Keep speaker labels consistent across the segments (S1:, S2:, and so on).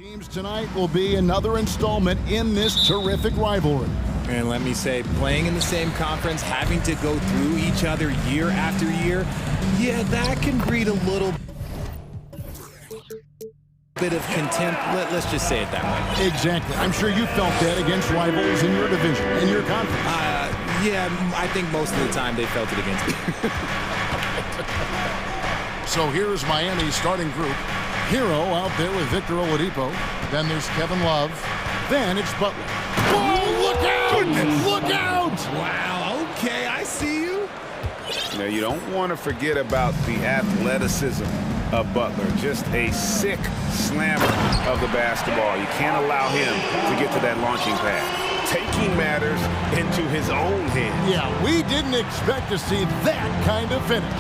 S1: Teams tonight will be another installment in this terrific rivalry.
S2: And let me say, playing in the same conference, having to go through each other year after year, yeah, that can breed a little bit of contempt. Let's just say it that way.
S1: Exactly. I'm sure you felt that against rivals in your division, in your conference.
S2: Yeah, I think most of the time they felt it against me.
S1: So here's Miami's starting group. Hero out there with Victor Oladipo. Then there's Kevin Love. Then it's Butler. Oh, look out! Look out!
S2: Wow, okay, I see you.
S3: Now, you don't want to forget about the athleticism of Butler. Just a sick slammer of the basketball. You can't allow him to get to that launching pad. Taking matters into his own hands.
S1: Yeah, we didn't expect to see that kind of finish.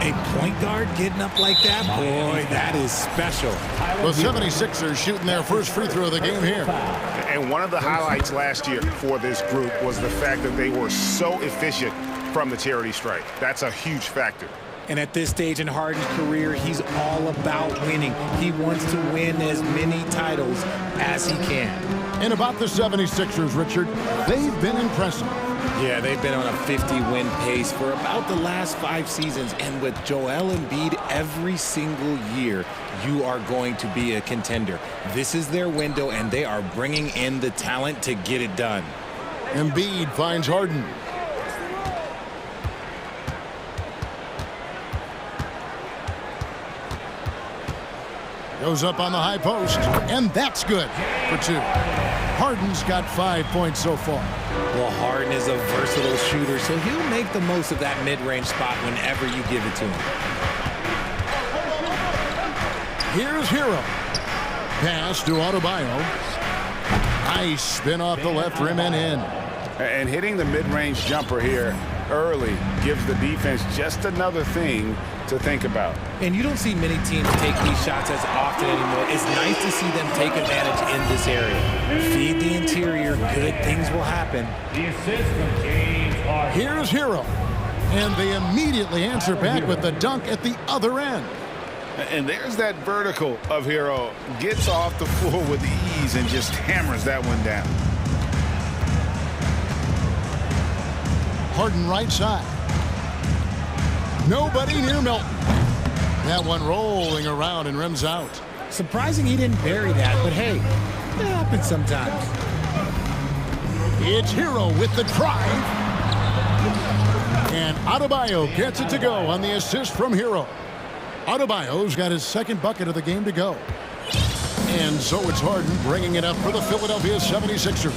S2: A point guard getting up like that? Boy, that is special.
S1: The 76ers shooting their first free throw of the game here.
S3: And one of the highlights last year for this group was the fact that they were so efficient from the charity stripe. That's a huge factor.
S2: And at this stage in Harden's career, he's all about winning. He wants to win as many titles as he can.
S1: And about the 76ers, Richard, they've been impressive.
S2: Yeah, they've been on a 50-win pace for about the last 5 seasons. And with Joel Embiid every single year, you are going to be a contender. This is their window, and they are bringing in the talent to get it done.
S1: Embiid finds Harden. Goes up on the high post, and that's good for 2. Harden's got 5 points so far.
S2: Well, Harden is a versatile shooter, so he'll make the most of that mid-range spot whenever you give it to him.
S1: Here's Hero. Pass to Adebayo. Nice spin off the left rim and in.
S3: And hitting the mid-range jumper here early gives the defense just another thing to think about.
S2: And you don't see many teams take these shots as often anymore. It's nice to see them take advantage in this area. Feed the interior, good things will happen.
S1: Here's Hero. And they immediately answer back with the dunk at the other end.
S3: And there's that vertical of Hero. Gets off the floor with ease and just hammers that one down.
S1: Harden right side. Nobody near Melton. That one rolling around and rims out.
S2: Surprising he didn't bury that, but hey, it happens sometimes.
S1: It's Hero with the drive. And Adebayo gets it to go on the assist from Hero. Adebayo's got his second bucket of the game to go. And so it's Harden bringing it up for the Philadelphia 76ers.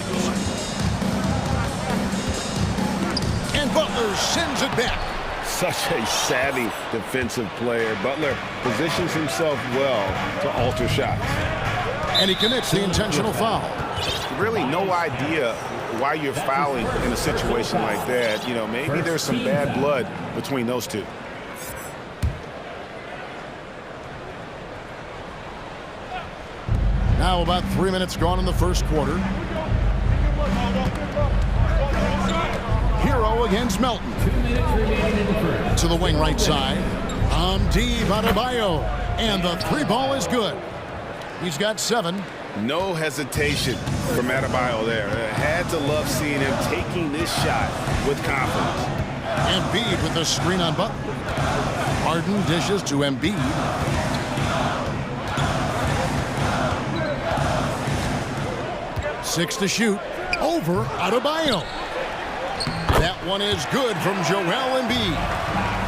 S1: And Butler sends it back.
S3: Such a savvy defensive player. Butler positions himself well to alter shots.
S1: And he commits the intentional foul.
S3: Really no idea why you're fouling in a situation like that. You know, maybe there's some bad blood between those two.
S1: Now about 3 minutes gone in the first quarter. Hero against Melton.
S4: 2 minutes remaining in the first.
S1: To the wing right side. Deep Adebayo. And the 3 ball is good. He's got 7.
S3: No hesitation from Adebayo there. Had to love seeing him taking this shot with confidence.
S1: Embiid with the screen on Butler. Harden dishes to Embiid. Six to shoot. Over Adebayo. That one is good from Joel Embiid.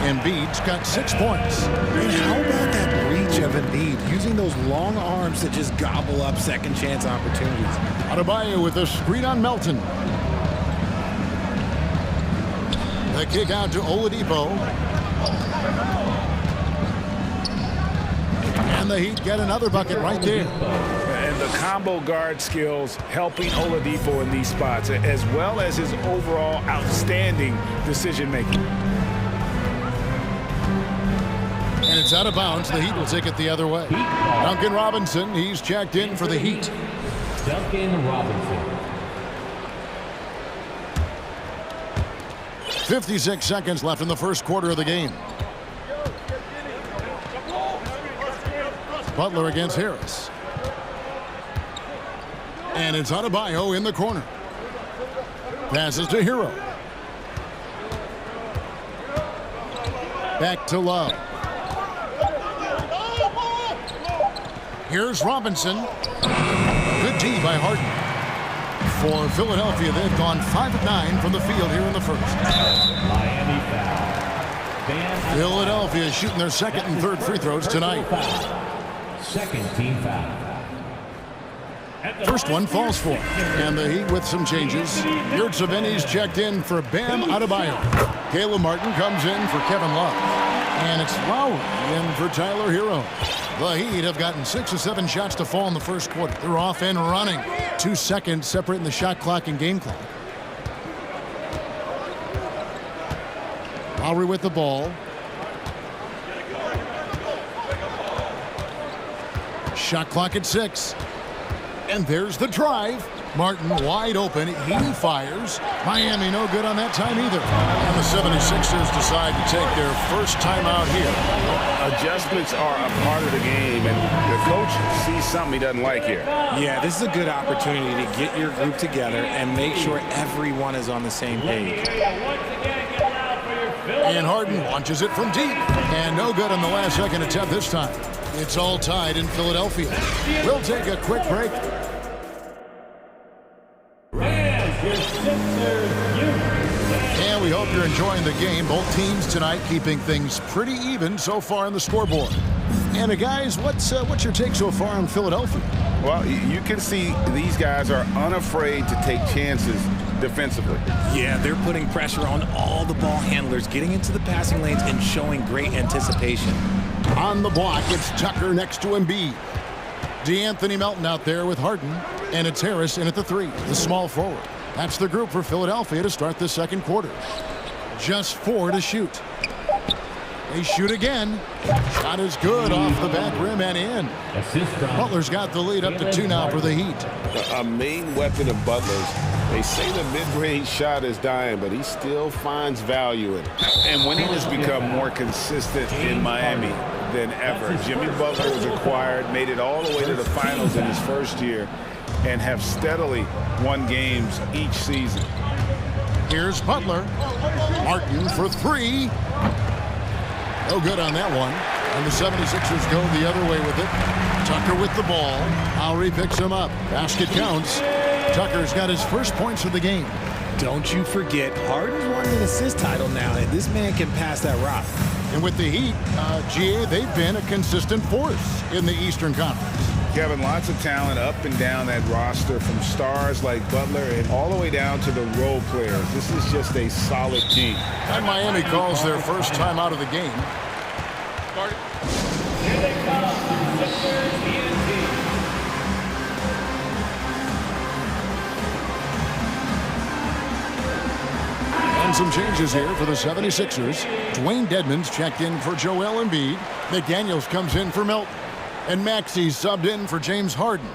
S1: Embiid's got 6 points.
S2: And how about that reach of Embiid, using those long arms to just gobble up second chance opportunities.
S1: Adebayo with a screen on Melton. The kick out to Oladipo. And the Heat get another bucket right there.
S3: And the combo guard skills helping Oladipo in these spots, as well as his overall outstanding decision-making.
S1: And it's out of bounds. The Heat will take it the other way. Duncan Robinson, he's checked in for the Heat.
S4: Duncan Robinson.
S1: 56 seconds left in the first quarter of the game. Butler against Harris. And it's Adebayo in the corner. Passes to Hero. Back to Love. Here's Robinson. Good D by Harden. For Philadelphia, they've gone 5 of 9 from the field here in the first.
S4: Miami foul.
S1: Philadelphia shooting their second and third free throws tonight.
S4: Second team foul.
S1: First one falls for him. And the Heat with some changes. Yurtseven's checked in for Bam Adebayo. Caleb Martin comes in for Kevin Love. And it's Lowry in for Tyler Hero. The Heat have gotten 6 of 7 shots to fall in the first quarter. They're off and running. 2 seconds separating the shot clock and game clock. Lowry with the ball. Shot clock at 6. And there's the drive. Martin wide open. He fires. Miami no good on that time either. And the 76ers decide to take their first timeout here.
S3: Adjustments are a part of the game, and the coach sees something he doesn't like here.
S2: Yeah, this is a good opportunity to get your group together and make sure everyone is on the same page.
S1: And Harden launches it from deep. And no good on the last second attempt this time. It's all tied in Philadelphia. We'll take a quick break. And we hope you're enjoying the game. Both teams tonight keeping things pretty even so far on the scoreboard. And guys, what's your take so far on Philadelphia?
S3: Well, you can see these guys are unafraid to take chances defensively.
S2: Yeah, they're putting pressure on all the ball handlers, getting into the passing lanes and showing great anticipation.
S1: On the block, it's Tucker next to Embiid. DeAnthony Melton out there with Harden. And it's Harris in at the 3, the small forward. That's the group for Philadelphia to start the second quarter. Just 4 to shoot. They shoot again. Shot is good off the back rim and in. Butler's got the lead up to 2 now for the Heat.
S3: A main weapon of Butler's. They say the mid-range shot is dying, but he still finds value in it. And winning has become more consistent in Miami than ever. Jimmy Butler was acquired, made it all the way to the finals in his first year, and have steadily won games each season.
S1: Here's Butler. Martin for 3. No good on that one. And the 76ers go the other way with it. Tucker with the ball. Lowry picks him up. Basket counts. Tucker's got his first points of the game.
S2: Don't you forget, Harden's won an assist title now, and this man can pass that rock.
S1: And with the Heat, GA, they've been a consistent force in the Eastern Conference.
S3: Kevin, lots of talent up and down that roster, from stars like Butler and all the way down to the role players. This is just a solid team.
S1: And Miami calls their first time out of the game.
S4: Here they come, Sixers, ENT.
S1: And some changes here for the 76ers. Dwayne Dedmon's checked in for Joel Embiid. McDaniels comes in for Melton. And Maxey's subbed in for James Harden.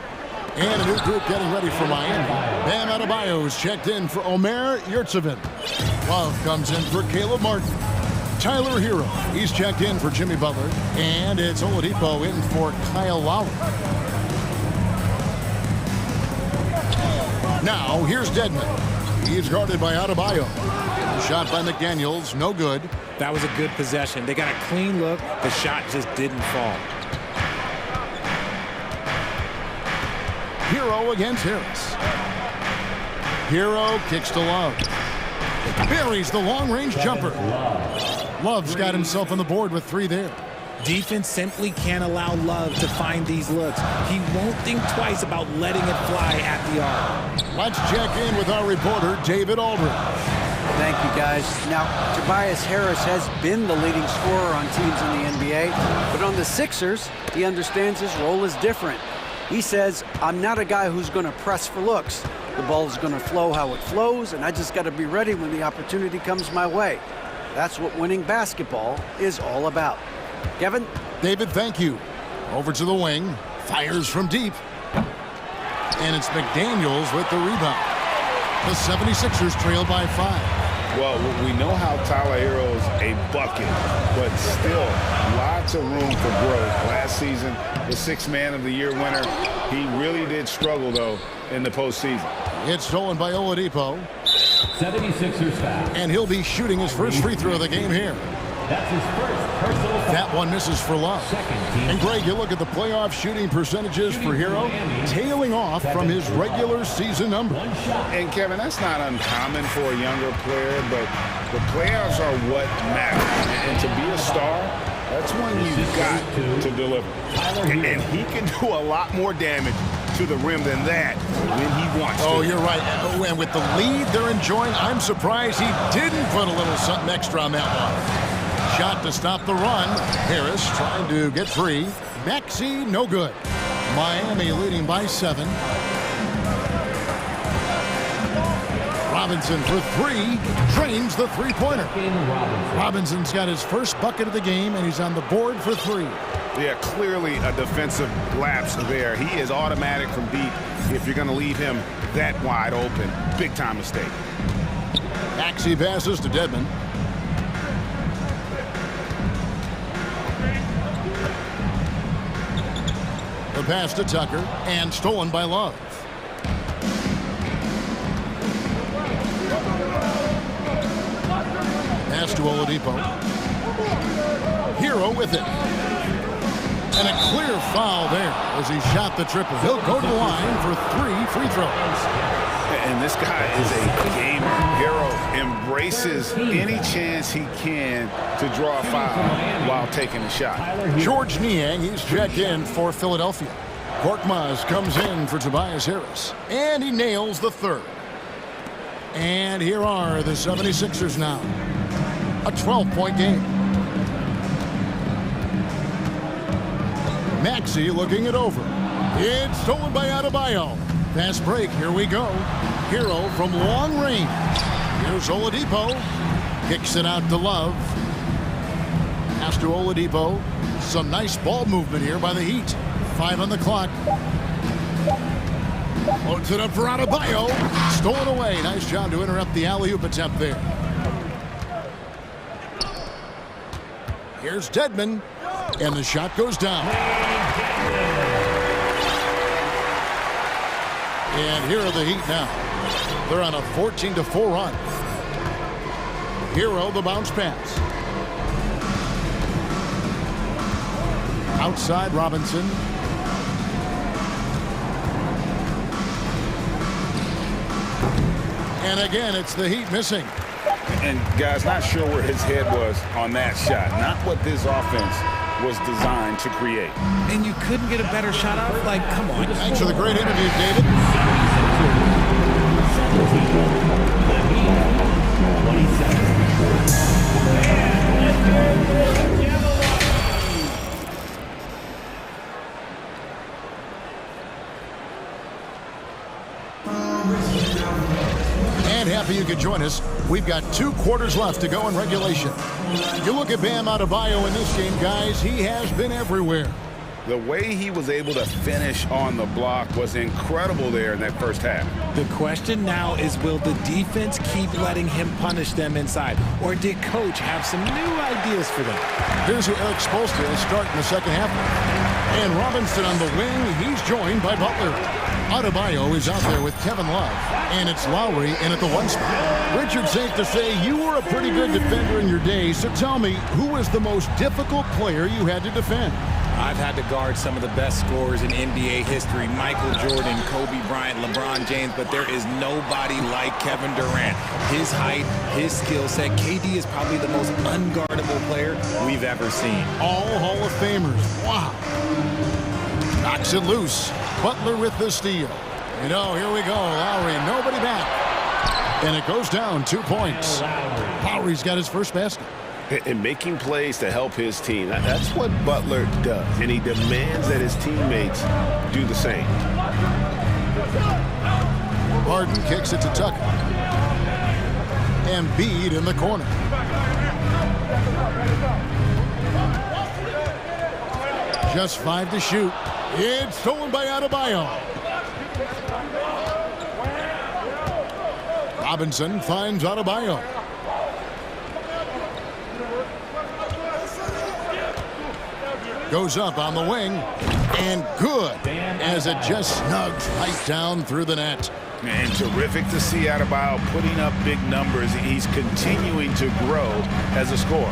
S1: And a new group getting ready for Miami. Bam Adebayo's checked in for Omer Yurtseven. Love comes in for Caleb Martin. Tyler Hero, he's checked in for Jimmy Butler. And it's Oladipo in for Kyle Lowry. Now, here's Dedmon. He's guarded by Adebayo. Shot by McDaniels, no good.
S2: That was a good possession. They got a clean look. The shot just didn't fall.
S1: Hero against Harris. Hero kicks to Love. Buries the long-range jumper. Love's got himself on the board with 3 there.
S2: Defense simply can't allow Love to find these looks. He won't think twice about letting it fly at the arc.
S1: Let's check in with our reporter, David Aldridge.
S5: Thank you, guys. Now, Tobias Harris has been the leading scorer on teams in the NBA, but on the Sixers, he understands his role is different. He says, I'm not a guy who's going to press for looks. The ball is going to flow how it flows, and I just got to be ready when the opportunity comes my way. That's what winning basketball is all about. Kevin?
S1: David, thank you. Over to the wing. Fires from deep. And it's McDaniels with the rebound. The 76ers trail by 5.
S3: Well, we know how Tyler Hero's a bucket, but still lots of room for growth. Last season, the Sixth Man of the Year winner, he really did struggle, though, in the postseason.
S1: It's stolen by Oladipo.
S4: 76ers foul.
S1: And he'll be shooting his first free throw of the game here.
S4: That's his first personal foul.
S1: That one misses for Love. And Greg, you look at the playoff shooting percentages for Hero, tailing off from his regular season number.
S3: And Kevin, that's not uncommon for a younger player, but the playoffs are what matter. And to be a star, that's when you've got to deliver. And he can do a lot more damage to the rim than that when he wants to.
S1: Oh, you're right. And with the lead they're enjoying, I'm surprised he didn't put a little something extra on that one. Shot to stop the run. Harris trying to get free. Maxey, no good. Miami leading by 7. Robinson for 3. Drains the three-pointer. Robinson's got his first bucket of the game, and he's on the board for 3.
S3: Yeah, clearly a defensive lapse there. He is automatic from deep if you're going to leave him that wide open. Big-time mistake.
S1: Maxey passes to Dedmon. The pass to Tucker, and stolen by Love. Pass to Oladipo. Hero with it. And a clear foul there as he shot the triple. He'll go to the line for 3 free throws.
S3: And this guy is a gamer. Hero embraces any chance he can to draw a foul while taking a shot.
S1: George Niang, he's checked in for Philadelphia. Korkmaz comes in for Tobias Harris. And he nails the third. And here are the 76ers now. A 12-point game. Maxey looking it over. It's stolen by Adebayo. Fast break, here we go. Hero from long range. Here's Oladipo. Kicks it out to Love. Pass to Oladipo. Some nice ball movement here by the Heat. 5 on the clock. Loads it up for Adebayo. Stolen away. Nice job to interrupt the alley-oop attempt there. Here's Dedmon. And the shot goes down. And here are the Heat now. They're on a 14-4 run. Hero, the bounce pass. Outside Robinson. And again, it's the Heat missing.
S3: And guys, not sure where his head was on that shot. Not what this offense was designed to create.
S2: And you couldn't get a better shot off? Like, come on.
S1: Thanks for the great interview, David. And happy you could join us. We've got 2 quarters left to go in regulation. You look at Bam Adebayo in this game, guys, he has been everywhere.
S3: The way he was able to finish on the block was incredible there in that first half.
S2: The question now is, will the defense keep letting him punish them inside? Or did Coach have some new ideas for them?
S1: Here's who Eric Spoelstra will start in the second half. And Robinson on the wing, he's joined by Butler. Adebayo is out there with Kevin Love. And it's Lowry in at the 1 spot. Richard, safe to say you were a pretty good defender in your day. So tell me, who was the most difficult player you had to defend?
S2: I've had to guard some of the best scorers in NBA history. Michael Jordan, Kobe Bryant, LeBron James, but there is nobody like Kevin Durant. His height, his skill set. KD is probably the most unguardable player we've ever seen.
S1: All Hall of Famers. Wow. Knocks it loose. Butler with the steal. You know, here we go. Lowry, nobody back. And it goes down 2 points. Lowry's got his first basket.
S3: And making plays to help his team. That's what Butler does. And he demands that his teammates do the same.
S1: Harden kicks it to Tucker. Embiid in the corner. Just 5 to shoot. It's stolen by Adebayo. Robinson finds Adebayo. Goes up on the wing. And good, as it just snugs right down through the net.
S3: And terrific to see Adebayo putting up big numbers. He's continuing to grow as a scorer.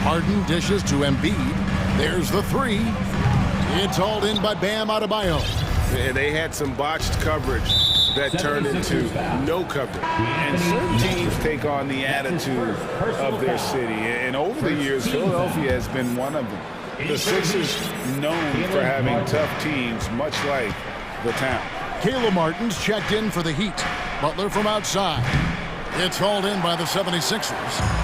S1: Harden dishes to Embiid. There's the three. It's hauled in by Bam Adebayo.
S3: They had some botched coverage that turned into no coverage. And certain teams take on the attitude of their city. And over the years, Philadelphia has been one of them. The Sixers known for having tough teams, much like the town.
S1: Caleb Martin's checked in for the Heat. Butler from outside. It's hauled in by the 76ers.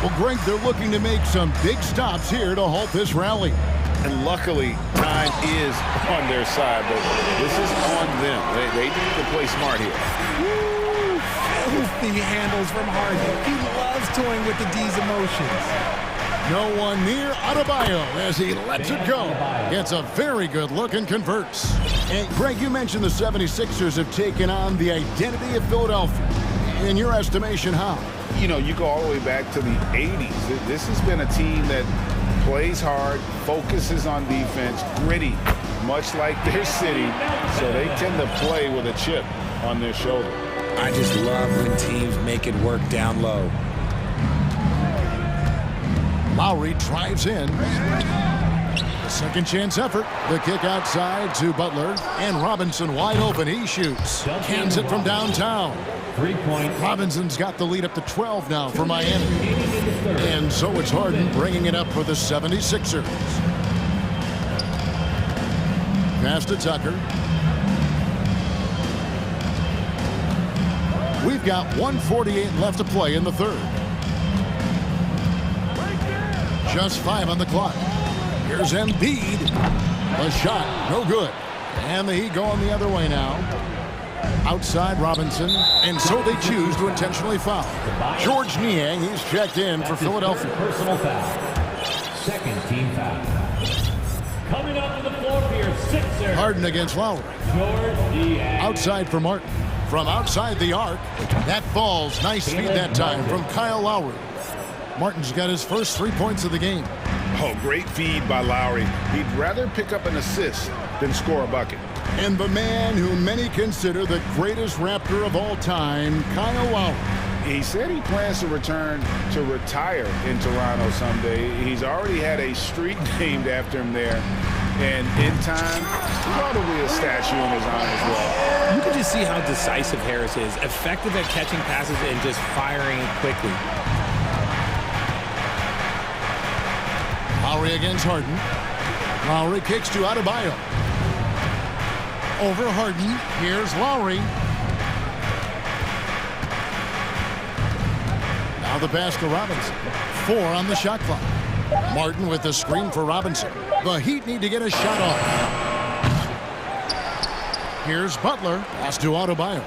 S1: Well, Greg, they're looking to make some big stops here to halt this rally.
S3: And luckily, time is on their side, but this is on them. They need to play smart here.
S2: Woo! Filthy handles from Harden. He loves toying with the D's emotions.
S1: No one near Adebayo as he lets it go. Gets a very good look and converts. And Greg, you mentioned the 76ers have taken on the identity of Philadelphia. In your estimation, how?
S3: You know, you go all the way back to the 80s. This has been a team that plays hard, focuses on defense, gritty, much like their city, so they tend to play with a chip on their shoulder.
S2: I just love when teams make it work down low.
S1: Lowry drives in. A second chance effort. The kick outside to Butler. And Robinson wide open. He shoots. Cans it from downtown.
S4: 3-point.
S1: Robinson's got the lead up to 12 now for Miami. And so it's Harden bringing it up for the 76ers. Pass to Tucker. We've got 1:48 left to play in the third. Just 5 on the clock. Here's Embiid. A shot, no good. And the Heat going the other way now. Outside Robinson, and so they choose to intentionally foul. George Niang, he's checked in for Philadelphia.
S4: Personal foul. Second team foul. Coming up to the floor for your Sixers.
S1: Harden against Lowry.
S4: George Niang.
S1: Outside for Martin. From outside the arc. That falls. Nice feed that time from Kyle Lowry. Martin's got his first 3 points of the game.
S3: Oh, great feed by Lowry. He'd rather pick up an assist than score a bucket.
S1: And the man who many consider the greatest Raptor of all time, Kyle Lowry.
S3: He said he plans to return to retire in Toronto someday. He's already had a street named after him there. And in time, probably a statue in his honor as well.
S2: You can just see how decisive Harris is. Effective at catching passes and just firing it quickly.
S1: Lowry against Harden. Lowry kicks to Adebayo. Over Harden. Here's Lowry. Now the pass to Robinson. 4 on the shot clock. Martin with the screen for Robinson. The Heat need to get a shot off. Here's Butler. Pass to Adebayo.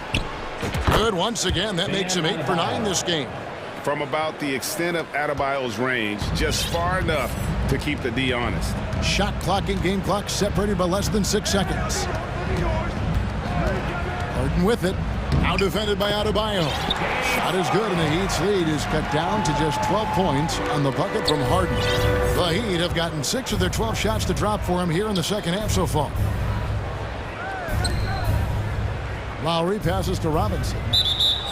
S1: Good once again. That makes him 8 for 9 this game.
S3: From about the extent of Adebayo's range, just far enough to keep the D honest.
S1: Shot clock and game clock separated by less than 6 seconds. Harden with it. Now defended by Adebayo. Shot is good, and the Heat's lead is cut down to just 12 points on the bucket from Harden. The Heat have gotten 6 of their 12 shots to drop for him here in the second half so far. Lowry passes to Robinson.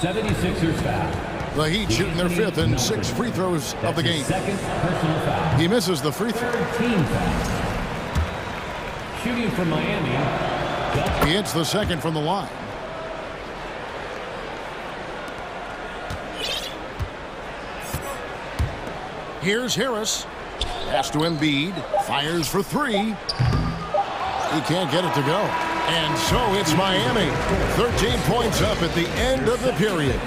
S4: 76ers foul.
S1: The Heat shooting their 5th and 6th free throws of the game.
S4: Second personal foul.
S1: He misses the free throw.
S4: Third team foul. Shooting from Miami.
S1: He hits the second from the line. Here's Harris. Pass to Embiid. Fires for 3. He can't get it to go. And so it's Miami. 13 points up at the end of the period.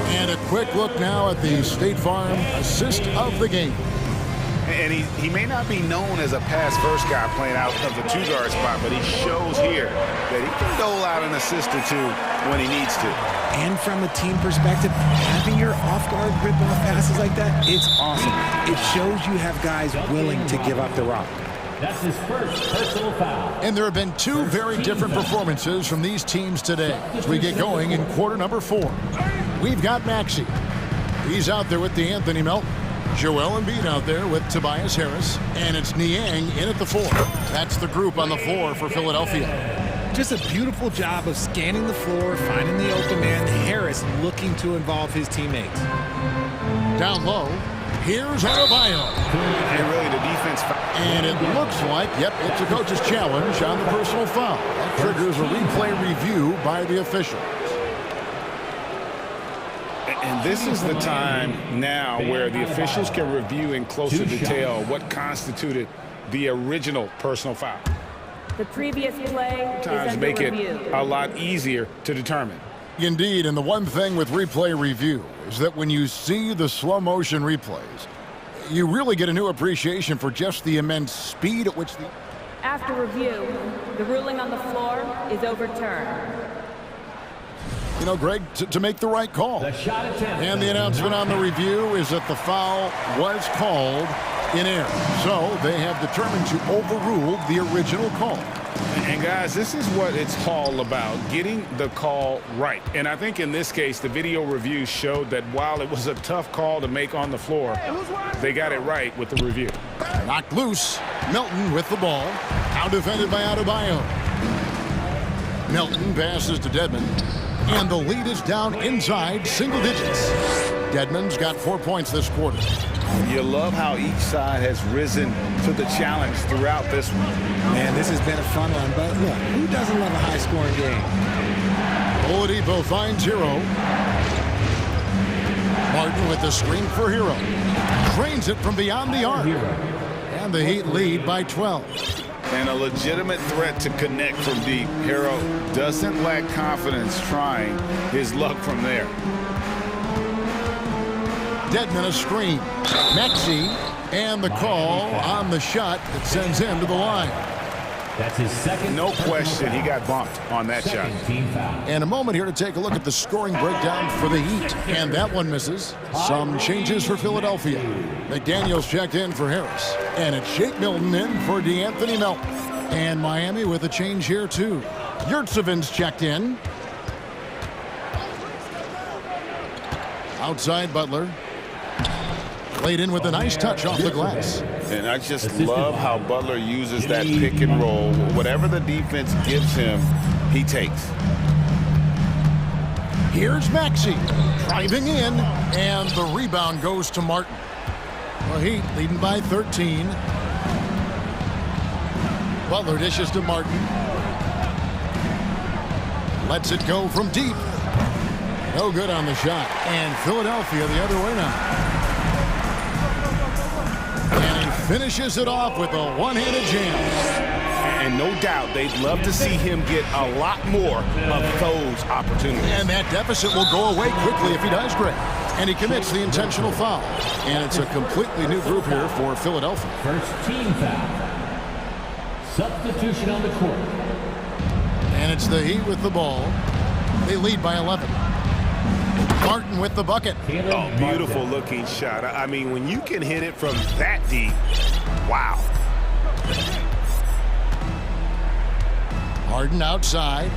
S1: And a quick look now at the State Farm assist of the game.
S3: And he may not be known as a pass-first guy playing out of the 2-guard spot, but he shows here that he can dole out an assist or 2 when he needs to.
S2: And from a team perspective, having your off-guard rip-off passes like that, it's awesome. It shows you have guys willing to give up the rock.
S4: That's his first personal foul.
S1: And there have been 2 very different performances from these teams today as we get going in quarter number 4. We've got Maxey. He's out there with the Anthony Melton. Joel Embiid out there with Tobias Harris, and it's Niang in at the 4. That's the group on the floor for Philadelphia.
S2: Just a beautiful job of scanning the floor, finding the open man. Harris looking to involve his teammates.
S1: Down low, here's Adebayo.
S3: And really the defense.
S1: And it looks like, yep, it's a coach's challenge on the personal foul. That triggers a replay review by the official.
S3: And this is the time now where the officials can review in closer detail what constituted the original personal foul.
S6: The previous play is
S3: Sometimes
S6: under
S3: make
S6: review.
S3: it a lot easier to determine.
S1: Indeed, and the one thing with replay review is that when you see the slow motion replays, you really get a new appreciation for just the immense speed at which the...
S6: After review, the ruling on the floor is overturned.
S1: You know, Greg, to make the right call.
S4: The shot attempt.
S1: And the announcement on the review is that the foul was called in error. So they have determined to overrule the original call.
S3: And guys, this is what it's all about, getting the call right. And I think in this case, the video review showed that while it was a tough call to make on the floor, they got it right with the review.
S1: Knocked loose. Melton with the ball. Now defended by Adebayo. Melton passes to Dedmon. And the lead is down inside single digits. Dedmon's got 4 points this quarter.
S3: You love how each side has risen to the challenge throughout this one.
S2: Man, this has been a fun one, but look, who doesn't love a high-scoring game?
S1: Oladipo finds Hero. Martin with the screen for Hero. Drains it from beyond the arc. And the Heat lead by 12.
S3: And a legitimate threat to connect from deep. Hero doesn't lack confidence trying his luck from there.
S1: Dedmon a screen. Maxey and the call on the shot that sends him to the line.
S4: That's his second.
S3: No question, he got bumped on that shot.
S4: Team foul.
S1: And a moment here to take a look at the scoring breakdown for the Heat. And that one misses. Some changes for Philadelphia. McDaniels checked in for Harris. And it's Shake Milton in for DeAnthony Melton. And Miami with a change here too. Yurtseven's checked in. Outside Butler. Played in with a nice touch off the glass.
S3: And I just love how Butler uses that pick and roll. Whatever the defense gives him, he takes.
S1: Here's Maxey driving in, and the rebound goes to Martin. The Heat leading by 13. Butler dishes to Martin. Lets it go from deep. No good on the shot. And Philadelphia the other way now. And he finishes it off with a one-handed jam.
S3: And no doubt they'd love to see him get a lot more of those opportunities.
S1: And that deficit will go away quickly if he does, Greg. And he commits the intentional foul. And it's a completely new group here for Philadelphia.
S4: First team foul. Substitution on the court.
S1: And it's the Heat with the ball. They lead by 11. Martin with the bucket.
S3: Oh, beautiful looking shot. I mean, when you can hit it from that deep, wow.
S1: Harden outside.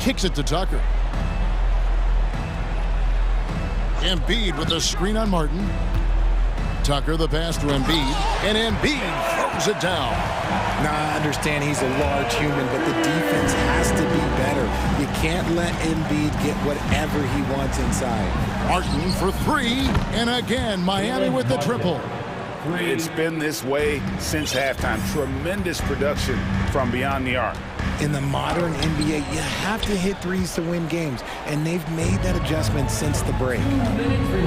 S1: Kicks it to Tucker. Embiid with the screen on Martin. Tucker the pass to Embiid. And Embiid throws it down.
S2: Now, I understand he's a large human, but the defense has to be better. You can't let Embiid get whatever he wants inside.
S1: Martin for three. And again, Miami with the triple.
S3: It's been this way since halftime. Tremendous production from beyond the arc.
S2: In the modern NBA, you have to hit threes to win games, and they've made that adjustment since the break.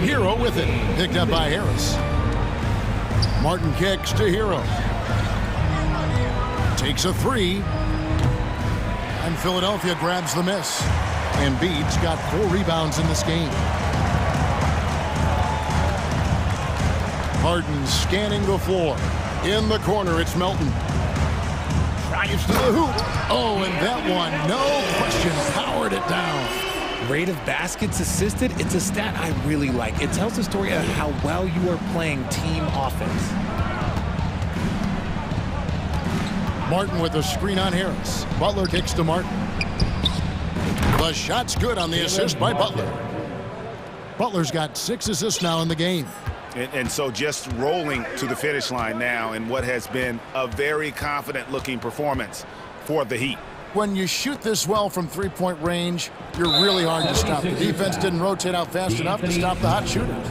S1: Hero with it. Picked up by Harris. Martin kicks to Hero. Takes a three. And Philadelphia grabs the miss. Embiid's got 4 rebounds in this game. Harden scanning the floor. In the corner, it's Melton. Drives to the hoop. Oh, and that one, no question, powered it down.
S2: Rate of baskets assisted, it's a stat I really like. It tells the story of how well you are playing team offense.
S1: Martin with a screen on Harris. Butler kicks to Martin. The shot's good on the assist by Butler. Butler's got 6 assists now in the game.
S3: And so just rolling to the finish line now in what has been a very confident-looking performance for the Heat.
S1: When you shoot this well from three-point range, you're really hard to stop. The defense didn't rotate out fast enough to stop the hot shooters.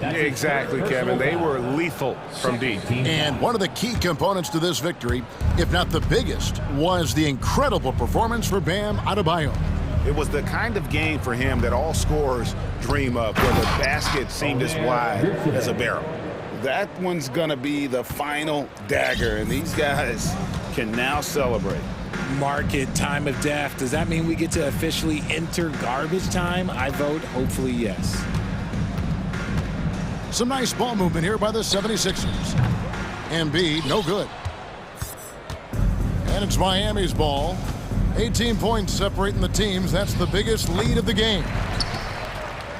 S3: Exactly, Kevin. They were lethal from deep.
S1: And one of the key components to this victory, if not the biggest, was the incredible performance for Bam Adebayo.
S3: It was the kind of game for him that all scorers dream of, where the basket seemed as wide as a barrel. That one's going to be the final dagger, and these guys can now celebrate.
S2: Mark it, time of death. Does that mean we get to officially enter garbage time? I vote hopefully yes.
S1: Some nice ball movement here by the 76ers. Embiid, no good. And it's Miami's ball. 18 points separating the teams. That's the biggest lead of the game.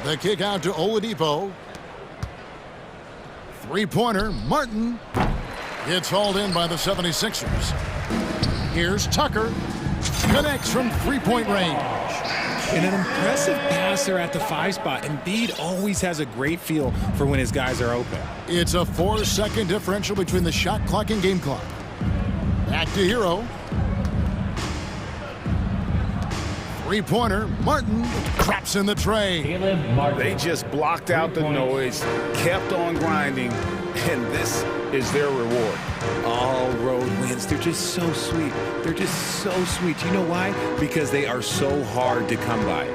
S1: The kick out to Oladipo. Three-pointer, Martin. Gets hauled in by the 76ers. Here's Tucker. Connects from three-point range.
S2: And an impressive passer at the 5 spot. Embiid always has a great feel for when his guys are open.
S1: It's a 4-second differential between the shot clock and game clock. Back to Hero. Three-pointer, Martin traps in the tray.
S3: They just blocked out the noise, kept on grinding, and this is their reward.
S2: All road wins. They're just so sweet. They're just so sweet. You know why? Because they are so hard to come by.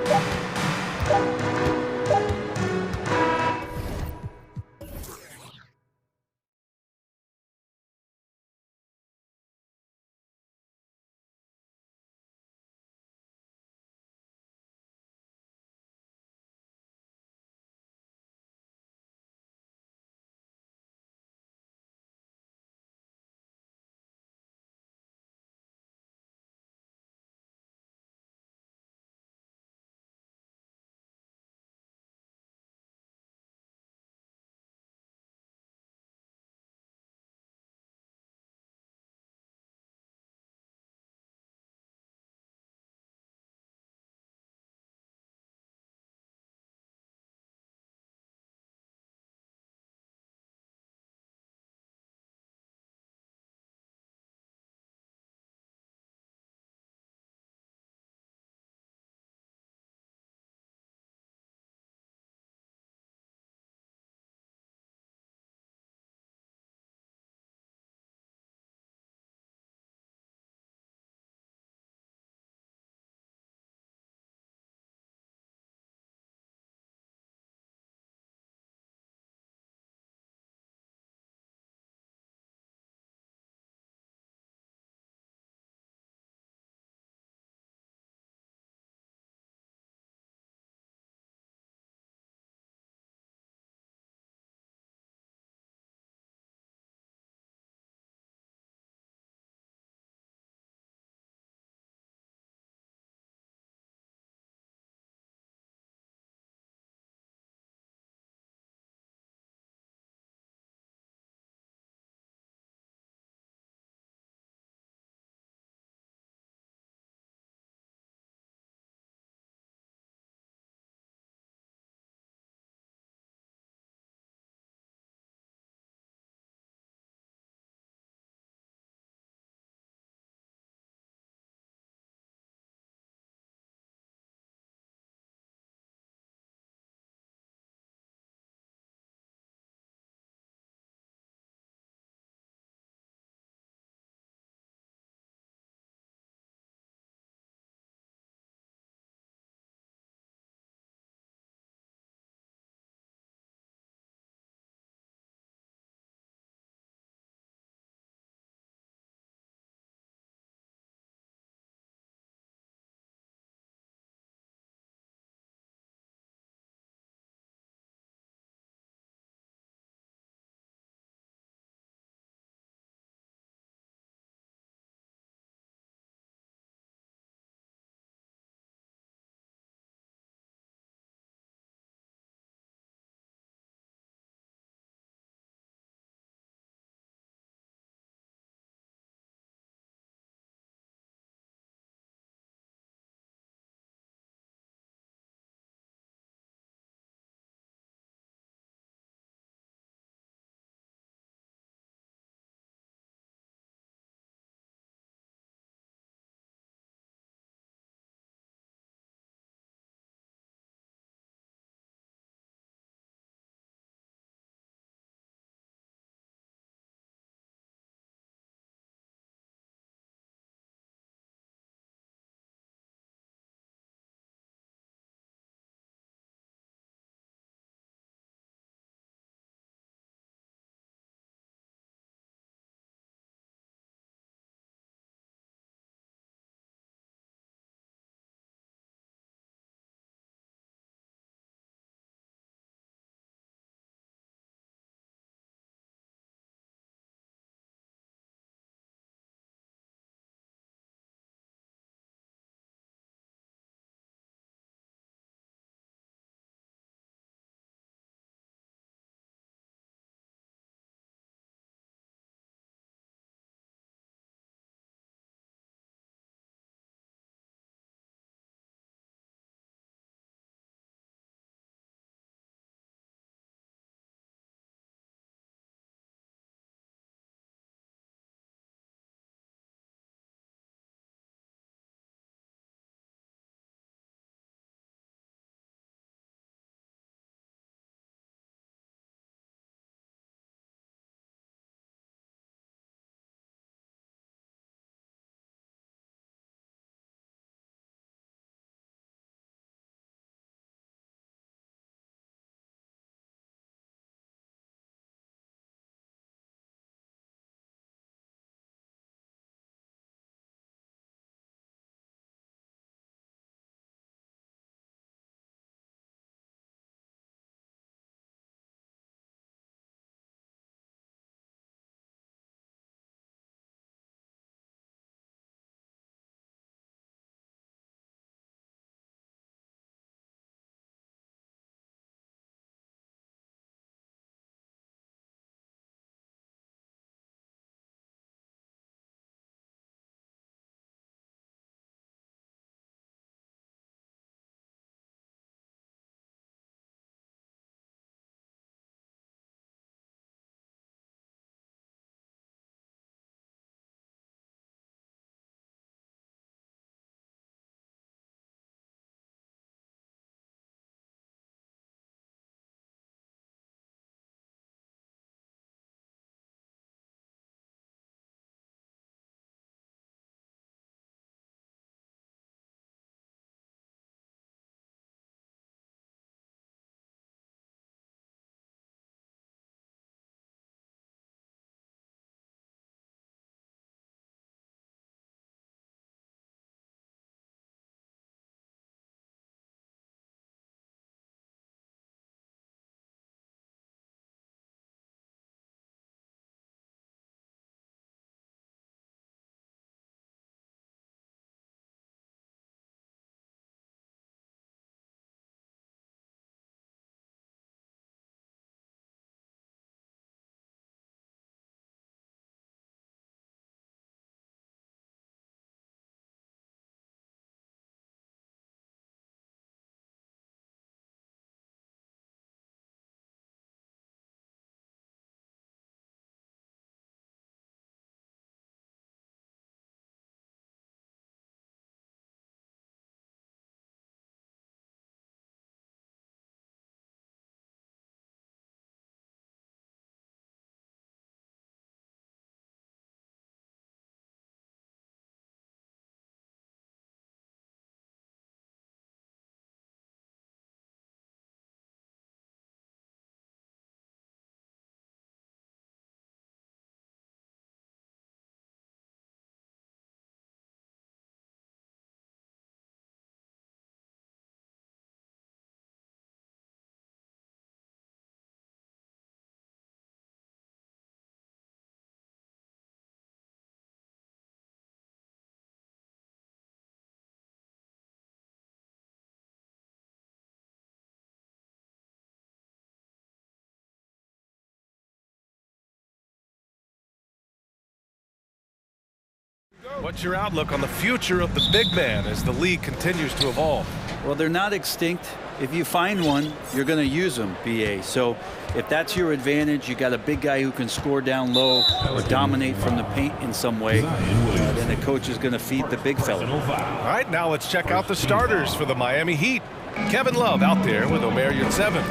S7: What's your outlook on the future of the big man as the league continues to evolve?
S8: Well, they're not extinct. If you find one, you're going to use them, BA. So if that's your advantage, you got a big guy who can score down low or dominate from the paint in some way, then the coach is going to feed the big fella.
S7: All right, now let's check out the starters for the Miami Heat. Kevin Love out there with Omer Yurtseven.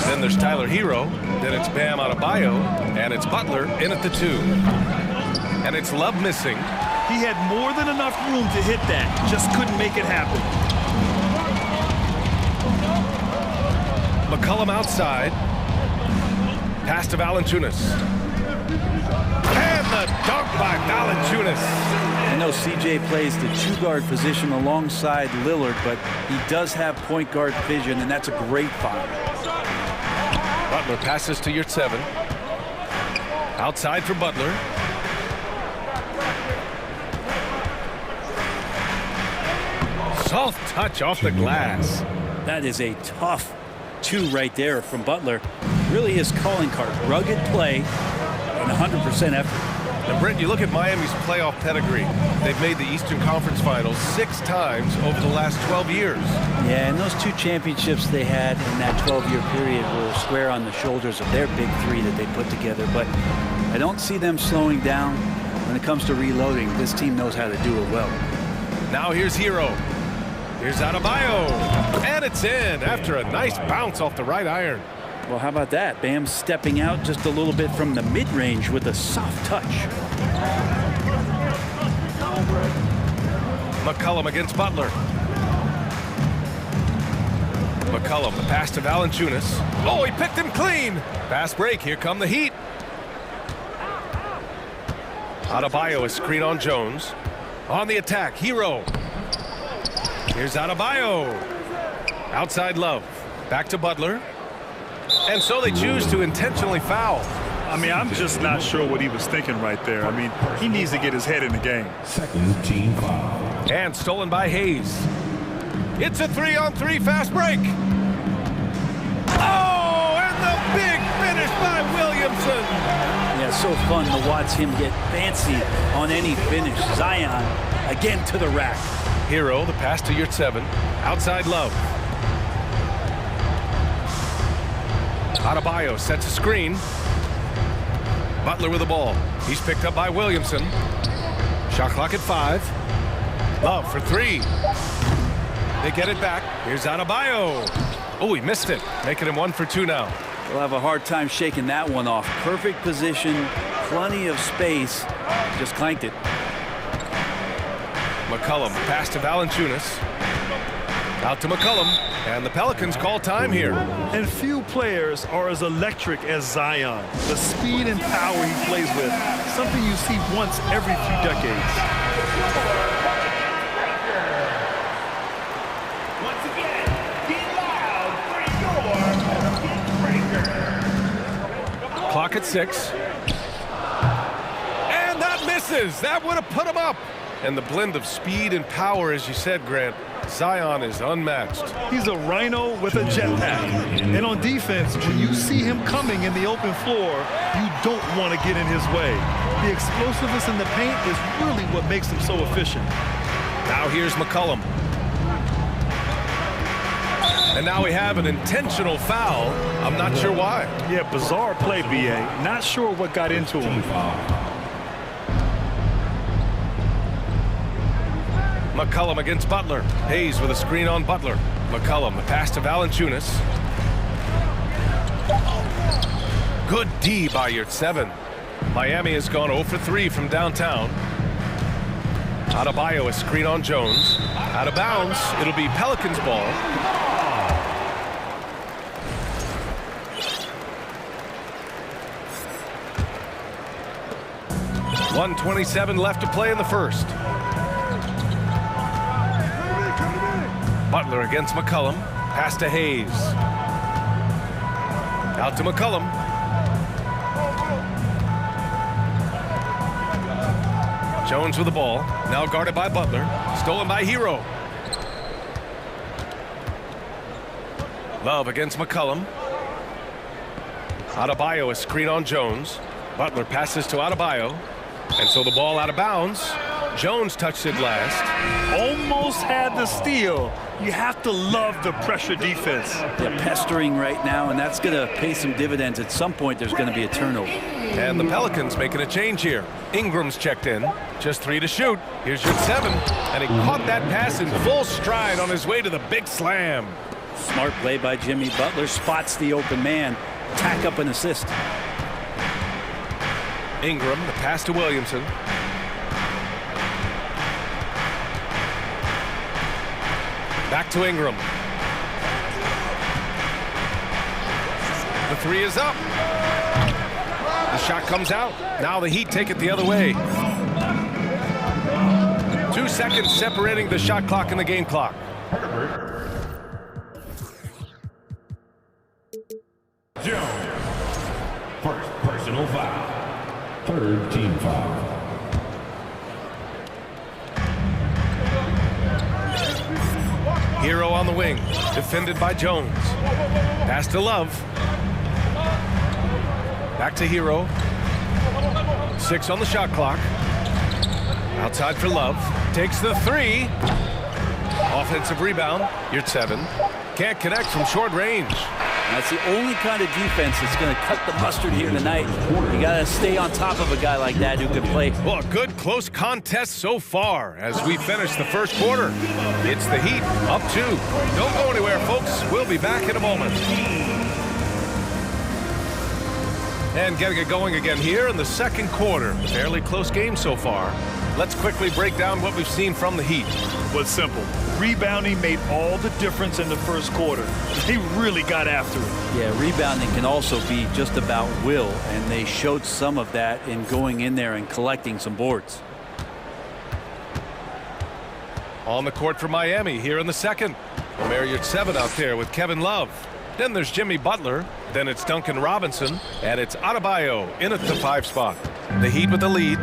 S7: Then there's Tyler Hero. Then it's Bam Adebayo. And it's Butler in at the 2. And it's Love missing.
S9: He had more than enough room to hit that. Just couldn't make it happen.
S7: McCollum outside. Pass to Valanciunas. And the dunk by Valanciunas.
S8: I know CJ plays the 2-guard position alongside Lillard, but he does have point guard vision, and that's a great find.
S7: Butler passes to Yurtseven. Outside for Butler. Soft touch off the glass.
S8: That is a tough 2 right there from Butler. Really his calling card. Rugged play and 100% effort.
S7: And Brent, you look at Miami's playoff pedigree. They've made the Eastern Conference Finals 6 times over the last 12 years.
S8: Yeah, and those 2 championships they had in that 12-year period were square on the shoulders of their big 3 that they put together. But I don't see them slowing down when it comes to reloading. This team knows how to do it well.
S7: Now here's Hero. Here's Adebayo. And it's in after a nice bounce off the right iron.
S8: Well, how about that? Bam stepping out just a little bit from the mid-range with a soft touch.
S7: McCollum against Butler. McCollum, the pass to Valanciunas. Oh, he picked him clean. Fast break. Here come the Heat. Adebayo is screen on Jones. On the attack, Hero. Here's Adebayo. Outside Love. Back to Butler. And so they choose to intentionally foul.
S9: I mean, I'm just not sure what he was thinking right there. I mean, he needs to get his head in the game.
S4: Second team foul.
S7: And stolen by Hayes. It's a 3-on-3 fast break. Oh, and the big finish by Williamson.
S8: Yeah, so fun to watch him get fancy on any finish. Zion again to the rack.
S7: Hero, the pass to Yurtseven. Outside Love. Adebayo sets a screen. Butler with the ball. He's picked up by Williamson. Shot clock at 5. Love for 3. They get it back. Here's Adebayo. Oh, he missed it. Making him 1 for 2 now.
S8: We'll have a hard time shaking that one off. Perfect position, plenty of space. Just clanked it.
S7: McCollum, pass to Valanciunas. Out to McCollum. And the Pelicans call time here.
S9: And few players are as electric as Zion. The speed and power he plays with, something you see once every few decades.
S4: Once again, be loud for your breaker.
S7: Clock at 6. And that misses. That would have put him up. And the blend of speed and power, as you said, Grant, Zion is unmatched.
S9: He's a rhino with a jetpack. And on defense, when you see him coming in the open floor, you don't want to get in his way. The explosiveness in the paint is really what makes him so efficient.
S7: Now here's McCollum. And now we have an intentional foul. I'm not sure why.
S9: Yeah, bizarre play, BA. Not sure what got into him.
S7: McCollum against Butler. Hayes with a screen on Butler. McCollum, the pass to Valanciunas. Good D by Yurtseven. Miami has gone 0 for 3 from downtown. Adebayo, a screen on Jones. Out of bounds. It'll be Pelicans ball. .127 left to play in the first. Butler against McCollum. Pass to Hayes. Out to McCollum. Jones with the ball. Now guarded by Butler. Stolen by Hero. Love against McCollum. Adebayo, a screen on Jones. Butler passes to Adebayo. And so the ball out of bounds. Jones touched it last.
S9: Almost had the steal. You have to love the pressure defense.
S8: They're pestering right now, and that's going to pay some dividends. At some point, there's going to be a turnover.
S7: And the Pelicans making a change here. Ingram's checked in. Just 3 to shoot. Here's your 7. And he caught that pass in full stride on his way to the big slam.
S8: Smart play by Jimmy Butler. Spots the open man. Tack up an assist.
S7: Ingram, the pass to Williamson. Back to Ingram. The 3 is up. The shot comes out. Now the Heat take it the other way. 2 seconds separating the shot clock and the game clock.
S4: Jones. First personal foul. Third team foul.
S7: Hero on the wing, defended by Jones. Pass to Love. Back to Hero. 6 on the shot clock. Outside for Love. Takes the 3. Offensive rebound. You're 7. Can't connect from short range.
S8: That's the only kind of defense that's going to cut the mustard here tonight. You got to stay on top of a guy like that who can play.
S7: Well, a good close contest so far as we finish the first quarter. It's the Heat up 2. Don't go anywhere, folks. We'll be back in a moment. And getting it going again here in the second quarter. A fairly close game so far. Let's quickly break down what we've seen from the Heat.
S9: Well, it's simple. Rebounding made all the difference in the first quarter. They really got after it.
S8: Yeah, rebounding can also be just about will, and they showed some of that in going in there and collecting some boards.
S7: On the court for Miami here in the second. Marriott 7 out there with Kevin Love. Then there's Jimmy Butler. Then it's Duncan Robinson. And it's Adebayo in at the 5 spot. The Heat with the lead.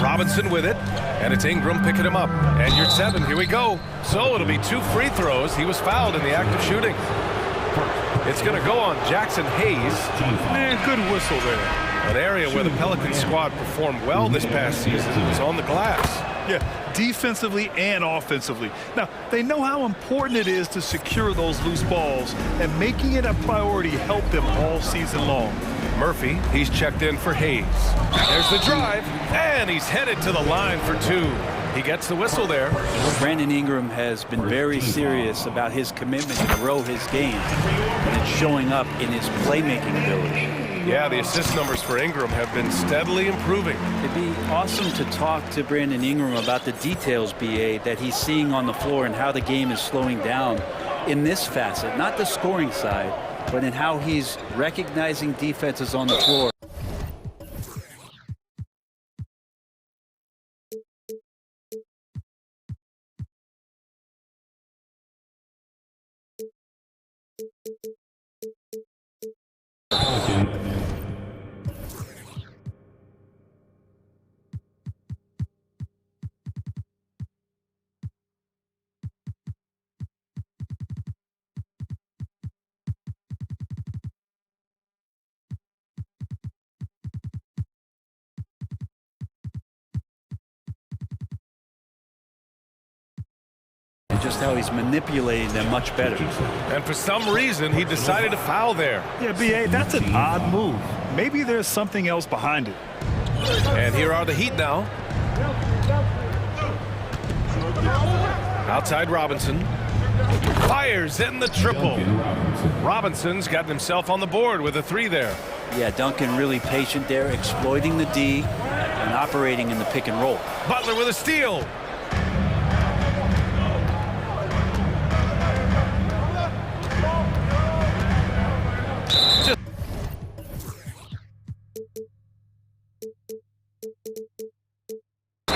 S7: Robinson with it. And it's Ingram picking him up. And you're 7. Here we go. So it'll be 2 free throws. He was fouled in the act of shooting. It's going to go on Jackson Hayes.
S9: Man, good whistle there.
S7: An area where the Pelicans squad performed well this past season was on the glass.
S9: Yeah, defensively and offensively. Now, they know how important it is to secure those loose balls, and making it a priority helped them all season long.
S7: Murphy, he's checked in for Hayes. There's the drive, and he's headed to the line for 2. He gets the whistle there.
S8: Brandon Ingram has been very serious about his commitment to grow his game, and it's showing up in his playmaking ability.
S7: Yeah, the assist numbers for Ingram have been steadily improving.
S8: It'd be awesome to talk to Brandon Ingram about the details, BA, that he's seeing on the floor and how the game is slowing down in this facet, not the scoring side, but in how he's recognizing defenses on the floor. Just how he's manipulating them much better.
S7: And for some reason, he decided to foul there.
S9: Yeah, B.A., that's an odd move. Maybe there's something else behind it.
S7: And here are the Heat now. Outside Robinson. Fires in the triple. Robinson's gotten himself on the board with a 3 there.
S8: Yeah, Duncan really patient there, exploiting the D and operating in the pick and roll.
S7: Butler with a steal.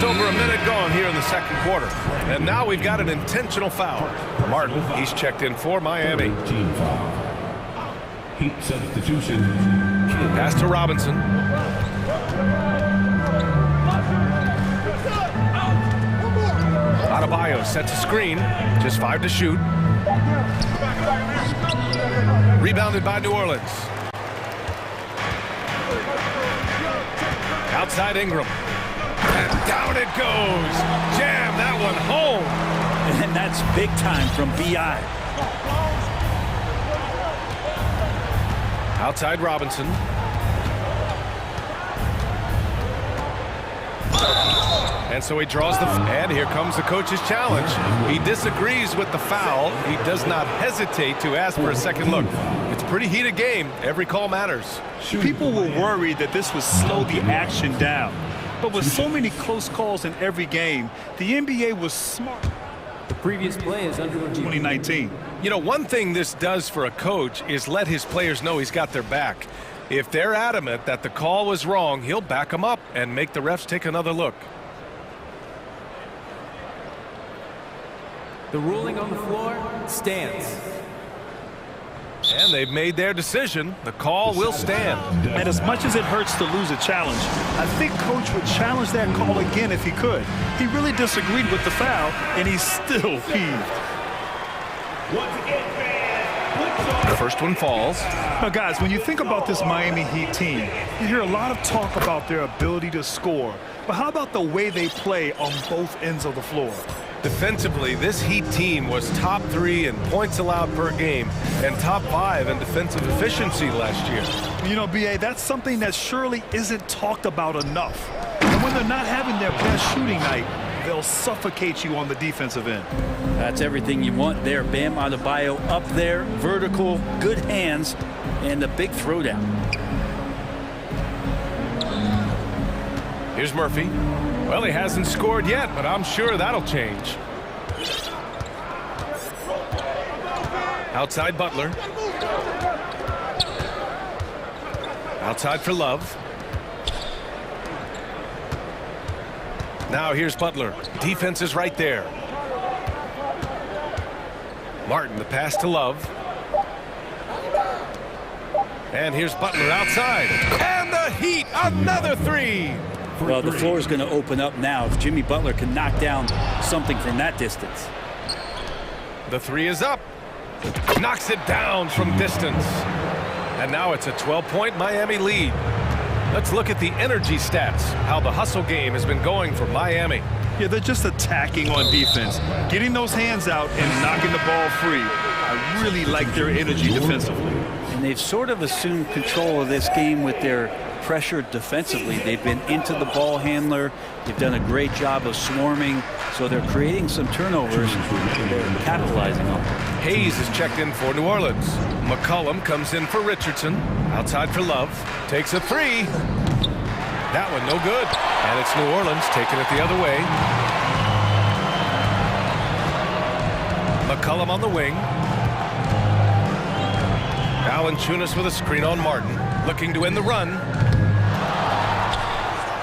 S7: Over a minute gone here in the second quarter. And now we've got an intentional foul. Martin, he's checked in for Miami.
S4: Team foul. Heat substitution.
S7: Pass to Robinson. Adebayo sets a screen. Just 5 to shoot. Rebounded by New Orleans. Outside Ingram. And down it goes. Jam that one home.
S8: And that's big time from B.I.
S7: Outside Robinson. And so he draws the... And here comes the coach's challenge. He disagrees with the foul. He does not hesitate to ask for a second look. It's a pretty heated game. Every call matters.
S9: People were worried that this would slow the action down. But with so many close calls in every game, the NBA was smart.
S10: The previous play is under
S9: 2019.
S7: You know, one thing this does for a coach is let his players know he's got their back. If they're adamant that the call was wrong, he'll back them up and make the refs take another look.
S10: The ruling on the floor stands.
S7: And they've made their decision. The call will stand.
S9: And as much as it hurts to lose a challenge, I think Coach would challenge that call again if he could. He really disagreed with the foul, and he's still peeved.
S7: The first one falls.
S9: Now, guys, when you think about this Miami Heat team, you hear a lot of talk about their ability to score. But how about the way they play on both ends of the floor?
S7: Defensively, this Heat team was top 3 in points allowed per game and top 5 in defensive efficiency last year.
S9: You know, B.A., that's something that surely isn't talked about enough. And when they're not having their best shooting night, they'll suffocate you on the defensive end.
S8: That's everything you want there. Bam Adebayo up there, vertical, good hands, and the big throwdown.
S7: Here's Murphy. Well, he hasn't scored yet, but I'm sure that'll change. Outside Butler. Outside for Love. Now here's Butler. Defense is right there. Martin, the pass to Love. And here's Butler outside. And the Heat, another 3.
S8: Well, the floor is going to open up now if Jimmy Butler can knock down something from that distance.
S7: The 3 is up. Knocks it down from distance. And now it's a 12-point Miami lead. Let's look at the energy stats, how the hustle game has been going for Miami.
S9: Yeah, they're just attacking on defense, getting those hands out and knocking the ball free. I really like their energy defensively.
S8: And they've sort of assumed control of this game with their pressure defensively. They've been into the ball handler. They've done a great job of swarming, so they're creating some turnovers. They're capitalizing on them.
S7: Hayes is checked in for New Orleans. McCollum comes in for Richardson. Outside for Love. Takes a 3. That one no good. And it's New Orleans taking it the other way. McCollum on the wing. Valanciunas with a screen on Martin. Looking to end the run.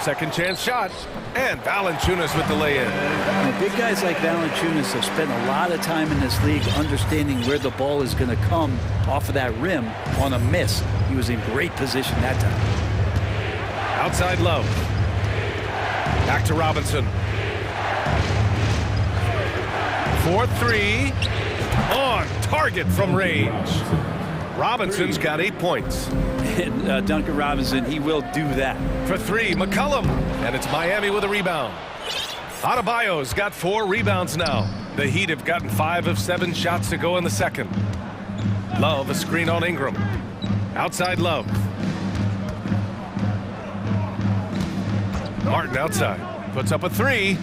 S7: Second chance shot. And Valanciunas with the lay-in.
S8: Big guys like Valanciunas have spent a lot of time in this league understanding where the ball is going to come off of that rim on a miss. He was in great position that time.
S7: Outside Love. Back to Robinson. 4-3. On target from range. Robinson's got 8 points.
S8: And Duncan Robinson, he will do that.
S7: For 3, McCollum. And it's Miami with a rebound. Adebayo's got 4 rebounds now. The Heat have gotten 5 of 7 shots to go in the second. Love, a screen on Ingram. Outside Love. Martin outside. Puts up a 3.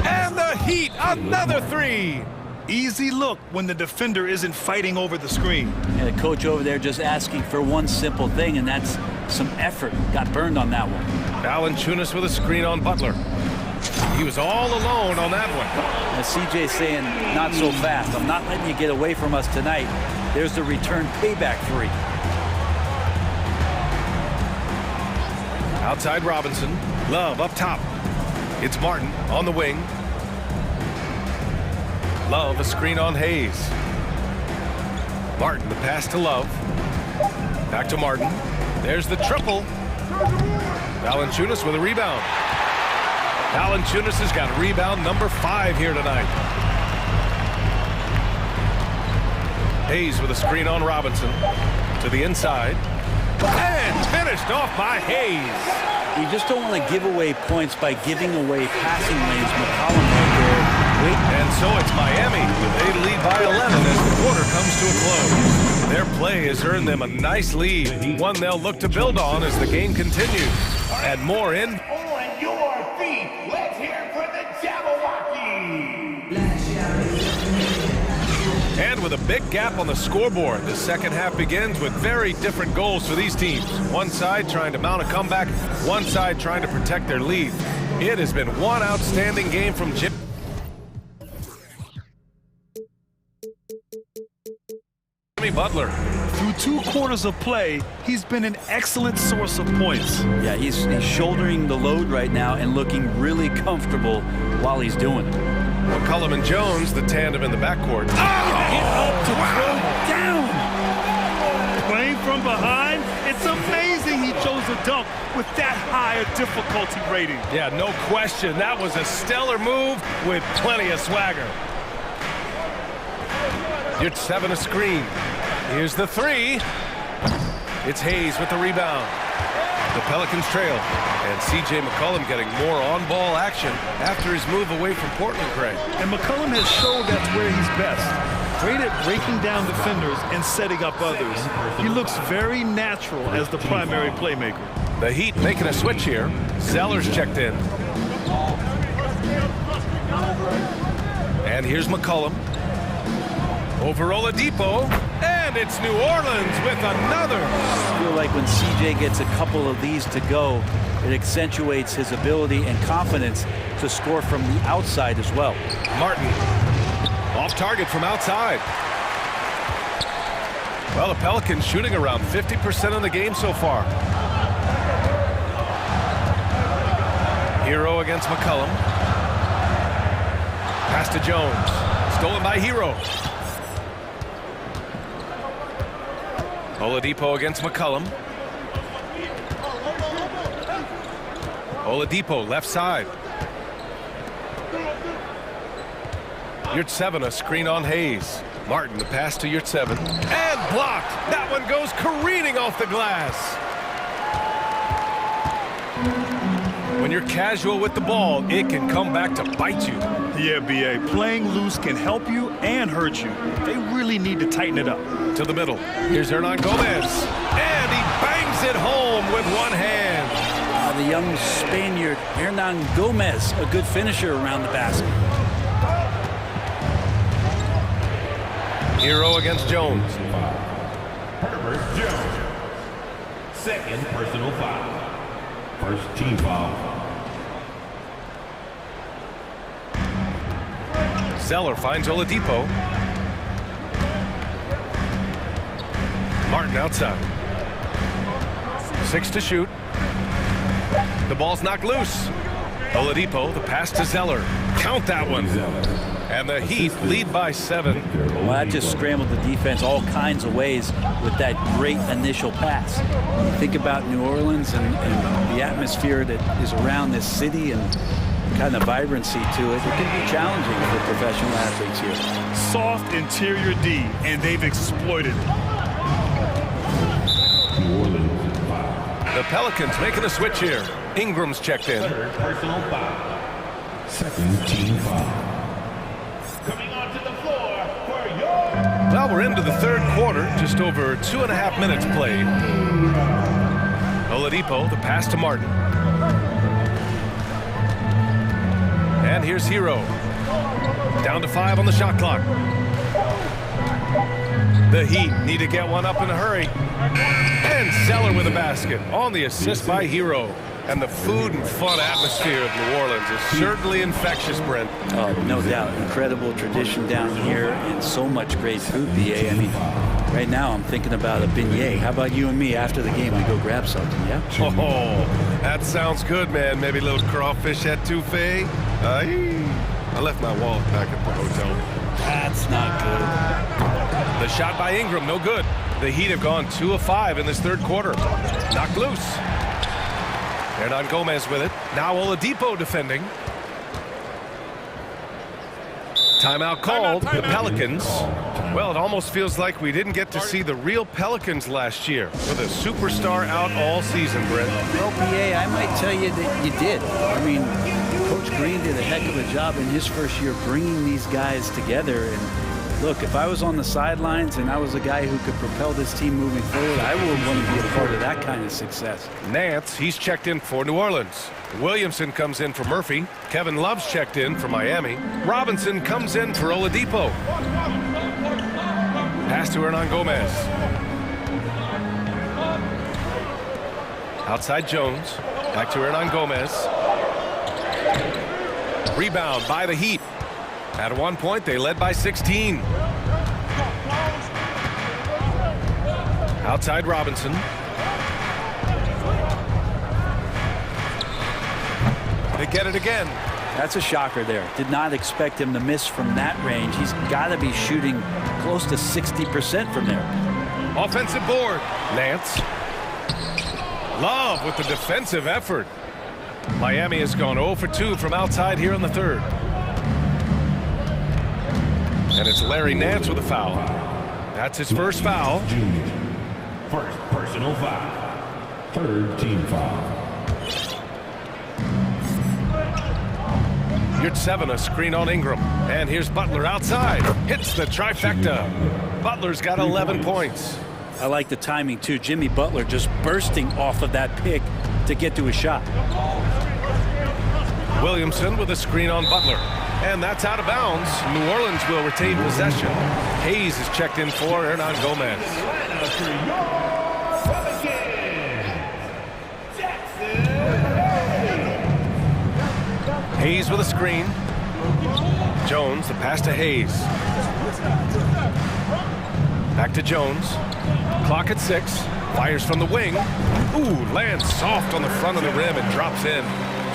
S7: And the Heat, another 3.
S9: Easy look when the defender isn't fighting over the screen.
S8: And the coach over there just asking for one simple thing, and that's some effort. Got burned on that one.
S7: Valanciunas with a screen on Butler. He was all alone on that one.
S8: And CJ saying, not so fast. I'm not letting you get away from us tonight. There's the return payback 3.
S7: Outside Robinson. Love up top. It's Martin on the wing. Love, a screen on Hayes. Martin, the pass to Love. Back to Martin. There's the triple. Valanciunas with a rebound. Valanciunas has got rebound number 5 here tonight. Hayes with a screen on Robinson. To the inside. And finished off by Hayes.
S8: You just don't want to give away points by giving away passing lanes. McCollum right there. Wait.
S7: And so it's Miami. They lead by 11 as the quarter comes to a close. Their play has earned them a nice lead, one they'll look to build on as the game continues. And more in.
S4: On your feet, let's hear for the Jabberwocky.
S7: And with a big gap on the scoreboard, the second half begins with very different goals for these teams. One side trying to mount a comeback, one side trying to protect their lead. It has been one outstanding game from Jim. Butler.
S9: Through 2 quarters of play, he's been an excellent source of points.
S8: Yeah, he's shouldering the load right now and looking really comfortable while he's doing it.
S7: McCollum and Jones, the tandem in the backcourt.
S8: Get up to throw down.
S9: Playing from behind, it's amazing he chose a dunk with that higher difficulty rating.
S7: Yeah, no question. That was a stellar move with plenty of swagger. You're 7 a screen. Here's the 3. It's Hayes with the rebound. The Pelicans trail. And C.J. McCollum getting more on-ball action after his move away from Portland, Craig.
S9: And McCollum has showed that's where he's best. Great at breaking down defenders and setting up others. He looks very natural as the primary playmaker.
S7: The Heat making a switch here. Zeller's checked in. And here's McCollum. Over Oladipo, and it's New Orleans with another.
S8: I feel like when CJ gets a couple of these to go, it accentuates his ability and confidence to score from the outside as well.
S7: Martin, off target from outside. Well, the Pelicans shooting around 50% of the game so far. Hero against McCollum. Pass to Jones. Stolen by Hero. Oladipo against McCollum. Oladipo left side. Yurtseven a screen on Hayes. Martin the pass to Yurtseven. And blocked. That one goes careening off the glass. When you're casual with the ball, it can come back to bite you.
S9: Yeah, B.A. Playing loose can help you and hurt you. They really need to tighten it up.
S7: To the middle. Here's Hernan Gomez. And he bangs it home with one hand.
S8: The young Spaniard, Hernan Gomez, a good finisher around the basket.
S7: Hero against Jones.
S4: Herbert Jones. Second personal foul. First team foul.
S7: Zeller finds Oladipo. Martin outside. 6 to shoot. The ball's knocked loose. Oladipo, the pass to Zeller. Count that one. And the Heat lead by 7.
S8: Well, that just scrambled the defense all kinds of ways with that great initial pass. When you think about New Orleans and the atmosphere that is around this city and kind of vibrancy to it, it can be challenging for professional athletes here.
S9: Soft interior D, and they've exploited it.
S7: The Pelicans making a switch here. Ingram's checked in.
S4: Third personal foul. Second team foul. Coming onto the floor for your...
S7: Well, we're into the third quarter. Just over 2.5 minutes played. Oladipo, the pass to Martin. And here's Hero. Down to 5 on the shot clock. The Heat need to get one up in a hurry. And Zeller with a basket on the assist by Hero. And the food and fun atmosphere of New Orleans is certainly infectious, Brent.
S8: Oh, no doubt. Incredible tradition down here and so much great food, BA. I mean, right now I'm thinking about a beignet. How about you and me after the game? We go grab something, yeah?
S7: Oh, that sounds good, man. Maybe a little crawfish etouffee. I left my wallet back at the hotel.
S8: That's not good.
S7: The shot by Ingram, no good. The Heat have gone 2 of 5 in this third quarter. Knocked loose. Hernan Gomez with it. Now Oladipo defending. Timeout called. The Pelicans Well, it almost feels like we didn't get to see the real Pelicans last year with a superstar out all season, Brent.
S8: Well, PA, I might tell you that you did. I mean, Coach Green did a heck of a job in his first year bringing these guys together. And look, if I was on the sidelines and I was a guy who could propel this team moving forward, I would want to be a part of that kind of success.
S7: Nance, he's checked in for New Orleans. Williamson comes in for Murphy. Kevin Love's checked in for Miami. Robinson comes in for Oladipo. Pass to Hernan Gomez. Outside Jones. Back to Hernan Gomez. Rebound by the Heat. At one point, they led by 16. Outside Robinson. They get it again.
S8: That's a shocker there. Did not expect him to miss from that range. He's got to be shooting close to 60% from there.
S7: Offensive board. Nance. Love with the defensive effort. Miami has gone 0 for 2 from outside here in the third. And it's Larry Nance with a foul. That's his first foul.
S4: First personal foul. Third team foul.
S7: Yurtseven, a screen on Ingram. And here's Butler outside. Hits the trifecta. Butler's got 11 points.
S8: I like the timing, too. Jimmy Butler just bursting off of that pick to get to a shot.
S7: Williamson with a screen on Butler. And that's out of bounds. New Orleans will retain possession. Hayes is checked in for Hernan Gomez. Hayes with a screen. Jones, the pass to Hayes. Back to Jones. Clock at 6. Fires from the wing. Ooh, lands soft on the front of the rim and drops in.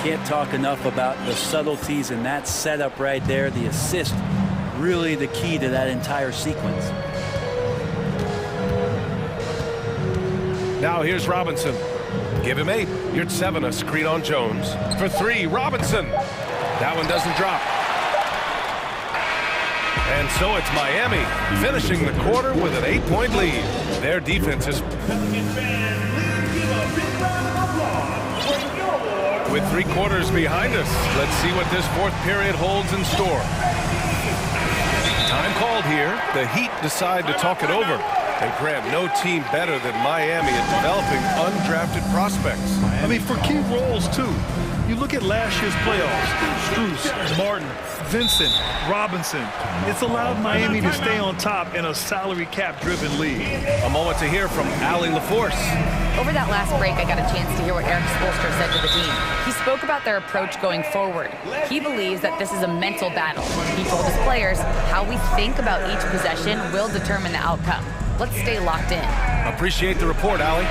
S8: Can't talk enough about the subtleties in that setup right there. The assist, really the key to that entire sequence.
S7: Now here's Robinson. Give him 8. Yurtseven, a screen on Jones. For 3, Robinson. That one doesn't drop. And so it's Miami finishing the quarter with an 8-point lead. Their defense is... With 3 quarters behind us, let's see what this fourth period holds in store. Time called here. The Heat decide to talk it over. And Graham, no team better than Miami at developing undrafted prospects.
S9: I mean, for key roles, too. You look at last year's playoffs, Strus, Martin, Vincent, Robinson. It's allowed Miami to stay on top in a salary cap-driven league.
S7: A moment to hear from Allie LaForce.
S11: Over that last break, I got a chance to hear what Eric Spoelstra said to the team. He spoke about their approach going forward. He believes that this is a mental battle. He told his players how we think about each possession will determine the outcome. Let's stay locked in.
S7: Appreciate the report, Allie.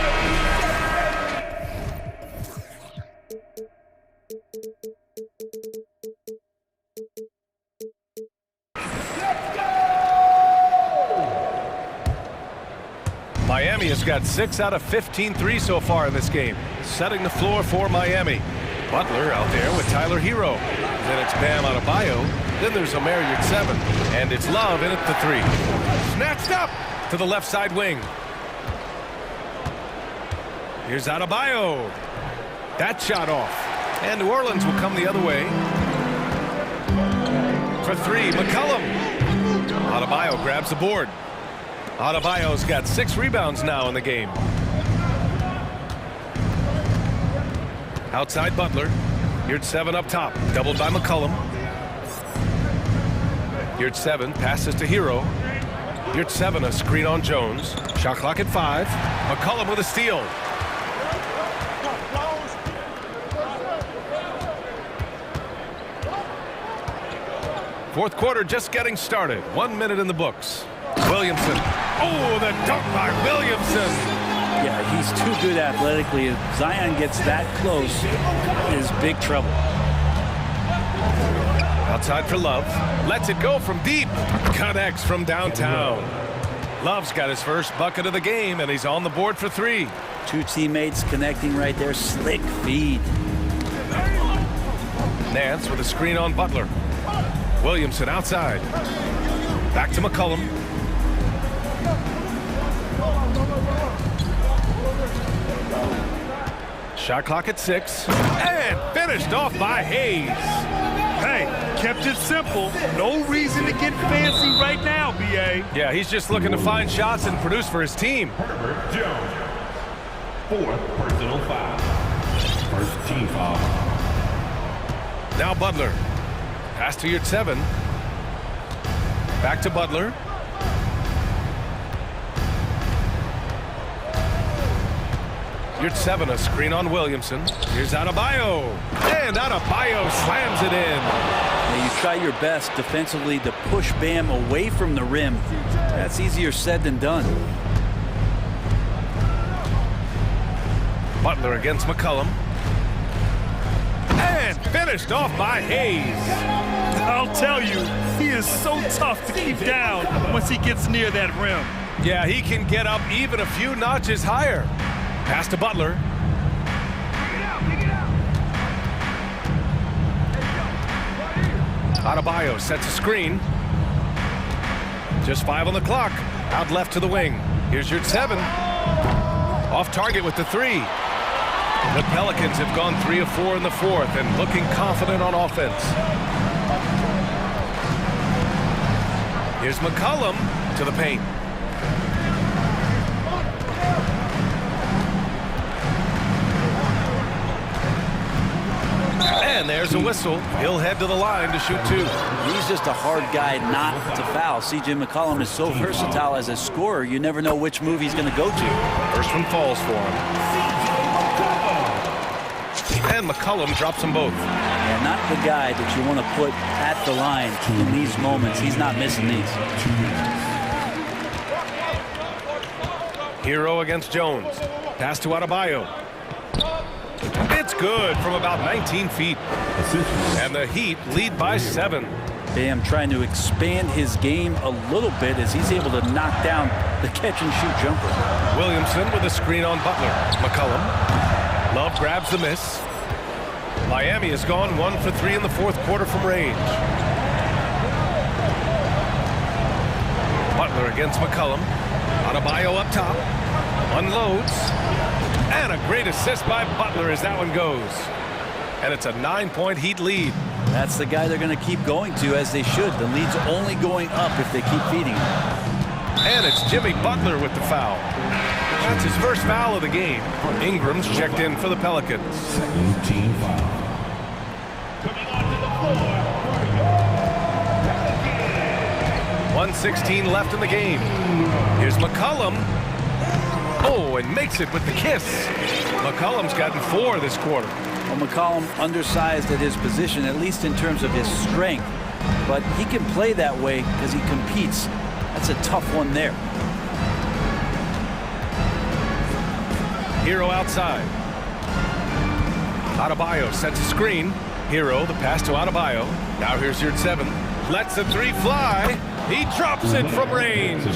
S7: Miami has got 6 out of 15 threes so far in this game. Setting the floor for Miami. Butler out there with Tyler Hero. Then it's Bam Adebayo. Then there's Omer Yurtseven. And it's Love in at the 3. Snatched up to the left side wing. Here's Adebayo. That shot off. And New Orleans will come the other way. For 3, McCollum. Adebayo grabs the board. Adebayo's got 6 rebounds now in the game. Outside Butler. Yurtseven up top. Doubled by McCollum. Yurtseven passes to Hero. Yurtseven a screen on Jones. Shot clock at 5. McCollum with a steal. Fourth quarter just getting started. 1 minute in the books. Williamson. Oh, the dunk by Williamson.
S8: Yeah, he's too good athletically. If Zion gets that close, is big trouble.
S7: Outside for Love. Lets it go from deep. Connects from downtown. Love's got his first bucket of the game, and he's on the board for 3.
S8: 2 teammates connecting right there. Slick feed.
S7: Nance with a screen on Butler. Williamson outside. Back to McCollum. Shot clock at 6. And finished off by Hayes.
S9: Hey, kept it simple. No reason to get fancy right now, B.A.
S7: Yeah, he's just looking to find shots and produce for his team.
S4: Herbert Jones. 4th personal foul. First team foul.
S7: Now Butler. Pass to Yurt 7. Back to Butler. Yurt 7, a screen on Williamson. Here's Adebayo. And Adebayo slams it in.
S8: Now you try your best defensively to push Bam away from the rim. That's easier said than done.
S7: Butler against McCollum. And finished off by Hayes.
S9: I'll tell you, he is so tough to keep down once he gets near that rim.
S7: Yeah, he can get up even a few notches higher. Pass to Butler. Adebayo sets a screen. Just 5 on the clock. Out left to the wing. Here's Yurt 7. Off target with the 3. The Pelicans have gone 3 of 4 in the 4th and looking confident on offense. Here's McCollum to the paint. And there's a whistle. He'll head to the line to shoot 2.
S8: He's just a hard guy not to foul. C.J. McCollum is so versatile as a scorer, you never know which move he's going to go to.
S7: First one falls for him. And McCollum drops them both.
S8: Yeah, not the guy that you want to put at the line in these moments. He's not missing these.
S7: Hero against Jones. Pass to Adebayo. It's good from about 19 feet. And the Heat lead by 7.
S8: Bam trying to expand his game a little bit as he's able to knock down the catch-and-shoot jumper.
S7: Williamson with a screen on Butler. McCollum. Love grabs the miss. Miami has gone 1 for 3 in the 4th quarter from range. Butler against McCollum. Adebayo up top. Unloads. And a great assist by Butler as that one goes. And it's a 9-point Heat lead.
S8: That's the guy they're going to keep going to, as they should. The lead's only going up if they keep feeding him.
S7: And it's Jimmy Butler with the foul. That's his first foul of the game. Ingram's checked in for the Pelicans.
S4: Second team foul.
S3: Coming onto the floor.
S7: 1:16 left in the game. Here's McCollum. Oh, and makes it with the kiss. McCollum's gotten 4 this quarter.
S8: Well, McCollum undersized at his position, at least in terms of his strength. But he can play that way because he competes. That's a tough one there.
S7: Hero outside. Adebayo sets a screen. Hero, the pass to Adebayo. Now here's Yurt 7. Lets the 3 fly. He drops it from range.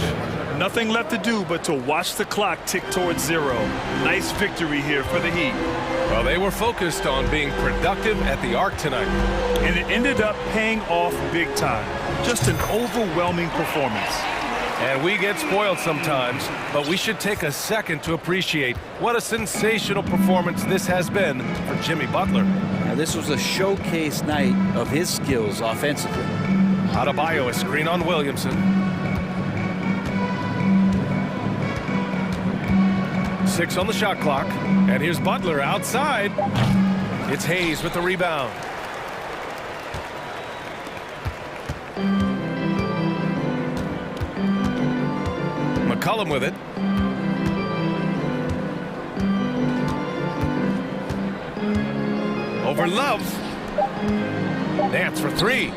S9: Nothing left to do but to watch the clock tick towards 0. Nice victory here for the Heat.
S7: Well, they were focused on being productive at the arc tonight.
S9: And it ended up paying off big time. Just an overwhelming performance.
S7: And we get spoiled sometimes, but we should take a second to appreciate what a sensational performance this has been for Jimmy Butler.
S8: Now, this was a showcase night of his skills offensively.
S7: Adebayo, a screen on Williamson. 6 on the shot clock. And here's Butler outside. It's Hayes with the rebound. McCollum with it. Over Love. Nance for 3.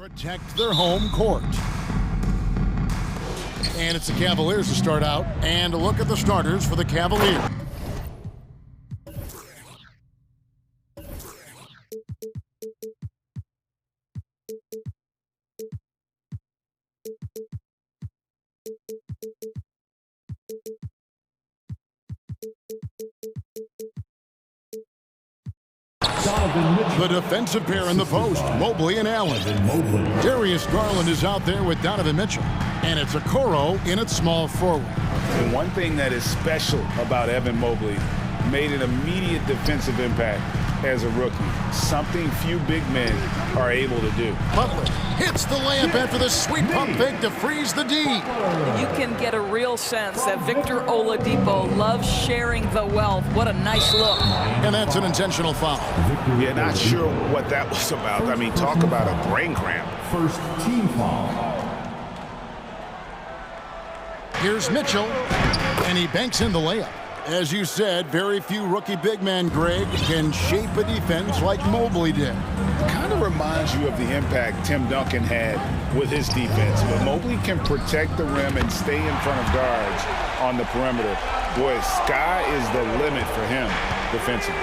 S1: protect their home court. And it's the Cavaliers to start out. And a look at the starters for the Cavaliers. The defensive pair in the post, Mobley and Allen. Darius Garland is out there with Donovan Mitchell. And it's Okoro in at small forward.
S3: And one thing that is special about Evan Mobley, made an immediate defensive impact as a rookie. Something few big men are able to do.
S1: Butler hits the layup after the sweet pump fake to freeze the D.
S12: You can get a real sense that Victor Oladipo loves sharing the wealth. What a nice look.
S1: And that's an intentional foul.
S3: Yeah, not sure what that was about. I mean, talk about a brain cramp.
S4: First team foul.
S1: Here's Mitchell, and he banks in the layup. As you said, very few rookie big men, Greg, can shape a defense like Mobley did.
S3: It kind of reminds you of the impact Tim Duncan had with his defense. But Mobley can protect the rim and stay in front of guards on the perimeter. Boy, sky is the limit for him defensively.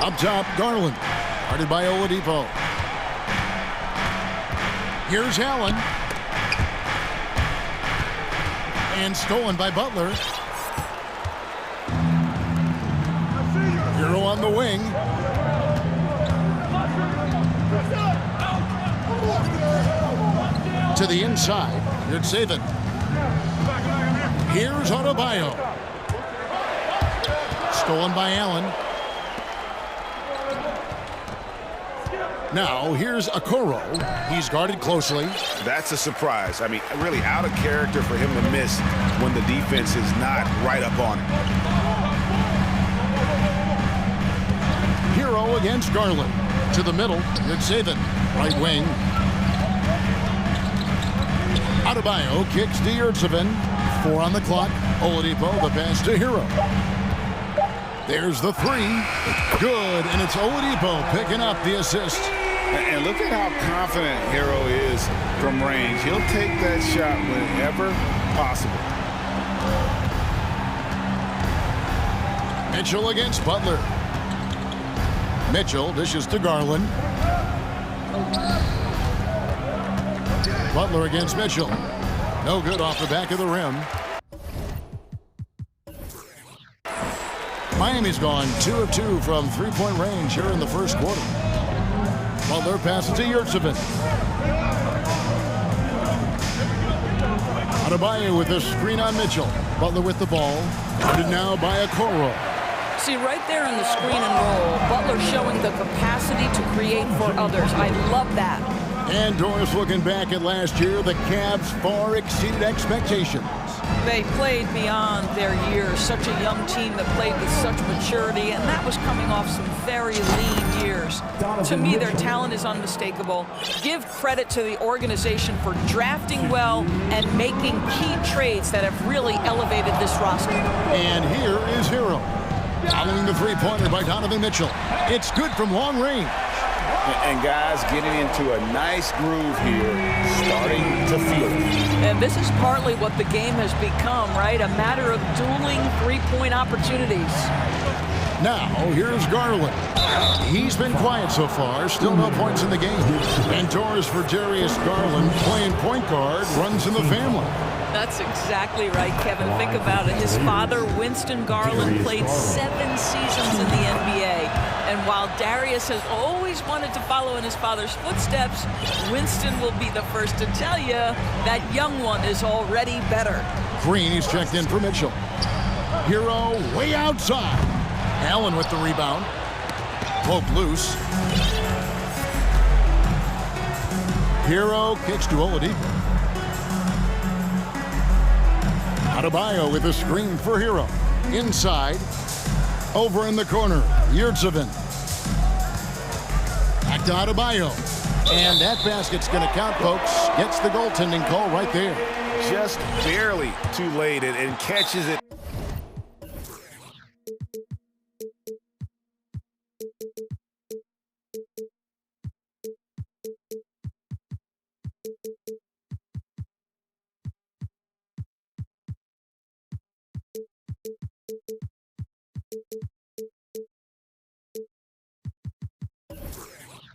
S1: Up top, Garland, guarded by Oladipo. Here's Allen. And stolen by Butler. Hero on the wing. To the inside. Here's Saban. Here's Adebayo. Stolen by Allen. Now, here's Okoro. He's guarded closely.
S3: That's a surprise. I mean, really out of character for him to miss when the defense is not right up on him.
S1: Hero against Garland. To the middle, it's Saban. Right wing. Adebayo kicks to Yurtseven. 4 on the clock. Oladipo, the pass to Hero. There's the 3. Good, and it's Oladipo picking up the assist.
S3: And look at how confident Hero is from range. He'll take that shot whenever possible.
S1: Mitchell against Butler. Mitchell dishes to Garland. Butler against Mitchell. No good off the back of the rim. Miami's gone 2 of 2 from three-point range here in the first quarter. Butler passes to Yurtseven. Adebayo with a screen on Mitchell. Butler with the ball. Guarded now by Okoro.
S12: See, right there in the screen and roll, Butler showing the capacity to create for others. I love that.
S1: And Doris looking back at last year, the Cavs far exceeded expectations.
S12: They played beyond their years. Such a young team that played with such maturity, and that was coming off some very lean years. To me, their talent is unmistakable. Give credit to the organization for drafting well and making key trades that have really elevated this roster.
S1: And here is Hero. Following the three-pointer by Donovan Mitchell. It's good from long range.
S3: And guys getting into a nice groove here, starting to feel it.
S12: And this is partly what the game has become, right? A matter of dueling three-point opportunities.
S1: Now, here's Garland. He's been quiet so far, still no points in the game. And Doris for Darius Garland, playing point guard, runs in the family.
S12: That's exactly right, Kevin. Think about it. His father, Winston Garland, played 7 seasons in the NBA. And while Darius has always wanted to follow in his father's footsteps, Winston will be the first to tell you that young one is already better.
S1: Green, he's checked in for Mitchell. Hero way outside. Allen with the rebound. Poke loose. Hero kicks to Oladipo. Adebayo with a screen for Hero. Inside. Over in the corner. Yurtseven. Back to Adebayo. And that basket's going to count, folks. Gets the goaltending call right there.
S3: Just barely too late and catches it.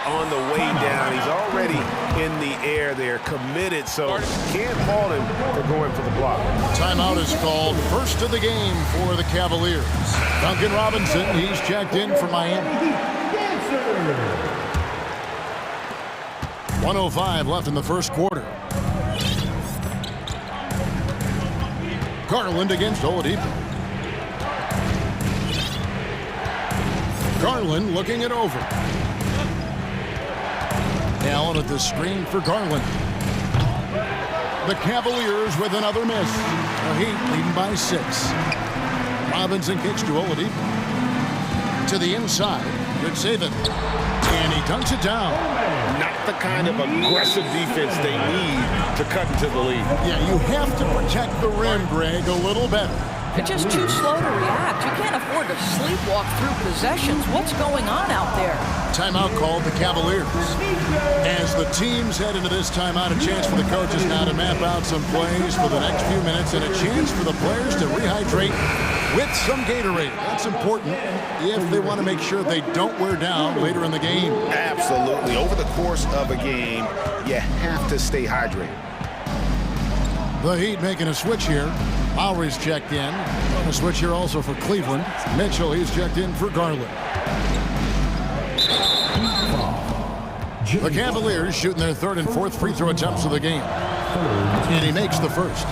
S3: On the way down, he's already in the air there, committed, so can't fault him for going for the block.
S1: Timeout is called. First of the game for the Cavaliers. Duncan Robinson, he's checked in for Miami. 1:05 left in the first quarter. Garland against Oladipo. Garland looking it over. Allen at the screen for Garland. The Cavaliers with another miss. The Heat leading by 6. Robinson kicks to Oladipo. To the inside. Good save it. And he dunks it down.
S3: Not the kind of aggressive defense they need to cut into the lead.
S1: Yeah, you have to protect the rim, Greg, a little better.
S12: They're just too slow to react. You can't afford to sleepwalk through possessions. What's going on out there?
S1: Timeout called the Cavaliers. As the teams head into this timeout, a chance for the coaches now to map out some plays for the next few minutes and a chance for the players to rehydrate with some Gatorade. That's important if they want to make sure they don't wear down later in the game.
S3: Absolutely. Over the course of a game, you have to stay hydrated.
S1: The Heat making a switch here. Lowry's checked in. A switch here also for Cleveland. Mitchell, he's checked in for Garland. The Cavaliers shooting their third and fourth free throw attempts of the game. And he makes the first.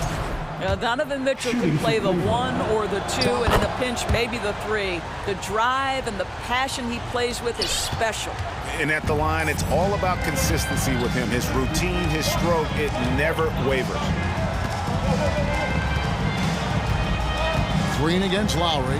S12: Donovan Mitchell can play the 1 or the 2, and in a pinch, maybe the 3. The drive and the passion he plays with is special.
S3: And at the line, it's all about consistency with him. His routine, his stroke, it never wavers.
S1: Green against Lowry.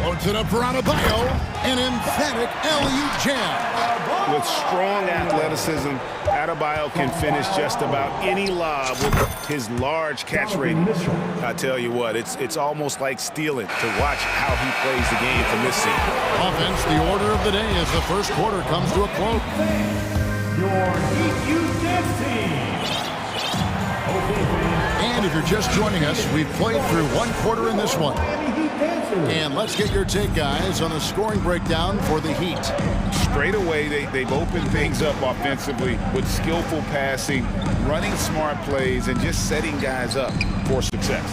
S1: Loads it up for Adebayo. An emphatic LU jam.
S3: With strong athleticism, Adebayo can finish just about any lob with his large catch rating. I tell you what, it's almost like stealing to watch how he plays the game from this scene.
S1: Offense, the order of the day as the first quarter comes to a close.
S4: Your Heat U10 team.
S1: And if you're just joining us, we've played through one quarter in this one. And let's get your take, guys, on the scoring breakdown for the Heat.
S3: Straight away, they've opened things up offensively with skillful passing, running smart plays, and just setting guys up for success.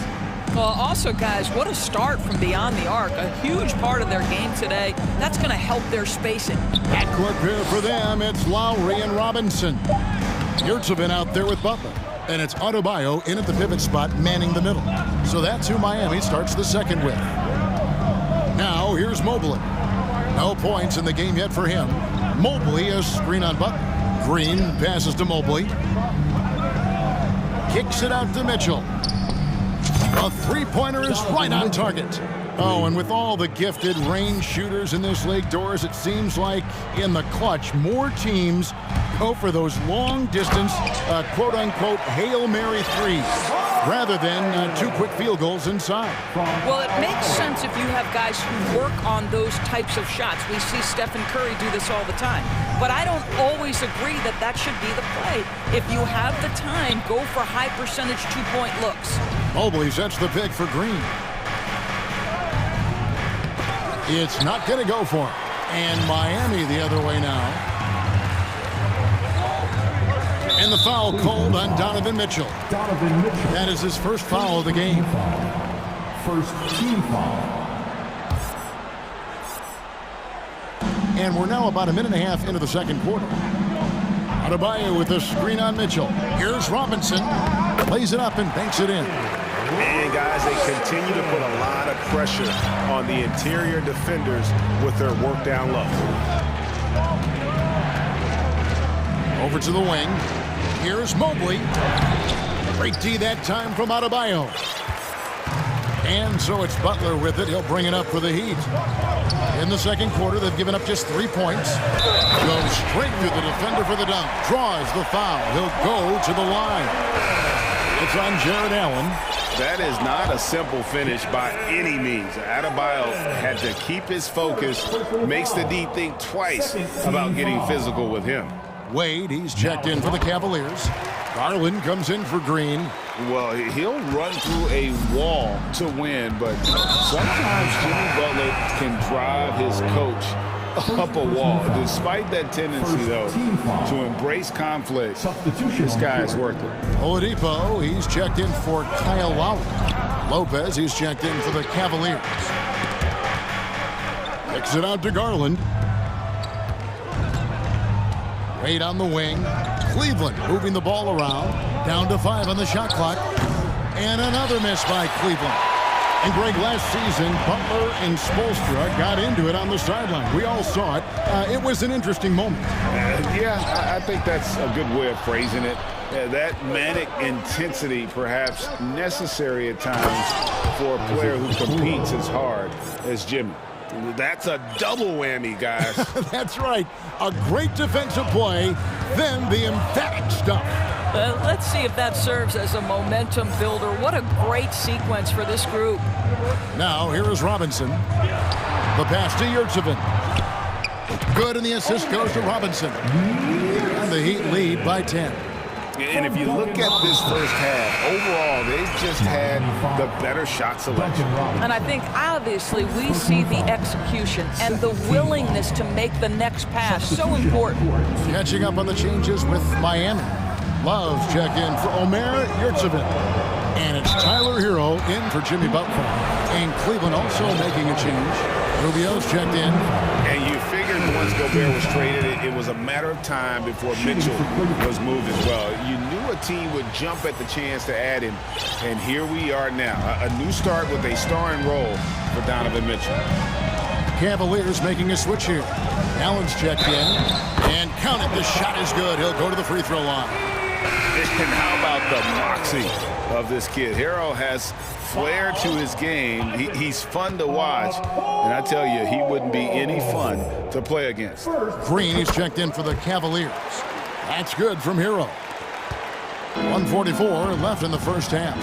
S12: Well, also, guys, what a start from beyond the arc. A huge part of their game today. That's going to help their spacing.
S1: Backcourt pair for them, it's Lowry and Robinson. Yurtsevin out there with Butler. And it's Adebayo in at the pivot spot, manning the middle. So that's who Miami starts the second with. Now, here's Mobley. No points in the game yet for him. Mobley, a screen on Butler. Green passes to Mobley. Kicks it out to Mitchell. A three-pointer is right on target. Oh, and with all the gifted range shooters in this league, Doris, it seems like in the clutch, more teams go for those long-distance, quote-unquote, Hail Mary threes rather than 2 quick field goals inside.
S12: Well, it makes sense if you have guys who work on those types of shots. We see Stephen Curry do this all the time. But I don't always agree that that should be the play. If you have the time, go for high-percentage 2-point looks.
S1: Mobley sets the pick for Green. It's not going to go for him. And Miami the other way now. And the foul called on Donovan Mitchell. That is his first foul of the game.
S4: First team foul.
S1: And we're now about a minute and a half into the second quarter. Adebayo with a screen on Mitchell. Here's Robinson. Plays it up and banks it in.
S3: And guys, they continue to put a lot of pressure on the interior defenders with their work down low.
S1: Over to the wing. Here's Mobley. Great D that time from Adebayo. And so it's Butler with it. He'll bring it up for the Heat. In the second quarter, they've given up just 3 points. Goes straight through the defender for the dunk. Draws the foul. He'll go to the line. It's on Jared Allen.
S3: That is not a simple finish by any means. Adebayo had to keep his focus, makes the D think twice about getting physical with him.
S1: Wade, he's checked in for the Cavaliers. Garland comes in for Green.
S3: Well, he'll run through a wall to win, but sometimes Jimmy Butler can drive his coach up a wall. Despite that tendency, though, to embrace conflict, this guy is worth it.
S1: Oladipo, he's checked in for Kyle Lowry. Lopez, he's checked in for the Cavaliers. Kicks it out to Garland. Wade on the wing. Cleveland moving the ball around. Down to 5 on the shot clock. And another miss by Cleveland. And Greg, last season, Butler and Spoelstra got into it on the sideline. We all saw it. It was an interesting moment.
S3: Yeah, I think that's a good way of phrasing it. That manic intensity perhaps necessary at times for a player who competes as hard as Jimmy. That's a double whammy, guys.
S1: That's right. A great defensive play, then the emphatic stuff.
S12: Let's see if that serves as a momentum builder. What a great sequence for this group.
S1: Now, here is Robinson. The pass to Yurtsevin. Good, and the assist goes to Robinson. And the Heat lead by 10.
S3: And if you look at this first half, overall, they've just had the better shot selection.
S12: And I think, obviously, we see the execution and the willingness to make the next pass so important.
S1: Catching up on the changes with Miami. Love check in for Omer Yurtsevin. And it's Tyler Hero in for Jimmy Butler. And Cleveland also making a change. Rubio's checked in.
S3: And you figured once Gobert was traded, it was a matter of time before Mitchell was moved as well. You knew a team would jump at the chance to add him. And here we are now. A new start with a starring role for Donovan Mitchell.
S1: Cavaliers making a switch here. Allen's checked in. And count it, the shot is good. He'll go to the free throw line.
S3: And how about the moxie of this kid? Hero has flair to his game. He's fun to watch. And I tell you, he wouldn't be any fun to play against.
S1: Green is checked in for the Cavaliers. That's good from Hero. 1:44 left in the first half.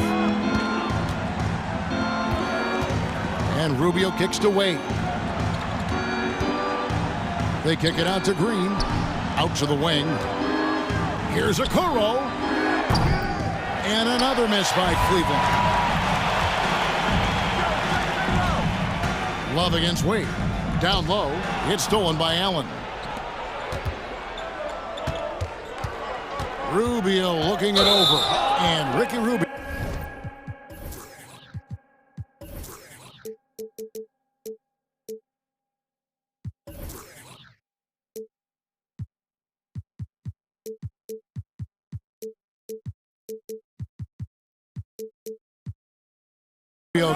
S1: And Rubio kicks to Wade. They kick it out to Green. Out to the wing. Here's a Okoro. And another miss by Cleveland. Love against Wade. Down low. It's stolen by Allen. Rubio looking it over. And Ricky Rubio.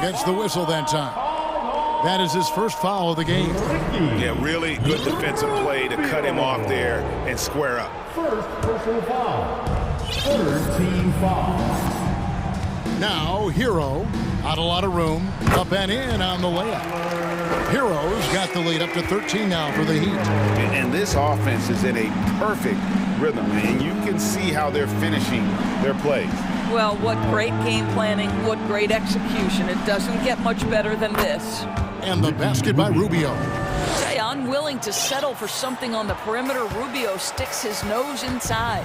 S1: Gets the whistle that time. That is his first foul of the game.
S3: Yeah, really good defensive play to cut him off there and square up.
S4: First personal foul. Third team foul.
S1: Now, Hero, not a lot of room, up and in on the layup. Hero's got the lead up to 13 now for the Heat.
S3: And this offense is in a perfect rhythm, and you can see how they're finishing their plays.
S12: Well, what great game planning, what great execution. It doesn't get much better than this.
S1: And the basket by Rubio.
S12: Say, unwilling to settle for something on the perimeter, Rubio sticks his nose inside.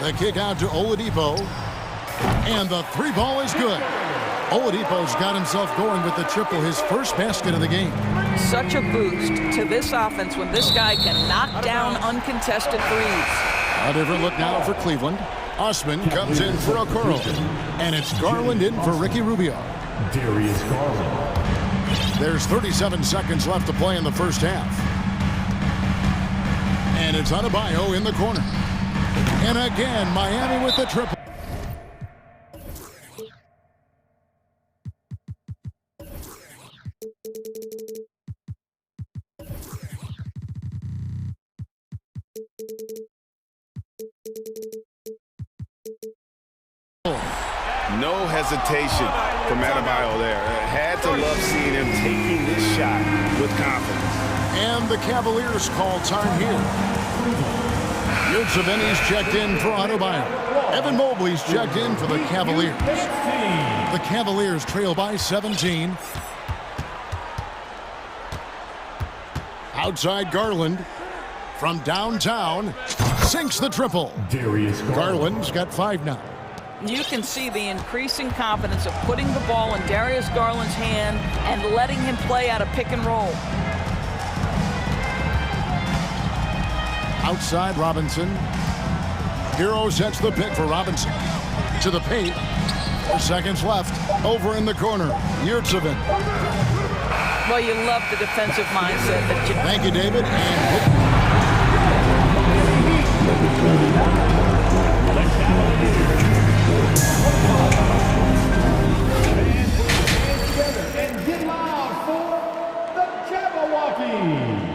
S1: The kick out to Oladipo. And the three ball is good. Oladipo's got himself going with the triple, his first basket of the game.
S12: Such a boost to this offense when this guy can knock down uncontested threes.
S1: A different look now for Cleveland. Osman comes in for Okoro. And it's Garland in for Ricky Rubio.
S4: Darius Garland.
S1: There's 37 seconds left to play in the first half. And it's Adebayo in the corner. And again, Miami with the triple.
S3: No hesitation from Adebayo there. Had to love seeing him taking this shot with confidence.
S1: And the Cavaliers call time here. Yurtseven's checked in for Adebayo. Evan Mobley's checked in for the Cavaliers. The Cavaliers trail by 17. Outside Garland from downtown sinks the triple. Garland's got 5 now.
S12: You can see the increasing confidence of putting the ball in Darius Garland's hand and letting him play out of pick and roll.
S1: Outside Robinson. Hero sets the pick for Robinson. To the paint. 4 seconds left. Over in the corner. Yurtseven.
S12: Well, you love the defensive mindset that you...
S1: Thank you, David. And
S4: And get loud for the Jabberwockies.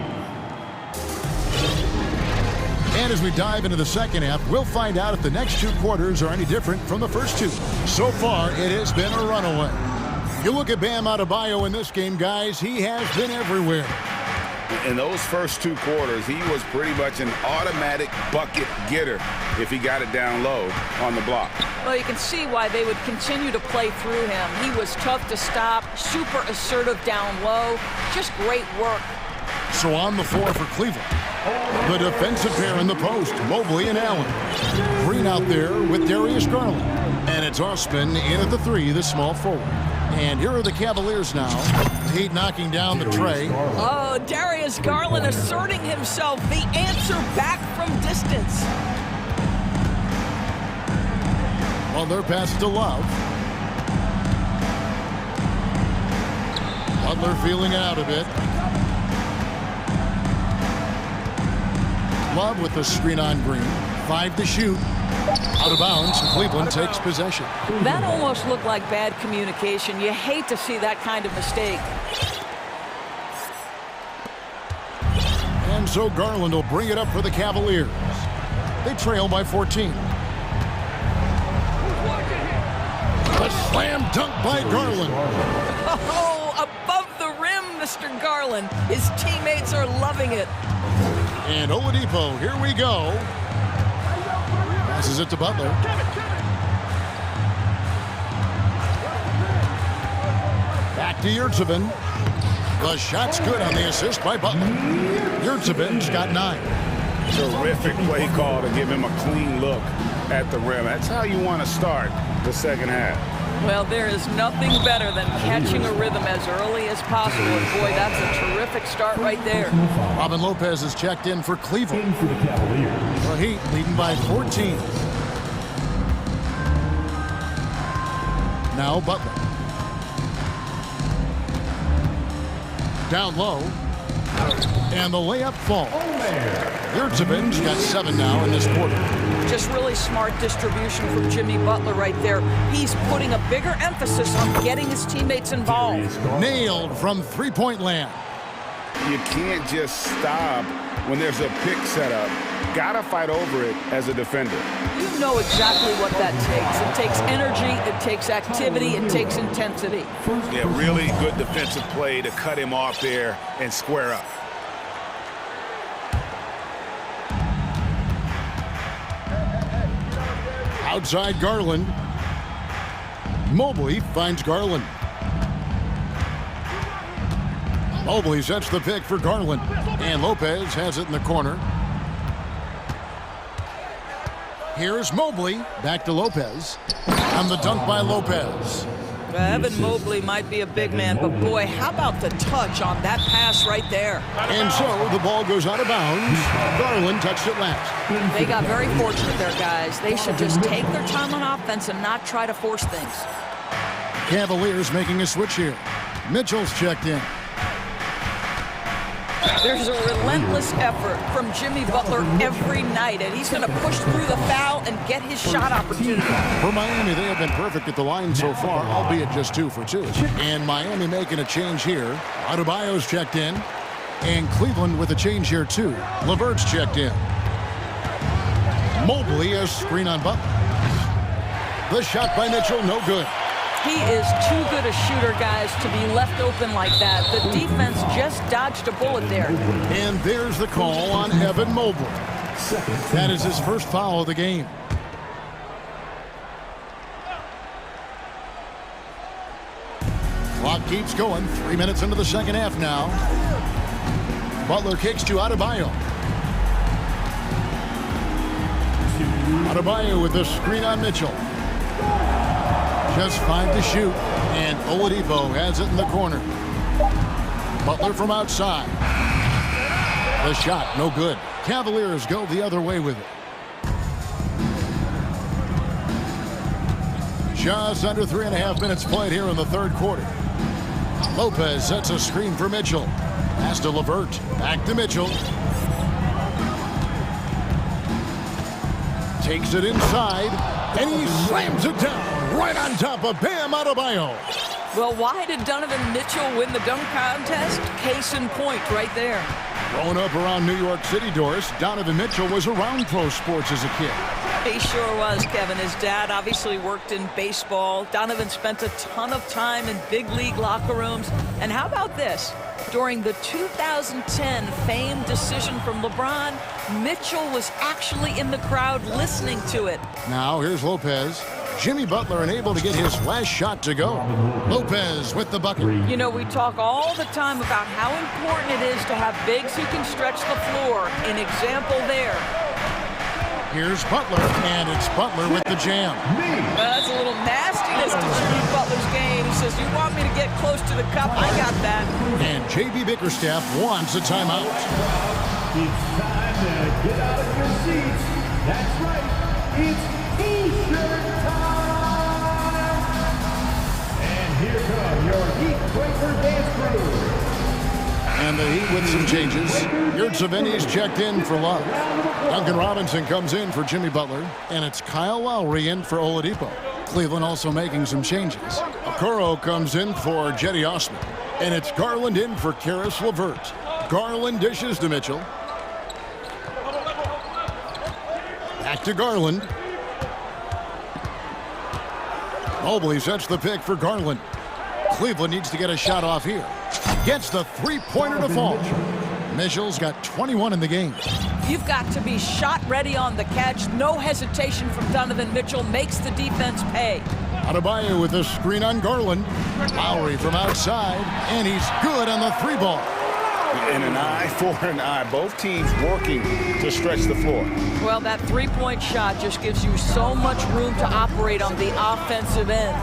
S1: And as we dive into the second half, we'll find out if the next 2 quarters are any different from the first 2. So far, it has been a runaway. You look at Bam Adebayo in this game, guys, he has been everywhere.
S3: In those first 2 quarters, he was pretty much an automatic bucket getter if he got it down low on the block.
S12: Well, you can see why they would continue to play through him. He was tough to stop, super assertive down low, just great work.
S1: So on the floor for Cleveland, the defensive pair in the post, Mobley and Allen. Green out there with Darius Garland. And it's Osman in at the 3, the small forward. And here are the Cavaliers now. Heat knocking down the tray.
S12: Oh, Darius Garland asserting himself, the answer back from distance.
S1: Well, their pass to Love. Butler feeling out a bit. Love with the screen on Green. 5 to shoot. Out of bounds, Cleveland takes possession.
S12: That almost looked like bad communication. You hate to see that kind of mistake.
S1: And so Garland will bring it up for the Cavaliers. They trail by 14. The slam dunk by Garland.
S12: Oh, above the rim, Mr. Garland. His teammates are loving it.
S1: And Oladipo, here we go. Passes it to Butler. Back to Yurtseven. The shot's good on the assist by Butler. Yurtseven's got 9.
S3: Terrific play call to give him a clean look at the rim. That's how you want to start the second half.
S12: Well, there is nothing better than catching a rhythm as early as possible. And boy, that's a terrific start right there.
S1: Robin Lopez is checked in for Cleveland. The Heat leading by 14. Now Butler. Down low. And the layup falls. Yurtseven's got 7 now in this quarter.
S12: Just really smart distribution from Jimmy Butler right there. He's putting a bigger emphasis on getting his teammates involved.
S1: Nailed from 3-point land.
S3: You can't just stop when there's a pick set up. Gotta fight over it as a defender.
S12: You know exactly what that takes. It takes energy, it takes activity, it takes intensity.
S3: Yeah, really good defensive play to cut him off there and square up.
S1: Outside Garland. Mobley finds Garland. Mobley sets the pick for Garland. And Lopez has it in the corner. Here's Mobley. Back to Lopez. And the dunk by Lopez.
S12: Evan Mobley might be a big man, but boy, how about the touch on that pass right there?
S1: And so the ball goes out of bounds. Garland touched it last.
S12: They got very fortunate there, guys. They should just take their time on offense and not try to force things.
S1: Cavaliers making a switch here. Mitchell's checked in.
S12: There's a relentless effort from Jimmy Butler every night, and he's going to push through the foul and get his shot opportunity.
S1: For Miami, they have been perfect at the line so far, albeit just 2 for 2. And Miami making a change here. Adebayo's checked in. And Cleveland with a change here, too. LeVert's checked in. Mobley, a screen on Butler. The shot by Mitchell, no good.
S12: He is too good a shooter, guys, to be left open like that. The defense just dodged a bullet there.
S1: And there's the call on Evan Mobley. That is his first foul of the game. Clock keeps going. 3 minutes into the second half now. Butler kicks to Adebayo. Adebayo with the screen on Mitchell. Just 5 to shoot, and Oladipo has it in the corner. Butler from outside. The shot, no good. Cavaliers go the other way with it. Just under 3.5 minutes played here in the third quarter. Lopez sets a screen for Mitchell. Pass to LeVert. Back to Mitchell. Takes it inside, and he slams it down right on top of Bam Adebayo.
S12: Well, why did Donovan Mitchell win the dunk contest? Case in point right there.
S1: Growing up around New York City, Doris, Donovan Mitchell was around pro sports as a kid.
S12: He sure was, Kevin. His dad obviously worked in baseball. Donovan spent a ton of time in big league locker rooms. And how about this? During the 2010 famed decision from LeBron, Mitchell was actually in the crowd listening to it.
S1: Now here's Lopez. Jimmy Butler unable to get his last shot to go. Lopez with the bucket.
S12: You know, we talk all the time about how important it is to have bigs who can stretch the floor. An example there.
S1: Here's Butler, and it's Butler with the jam.
S12: That's a little nastiness to Jimmy Butler's game. He says, you want me to get close to the cup? I got that.
S1: And J.B. Bickerstaff wants a timeout.
S4: It's time to get out of your seats. That's right. It's T-shirt time. And here come your Heat Breaker dance crew.
S1: And the Heat with some changes. Yurtseven's checked in for Love. Duncan Robinson comes in for Jimmy Butler. And it's Kyle Lowry in for Oladipo. Cleveland also making some changes. Okoro comes in for Jetty Osman. And it's Garland in for Karis LeVert. Garland dishes to Mitchell. Back to Garland. Mobley sets the pick for Garland. Cleveland needs to get a shot off here. Gets the three-pointer to fall. Mitchell's got 21 in the game.
S12: You've got to be shot ready on the catch. No hesitation from Donovan Mitchell. Makes the defense pay.
S1: Adebayo with a screen on Garland. Lowry from outside, and he's good on the three ball.
S3: And an eye for an eye. Both teams working to stretch the floor.
S12: Well, that three-point shot just gives you so much room to operate on the offensive end.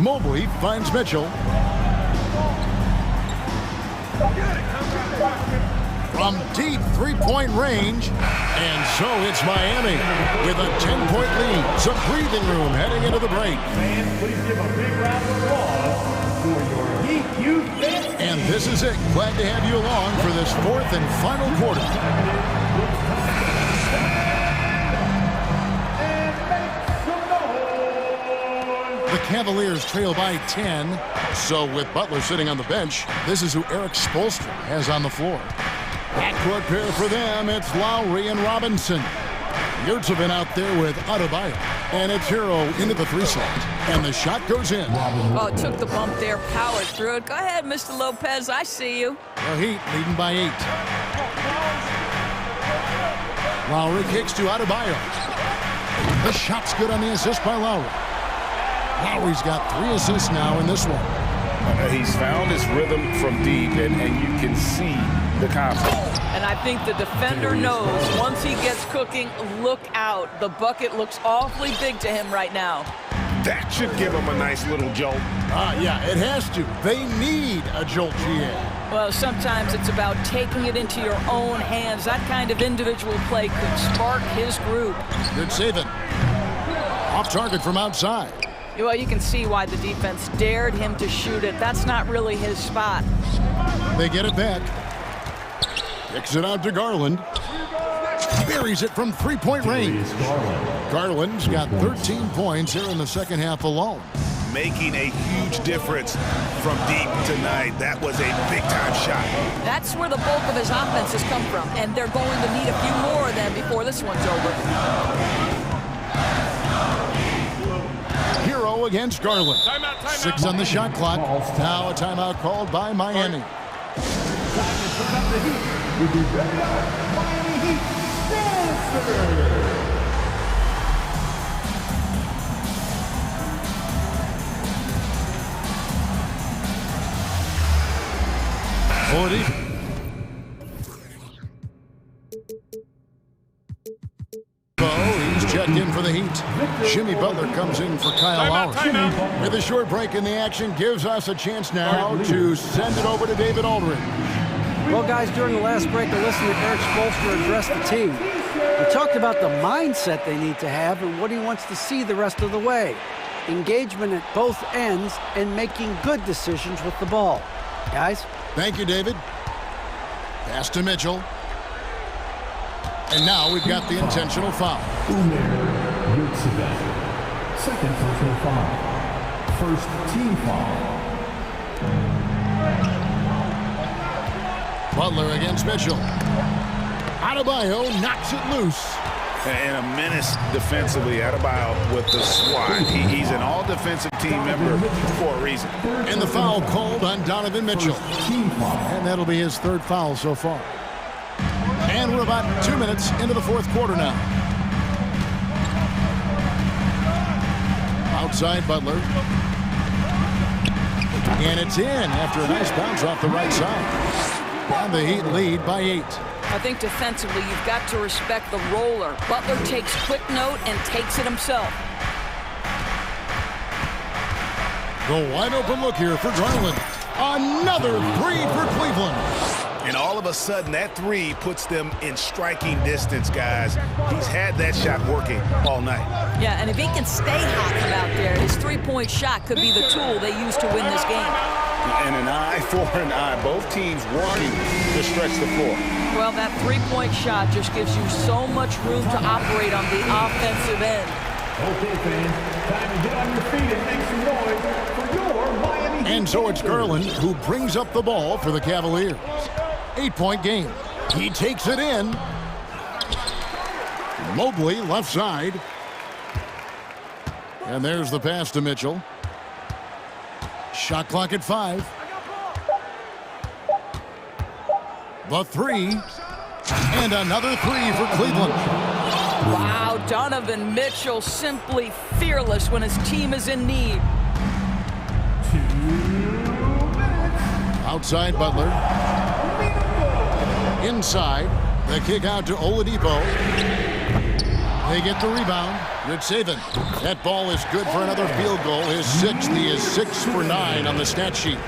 S1: Mobley finds Mitchell. From deep three-point range. And so it's Miami with a 10-point lead. Some breathing room heading into the break.
S4: Fans, please give a big round of applause for your Heat Youth Dance.
S1: And this is it. Glad to have you along for this fourth and final quarter. The Cavaliers trail by 10. So with Butler sitting on the bench, this is who Eric Spoelstra has on the floor. Backcourt pair for them, it's Lowry and Robinson. Yurtseven out there with Adebayo. And it's Hero into the three slot. And the shot goes in.
S12: Oh, took the bump there, powered through it. Go ahead, Mr. Lopez, I see you.
S1: The Heat leading by 8. Lowry kicks to Adebayo. The shot's good on the assist by Lowry. Lowry's got 3 assists now in this one.
S3: He's found his rhythm from deep, and you can see the confidence.
S12: And I think the defender knows once he gets cooking, look out. The bucket looks awfully big to him right now.
S3: That should give him a nice little jolt.
S1: Yeah, it has to. They need a jolt, GA.
S12: Well, sometimes it's about taking it into your own hands. That kind of individual play could spark his group.
S1: Good saving. Off target from outside.
S12: Well, you can see why the defense dared him to shoot it. That's not really his spot.
S1: They get it back. Kicks it out to Garland. Buries it from three-point range. Garland's got 13 points here in the second half alone.
S3: Making a huge difference from deep tonight. That was a big-time shot.
S12: That's where the bulk of his offense has come from, and they're going to need a few more of them before this one's over.
S1: Hero against Garland. 6 on the shot clock. Now a timeout called by Miami. He's checked in for the Heat. Jimmy Butler comes in for Kyle Lowry. With a short break in the action, gives us a chance now to send it over to David Aldridge.
S5: Well, guys, during the last break, I listened to Eric Spoelstra address the team. He talked about the mindset they need to have and what he wants to see the rest of the way. Engagement at both ends and making good decisions with the ball. Guys?
S1: Thank you, David. Pass to Mitchell. And now we've got the intentional foul.
S4: Second personal foul. First team foul.
S1: Butler against Mitchell. Adebayo knocks it loose.
S3: And a menace defensively. Adebayo with the swat. He's an all-defensive team member for a reason.
S1: And the foul called on Donovan Mitchell. And that'll be his third foul so far. And we're about 2 minutes into the fourth quarter now. Outside Butler. And it's in after a nice bounce off the right side. And the Heat lead by 8.
S12: I think defensively, you've got to respect the roller. Butler takes quick note and takes it himself.
S1: The wide open look here for Garland. Another three for Cleveland.
S3: And all of a sudden, that three puts them in striking distance, guys. He's had that shot working all night.
S12: Yeah, and if he can stay hot from out there, his three-point shot could be the tool they use to win this game.
S3: And an eye for an eye. Both teams working to stretch the floor.
S12: Well, that three-point shot just gives you so much room to operate on the offensive end.
S4: Okay, fans, time to get on your feet and make some noise for your Miami Heat.
S1: And so it's Garland who brings up the ball for the Cavaliers. 8-point game. He takes it in. Mobley left side. And there's the pass to Mitchell. Shot clock at 5. The three. And another three for Cleveland.
S12: Wow, Donovan Mitchell simply fearless when his team is in need.
S4: 2 minutes.
S1: Outside Butler. Inside. The kick out to Oladipo. They get the rebound. Good saving. That ball is good for another field goal. His sixth. He is 6 for 9 on the stat sheet.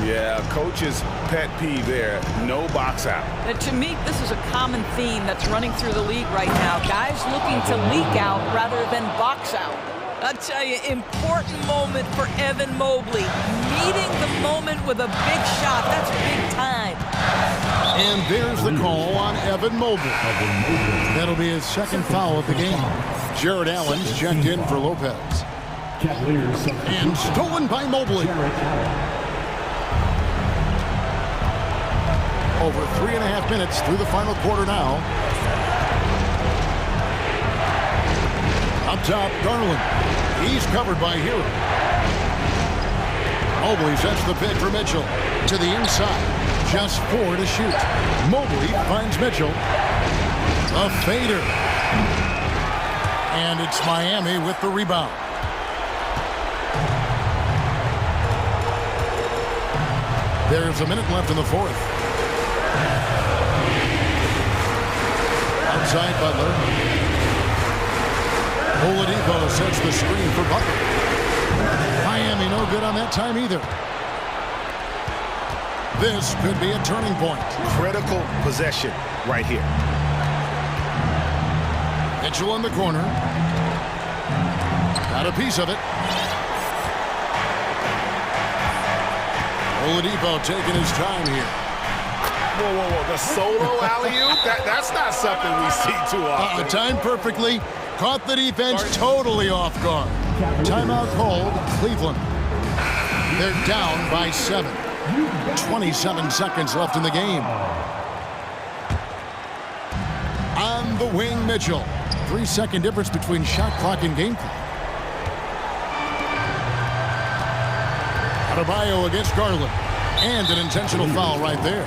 S3: Yeah, coach's pet peeve there. No box out.
S12: And to me, this is a common theme that's running through the league right now. Guys looking to leak out rather than box out. I'll tell you, important moment for Evan Mobley. Meeting the moment with a big shot. That's big time.
S1: And there's the call on Evan Mobley. That'll be his second foul of the game. Jared Allen's checked in for Lopez. And stolen by Mobley. Over 3.5 minutes through the final quarter now. Up top, Garland. He's covered by Hero. Mobley sets the pick for Mitchell. To the inside. Just 4 to shoot. Mobley finds Mitchell. A fader. And it's Miami with the rebound. There's a minute left in the fourth. Outside Butler. Oladipo sets the screen for Butler. Miami no good on that time either. This could be a turning point.
S3: Critical possession right here.
S1: Mitchell in the corner. Got a piece of it. Oladipo taking his time here.
S3: Whoa, whoa, whoa. The solo alley-oop? That's not something we see too often.
S1: Timed perfectly. Caught the defense totally off guard. Timeout called. Cleveland. They're down by 7. 27 seconds left in the game. On the wing, Mitchell. 3-second difference between shot clock and game clock. Adebayo against Garland. And an intentional foul right there.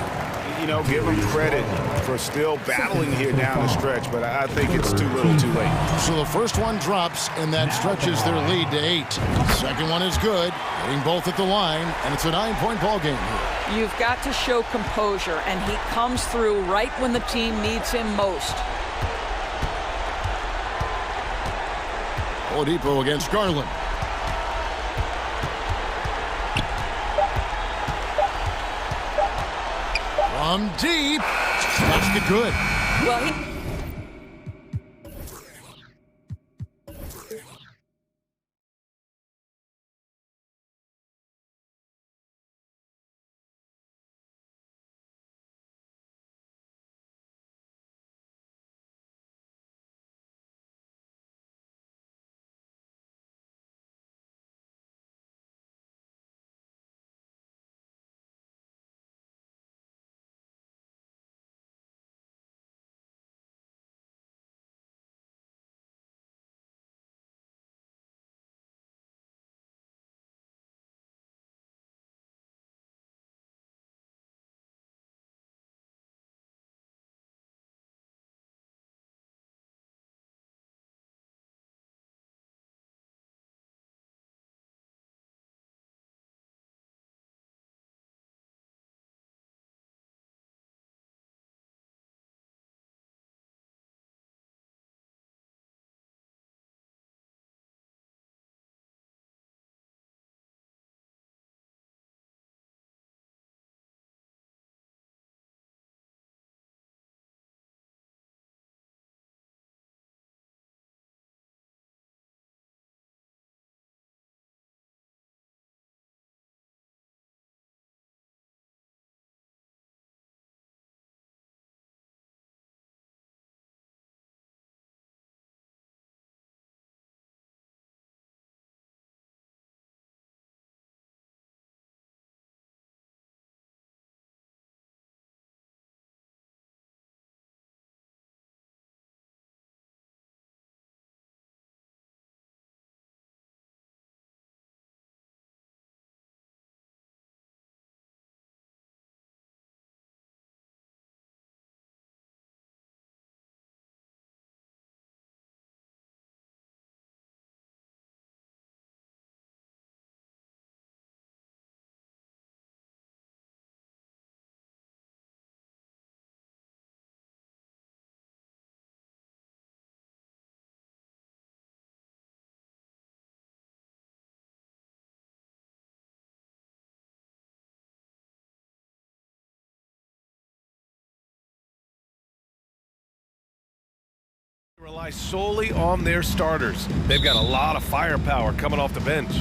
S3: you know, give him credit for still battling here down the stretch, but I think it's too little too late.
S1: So the first one drops, and that stretches their lead to 8. Second one is good, hitting both at the line, and it's a 9-point ball game here.
S12: You've got to show composure, and he comes through right when the team needs him most.
S1: Oladipo against Garland. From deep, basket good.
S12: Well,
S7: Rely solely on their starters. They've got a lot of firepower coming off the bench.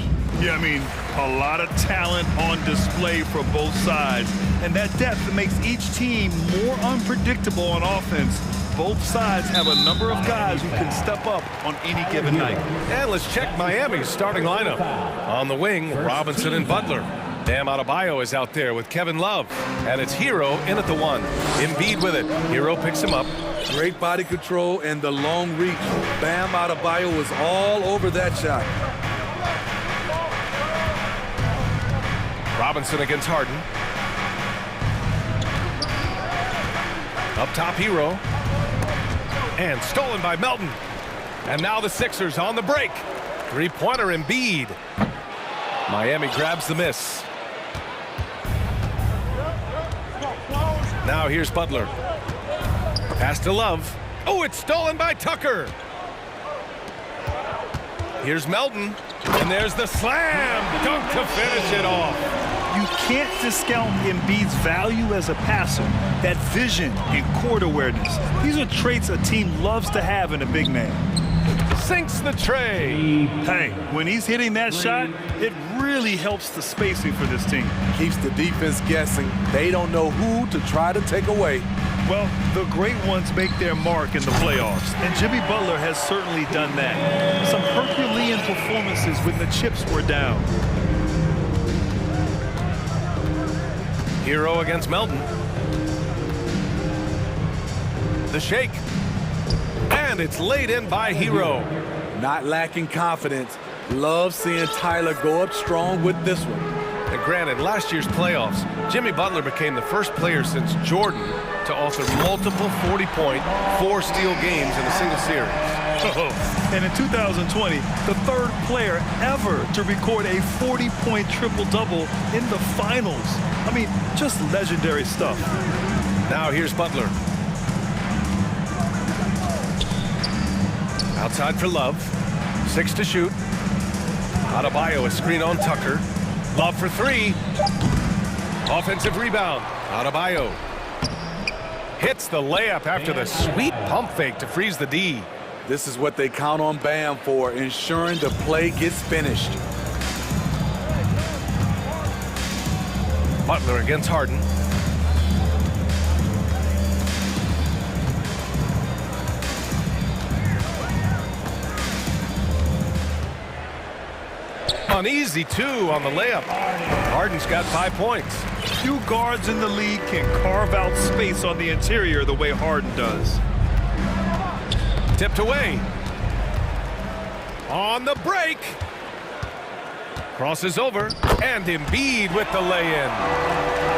S9: Yeah, I mean, a lot of talent on display for both sides. And that depth makes each team more unpredictable on offense. Both sides have a number of guys who can step up on any given night.
S7: And let's check Miami's starting lineup. On the wing, Robinson and Butler. Bam Adebayo is out there with Kevin Love. And it's Hero in at the 1. Embiid with it. Hero picks him up.
S13: Great body control and the long reach. Bam Adebayo was all over that shot.
S7: Robinson against Harden. Up top, Hero. And stolen by Melton. And now the Sixers on the break. Three-pointer Embiid. Miami grabs the miss. Now here's Butler. Pass to Love. Oh, it's stolen by Tucker. Here's Melton. And there's the slam dunk to finish it off.
S9: You can't discount Embiid's value as a passer. That vision and court awareness. These are traits a team loves to have in a big man.
S7: Sinks the tray.
S9: Hey, when he's hitting that shot, it really helps the spacing for this team.
S13: Keeps the defense guessing. They don't know who to try to take away.
S9: Well, the great ones make their mark in the playoffs, and Jimmy Butler has certainly done that. Some Herculean performances when the chips were down.
S7: Hero against Melton. The shake. And it's laid in by Hero.
S13: Not lacking confidence. Love seeing Tyler go up strong with this one.
S7: And granted, last year's playoffs, Jimmy Butler became the first player since Jordan to author multiple 40-point, 4-steal games in a single series.
S9: And in 2020, the third player ever to record a 40-point triple-double in the finals. I mean, just legendary stuff.
S7: Now here's Butler. Outside for Love. 6 to shoot. Adebayo, a screen on Tucker. Love for 3. Offensive rebound. Adebayo hits the layup after the sweet pump fake to freeze the D.
S13: This is what they count on Bam for, ensuring the play gets finished.
S7: Butler against Harden. Uneasy 2 on the layup. Harden's got 5 points.
S9: Few guards in the league can carve out space on the interior the way Harden does.
S7: Tipped away. On the break. Crosses over. And Embiid with the lay-in.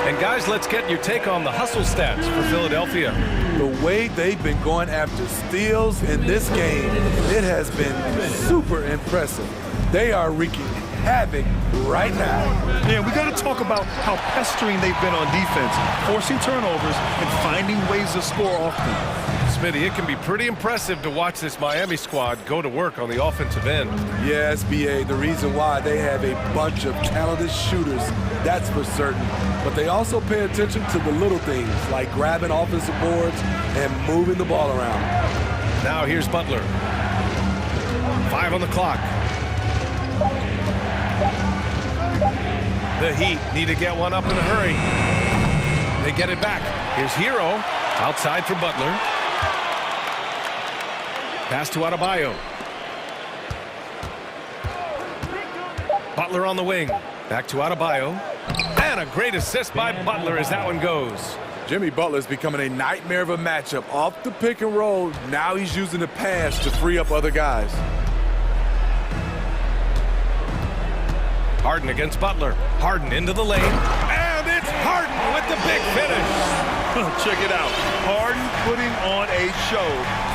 S7: And guys, let's get your take on the hustle stats for Philadelphia.
S13: The way they've been going after steals in this game, it has been super impressive. They are wreaking havoc right now.
S9: Yeah, we got to talk about how pestering they've been on defense, forcing turnovers and finding ways to score often.
S7: Smitty, it can be pretty impressive to watch this Miami squad go to work on the offensive end.
S13: Yes, BA, the reason why they have a bunch of talented shooters, that's for certain. But they also pay attention to the little things, like grabbing offensive boards and moving the ball around.
S7: Now here's Butler. 5 on the clock. The Heat need to get one up in a hurry. They get it back. Here's Hero. Outside for Butler. Pass to Adebayo. Butler on the wing. Back to Adebayo. And a great assist by Butler as that one goes.
S13: Jimmy Butler's becoming a nightmare of a matchup. Off the pick and roll, now he's using the pass to free up other guys.
S7: Harden against Butler. Harden into the lane. And it's Harden with the big finish.
S9: Check it out. Harden putting on a show,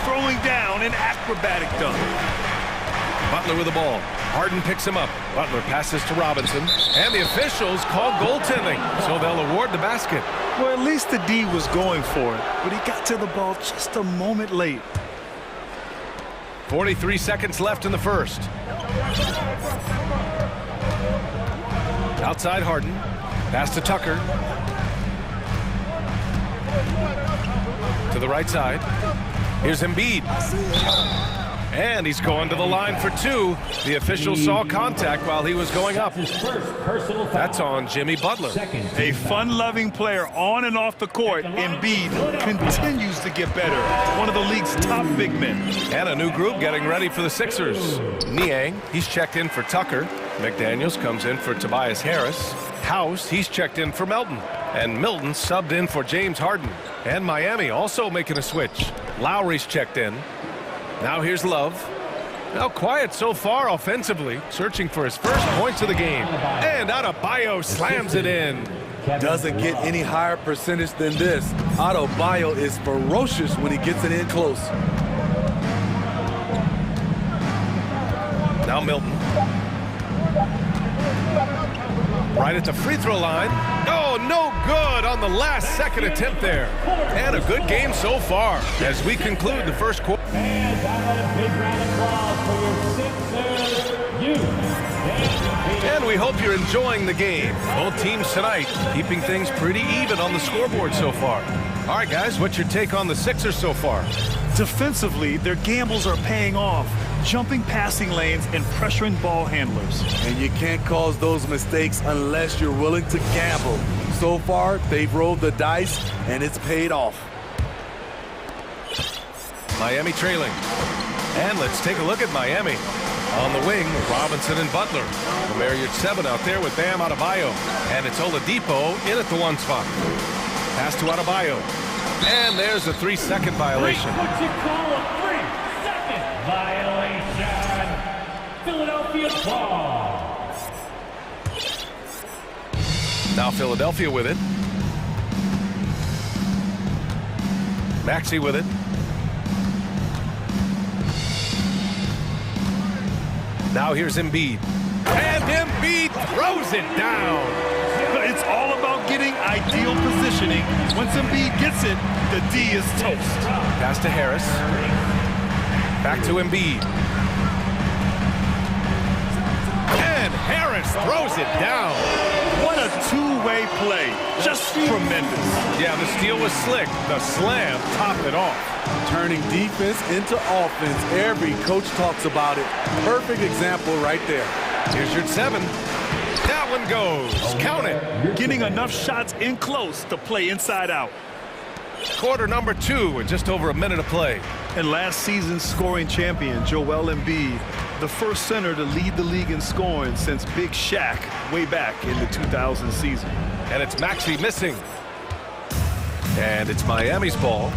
S9: throwing down an acrobatic dunk.
S7: Butler with the ball. Harden picks him up. Butler passes to Robinson. And the officials call goaltending, so they'll award the basket.
S9: Well, at least the D was going for it, but he got to the ball just a moment late.
S7: 43 seconds left in the first. Outside Harden. Pass to Tucker. To the right side. Here's Embiid. And he's going to the line for 2. The official saw contact while he was going up. That's on Jimmy Butler.
S9: A fun-loving player on and off the court, Embiid continues to get better. One of the league's top big men.
S7: And a new group getting ready for the Sixers. Niang, he's checked in for Tucker. McDaniels comes in for Tobias Harris. House, he's checked in for Melton. And Milton subbed in for James Harden. And Miami also making a switch. Lowry's checked in. Now here's Love. Now quiet so far offensively, searching for his first points of the game. And Adebayo slams it in.
S13: Doesn't get any higher percentage than this. Adebayo is ferocious when he gets it in close.
S7: Now Milton. Right at the free throw line. Oh, no good on the last second attempt there. And a good game so far as we conclude the first quarter.
S4: And a big round of applause for your Sixers youth.
S7: And we hope you're enjoying the game. Both teams tonight keeping things pretty even on the scoreboard so far. All right, guys, what's your take on the Sixers so far?
S9: Defensively, their gambles are paying off, jumping passing lanes and pressuring ball handlers.
S13: And you can't cause those mistakes unless you're willing to gamble. So far, they've rolled the dice, and it's paid off.
S7: Miami trailing. And let's take a look at Miami. On the wing, Robinson and Butler. Marriott 7 out there with Bam Adebayo. And it's Oladipo in at the 1 spot. Pass to Adebayo. And there's a 3-second violation.
S4: What you call a 3-second violation. Philadelphia ball.
S7: Now Philadelphia with it. Maxey with it. Now here's Embiid. And Embiid throws it down.
S9: It's all about getting ideal positioning. Once Embiid gets it, the D is toast.
S7: Pass to Harris. Back to Embiid. And Harris throws it down.
S9: What a two-way play. Just tremendous.
S7: Yeah, the steal was slick. The slam topped it off.
S13: Turning defense into offense. Every coach talks about it. Perfect example right there.
S7: Here's your 7. That one goes. Count it.
S9: Getting enough shots in close to play inside out.
S7: Quarter number 2 with just over a minute of play.
S9: And last season's scoring champion, Joel Embiid, the first center to lead the league in scoring since Big Shaq way back in the 2000 season.
S7: And it's Maxey missing. And it's Miami's ball,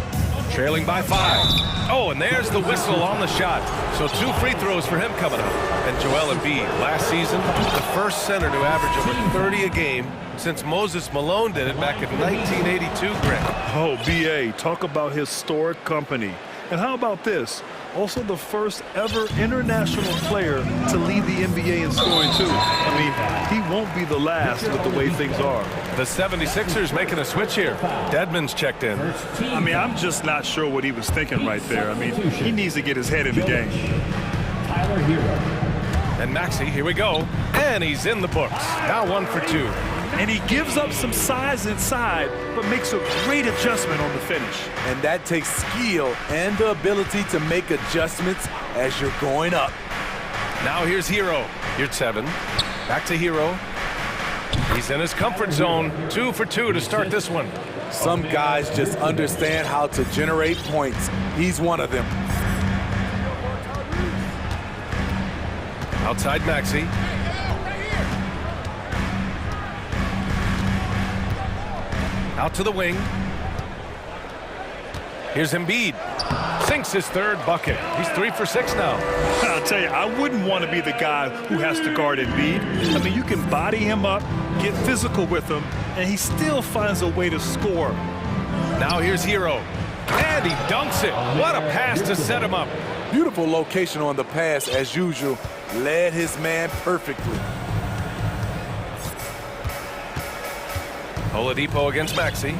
S7: trailing by 5. Oh, and there's the whistle on the shot. So 2 free throws for him coming up. And Joel Embiid, last season, the first center to average over 30 a game since Moses Malone did it back in 1982, Grant.
S9: Oh, B.A., talk about historic company. And how about this? Also the first ever international player to lead the NBA in scoring, too. I mean, he won't be the last with the way things are.
S7: The 76ers making a switch here. Dedmon's checked in.
S9: I mean, I'm just not sure what he was thinking right there. I mean, he needs to get his head in the game.
S7: And Maxey, here we go. And he's in the books. Now 1 for 2.
S9: And he gives up some size inside, but makes a great adjustment on the finish.
S13: And that takes skill and the ability to make adjustments as you're going up.
S7: Now here's Hero. Your 7. Back to Hero. He's in his comfort zone. 2 for 2 to start this one.
S13: Some guys just understand how to generate points. He's one of them.
S7: Outside Maxey. Out to the wing. Here's Embiid. Sinks his 3rd bucket. He's 3 for 6 now.
S9: I'll tell you, I wouldn't want to be the guy who has to guard Embiid. I mean, you can body him up, get physical with him, and he still finds a way to score.
S7: Now here's Hero. And he dunks it. What a pass to set him up.
S13: Beautiful location on the pass, as usual. Led his man perfectly.
S7: Oladipo against Maxey.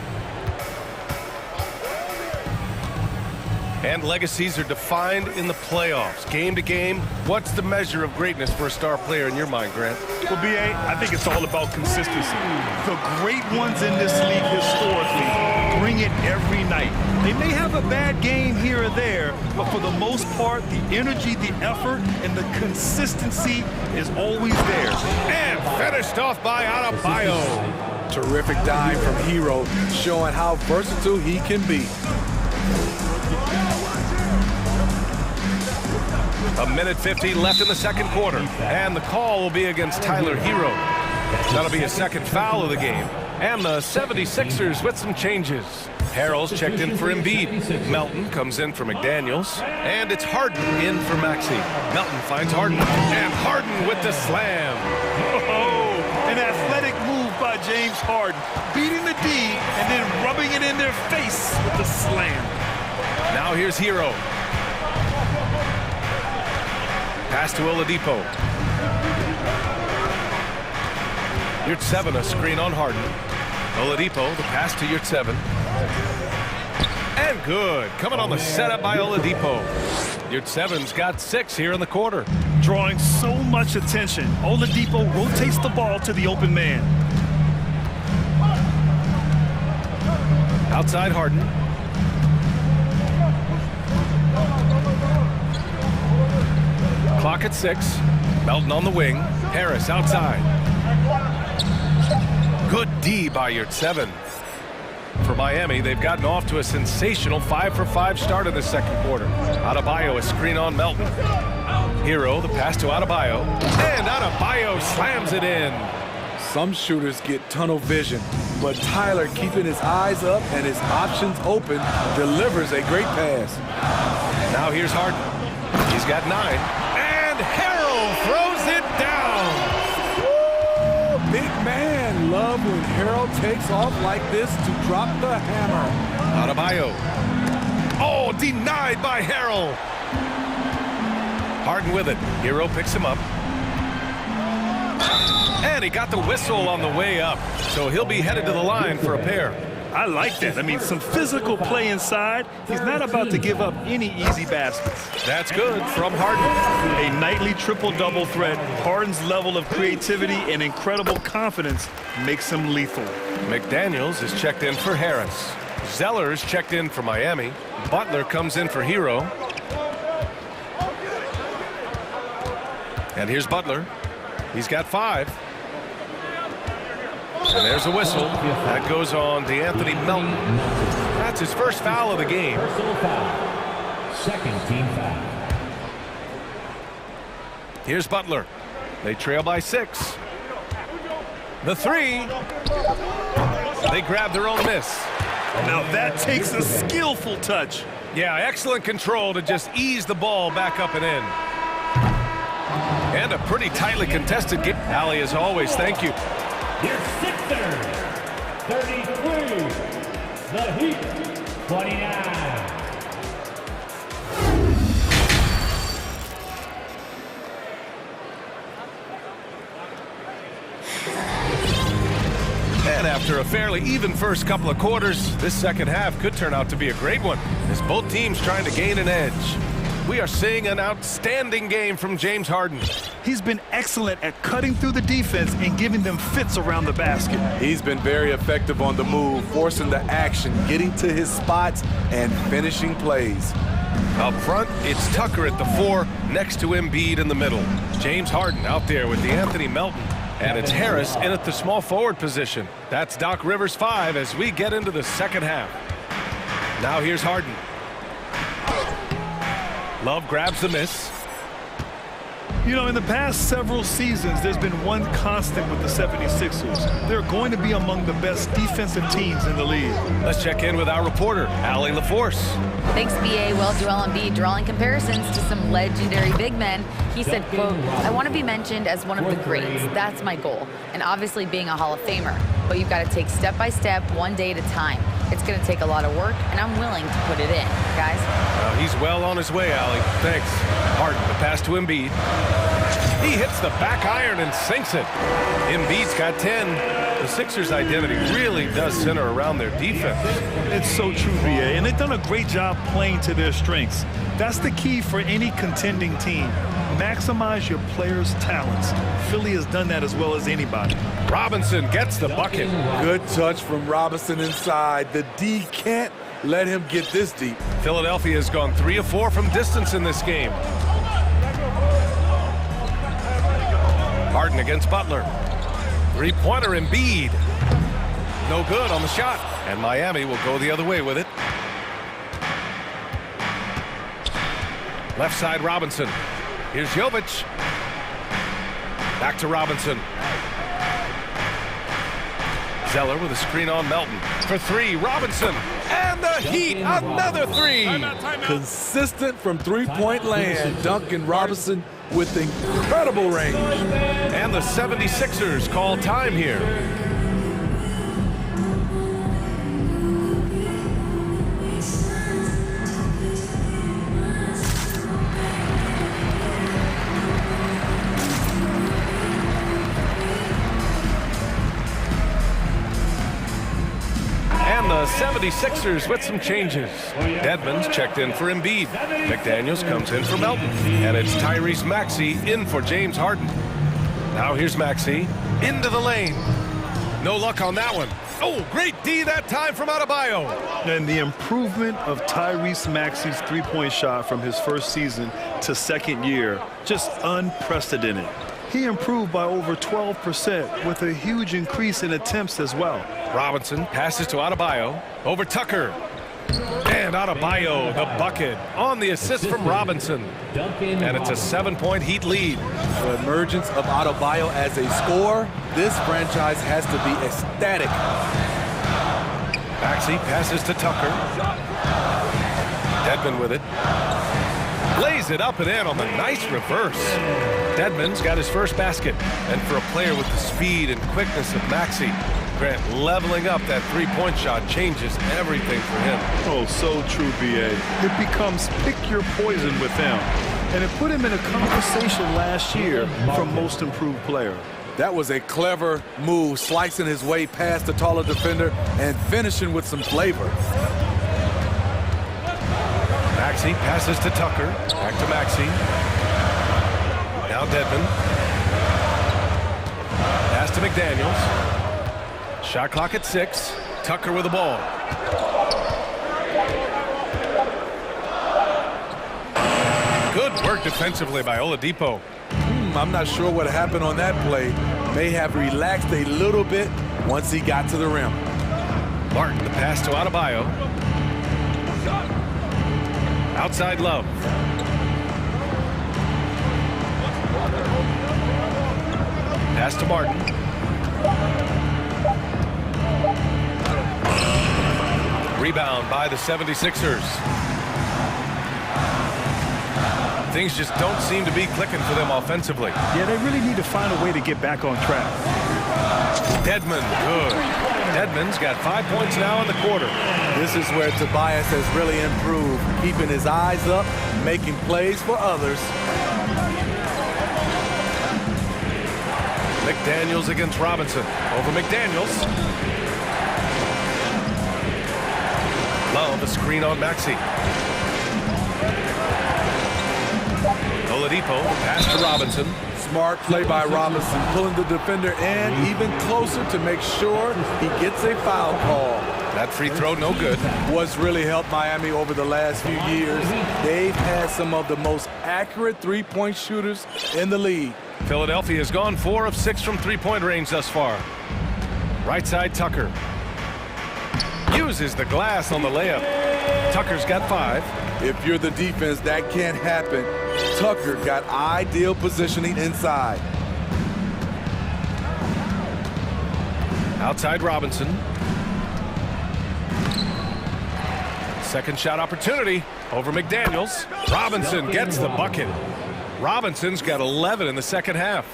S7: And legacies are defined in the playoffs. Game to game, what's the measure of greatness for a star player in your mind, Grant?
S9: Well, B.A., I think it's all about consistency. The great ones in this league historically bring it every night. They may have a bad game here or there, but for the most part, the energy, the effort, and the consistency is always there.
S7: And finished off by Adebayo.
S13: Terrific dive from Hero, showing how versatile he can be.
S7: A minute 50 left in the second quarter, and the call will be against Tyler Hero. That'll be his 2nd foul of the game. And the 76ers with some changes. Harrell's checked in for Embiid. Melton comes in for McDaniels. And it's Harden in for Maxey. Melton finds Harden. And Harden with the slam.
S9: Oh, an athletic move by James Harden. Beating the D and then rubbing it in their face with the slam.
S7: Now here's Hero. Pass to Oladipo. Yurt 7, a screen on Harden. Oladipo, the pass to Yurt 7. And good. Coming on the setup by Oladipo. Yurt 7's got 6 here in the quarter.
S9: Drawing so much attention, Oladipo rotates the ball to the open man.
S7: Outside Harden. Clock at 6. Melton on the wing. Harris outside. Good D by Yurt 7. For Miami, they've gotten off to a sensational 5-for-5 start in the second quarter. Adebayo, a screen on Melton. Hero, the pass to Adebayo. And Adebayo slams it in.
S13: Some shooters get tunnel vision, but Tyler, keeping his eyes up and his options open, delivers a great pass.
S7: Now here's Harden. He's got 9. Harrell throws it down.
S13: Woo! Big man loves love when Harold takes off like this to drop the hammer.
S7: Adebayo. Oh, denied by Harrell. Harden with it. Hero picks him up. And he got the whistle on the way up. So he'll be headed to the line for a pair.
S9: I like that. I mean, some physical play inside. He's not about to give up any easy baskets.
S7: That's good from Harden.
S9: A nightly triple-double threat. Harden's level of creativity and incredible confidence makes him lethal.
S7: McDaniels is checked in for Harris. Zeller is checked in for Miami. Butler comes in for Hero. And here's Butler. He's got 5. And there's a whistle. That goes on to Anthony Melton. That's his first foul of the game.
S4: Second team foul.
S7: Here's Butler. They trail by 6. The 3. They grab their own miss.
S9: Now that takes a skillful touch.
S7: Yeah, excellent control to just ease the ball back up and in. And a pretty tightly contested game. Allie, as always, thank you.
S4: Your Sixers, 33. The Heat, 29.
S7: And after a fairly even first couple of quarters, this second half could turn out to be a great one, as both teams trying to gain an edge. We are seeing an outstanding game from James Harden.
S9: He's been excellent at cutting through the defense and giving them fits around the basket.
S13: He's been very effective on the move, forcing the action, getting to his spots, and finishing plays.
S7: Up front, it's Tucker at the 4, next to Embiid in the middle. James Harden out there with the Anthony Melton. And it's Harris in at the small forward position. That's Doc Rivers' 5 as we get into the second half. Now here's Harden. Love grabs the miss.
S9: You know, in the past several seasons, there's been one constant with the 76ers. They're going to be among the best defensive teams in the league.
S7: Let's check in with our reporter, Allie LaForce.
S11: Thanks, BA. Well, Joel Embiid drawing comparisons to some legendary big men. He said, quote, I want to be mentioned as one of the greats. That's my goal. And obviously being a Hall of Famer. But you've got to take step by step, one day at a time. It's going to take a lot of work, and I'm willing to put it in, guys.
S7: He's well on his way, Allie. Thanks. Harden, the pass to Embiid. He hits the back iron and sinks it. Embiid's got 10. The Sixers' identity really does center around their defense.
S9: It's so true, BA, and they've done a great job playing to their strengths. That's the key for any contending team. Maximize your players' talents. Philly has done that as well as anybody.
S7: Robinson gets the bucket.
S13: Good touch from Robinson inside. The D can't let him get this deep.
S7: Philadelphia has gone 3 of 4 from distance in this game. Harden against Butler. Three-pointer Embiid. No good on the shot. And Miami will go the other way with it. Left side Robinson. Here's Jovic. Back to Robinson. Zeller with a screen on Melton. For 3, Robinson. And the Heat, another 3.
S13: Consistent from three-point land. Duncan Robinson with incredible range.
S7: And the 76ers call time here. And the 76ers with some changes. Dedmon's checked in for Embiid. McDaniels comes in for Melton. And it's Tyrese Maxey in for James Harden. Now here's Maxey into the lane. No luck on that one. Oh, great D that time from Adebayo.
S9: And the improvement of Tyrese Maxey's three-point shot from his first season to second year, just unprecedented. He improved by over 12% with a huge increase in attempts as well.
S7: Robinson passes to Adebayo over Tucker. And Adebayo, the bucket, on the assist from Robinson. And it's a 7-point Heat lead.
S13: The emergence of Adebayo as a scorer, this franchise has to be ecstatic.
S7: Maxey passes to Tucker. Dedmon with it. Lays it up and in on the nice reverse. Dedmon's got his first basket. And for a player with the speed and quickness of Maxey, Grant, leveling up that three-point shot changes everything for him.
S9: Oh, so true, B.A. It becomes pick your poison with him. And it put him in a conversation last year for most improved player.
S13: That was a clever move, slicing his way past the taller defender and finishing with some flavor.
S7: Maxey passes to Tucker. Back to Maxey. Now Dedmon. Pass to McDaniels. Shot clock at 6. Tucker with the ball. Good work defensively by Oladipo.
S13: I'm not sure what happened on that play. May have relaxed a little bit once he got to the rim.
S7: Martin, the pass to Adebayo. Outside Love. Pass to Martin. Rebound by the 76ers. Things just don't seem to be clicking for them offensively.
S9: Yeah, they really need to find a way to get back on track.
S7: Dedmon, good. Dedmon's got 5 points now in the quarter.
S13: This is where Tobias has really improved, keeping his eyes up, making plays for others.
S7: McDaniels against Robinson. Over McDaniels. Love, a screen on Maxey. Oladipo, pass to Robinson.
S13: Smart play by Robinson, pulling the defender in even closer to make sure he gets a foul call.
S7: That free throw, no good.
S13: What's really helped Miami over the last few years, they've had some of the most accurate three-point shooters in the league.
S7: Philadelphia has gone 4 of 6 from three-point range thus far. Right side, Tucker. Uses the glass on the layup. Tucker's got 5.
S13: If you're the defense, that can't happen. Tucker got ideal positioning inside.
S7: Outside Robinson. Second shot opportunity over McDaniels. Robinson gets the bucket. Robinson's got 11 in the second half.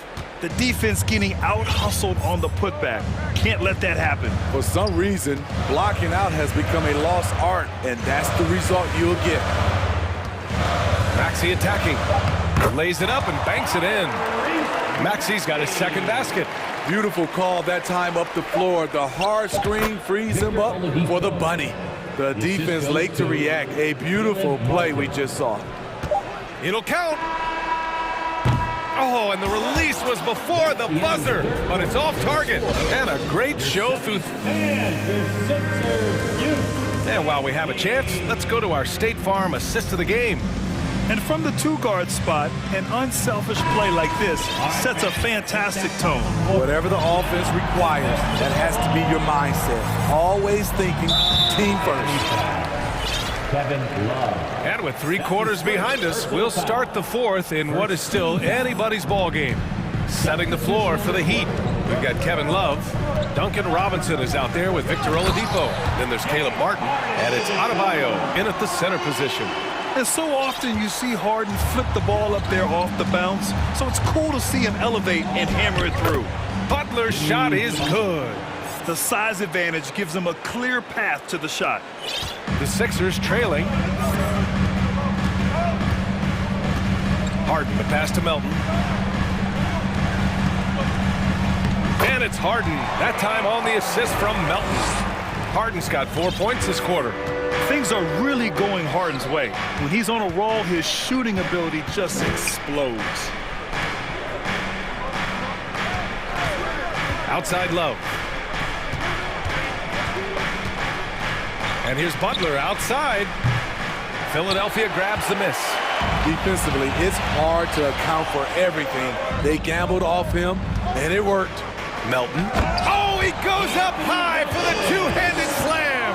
S9: The defense getting out-hustled on the putback. Can't let that happen.
S13: For some reason, blocking out has become a lost art, and that's the result you'll get.
S7: Maxey attacking. Lays it up and banks it in. Maxey's got his second basket.
S13: Beautiful call that time up the floor. The hard screen frees him up for the bunny. The defense late to react. A beautiful play we just saw.
S7: It'll count. Oh, and the release was before the buzzer, but it's off target. And a great show through. And while we have a chance, let's go to our State Farm assist of the game.
S9: And from the two-guard spot, an unselfish play like this sets a fantastic tone.
S13: Whatever the offense requires, that has to be your mindset. Always thinking team first.
S7: And with 3 quarters behind us, we'll start the 4th in what is still anybody's ball game. Setting the floor for the Heat, we've got Kevin Love. Duncan Robinson is out there with Victor Oladipo. Then there's Caleb Martin, and it's Adebayo in at the center position.
S9: And so often you see Harden flip the ball up there off the bounce, so it's cool to see him elevate and hammer it through.
S7: Butler's shot is good.
S9: The size advantage gives him a clear path to the shot.
S7: The Sixers trailing. Harden, the pass to Melton. And it's Harden, that time on the assist from Melton. Harden's got 4 points this quarter.
S9: Things are really going Harden's way. When he's on a roll, his shooting ability just explodes.
S7: Outside Love. And here's Butler outside. Philadelphia grabs the miss.
S13: Defensively, it's hard to account for everything. They gambled off him, and it worked.
S7: Melton. Oh, he goes up high for the two-handed slam.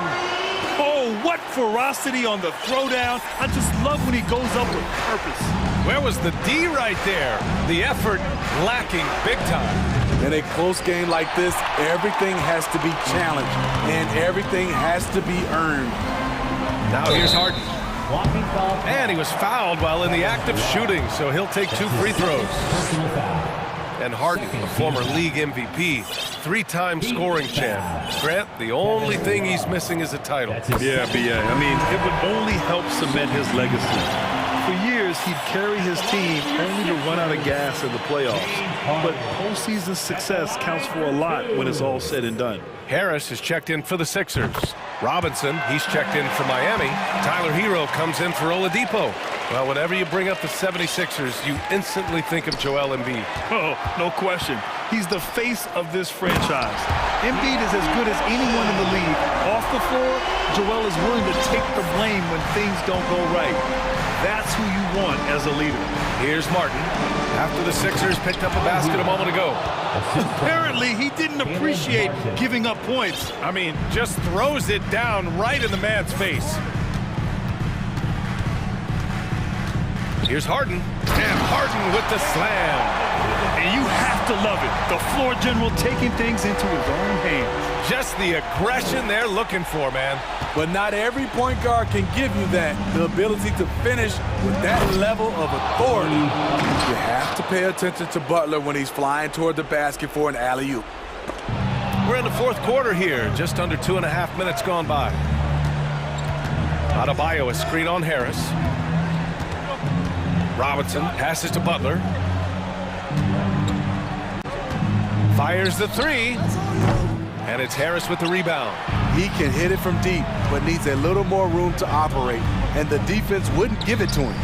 S9: Oh, what ferocity on the throwdown. I just love when he goes up with purpose.
S7: Where was the D right there? The effort lacking big time.
S13: In a close game like this, everything has to be challenged, and everything has to be earned.
S7: Now here's Harden. And he was fouled while in the act of shooting, so he'll take 2 free throws. And Harden, a former league MVP, 3-time scoring champ. Grant, the only thing he's missing is a title.
S9: Yeah, B.A. I mean, it would only help cement his legacy. For years, he'd carry his team only to run out of gas in the playoffs. But postseason success counts for a lot when it's all said and done.
S7: Harris has checked in for the Sixers. Robinson, he's checked in for Miami. Tyler Hero comes in for Oladipo. Well, whenever you bring up the 76ers, you instantly think of Joel Embiid.
S9: Oh, no question. He's the face of this franchise. Embiid is as good as anyone in the league. Off the floor, Joel is willing to take the blame when things don't go right. That's who you want as a leader.
S7: Here's Martin. After the Sixers picked up a basket a moment ago.
S9: Apparently, he didn't appreciate giving up points.
S7: I mean, just throws it down right in the man's face. Here's Harden. And Harden with the slam.
S9: And you have to love it. The floor general taking things into his own hands.
S7: Just the aggression they're looking for, man.
S13: But not every point guard can give you that, the ability to finish with that level of authority. You have to pay attention to Butler when he's flying toward the basket for an alley-oop.
S7: We're in the fourth quarter here, just under 2.5 minutes gone by. Adebayo, a screen on Harris. Robinson passes to Butler. Fires the three. And it's Harris with the rebound.
S13: He can hit it from deep, but needs a little more room to operate, and the defense wouldn't give it to him.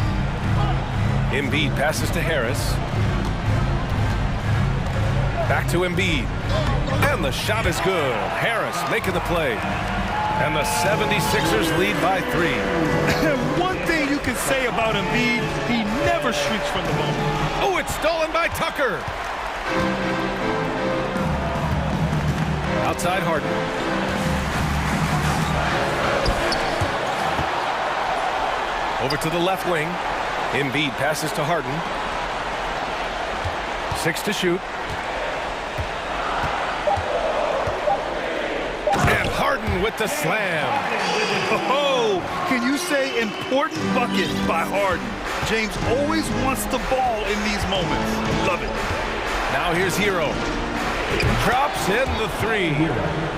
S7: Embiid passes to Harris. Back to Embiid. And the shot is good. Harris making the play. And the 76ers lead by 3.
S9: One thing you can say about Embiid, he never shrinks from the moment.
S7: Oh, it's stolen by Tucker. Outside Harden. Over to the left wing. Embiid passes to Harden. 6 to shoot. And Harden with the slam.
S9: Oh, can you say important bucket by Harden? James always wants the ball in these moments. Love it.
S7: Now here's Hero. Drops in the 3.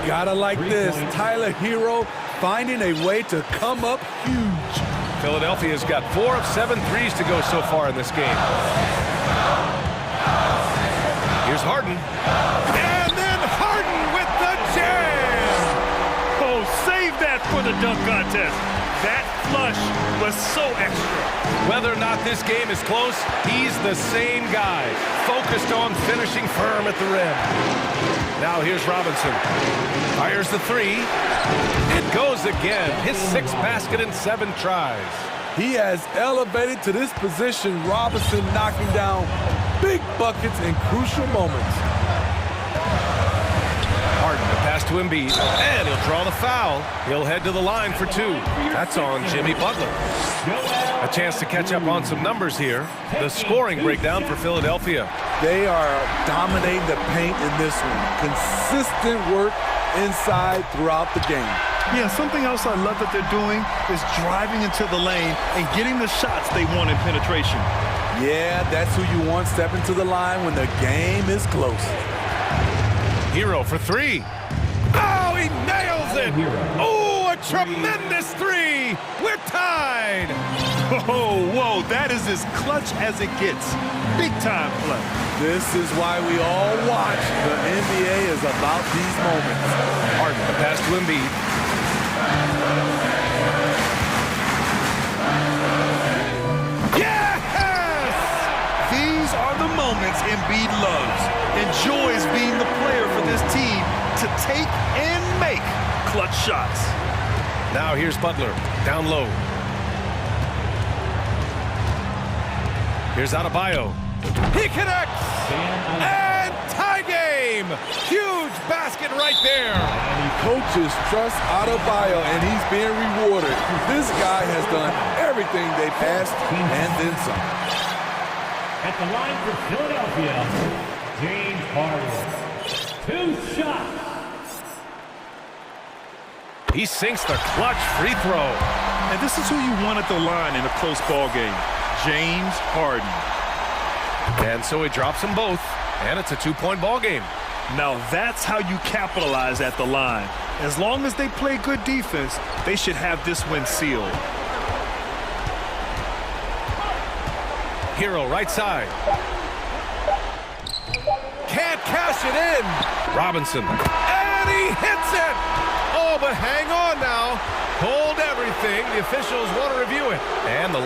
S13: Gotta like this. Tyler Hero finding a way to come up huge.
S7: Philadelphia's got 4 of 7 threes to go so far in this game. Here's Harden. And then Harden with the jam!
S9: Oh, save that for the dunk contest. That flush was so extra.
S7: Whether or not this game is close, he's the same guy, focused on finishing firm at the rim. Now here's Robinson. Fires the 3. It goes again. His 6th basket in 7 tries.
S13: He has elevated to this position. Robinson knocking down big buckets in crucial moments.
S7: Harden, the pass to Embiid, and he'll draw the foul. He'll head to the line for 2. That's on Jimmy Butler. A chance to catch up on some numbers here. The scoring breakdown for Philadelphia.
S13: They are dominating the paint in this one. Consistent work inside throughout the game.
S9: Yeah, something else I love that they're doing is driving into the lane and getting the shots they want in penetration.
S13: Yeah, that's who you want stepping to the line when the game is close.
S7: Hero for 3. Oh, he nails it! Oh, a tremendous 3! We're tied!
S9: Oh, whoa, that is as clutch as it gets. Big time play.
S13: This is why we all watch. The NBA is about these moments.
S7: Harden, the pass to Embiid.
S9: Yes! These are the moments Embiid loves. Enjoys being the player for this team to take and make clutch shots.
S7: Now here's Butler, down low. Here's Adebayo. He connects! And tie game! Huge basket right there!
S13: Coaches trust Adebayo, and he's being rewarded. This guy has done everything they've asked and then some.
S4: At the line for Philadelphia, James Harden. 2 shots.
S7: He sinks the clutch free throw.
S9: And this is who you want at the line in a close ball game. James Harden.
S7: And so he drops them both. and it's a 2-point ball game.
S9: Now that's how you capitalize at the line. As long as they play good defense, they should have this win sealed.
S7: Hero right side. Can't cash it in. Robinson. And he hits it. Oh, but hang on now. Hold everything. The officials want to review it. And the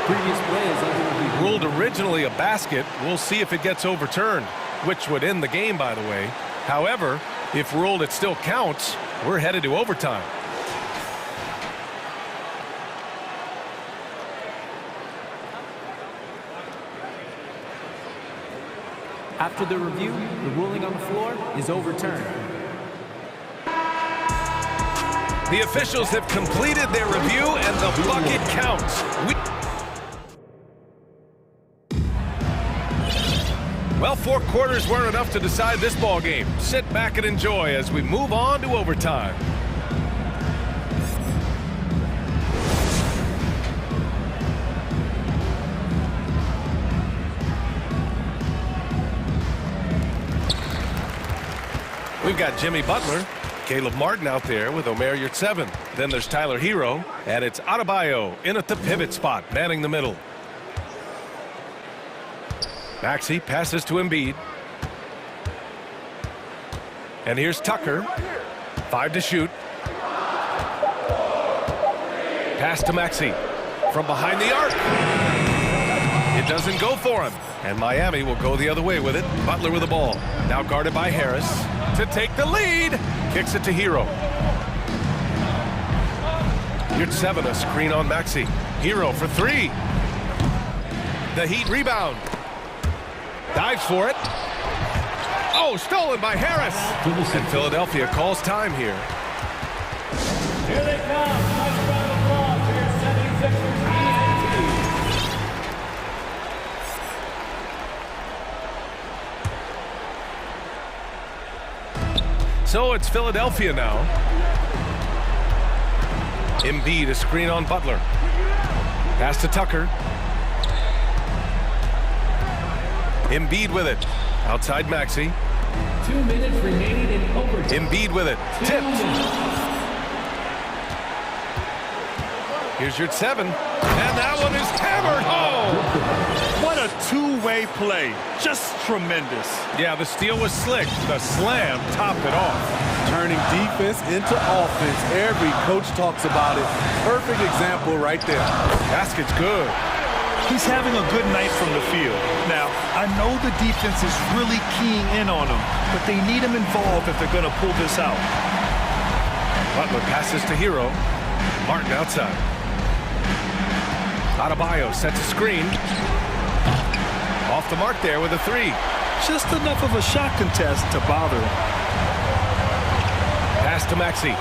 S10: previous play is under review.
S7: Ruled originally a basket. We'll see if it gets overturned, which would end the game, by the way. However, if ruled it still counts, we're headed to overtime.
S10: After the review, the ruling on the floor is overturned.
S7: The officials have completed their review, and the bucket counts. Well, 4 quarters weren't enough to decide this ball game. Sit back and enjoy as we move on to overtime. We've got Jimmy Butler, Caleb Martin out there with Omer Yurtseven. Then there's Tyler Hero, and it's Adebayo in at the pivot spot, manning the middle. Maxey passes to Embiid. And here's Tucker. 5 to shoot. Pass to Maxey from behind the arc. It doesn't go for him. And Miami will go the other way with it. Butler with the ball. Now guarded by Harris to take the lead. Kicks it to Hero. Yurtseven, a screen on Maxey. Hero for 3. The Heat rebound. Dives for it. Oh, stolen by Harris. And Philadelphia calls time here.
S4: Here they come. Nice round of applause for your 76ers
S7: So it's Philadelphia now. Embiid, a screen on Butler. Pass to Tucker. Embiid with it. Outside Maxey.
S10: 2 minutes remaining in overtime.
S7: Embiid with it. Tipped. Here's Yurtseven. And that one is hammered home.
S9: What a two-way play. Just tremendous.
S7: Yeah, the steal was slick. The slam topped it off.
S13: Turning defense into offense. Every coach talks about it. Perfect example right there.
S7: Basket's good.
S9: He's having a good night from the field. Now, I know the defense is really keying in on him, but they need him involved if they're going to pull this out.
S7: Butler passes to Hero. Martin outside. Adebayo sets a screen. Off the mark there with a 3.
S9: Just enough of a shot contest to bother him.
S7: Pass to Maxey.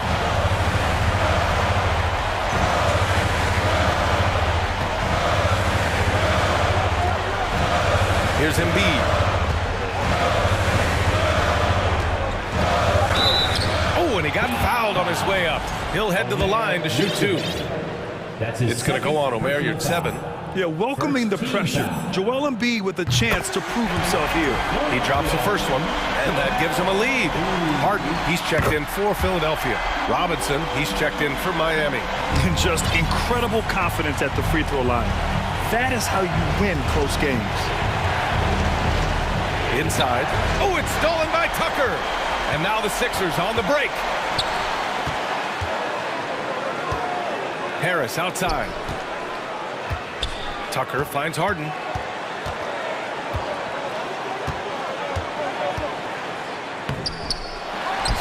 S7: Here's Embiid. Oh, and he got fouled on his way up. He'll head to the line to shoot 2. It's going to go on Omer Yurtseven.
S9: Yeah, welcoming the pressure. Joel Embiid with a chance to prove himself here.
S7: He drops the first one, and that gives him a lead. Harden, he's checked in for Philadelphia. Robinson, he's checked in for Miami.
S9: And just incredible confidence at the free throw line. That is how you win close games.
S7: Inside. Oh, it's stolen by Tucker. And now the Sixers on the break. Harris outside. Tucker finds Harden.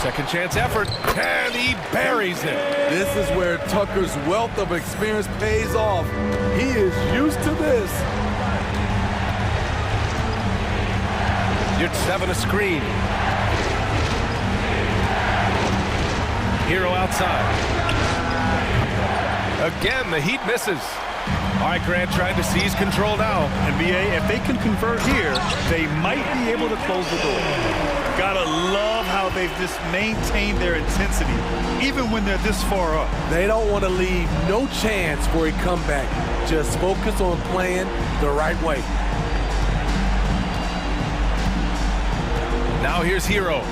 S7: Second chance effort, and he buries it.
S13: This is where Tucker's wealth of experience pays off. He is used to this.
S7: Yurtseven a screen. Hero outside. Again, the Heat misses. All right, Grant trying to seize control now.
S9: NBA, if they can convert here, they might be able to close the door. Gotta love how they've just maintained their intensity, even when they're this far up.
S13: They don't want to leave no chance for a comeback. Just focus on playing the right way.
S7: Now here's Hero.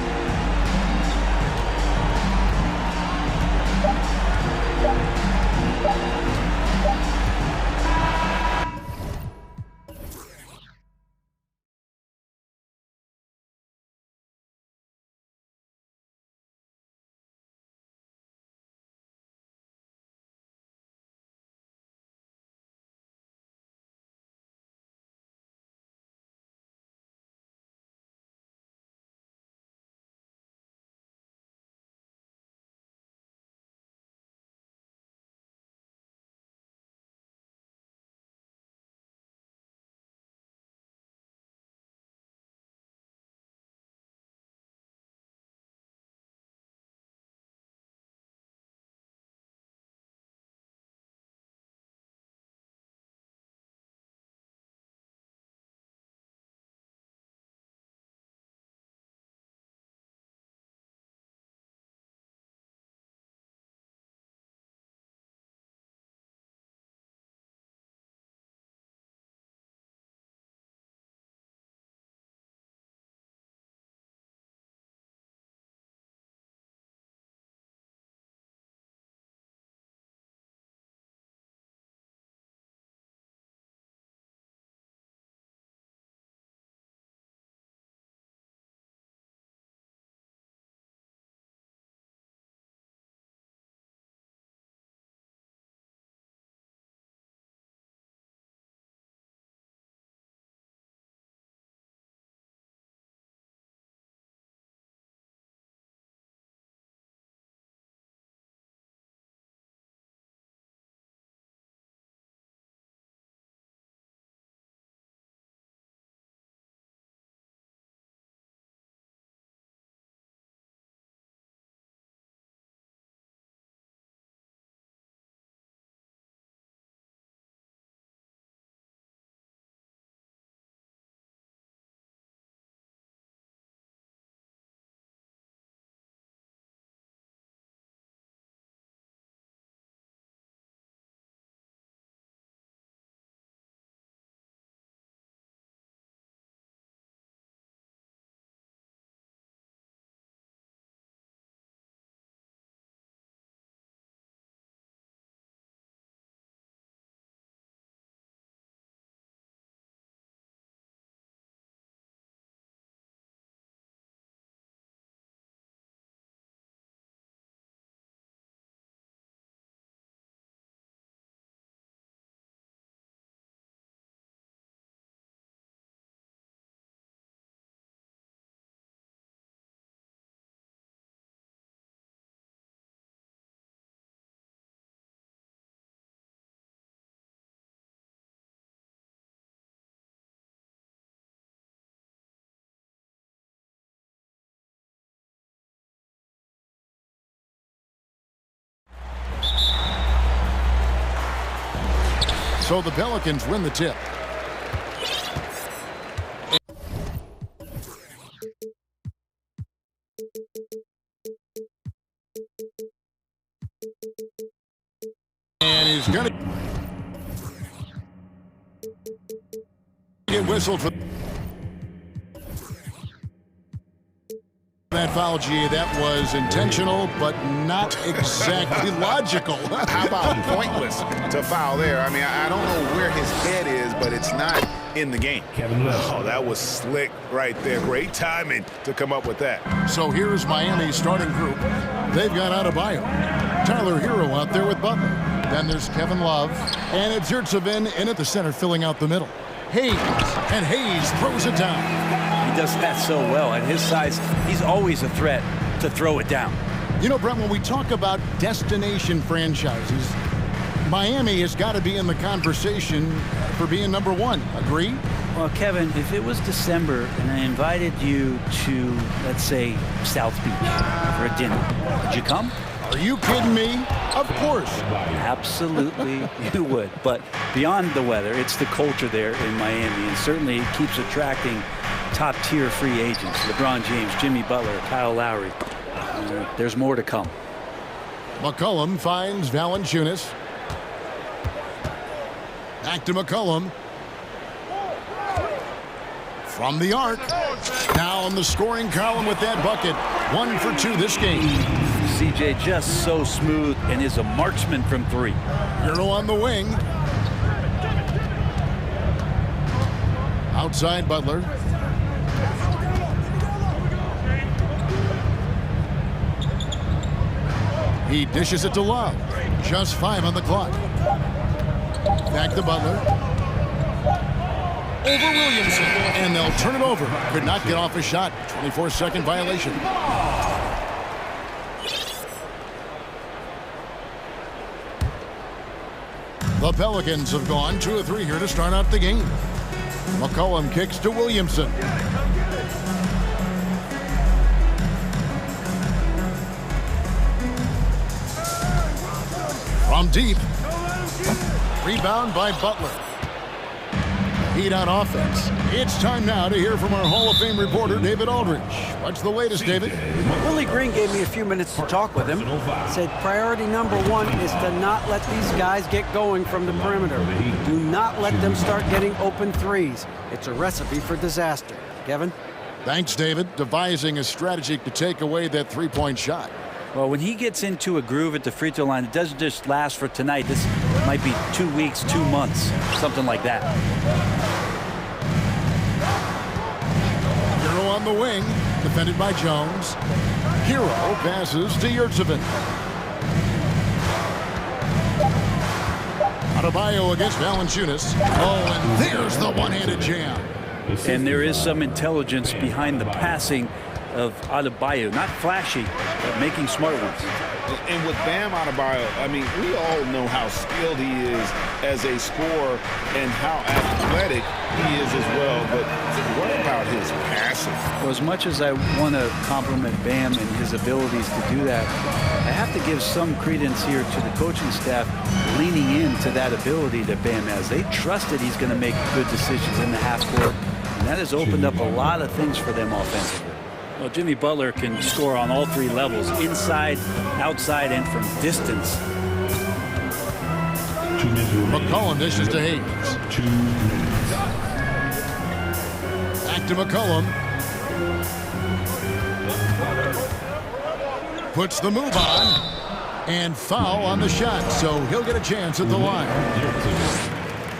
S1: So the Pelicans win the tip. And he's going to get whistled for that foul, G. That was intentional, but not exactly logical.
S3: How about pointless to foul there? I mean, I don't know where his head is, but it's not in the game. Oh, that was slick right there. Great timing to come up with that.
S1: So here's Miami's starting group. They've got Adebayo, Tyler Hero out there with Butler. Then there's Kevin Love, and it's Yurtsevin in at the center, filling out the middle. Hayes, and Hayes throws it down.
S8: He does that so well. At his size, he's always a threat to throw it down.
S1: You know, Brent, when we talk about destination franchises, Miami has got to be in the conversation for being number one. Agree?
S8: Well, Kevin, if it was December and I invited you to, let's say, South Beach for a dinner, would you come?
S1: Are you kidding me? Of course.
S8: Absolutely, you would. But beyond the weather, it's the culture there in Miami, and certainly it keeps attracting top-tier free agents. LeBron James, Jimmy Butler, Kyle Lowry. There's more to come.
S1: McCollum finds Valanciunas. Back to McCollum. From the arc. Now in the scoring column with that bucket. 1 for 2 this game.
S8: CJ just so smooth and is a marksman from 3.
S1: Hero on the wing. Outside Butler. He dishes it to Love. Just 5 on the clock. Back to Butler. Over Williamson. And they'll turn it over. Could not get off a shot. 24-second violation. The Pelicans have gone 2 of 3 here to start out the game. McCollum kicks to Williamson. From deep. Rebound by Butler. Heat on offense. It's time now to hear from our Hall of Fame reporter, David Aldridge. What's the latest, David?
S5: Willie Green gave me a few minutes to talk with him. Said priority number 1 is to not let these guys get going from the perimeter. Do not let them start getting open threes. It's a recipe for disaster. Kevin?
S1: Thanks, David. Devising a strategy to take away that three-point shot.
S8: Well, when he gets into a groove at the free throw line, it doesn't just last for tonight. This might be 2 weeks, 2 months, something like that.
S1: Hero on the wing, defended by Jones. Hero passes to Yurtsevin. Adebayo against Valanciunas. Oh, and there's the one-handed jam.
S8: And there is some intelligence behind the passing of Adebayo. Not flashy, but making smart ones.
S3: And with Bam Adebayo, I mean, we all know how skilled he is as a scorer and how athletic he is as well. But what about his passing?
S8: Well, as much as I want to compliment Bam and his abilities to do that, I have to give some credence here to the coaching staff leaning into that ability that Bam has. They trust that he's going to make good decisions in the half court, and that has opened up a lot of things for them offensively. Well, Jimmy Butler can score on all 3 levels, inside, outside, and from distance.
S1: McCollum dishes to Hayes. Back to McCollum. Puts the move on. And foul on the shot, so he'll get a chance at the line.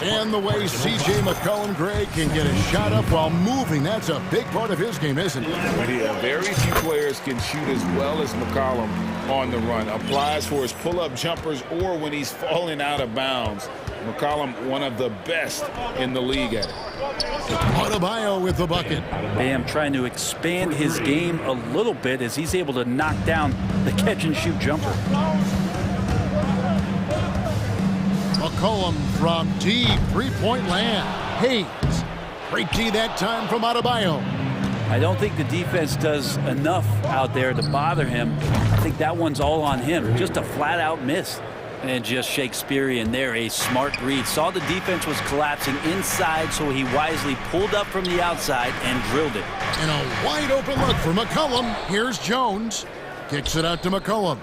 S1: And the way C.J. McCollum, Greg, can get a shot up while moving, that's a big part of his game, isn't it?
S3: Yeah, very few players can shoot as well as McCollum on the run. Applies for his pull-up jumpers or when he's falling out of bounds. McCollum, one of the best in the league at it.
S1: Adebayo with the bucket.
S8: Bam trying to expand his game a little bit as he's able to knock down the catch-and-shoot jumper.
S1: McCollum from deep, 3-point land. Hayes. Great D that time from Adebayo.
S8: I don't think the defense does enough out there to bother him. I think that one's all on him. Just a flat-out miss. And just Shakespearean there, a smart read. Saw the defense was collapsing inside, so he wisely pulled up from the outside and drilled it.
S1: And a wide-open look for McCollum. Here's Jones. Kicks it out to McCollum.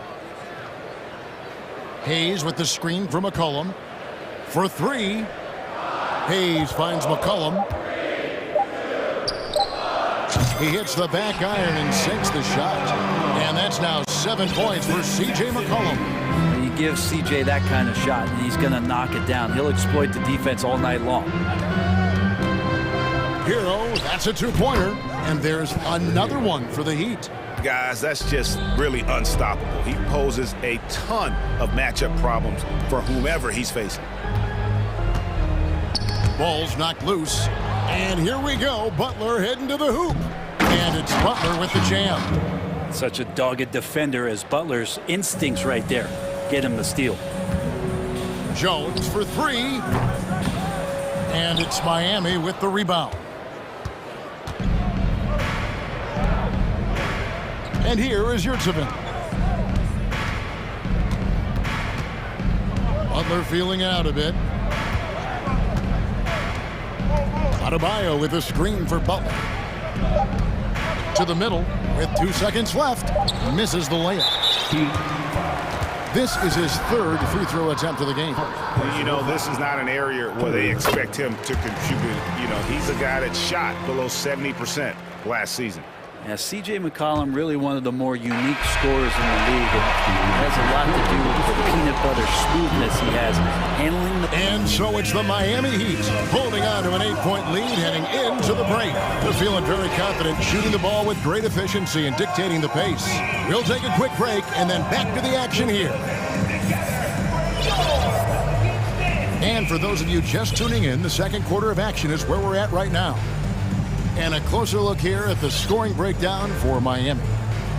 S1: Hayes with the screen for McCollum. For 3. Hayes finds McCollum. He hits the back iron and sinks the shot. And that's now 7 points for C.J. McCollum.
S8: You give C.J. that kind of shot, and he's going to knock it down. He'll exploit the defense all night long.
S1: Hero, that's a 2-pointer. And there's another one for the Heat.
S3: Guys, that's just really unstoppable. He poses a ton of matchup problems for whomever he's facing.
S1: Ball's knocked loose. And here we go. Butler heading to the hoop. And it's Butler with the jam.
S8: Such a dogged defender as Butler's instincts right there get him the steal.
S1: Jones for 3. And it's Miami with the rebound. And here is Yurtsevin. Butler feeling out a bit. Adebayo with a screen for Butler. To the middle with 2 seconds left. Misses the layup. This is his third free throw attempt of the game.
S3: You know, this is not an area where they expect him to contribute. You know, he's a guy that shot below 70% last season.
S8: Yeah, C.J. McCollum, really one of the more unique scorers in the league. It has a lot to do with the peanut butter smoothness he has handling the...
S1: And so it's the Miami Heat holding on to an 8-point lead heading into the break. They're feeling very confident, shooting the ball with great efficiency and dictating the pace. We'll take a quick break and then back to the action here. And for those of you just tuning in, the second quarter of action is where we're at right now. And a closer look here at the scoring breakdown for Miami.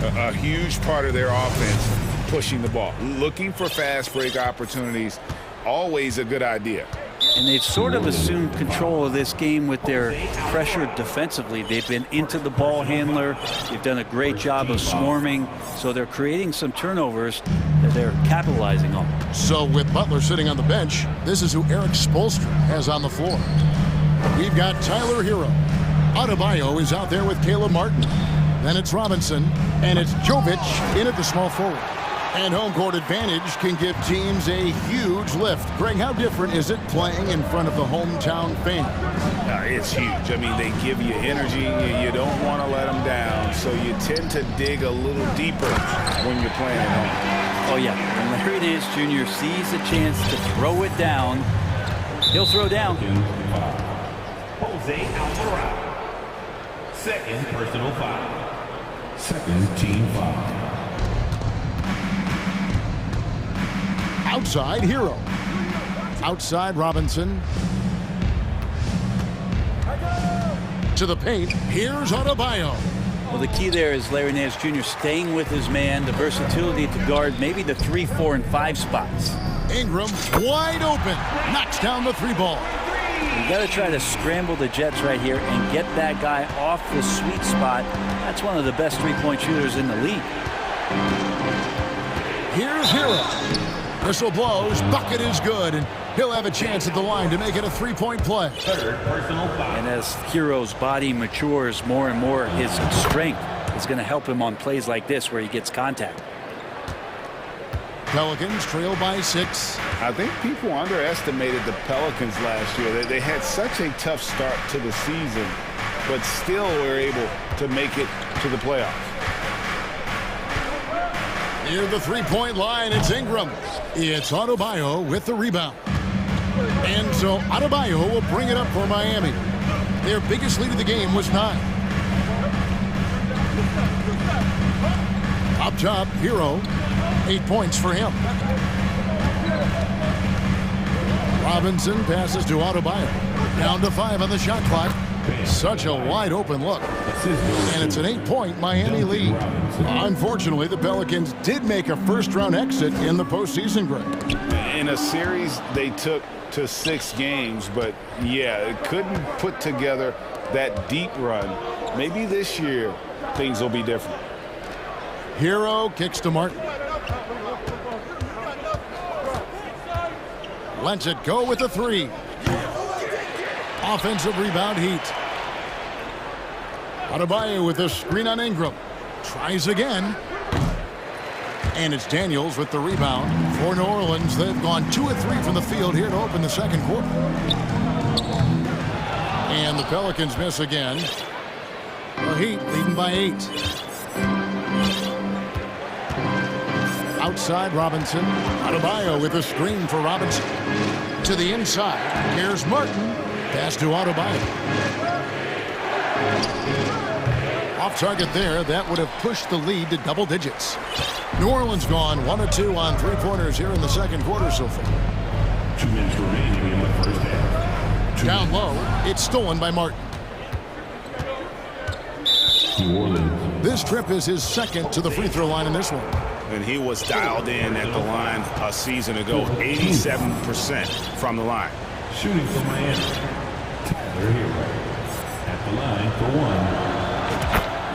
S3: A huge part of their offense, pushing the ball. Looking for fast break opportunities, always a good idea.
S8: And they've sort of assumed control of this game with their pressure defensively. They've been into the ball handler. They've done a great job of swarming. So they're creating some turnovers that they're capitalizing on.
S1: So with Butler sitting on the bench, this is who Eric Spoelstra has on the floor. We've got Tyler Hero. Adebayo is out there with Caleb Martin. Then it's Robinson, and it's Jovic in at the small forward. And home court advantage can give teams a huge lift. Greg, how different is it playing in front of the hometown fan?
S3: It's huge. I mean, they give you energy. You don't want to let them down, so you tend to dig a little deeper when you're playing at home.
S8: Oh, yeah. When Larry Nance Jr. sees a chance to throw it down, he'll throw down.
S4: Jose Alvarado. Second personal foul. Second team foul.
S1: Outside Hero. Outside Robinson. To the paint. Here's Adebayo.
S8: Well, the key there is Larry Nance Jr. staying with his man, the versatility to guard maybe the 3, 4, and 5 spots.
S1: Ingram wide open. Knocks down the 3 ball.
S8: You got to try to scramble the Jets right here and get that guy off the sweet spot. That's one of the best three-point shooters in the league.
S1: Here's Hero. Whistle blows. Bucket is good, and he'll have a chance at the line to make it a 3-point play.
S4: Third personal foul.
S8: And as Hero's body matures more and more, his strength is going to help him on plays like this where he gets contact.
S1: Pelicans trail by 6.
S3: I think people underestimated the Pelicans last year. They had such a tough start to the season, but still were able to make it to the playoffs.
S1: Near the 3-point line, it's Ingram. It's Adebayo with the rebound. And so Adebayo will bring it up for Miami. Their biggest lead of the game was 9. Up top, Hero. 8 points for him. Robinson passes to Adebayo. Down to 5 on the shot clock. Such a wide open look. And it's an 8-point Miami lead. Unfortunately, the Pelicans did make a first-round exit in the postseason, Greg.
S3: In a series they took to 6 games, but yeah, it couldn't put together that deep run. Maybe this year things will be different.
S1: Hero kicks to Martin. Lets it go with the 3. Offensive rebound Heat. Adebayo with a screen on Ingram. Tries again. And it's Daniels with the rebound for New Orleans. They've gone 2 of 3 from the field here to open the second quarter. And the Pelicans miss again. The Heat leading by 8. Outside Robinson. Adebayo with a screen for Robinson. To the inside. Here's Martin. Pass to Adebayo. Off target there. That would have pushed the lead to double digits. New Orleans gone 1 of 2 on 3-pointers here in the second quarter so far.
S4: 2 minutes remaining in the first half.
S1: Down low. It's stolen by Martin.
S4: New Orleans.
S1: This trip is his second to the free throw line in this one.
S3: And he was dialed in at the line a season ago, 87% from the line.
S4: Shooting for Miami. Tyler Hero at the line for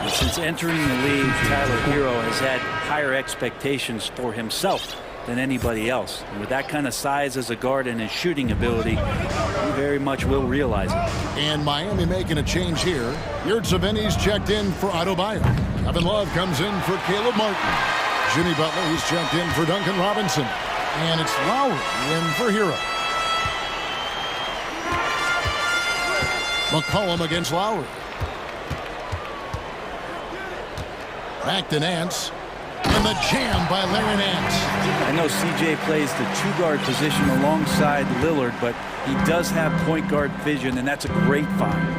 S4: 1.
S8: Since entering the league, Tyler Hero has had higher expectations for himself than anybody else. And with that kind of size as a guard and his shooting ability, he very much will realize it.
S1: And Miami making a change here. Yurtseven's checked in for Adebayo. Kevin Love comes in for Caleb Martin. Jimmy Butler, he's checked in for Duncan Robinson. And it's Lowry in for Hero. McCollum against Lowry. Back to Nance. And the jam by Larry Nance.
S8: I know CJ plays the two-guard position alongside Lillard, but he does have point guard vision, and that's a great find.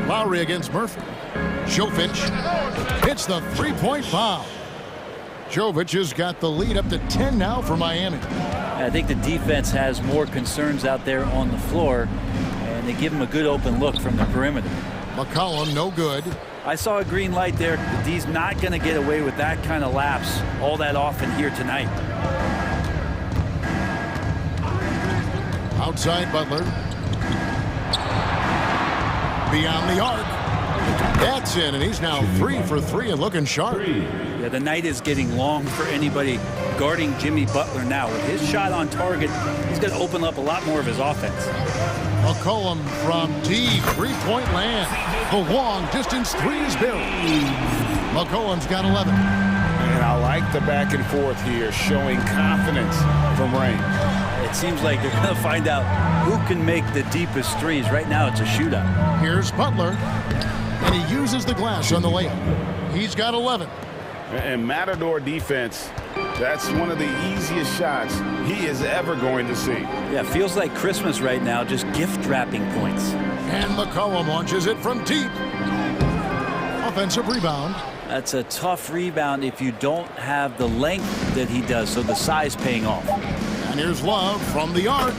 S1: Lowry against Murphy. Jovic hits the three-point foul. Jovic has got the lead up to 10 now for Miami.
S8: I think the defense has more concerns out there on the floor, and they give him a good open look from the perimeter.
S1: McCollum, no good.
S8: I saw a green light there. The D's not going to get away with that kind of lapse all that often here tonight.
S1: Outside Butler. Beyond the arc. That's in, and he's now 3 for 3 and looking sharp.
S8: Yeah, the night is getting long for anybody guarding Jimmy Butler now. With his shot on target, he's going to open up a lot more of his offense.
S1: McCollum from deep three-point land. The long distance three is buried. McCollum's got 11.
S3: And I like the back and forth here, showing confidence from range.
S8: It seems like they're going to find out who can make the deepest threes. Right now, it's a shootout.
S1: Here's Butler, and he uses the glass on the layup. He's got 11.
S3: And Matador defense, that's one of the easiest shots he is ever going to see.
S8: Yeah, feels like Christmas right now, just gift wrapping points.
S1: And McCollum launches it from deep. Offensive rebound.
S8: That's a tough rebound if you don't have the length that he does, so the size paying off.
S1: And here's Love from the arc.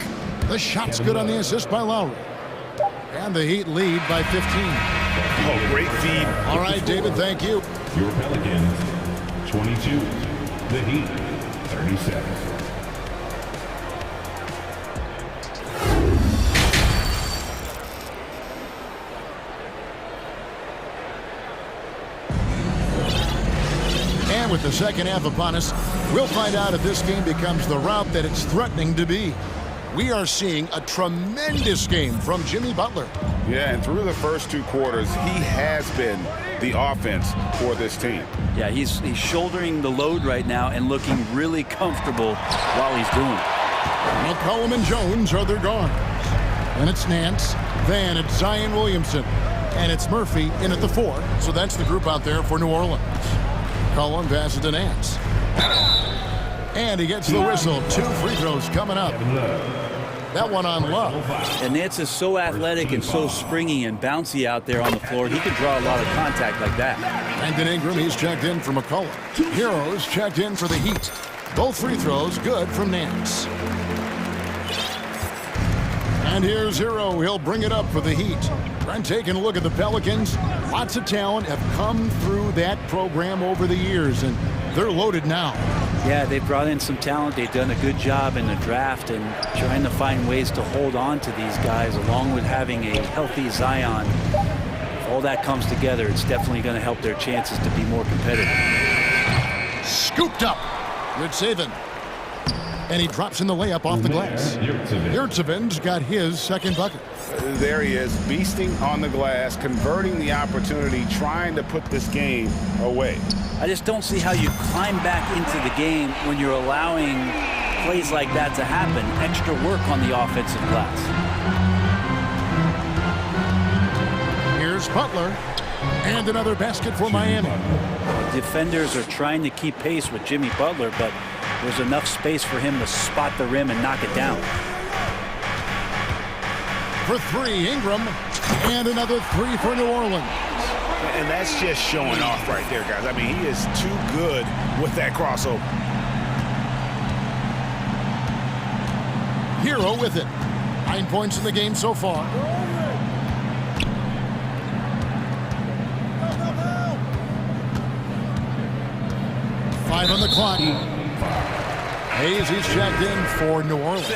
S1: The shot's good on the assist by Lowry. And the Heat lead by 15.
S3: Oh, great feed.
S1: All right, David, thank you.
S4: Your Pelicans, 22. The Heat, 37.
S1: And with the second half upon us, we'll find out if this game becomes the rout that it's threatening to be. We are seeing a tremendous game from Jimmy Butler.
S3: Yeah, and through the first 2 quarters, he has been the offense for this team.
S8: Yeah, he's shouldering the load right now and looking really comfortable while he's doing it.
S1: McCollum and Jones are their guards. And it's Nance. Then it's Zion Williamson. And it's Murphy in at the 4. So that's the group out there for New Orleans. McCollum passes to Nance. And he gets the whistle. 2 free throws coming up. That one on Love.
S8: And Nance is so athletic and so springy and bouncy out there on the floor. He can draw a lot of contact like that.
S1: Brandon Ingram, he's checked in for McCollum. Heroes checked in for the Heat. Both free throws good from Nance. And here's Hero. He'll bring it up for the Heat. Brent taking a look at the Pelicans. Lots of talent have come through that program over the years, and they're loaded now.
S8: Yeah, they've brought in some talent. They've done a good job in the draft and trying to find ways to hold on to these guys, along with having a healthy Zion. If all that comes together, it's definitely going to help their chances to be more competitive.
S1: Scooped up. Good saving. And he drops in the layup off the glass. Yurtseven's got his second bucket.
S3: There he is, beasting on the glass, converting the opportunity, trying to put this game away.
S8: I just don't see how you climb back into the game when you're allowing plays like that to happen. Extra work on the offensive glass.
S1: Here's Butler. And another basket for Miami.
S8: Defenders are trying to keep pace with Jimmy Butler, but there's enough space for him to spot the rim and knock it down.
S1: For 3, Ingram. And another 3 for New Orleans.
S3: And that's just showing off right there, guys. I mean, he is too good with that crossover.
S1: Hero with it. 9 points in the game so far. Five on the clock. Hayes, he's checked in for New Orleans.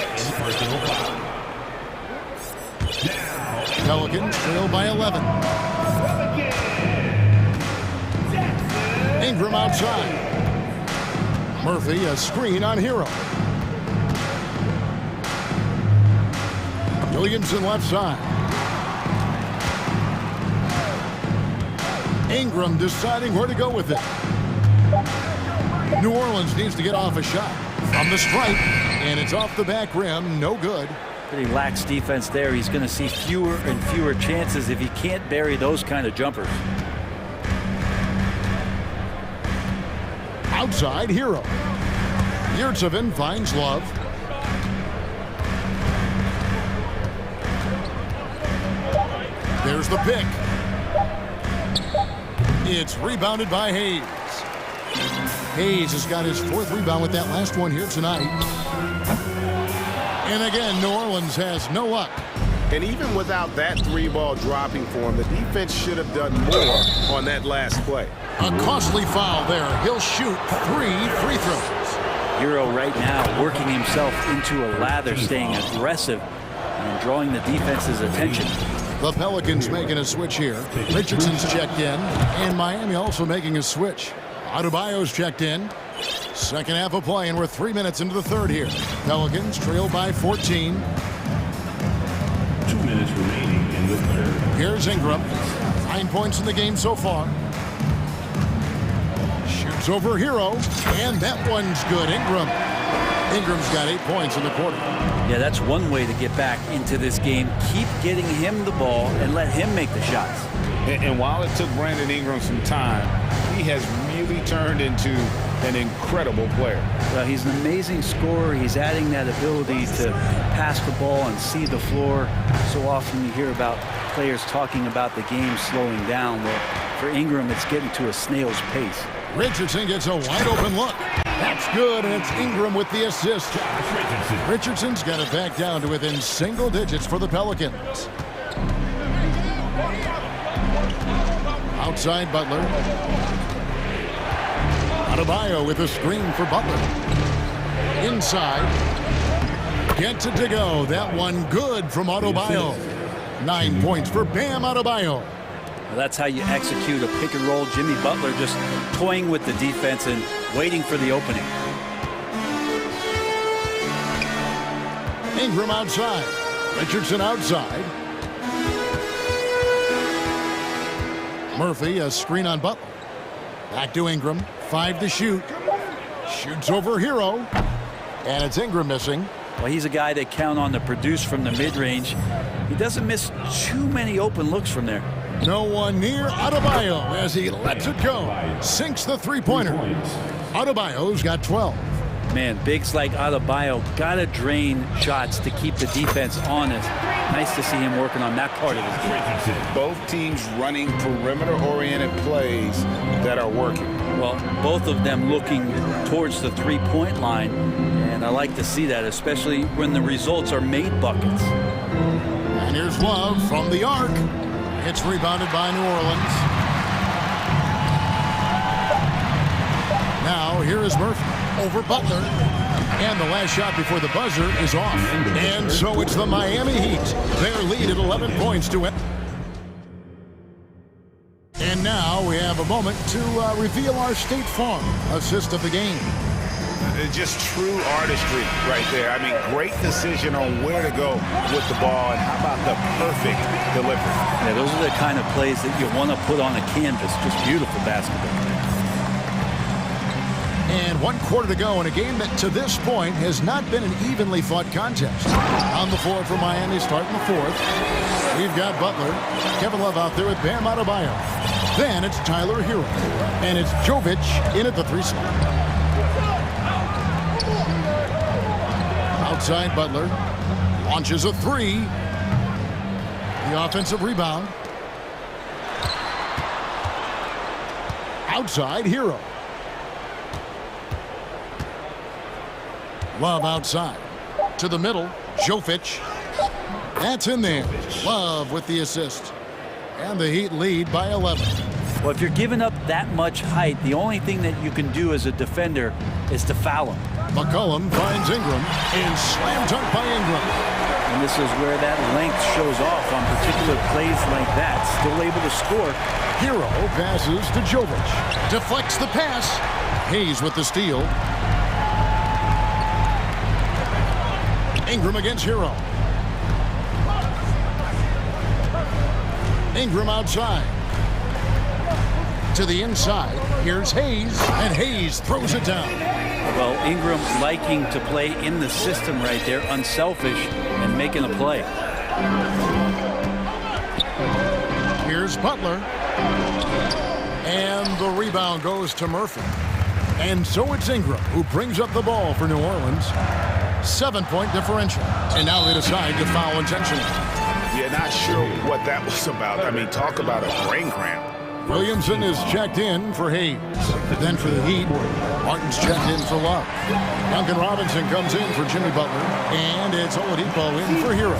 S1: Pelicans trail by 11. Ingram outside. Murphy, a screen on Hero. Williamson left side. Ingram deciding where to go with it. New Orleans needs to get off a shot from the stripe, and it's off the back rim. No good.
S8: Pretty lax defense there. He's going to see fewer and fewer chances if he can't bury those kind of jumpers.
S1: Outside, Hero. Yurtsevin finds Love. There's the pick. It's rebounded by Hayes. Hayes has got his 4th rebound with that last one here tonight. And again, New Orleans has no luck.
S3: And even without that 3-ball dropping for him, the defense should have done more on that last play.
S1: A costly foul there. He'll shoot 3 free throws.
S8: Hero right now working himself into a lather, staying aggressive and drawing the defense's attention.
S1: The Pelicans making a switch here. Richardson's checked in, and Miami also making a switch. Adebayo's checked in. Second half of play, and we're 3 minutes into the third here. Pelicans trail by 14.
S4: 2 minutes remaining in the third.
S1: Here's Ingram. 9 points in the game so far. Shoots over Hero, and that one's good. Ingram's got 8 points in the quarter.
S8: Yeah, that's one way to get back into this game. Keep getting him the ball and let him make the shots.
S3: And while it took Brandon Ingram some time, he has really turned into an incredible player.
S8: Well, he's an amazing scorer. He's adding that ability to pass the ball and see the floor. So often you hear about players talking about the game slowing down. Well, for Ingram, it's getting to a snail's pace.
S1: Richardson gets a wide open look. That's good, and it's Ingram with the assist. Richardson's got it back down to within single digits for the Pelicans. Outside Butler. Adebayo with a screen for Butler. Inside. Gets it to go. That one good from Adebayo. 9 points for Bam Adebayo.
S8: Well, that's how you execute a pick and roll. Jimmy Butler just toying with the defense and waiting for the opening.
S1: Ingram outside. Richardson outside. Murphy, a screen on Butler. Back to Ingram. 5 to shoot. Shoots over Hero. And it's Ingram missing.
S8: Well, he's a guy they count on to produce from the mid-range. He doesn't miss too many open looks from there.
S1: No one near Adebayo as he lets it go. Sinks the three-pointer. Adebayo's got 12.
S8: Man, bigs like Adebayo gotta drain shots to keep the defense honest. Nice to see him working on that part of his game.
S3: Both teams running perimeter-oriented plays that are working.
S8: Well, both of them looking towards the three-point line, and I like to see that, especially when the results are made buckets.
S1: And here's Love from the arc. It's rebounded by New Orleans. Now here is Murphy over Butler. And the last shot before the buzzer is off. And so it's the Miami Heat. Their lead at 11 points to it. And now we have a moment to reveal our State Farm assist of the game.
S3: Just true artistry right there. I mean, great decision on where to go with the ball, and how about the perfect delivery.
S8: Yeah, those are the kind of plays that you want to put on a canvas. Just beautiful basketball.
S1: And 1 quarter to go in a game that to this point has not been an evenly fought contest. On the floor for Miami starting the fourth. We've got Butler, Kevin Love out there with Bam Adebayo. Then it's Tyler Hero. And it's Jovic in at the 3 spot. Outside Butler. Launches a 3. The offensive rebound. Outside Hero. Love outside. To the middle. Jovic. That's in there. Love with the assist. And the Heat lead by 11.
S8: Well, if you're giving up that much height, the only thing that you can do as a defender is to foul him.
S1: McCollum finds Ingram and slam dunk by Ingram.
S8: And this is where that length shows off on particular plays like that. Still able to score.
S1: Hero passes to Jovic. Deflects the pass. Hayes with the steal. Ingram against Hero. Ingram outside. To the inside, here's Hayes, and Hayes throws it down.
S8: Well, Ingram liking to play in the system right there, unselfish, and making a play.
S1: Here's Butler. And the rebound goes to Murphy. And so it's Ingram who brings up the ball for New Orleans. 7-point differential. And now they decide to foul intentionally.
S3: Yeah, not sure what that was about. I mean, talk about a brain cramp.
S1: Williamson is checked in for Hayes. Then for the Heat, Martin's checked in for Love. Duncan Robinson comes in for Jimmy Butler. And it's Oladipo in for Hero.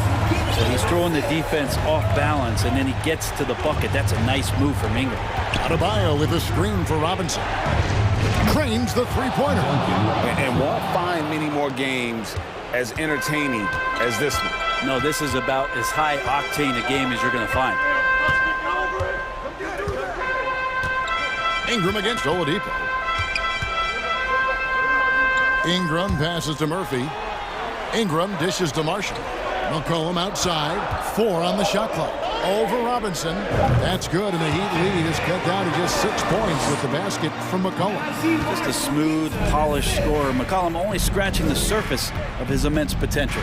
S8: So he's throwing the defense off balance, and then he gets to the bucket. That's a nice move from Ingram.
S1: Adebayo with a screen for Robinson. Cranes the three-pointer.
S3: And won't find many more games as entertaining as this one.
S8: No, this is about as high-octane a game as you're going to find.
S1: Ingram against Oladipo. Ingram passes to Murphy. Ingram dishes to Marshall. McCollum outside. 4 on the shot clock. Over Robinson. That's good, and the Heat lead is cut down to just 6 points with the basket from McCollum.
S8: Just a smooth, polished scorer. McCollum only scratching the surface of his immense potential.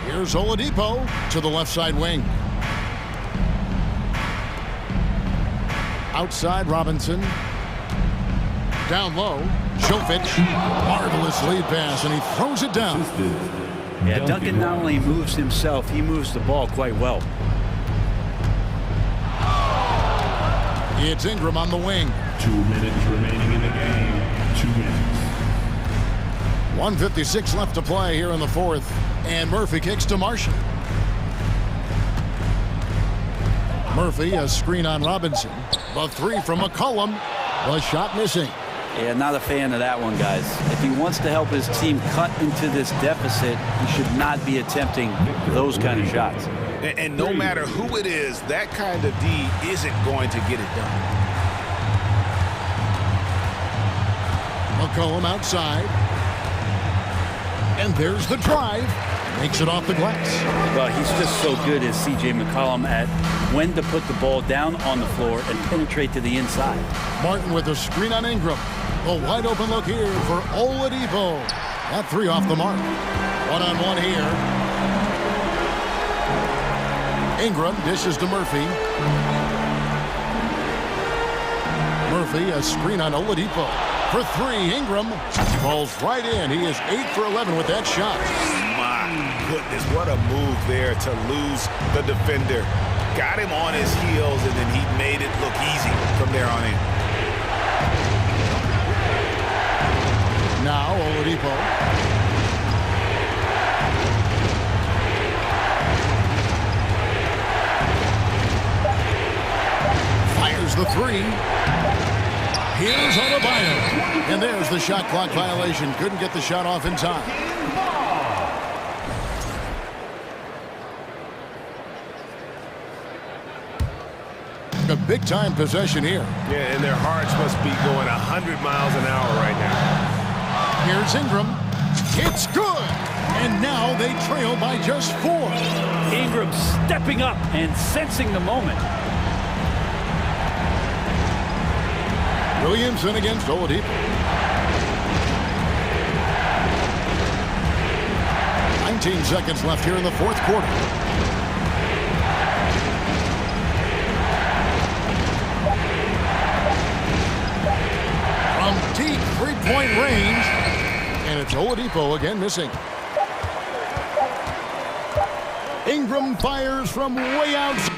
S1: Here's Oladipo to the left side wing. Outside Robinson. Down low. Jovic. Marvelous lead pass, and he throws it down.
S8: Yeah, Duncan not only moves himself, he moves the ball quite well.
S1: It's Ingram on the wing.
S4: 2 minutes remaining in the game. 2 minutes.
S1: 1:56 left to play here in the fourth. And Murphy kicks to Marshall. Murphy, a screen on Robinson. The three from McCollum. The shot missing.
S8: Yeah, not a fan of that one, guys. If he wants to help his team cut into this deficit, he should not be attempting those kind of shots.
S3: And no matter who it is, that kind of D isn't going to get it done.
S1: McCollum outside. And there's the drive. Makes it off the glass.
S8: Well, he's just so good as C.J. McCollum at when to put the ball down on the floor and penetrate to the inside. Martin with a screen on Ingram. A wide open look here for Oladipo. That three off the mark. One-on-one here. Ingram dishes to Murphy. Murphy, a screen on Oladipo. For three, Ingram falls right in. He is 8 for 11 with that shot.
S3: My goodness, what a move there to lose the defender. Got him on his heels, and then he made it look easy from there on in.
S1: Now Oladipo. Fires the three. Here's Adebayo. And there's the shot clock violation. Couldn't get the shot off in time. A big-time possession here.
S3: Yeah, and their hearts must be going 100 miles an hour right now.
S1: Here's Ingram. It's good. And now they trail by just 4.
S8: Ingram stepping up and sensing the moment.
S1: Williamson against Oladipo. 19 seconds left here in the fourth quarter. From deep three-point range. And it's Oladipo again missing. Ingram fires from way outside.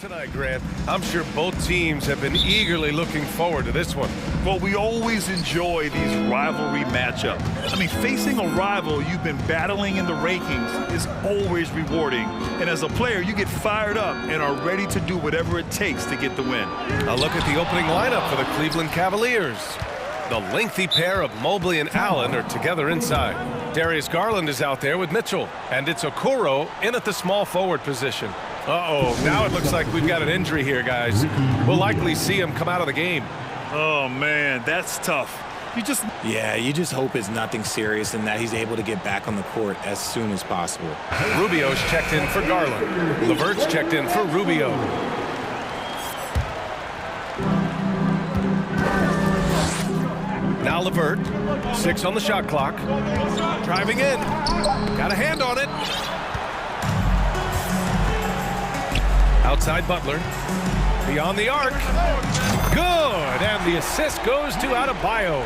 S7: Tonight, Grant. I'm sure both teams have been eagerly looking forward to this one.
S9: Well, we always enjoy these rivalry matchups. I mean, facing a rival you've been battling in the rankings is always rewarding. And as a player, you get fired up and are ready to do whatever it takes to get the win.
S7: A look at the opening lineup for the Cleveland Cavaliers. The lengthy pair of Mobley and Allen are together inside. Darius Garland is out there with Mitchell, and it's Okoro in at the small forward position. Uh-oh, now it looks like we've got an injury here, guys. We'll likely see him come out of the game.
S9: Oh, man, that's tough. You just
S2: hope it's nothing serious and that he's able to get back on the court as soon as possible.
S7: Rubio's checked in for Garland. Levert's checked in for Rubio. Now Levert, 6 on the shot clock. Driving in, got a hand on it. Outside Butler, beyond the arc. Good, and the assist goes to Adebayo.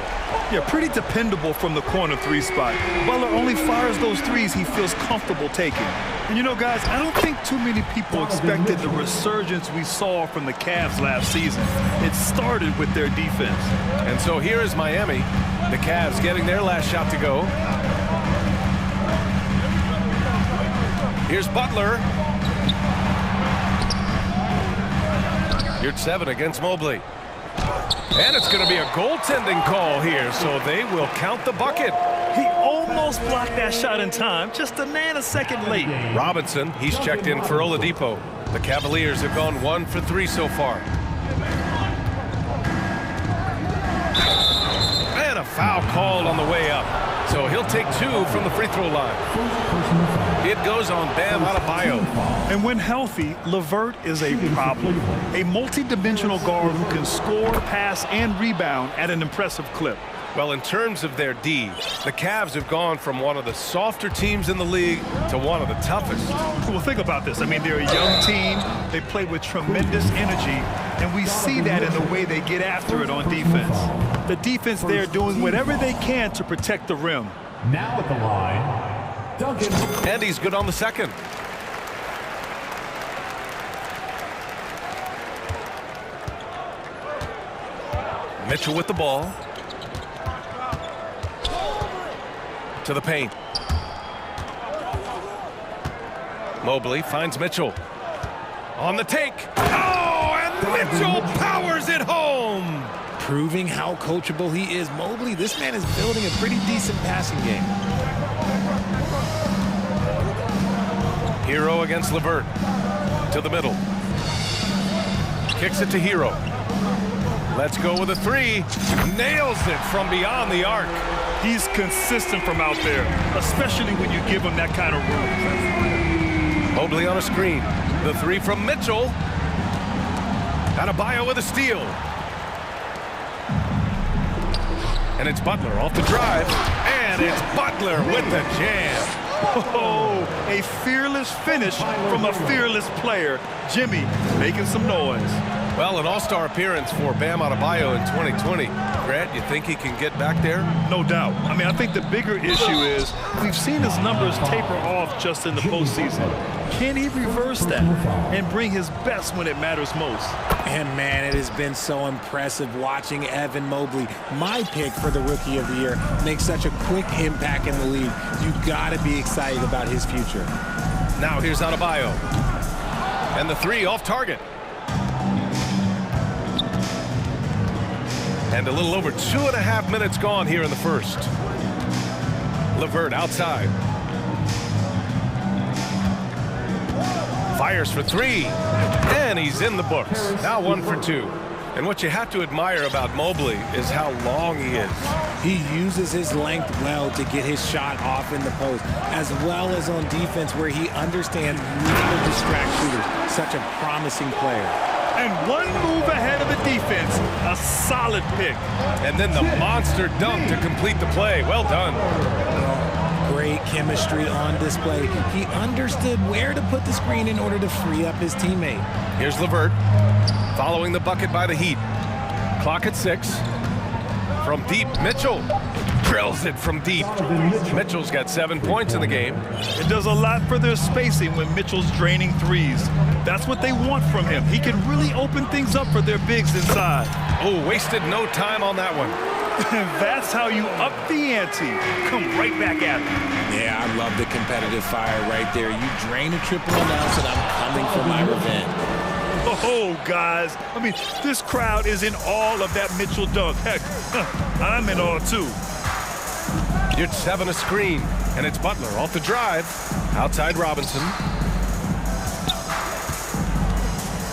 S9: Yeah, pretty dependable from the corner 3 spot. Butler only fires those threes he feels comfortable taking. And you know, guys, I don't think too many people expected the resurgence we saw from the Cavs last season. It started with their defense.
S7: And so here is Miami. The Cavs getting their last shot to go. Here's Butler. You're 7 against Mobley. And it's going to be a goaltending call here, so they will count the bucket.
S9: He almost blocked that shot in time, just a nanosecond late.
S7: Robinson, he's checked in for Oladipo. The Cavaliers have gone 1 for 3 so far. And a foul called on the way up. So he'll take 2 from the free throw line. It goes on Bam Adebayo.
S9: And when healthy, Levert is a problem. A multi-dimensional guard who can score, pass, and rebound at an impressive clip.
S7: Well, in terms of their D, the Cavs have gone from one of the softer teams in the league to one of the toughest.
S9: Well, think about this. I mean, they're a young team. They play with tremendous energy, and we see that in the way they get after it on defense. The defense there doing whatever they can to protect the rim.
S4: Now at the line, Duncan.
S7: And he's good on the second. Mitchell with the ball. To the paint. Mobley finds Mitchell. On the take. Oh, and Mitchell powers it home.
S2: Proving how coachable he is. Mobley, this man is building a pretty decent passing game.
S7: Hero against Levert. To the middle. Kicks it to Hero. Let's go with a 3. Nails it from beyond the arc.
S9: He's consistent from out there, especially when you give him that kind of room.
S7: Mobley on a screen. The 3 from Mitchell. Adebayo with a steal. And it's Butler off the drive. And it's Butler with the jam.
S9: Oh, a fearless finish from a fearless player. Jimmy making some noise.
S7: Well, an all-star appearance for Bam Adebayo in 2020. Grant, you think he can get back there?
S9: No doubt. I mean, I think the bigger issue is we've seen his numbers taper off just in the postseason. Can he reverse that and bring his best when it matters most?
S2: And, man, it has been so impressive watching Evan Mobley, my pick for the Rookie of the Year, make such a quick impact in the league. You've got to be excited about his future.
S7: Now here's Adebayo. And the 3 off target. And a little over 2.5 minutes gone here in the first. Levert outside. Fires for 3. And he's in the books. Now 1 for 2. And what you have to admire about Mobley is how long he is.
S2: He uses his length well to get his shot off in the post, as well as on defense where he understands how to distract shooters. Such a promising player.
S9: And 1 move ahead of the defense, a solid pick.
S7: And then the monster dunk to complete the play. Well done.
S2: Great chemistry on display. He understood where to put the screen in order to free up his teammate.
S7: Here's Levert, following the bucket by the Heat. Clock at 6. From deep, Mitchell. Drills it from deep. Mitchell's got 7 points in the game.
S9: It does a lot for their spacing when Mitchell's draining threes. That's what they want from him. He can really open things up for their bigs inside.
S7: Oh, wasted no time on that one.
S9: That's how you up the ante. Come right back at him.
S2: Yeah, I love the competitive fire right there. You drain a triple and announce it, I'm coming for my revenge.
S9: Oh, guys. I mean, this crowd is in awe of that Mitchell dunk. Heck, I'm in awe, too.
S7: You're 7 a screen, and it's Butler off the drive. Outside Robinson.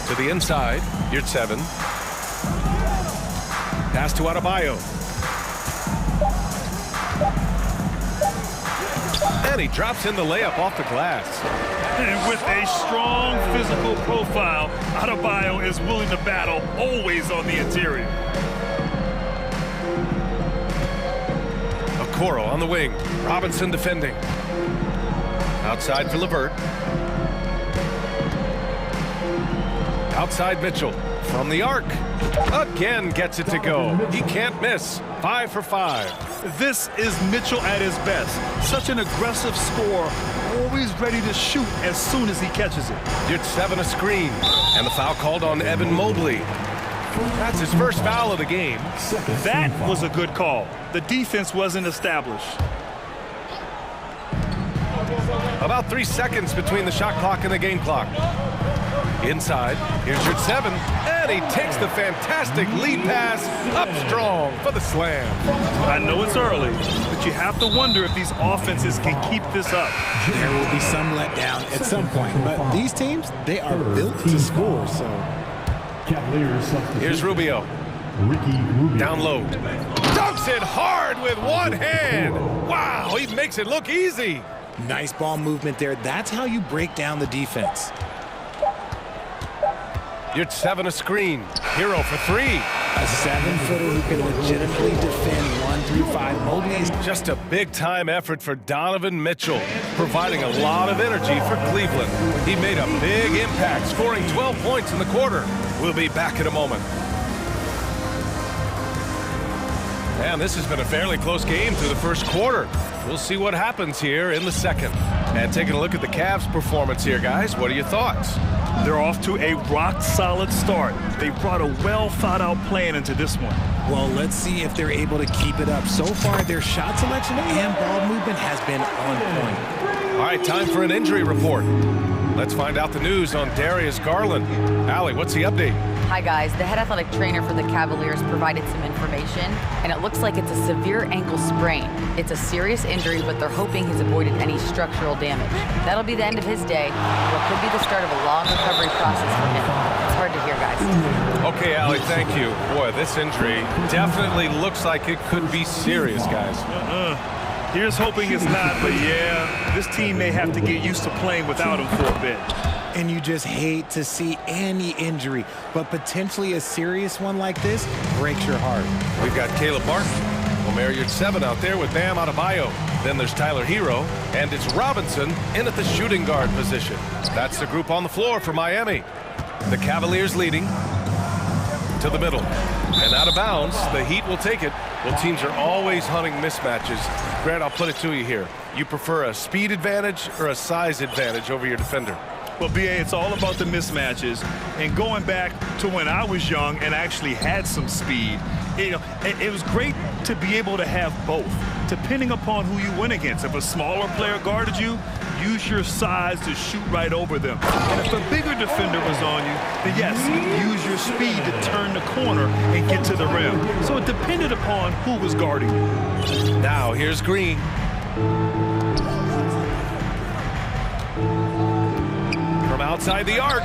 S7: To the inside. You're 7. Pass to Adebayo. And he drops in the layup off the glass.
S9: And with a strong physical profile, Adebayo is willing to battle, always on the interior.
S7: Okoro on the wing. Robinson defending. Outside for LeVert. Outside Mitchell. From the arc. Again gets it to go. He can't miss. 5 for 5.
S9: This is Mitchell at his best. Such an aggressive scorer, always ready to shoot as soon as he catches it.
S7: You're 7 a screen. And the foul called on Evan Mobley. That's his first foul of the game.
S9: That was a good call. The defense wasn't established.
S7: About 3 seconds between the shot clock and the game clock. Inside, here's your 7, and he takes the fantastic lead pass up strong for the slam.
S9: I know it's early, but you have to wonder if these offenses can keep this up.
S2: There will be some letdown at some point, but these teams, they are built to score, so.
S7: Here's Rubio. Down low. Dunks it hard with one hand. Wow, he makes it look easy.
S2: Nice ball movement there. That's how you break down the defense.
S7: You're 7 a screen. Hero for 3.
S2: A 7-footer who can legitimately defend 1 through 5. Mobley is
S7: just a big-time effort for Donovan Mitchell, providing a lot of energy for Cleveland. He made a big impact, scoring 12 points in the quarter. We'll be back in a moment. And this has been a fairly close game through the first quarter. We'll see what happens here in the second. And taking a look at the Cavs' performance here, guys, what are your thoughts?
S9: They're off to a rock-solid start. They brought a well-thought-out plan into this one.
S2: Well, let's see if they're able to keep it up. So far, their shot selection and ball movement has been on point.
S7: All right, time for an injury report. Let's find out the news on Darius Garland. Allie, what's the update?
S11: Hi, guys. The head athletic trainer for the Cavaliers provided some information, and it looks like it's a severe ankle sprain. It's a serious injury, but they're hoping he's avoided any structural damage. That'll be the end of his day, what could be the start of a long recovery process for him. It's hard to hear, guys.
S7: Okay, Allie, thank you. Boy, this injury definitely looks like it could be serious, guys.
S9: Here's hoping it's not, but yeah, this team may have to get used to playing without him for a bit.
S2: And you just hate to see any injury, but potentially a serious one like this breaks your heart.
S7: We've got Caleb Martin, Omer Yurt 7 out there with Bam Adebayo. Then there's Tyler Hero, and it's Robinson in at the shooting guard position. That's the group on the floor for Miami. The Cavaliers leading to the middle. And out of bounds, the Heat will take it. Well, teams are always hunting mismatches. Grant, I'll put it to you here. You prefer a speed advantage or a size advantage over your defender?
S9: Well, BA, it's all about the mismatches. And going back to when I was young and actually had some speed, you know, it was great to be able to have both, depending upon who you went against. If a smaller player guarded you, use your size to shoot right over them. And if a bigger defender was on you, then yes, use your speed to turn the corner and get to the rim. So it depended upon who was guarding you.
S7: Now, here's Green. From outside the arc,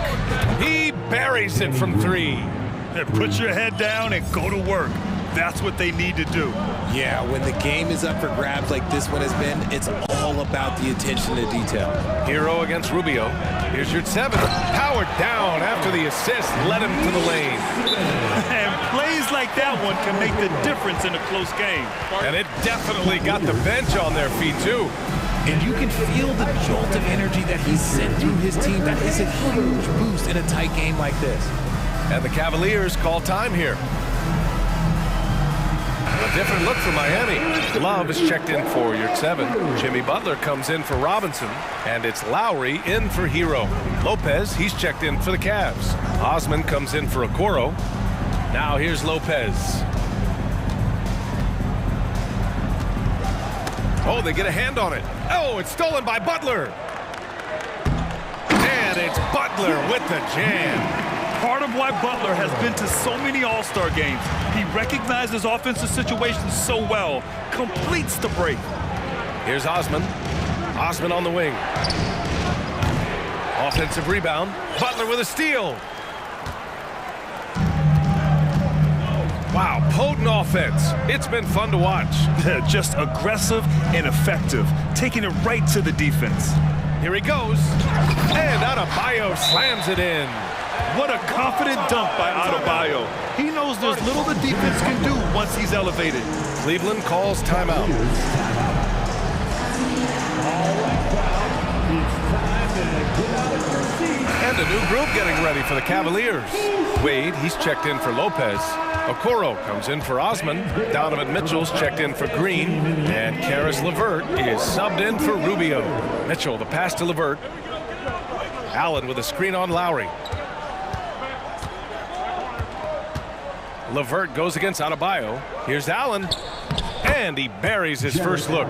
S7: he buries it from 3.
S9: And put your head down and go to work. That's what they need to do.
S2: Yeah, when the game is up for grabs like this one has been, it's all about the attention to detail.
S7: Hero against Rubio. Here's your 7. Powered down after the assist led him to the lane.
S9: And plays like that one can make the difference in a close game.
S7: And it definitely got the bench on their feet, too.
S2: And you can feel the jolt of energy that he's sent through his team. That is a huge boost in a tight game like this.
S7: And the Cavaliers call time here. A different look for Miami. Love is checked in for your 7. Jimmy Butler comes in for Robinson, and it's Lowry in for Hero. Lopez, he's checked in for the Cavs. Osman comes in for Okoro. Now here's Lopez. Oh, they get a hand on it. Oh, it's stolen by Butler. And it's Butler with the jam.
S9: Part of why Butler has been to so many All-Star games. He recognizes offensive situations so well, completes the break.
S7: Here's Osman. Osman on the wing. Offensive rebound. Butler with a steal. Wow, potent offense. It's been fun to watch.
S9: Just aggressive and effective, taking it right to the defense.
S7: Here he goes. And Adebayo slams it in.
S9: What a confident dunk by Adebayo. He knows there's little the defense can do once he's elevated.
S7: Cleveland calls timeout. And a new group getting ready for the Cavaliers. Wade, he's checked in for Lopez. Okoro comes in for Osman. Donovan Mitchell's checked in for Green. And Karis LeVert is subbed in for Rubio. Mitchell, the pass to LeVert. Allen with a screen on Lowry. LeVert goes against Adebayo. Here's Allen. And he buries his first look.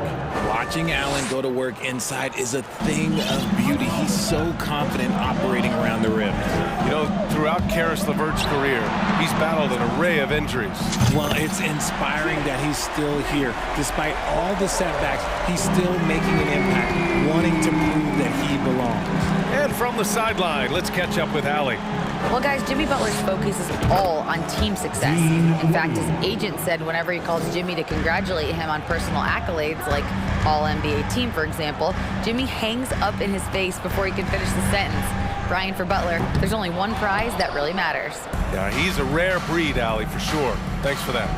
S2: Watching Allen go to work inside is a thing of beauty. He's so confident operating around the rim.
S7: You know, throughout Karis LeVert's career, he's battled an array of injuries.
S2: Well, it's inspiring that he's still here. Despite all the setbacks, he's still making an impact, wanting to prove that he belongs.
S7: And from the sideline, let's catch up with Allie.
S11: Well, guys, Jimmy Butler's focus is all on team success. In fact, his agent said whenever he calls Jimmy to congratulate him on personal accolades, like All-NBA team, for example, Jimmy hangs up in his face before he can finish the sentence. Brian, for Butler, there's only one prize that really matters.
S7: Yeah, he's a rare breed, Allie, for sure. Thanks for that.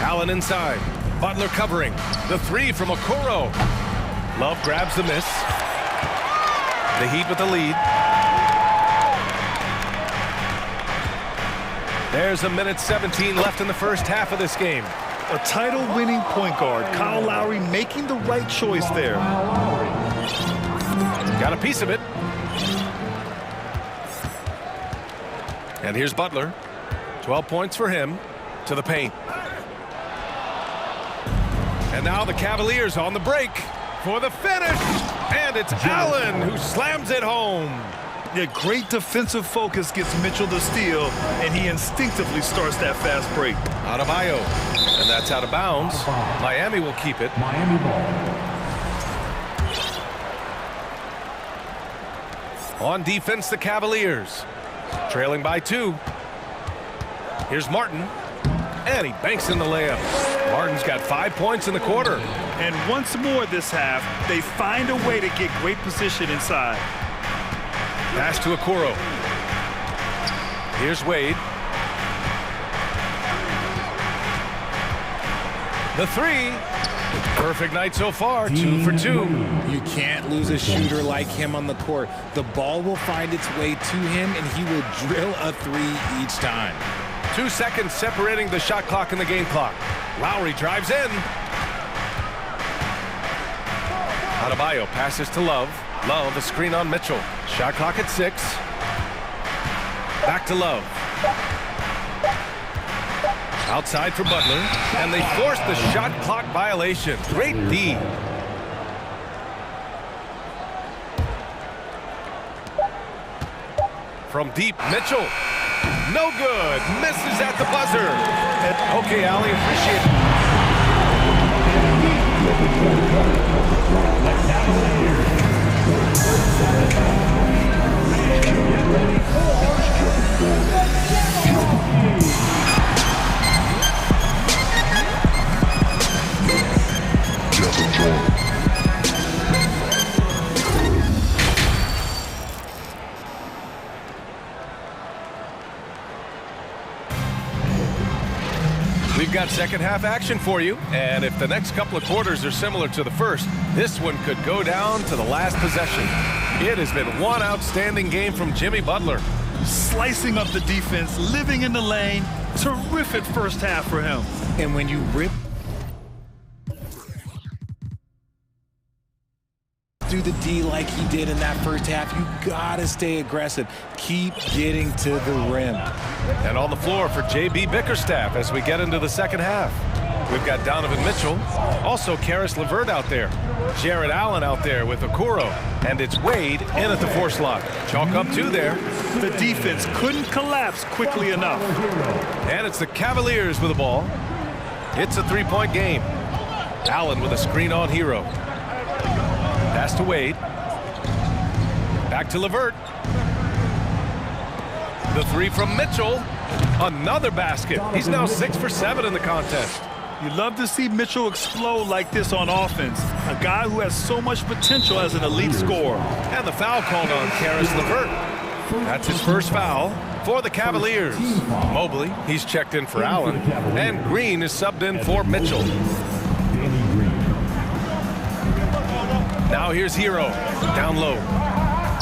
S7: Allen inside. Butler covering. The 3 from Okoro. Love grabs the miss. The Heat with the lead. There's a minute 17 left in the first half of this game.
S9: A title-winning point guard, Kyle Lowry, making the right choice there.
S7: Got a piece of it. And here's Butler. 12 points for him. To the paint. And now the Cavaliers on the break for the finish. And it's Allen who slams it home.
S9: Yeah, great defensive focus gets Mitchell the steal, and he instinctively starts that fast break.
S7: Adebayo. And that's out of bounds. Miami will keep it.
S4: Miami ball.
S7: On defense, the Cavaliers. Trailing by 2. Here's Martin. And he banks in the layup. Martin's got 5 points in the quarter.
S9: And once more this half, they find a way to get great position inside.
S7: Pass to Okoro. Here's Wade. The 3. Perfect night so far, 2 for 2.
S2: You can't lose a shooter like him on the court. The ball will find its way to him, and he will drill a 3 each time.
S7: 2 seconds separating the shot clock and the game clock. Lowry drives in. Adebayo passes to Love. Love, a screen on Mitchell. Shot clock at 6. Back to Love. Outside for Butler. And they force the shot clock violation. Great D. From deep, Mitchell. No good. Misses at the buzzer. Okay, Allie, appreciate We've got second half action for you, and if the next couple of quarters are similar to the first, this one could go down to the last possession. It has been one outstanding game from Jimmy Butler.
S9: slicing up the defense, living in the lane. Terrific first half for him.
S2: And when you rip through the D like he did in that first half, you gotta stay aggressive. Keep getting to the rim.
S7: And on the floor for J.B. Bickerstaff as we get into the second half. We've got Donovan Mitchell, also Karis LeVert out there, Jared Allen out there with Okoro, and it's Wade in at the 4 slot. Chalk up 2 there.
S9: The defense couldn't collapse quickly enough.
S7: And it's the Cavaliers with the ball. It's a 3-point game. Allen with a screen on Hero. Pass to Wade. Back to LeVert. The 3 from Mitchell. Another basket. He's now 6 for 7 in the contest.
S9: You love to see Mitchell explode like this on offense. A guy who has so much potential as an elite scorer.
S7: And the foul called on Karis LeVert. That's his first foul for the Cavaliers. Mobley, he's checked in for Allen. And Green is subbed in for Mitchell. Now here's Hero, down low.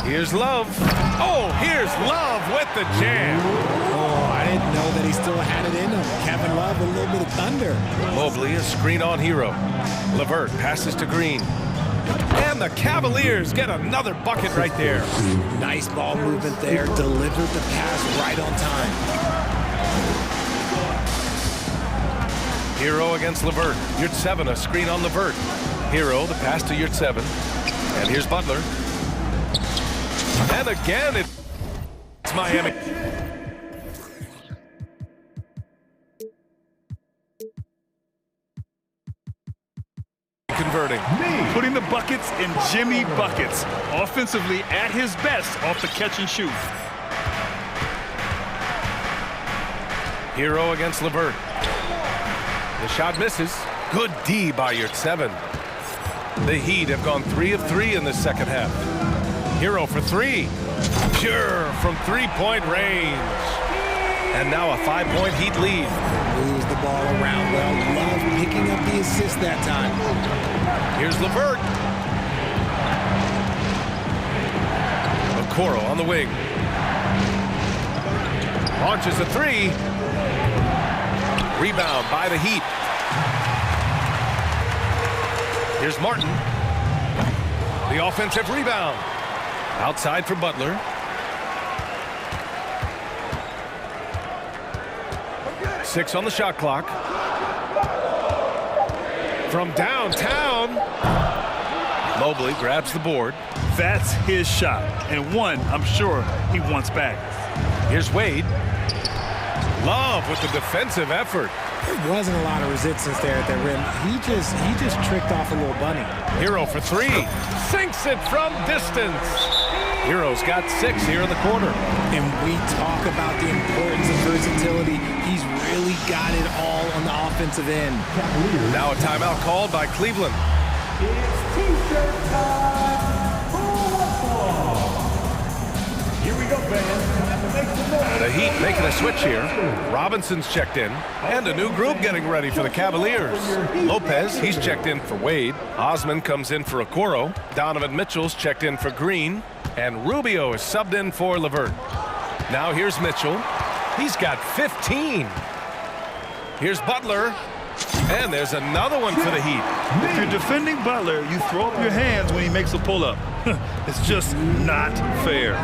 S7: Here's Love. Oh, here's Love with the jam.
S2: Oh, I didn't know that he still had it in him. Kevin Love, a little bit of thunder.
S7: Mobley, a screen on Hero. LeVert passes to Green. And the Cavaliers get another bucket right there.
S2: Nice ball movement there. Delivered the pass right on time.
S7: Hero against LeVert. Yurtseven, a screen on LeVert. Hero, the pass to Yurtseven. And here's Butler. And again, it's Miami. Converting.
S9: Putting the buckets in Jimmy buckets. Offensively at his best off the catch and shoot.
S7: Hero against LeVert. The shot misses. Good D by Yurtseven. The Heat have gone 3 of 3 in the second half. Hero for 3. Pure from 3-point range. And now a 5-point Heat lead.
S2: Moves the ball around well. Love picking up the assist that time.
S7: Here's LeVert. Okoro on the wing. Launches a 3. Rebound by the Heat. Here's Martin. The offensive rebound. Outside for Butler. Six on the shot clock. From downtown. Mobley grabs the board.
S9: That's his shot, and one I'm sure he wants back.
S7: Here's Wade. Love with the defensive effort.
S2: There wasn't a lot of resistance there at the rim. He just tricked off a little bunny.
S7: Hero for 3. Sinks it from distance. Hero's got 6 here in the quarter.
S2: And we talk about the importance of versatility. He's really got it all on the offensive end.
S7: Now a timeout called by Cleveland.
S4: It's T-shirt time. Here we go, fans.
S7: The Heat making a switch here. Robinson's checked in. And a new group getting ready for the Cavaliers. Lopez, he's checked in for Wade. Osman comes in for Okoro. Donovan Mitchell's checked in for Green. And Rubio is subbed in for LeVert. Now here's Mitchell. He's got 15. Here's Butler. And there's another one for the Heat.
S9: If you're defending Butler, you throw up your hands when he makes a pull-up. It's just not fair.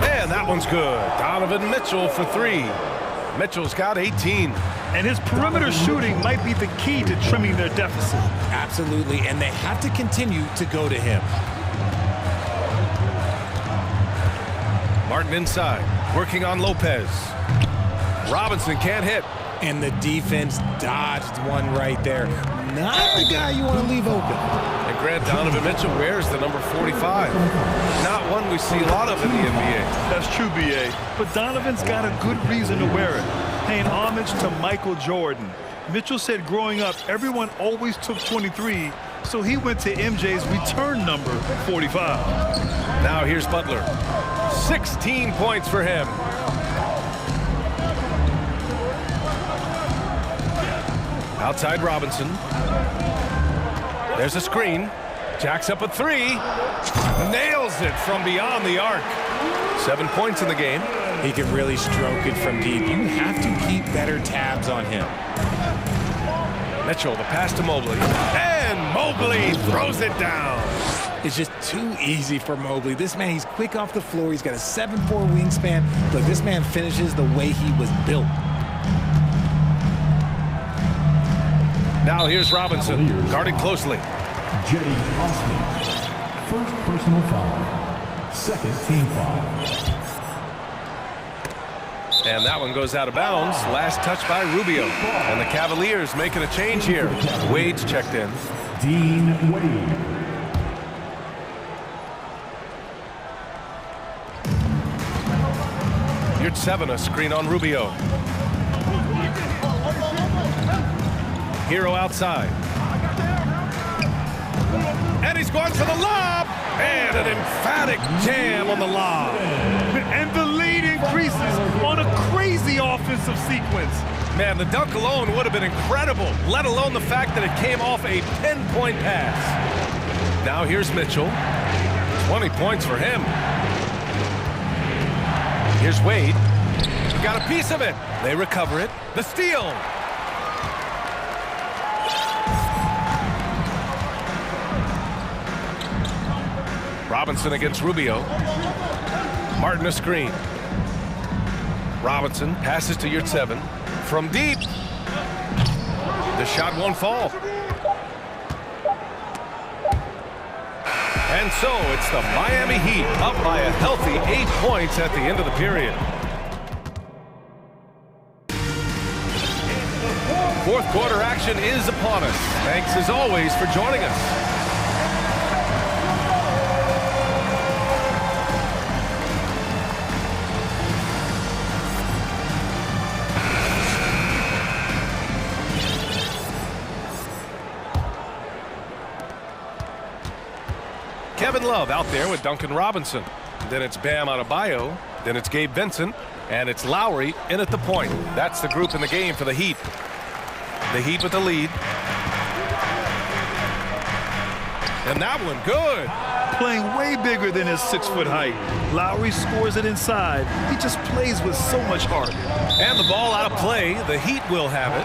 S7: And that one's good. Donovan Mitchell for 3. Mitchell's got 18.
S9: And his perimeter shooting might be the key to trimming their deficit.
S2: Absolutely, and they have to continue to go to him.
S7: Martin inside, working on Lopez. Robinson can't hit.
S2: And the defense dodged one right there. Not the guy you want to leave open.
S7: And Grant, Donovan Mitchell wears the number 45. Not one we see a lot of in the NBA.
S9: That's true, B.A. But Donovan's got a good reason to wear it. Paying homage to Michael Jordan. Mitchell said growing up, everyone always took 23, so he went to MJ's return number, 45.
S7: Now here's Butler. 16 points for him. Outside Robinson. There's a screen. Jacks up a 3. Nails it from beyond the arc. 7 points in the game.
S2: He can really stroke it from deep. You have to keep better tabs on him.
S7: Mitchell, the pass to Mobley. And Mobley throws it down.
S2: It's just too easy for Mobley. This man, he's quick off the floor. He's got a 7'4" wingspan, but this man finishes the way he was built.
S7: Now here's Robinson, guarded closely.
S4: Jetty Austin. First personal foul. Second team foul.
S7: And that one goes out of bounds. Last touch by Rubio. And the Cavaliers making a change here. Wade's checked in.
S4: Dean Wade.
S7: Here's 7, a screen on Rubio. Hero outside. And he's going for the lob. And an emphatic jam on the lob.
S9: And the lead increases on a crazy offensive sequence.
S7: Man, the dunk alone would have been incredible, let alone the fact that it came off a pinpoint pass. Now here's Mitchell. 20 points for him. Here's Wade. Got a piece of it. They recover it. The steal. Robinson against Rubio. Martin a screen. Robinson passes to Yurtseven from deep. The shot won't fall. And so it's the Miami Heat up by a healthy 8 points at the end of the period. Fourth quarter action is upon us. Thanks as always for joining us. Kevin Love out there with Duncan Robinson. Then it's Bam Adebayo. Then it's Gabe Vincent. And it's Lowry in at the point. That's the group in the game for the Heat. The Heat with the lead. And that one good.
S9: Playing way bigger than his 6-foot height. Lowry scores it inside. He just plays with so much heart.
S7: And the ball out of play. The Heat will have it.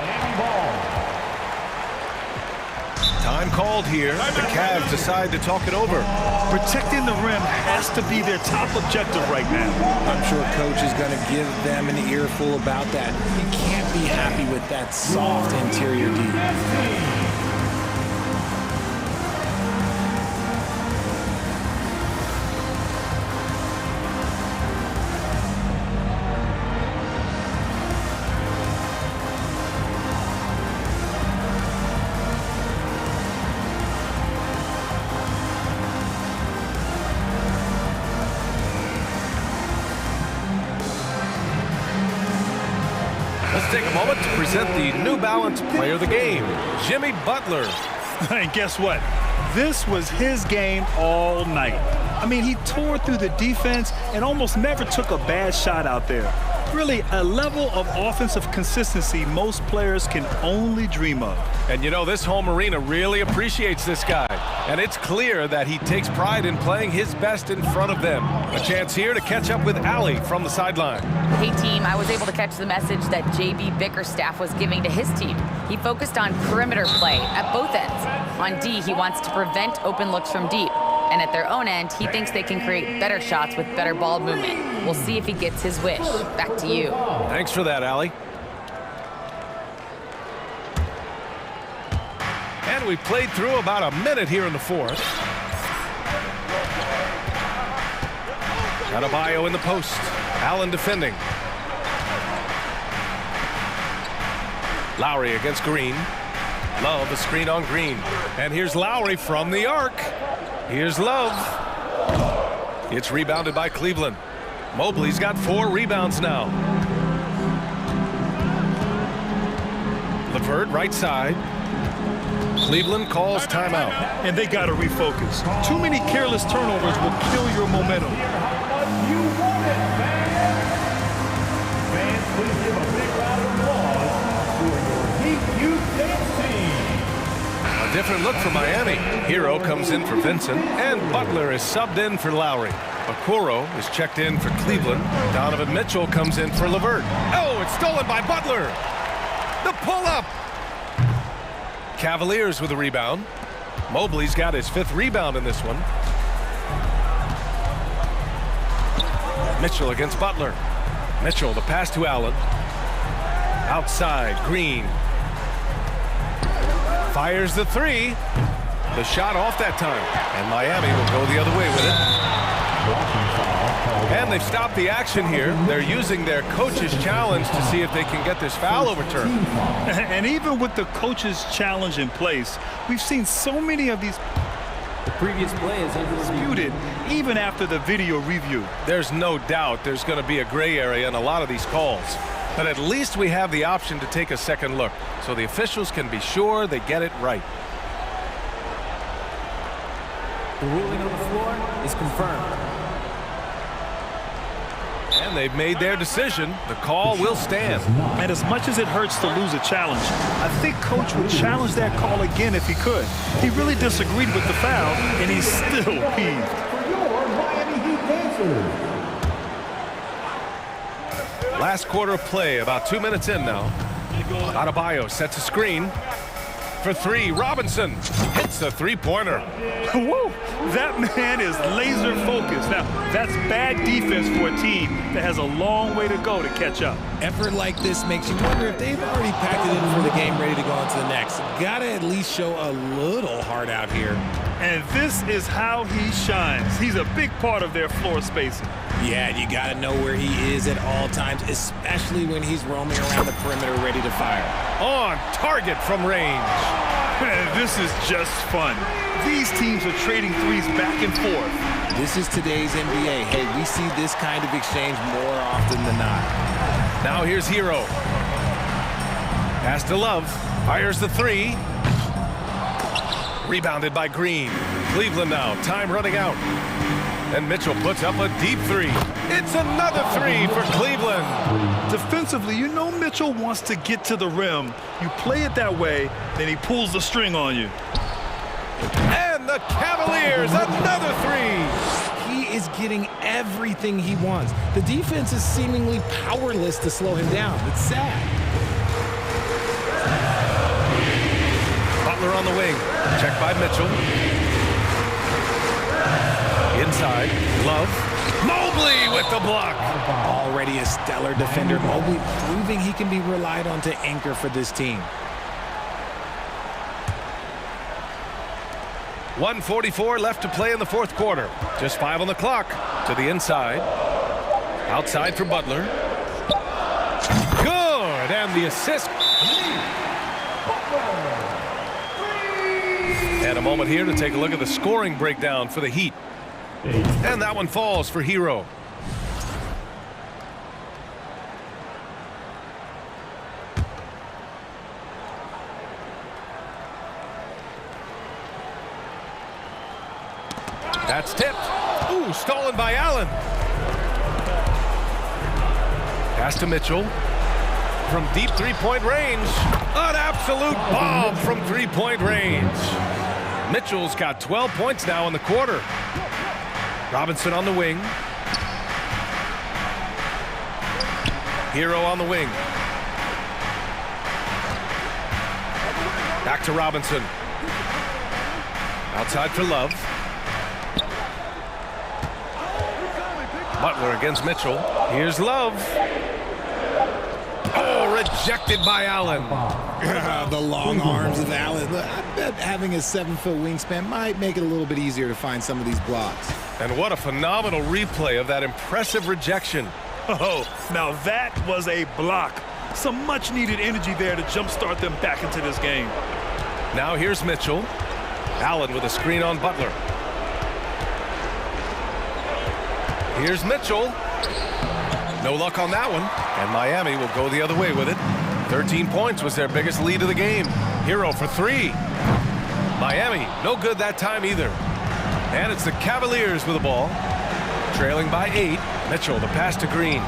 S7: Time called here. The Cavs decide to talk it over.
S9: Protecting the rim has to be their top objective right now.
S2: I'm sure coach is going to give them an earful about that. You can't be happy with that soft interior D.
S7: Let's take a moment to present the New Balance Player of the Game, Jimmy Butler.
S9: And guess what? This was his game all night. I mean, he tore through the defense and almost never took a bad shot out there. Really, a level of offensive consistency most players can only dream of.
S7: And you know, this home arena really appreciates this guy. And it's clear that he takes pride in playing his best in front of them. A chance here to catch up with Allie from the sideline.
S11: Hey team, I was able to catch the message that JB Bickerstaff was giving to his team. He focused on perimeter play at both ends. On D, he wants to prevent open looks from deep. And at their own end, he thinks they can create better shots with better ball movement. We'll see if he gets his wish. Back to you.
S7: Thanks for that, Allie. And we played through about a minute here in the fourth. Adebayo in the post. Allen defending. Lowry against Green. Love, the screen on Green. And here's Lowry from the arc. Here's Love. It's rebounded by Cleveland. Mobley's got 4 rebounds now. LeVert right side. Cleveland calls timeout.
S9: And they got to refocus. Too many careless turnovers will kill your momentum.
S4: You want it, fans, please give a big round of applause for your Heat Youth Dance team.
S7: A A different look for Miami. Hero comes in for Vincent, and Butler is subbed in for Lowry. Okoro is checked in for Cleveland. Donovan Mitchell comes in for LeVert. Oh, it's stolen by Butler. The pull-up. Cavaliers with a rebound. Mobley's got his 5th rebound in this one. Mitchell against Butler. Mitchell, the pass to Allen. Outside, Green. Fires the 3. The shot off that time. And Miami will go the other way with it. And they've stopped the action here. They're using their coach's challenge to see if they can get this foul overturned.
S9: And even with the coach's challenge in place, we've seen so many of these
S10: The previous play is
S9: disputed even after the video review.
S7: There's no doubt there's going to be a gray area in a lot of these calls. But at least we have the option to take a second look, so the officials can be sure they get it right.
S10: The ruling on the floor is confirmed.
S7: And they've made their decision. The call will stand.
S9: And as much as it hurts to lose a challenge, I think Coach would challenge that call again if he could. He really disagreed with the foul, and he's still peeved.
S7: Last quarter of play, about 2 minutes in now. Adebayo sets a screen. For 3, Robinson hits a 3-pointer.
S9: Whoa, that man is laser focused. Now, that's bad defense for a team that has a long way to go to catch up.
S2: Effort like this makes you wonder if they've already packed it in for the game, ready to go on to the next. Gotta at least show a little heart out here.
S9: And this is how he shines. He's a big part of their floor spacing.
S2: Yeah, you gotta know where he is at all times, especially when he's roaming around the perimeter ready to fire.
S7: On target from range.
S9: This is just fun. These teams are trading threes back and forth.
S2: This is today's NBA. Hey, we see this kind of exchange more often than not.
S7: Now here's Hero. Pass to Love. Fires the 3. Rebounded by Green. Cleveland now. Time running out. And Mitchell puts up a deep 3. It's another 3 for Cleveland.
S9: Defensively, you know Mitchell wants to get to the rim. You play it that way, then he pulls the string on you.
S7: And the Cavaliers, another 3.
S2: He is getting everything he wants. The defense is seemingly powerless to slow him down. It's sad.
S7: Butler on the wing. Checked by Mitchell. Inside, Love. Mobley with the block.
S2: Already a stellar defender. Mobley proving he can be relied on to anchor for this team.
S7: 1:44 left to play in the 4th quarter. Just 5 on the clock. To the inside. Outside for Butler. Good, and the assist. And a moment here to take a look at the scoring breakdown for the Heat. And that one falls for Hero. That's tipped. Ooh, stolen by Allen. Pass to Mitchell. From deep 3-point range. An absolute bomb from 3-point range. Mitchell's got 12 points now in the quarter. Robinson on the wing. Hero on the wing. Back to Robinson. Outside for Love. Butler against Mitchell. Here's Love. Oh, rejected by Allen.
S2: The long arms of Allen. I bet having a 7-foot wingspan might make it a little bit easier to find some of these blocks.
S7: And what a phenomenal replay of that impressive rejection.
S9: Oh, now that was a block. Some much-needed energy there to jumpstart them back into this game.
S7: Now here's Mitchell. Allen with a screen on Butler. Here's Mitchell. No luck on that one. And Miami will go the other way with it. 13 points was their biggest lead of the game. Hero for 3. Miami, no good that time either. And it's the Cavaliers with the ball. Trailing by 8. Mitchell, the pass to Green.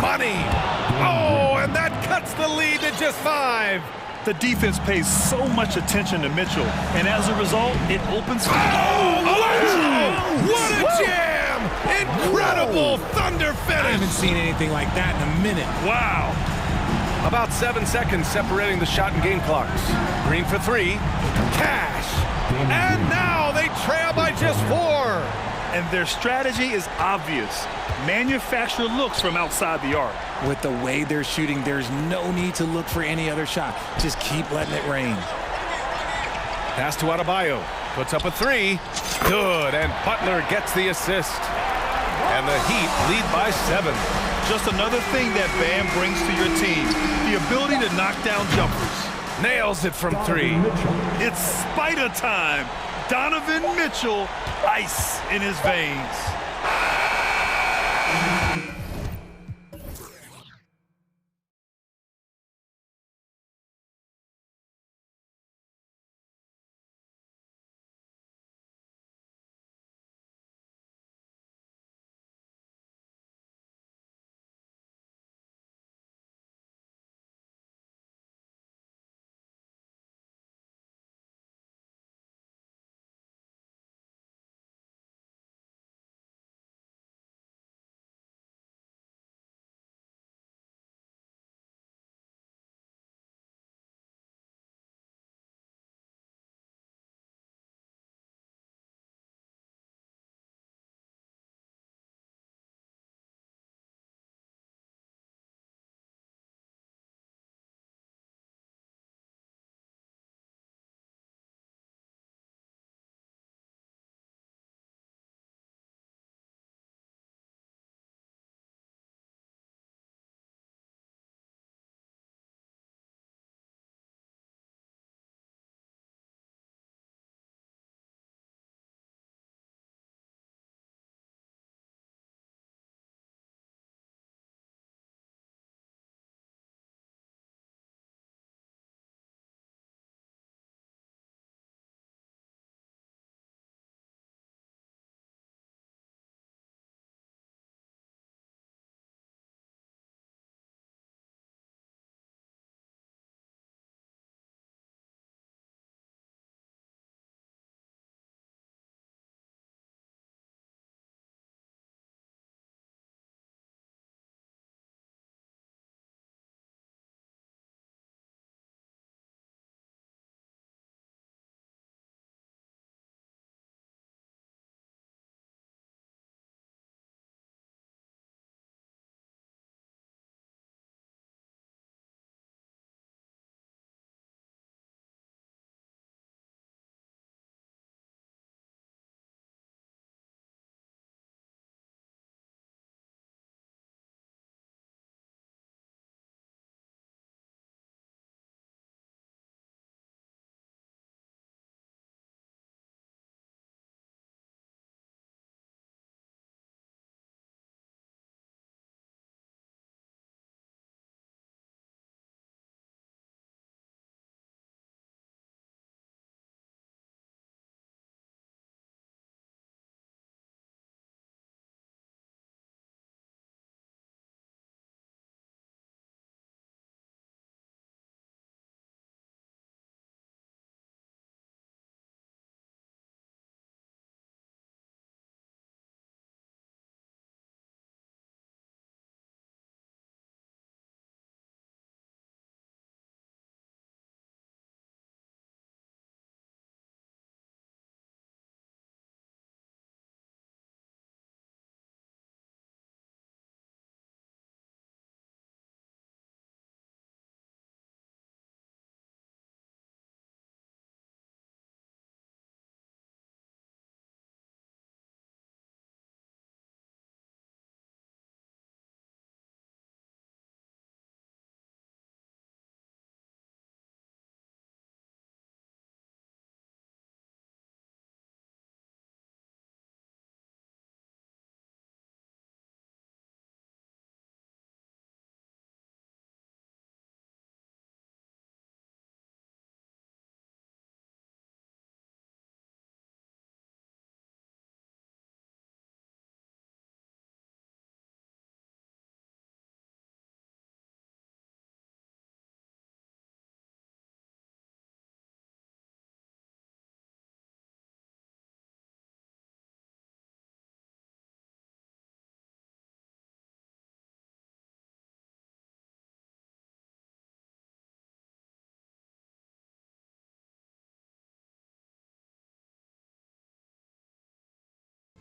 S7: Money! Oh, and that cuts the lead to just 5.
S9: The defense pays so much attention to Mitchell, and as a result, it opens.
S7: What a jam! Incredible thunder finish!
S2: I haven't seen anything like that in a minute.
S9: Wow.
S7: About 7 seconds separating the shot and game clocks. Green for 3. Cash! And now they trail by just 4.
S9: And their strategy is obvious. Manufacture looks from outside the arc.
S2: With the way they're shooting, there's no need to look for any other shot. Just keep letting it rain.
S7: Pass to Adebayo. Puts up a 3. Good, and Butler gets the assist. And the Heat lead by 7.
S9: Just another thing that Bam brings to your team, the ability to knock down jumpers.
S7: Nails it from 3.
S9: It's Spider time. Donovan Mitchell, ice in his veins.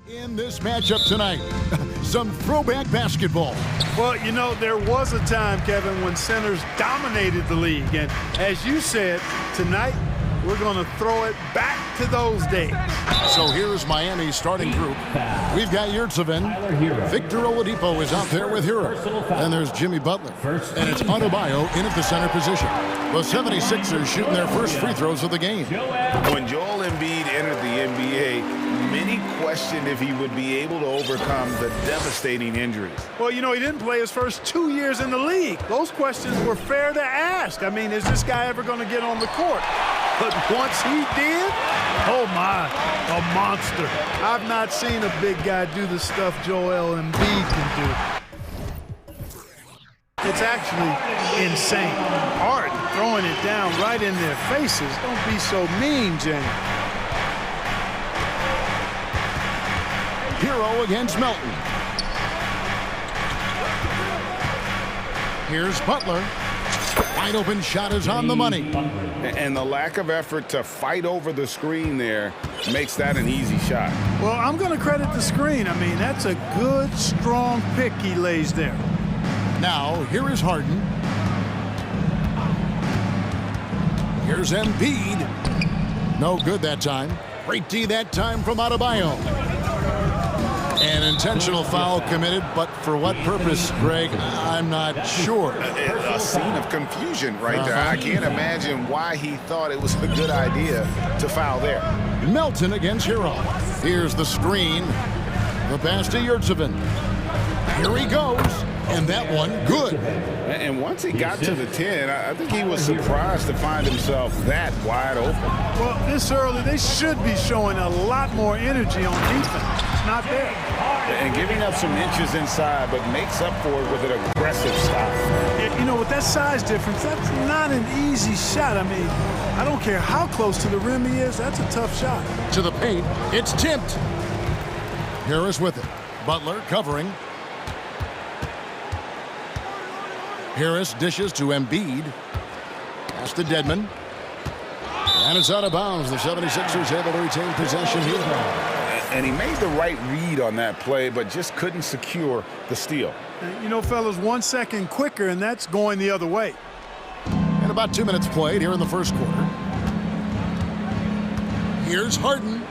S1: In this matchup tonight, some throwback basketball.
S9: Well, you know, there was a time, Kevin, when centers dominated the league. And as you said, tonight, we're going to throw it back to those days.
S1: So here's Miami's starting group. We've got Yurtsevin. Victor Oladipo is out there with Hero. And there's Jimmy Butler. And it's Adebayo in at the center position. The 76ers shooting their first free throws of the game.
S3: When Joel Embiid entered the NBA, many questioned if he would be able to overcome the devastating injuries.
S9: Well, you know, he didn't play his first 2 years in the league. Those questions were fair to ask. I mean, is this guy ever going to get on the court? But once he did, oh my, a monster. I've not seen a big guy do the stuff Joel Embiid can do. It's actually insane. Harden throwing it down right in their faces. Don't be so mean, James.
S1: Hero against Melton. Here's Butler. Wide open shot is on the money.
S3: And the lack of effort to fight over the screen there makes that an easy shot.
S9: Well, I'm going to credit the screen. I mean, that's a good, strong pick he lays there.
S1: Now, here is Harden. Here's Embiid. No good that time. Great D that time from Adebayo. An intentional foul committed, but for what purpose, Greg? I'm not sure.
S3: A scene of confusion right there. I can't imagine why he thought it was a good idea to foul there.
S1: Melton against Hero. Here's the screen. The pass to Yurtsevin. Here he goes. And that one, good.
S3: And once he got to the 10, I think he was surprised to find himself that wide open.
S9: Well, this early, they should be showing a lot more energy on defense. It's not there.
S3: And giving up some inches inside, but makes up for it with an aggressive style.
S9: You know, with that size difference, that's not an easy shot. I mean, I don't care how close to the rim he is, that's a tough shot.
S1: To the paint, it's tipped. Harris with it. Butler covering. Harris dishes to Embiid. Pass to Dedmon. And it's out of bounds. The 76ers able to retain possession here.
S3: And he made the right read on that play, but just couldn't secure the steal.
S9: You know, fellas, 1 second quicker, and that's going the other way.
S1: And about 2 minutes played here in the first quarter. Here's Harden.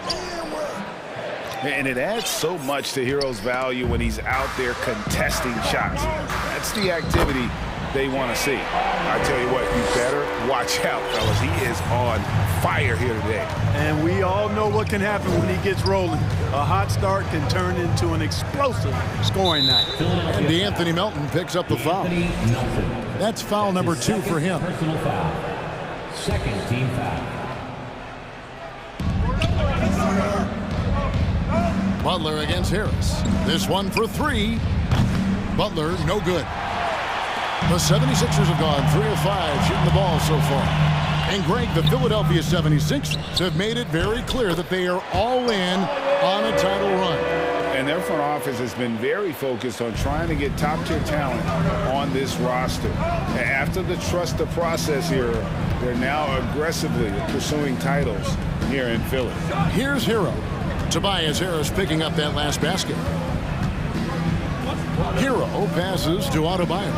S3: And it adds so much to Hero's value when he's out there contesting shots. That's the activity they want to see. I tell you what, you better watch out, fellas. He is on fire here today.
S9: And we all know what can happen when he gets rolling. A hot start can turn into an explosive scoring night.
S1: And DeAnthony Melton picks up the foul. That's foul number 2 for him.
S4: Personal foul. Second team foul.
S1: Butler against Harris. This one for 3. Butler, no good. The 76ers have gone 3 of 5 shooting the ball so far. And Greg, the Philadelphia 76ers have made it very clear that they are all in on a title run.
S3: And their front office has been very focused on trying to get top-tier talent on this roster. After the trust the process era, they're now aggressively pursuing titles here in Philly.
S1: Here's Hero. Tobias Harris picking up that last basket. Hero passes to Adebayo.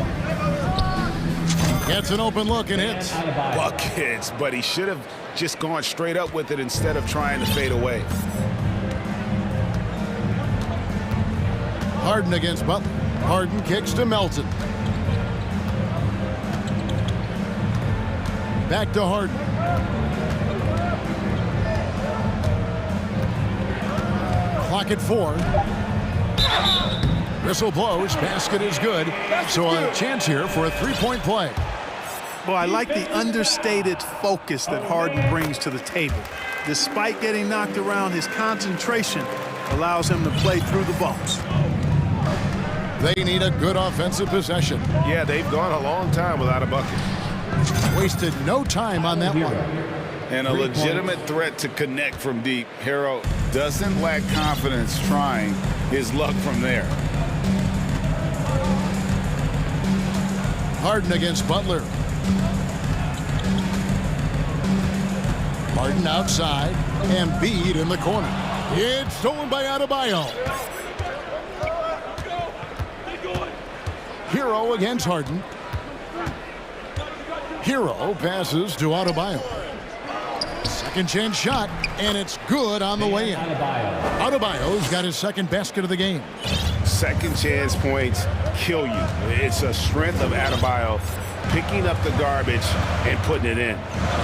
S1: Gets an open look and hits.
S3: Buckets, but he should have just gone straight up with it instead of trying to fade away.
S1: Harden against Butler. Harden kicks to Melton. Back to Harden. Clock at 4. Whistle blows. Basket is good. So a chance here for a three-point play.
S9: Well, I like the understated focus that Harden brings to the table. Despite getting knocked around, his concentration allows him to play through the bumps.
S1: They need a good offensive possession.
S3: Yeah, they've gone a long time without a bucket.
S1: Wasted no time on that one.
S3: And a legitimate threat to connect from deep. Hero doesn't lack confidence trying his luck from there.
S1: Harden against Butler. Harden outside. Embiid in the corner. It's stolen by Adebayo. Hero against Harden. Hero passes to Adebayo. Second chance shot, and it's good on the way in. Adebayo's got his second basket of the game.
S3: Second chance points kill you. It's a strength of Adebayo picking up the garbage and putting it in.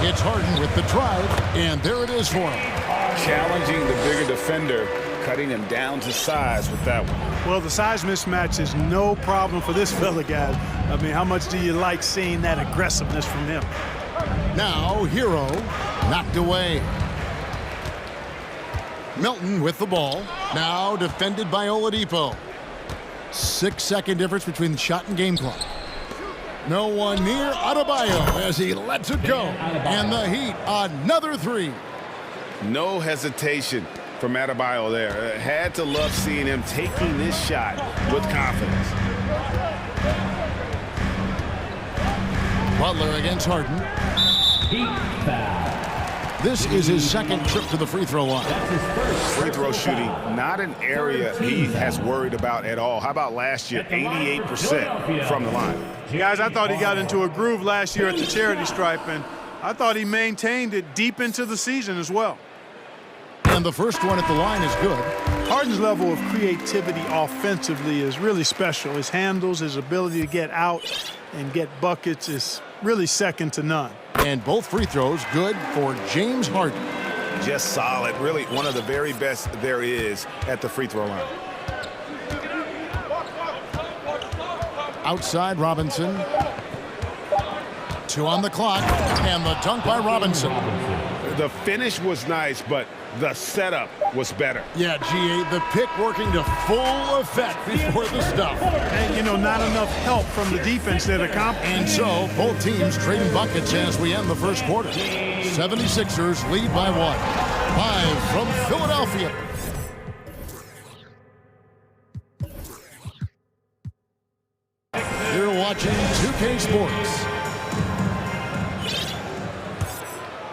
S1: It's Harden with the drive, and there it is for him.
S3: Challenging the bigger defender, cutting him down to size with that one.
S14: Well, the size mismatch is no problem for this fella, guys. I mean, how much do you like seeing that aggressiveness from him?
S1: Now, Hero knocked away. Milton with the ball. Now defended by Oladipo. 6-second difference between the shot and game clock. No one near Adebayo as he lets it go. And the Heat, another three.
S3: No hesitation from Adebayo there. Had to love seeing him taking this shot with confidence.
S1: Butler against Harden. This is his second trip to the free throw line.
S3: Free throw shooting, not an area he has worried about at all. How about last year, 88% from the line?
S14: Guys, I thought he got into a groove last year at the charity stripe, and I thought he maintained it deep into the season as well.
S1: And the first one at the line is good.
S14: Harden's level of creativity offensively is really special. His handles, his ability to get out and get buckets is really second to none.
S1: And both free throws good for James Harden.
S3: Just solid. Really one of the very best there is at the free throw line.
S1: Outside Robinson. 2 on the clock. And the dunk by Robinson.
S3: The finish was nice, but the setup was better.
S1: Yeah, G.A., the pick working to full effect before the stuff.
S14: And, you know, not enough help from the defense that accomplished.
S1: And so, both teams trading buckets as we end the first quarter. 76ers lead by 1. Live from Philadelphia. You're watching 2K Sports.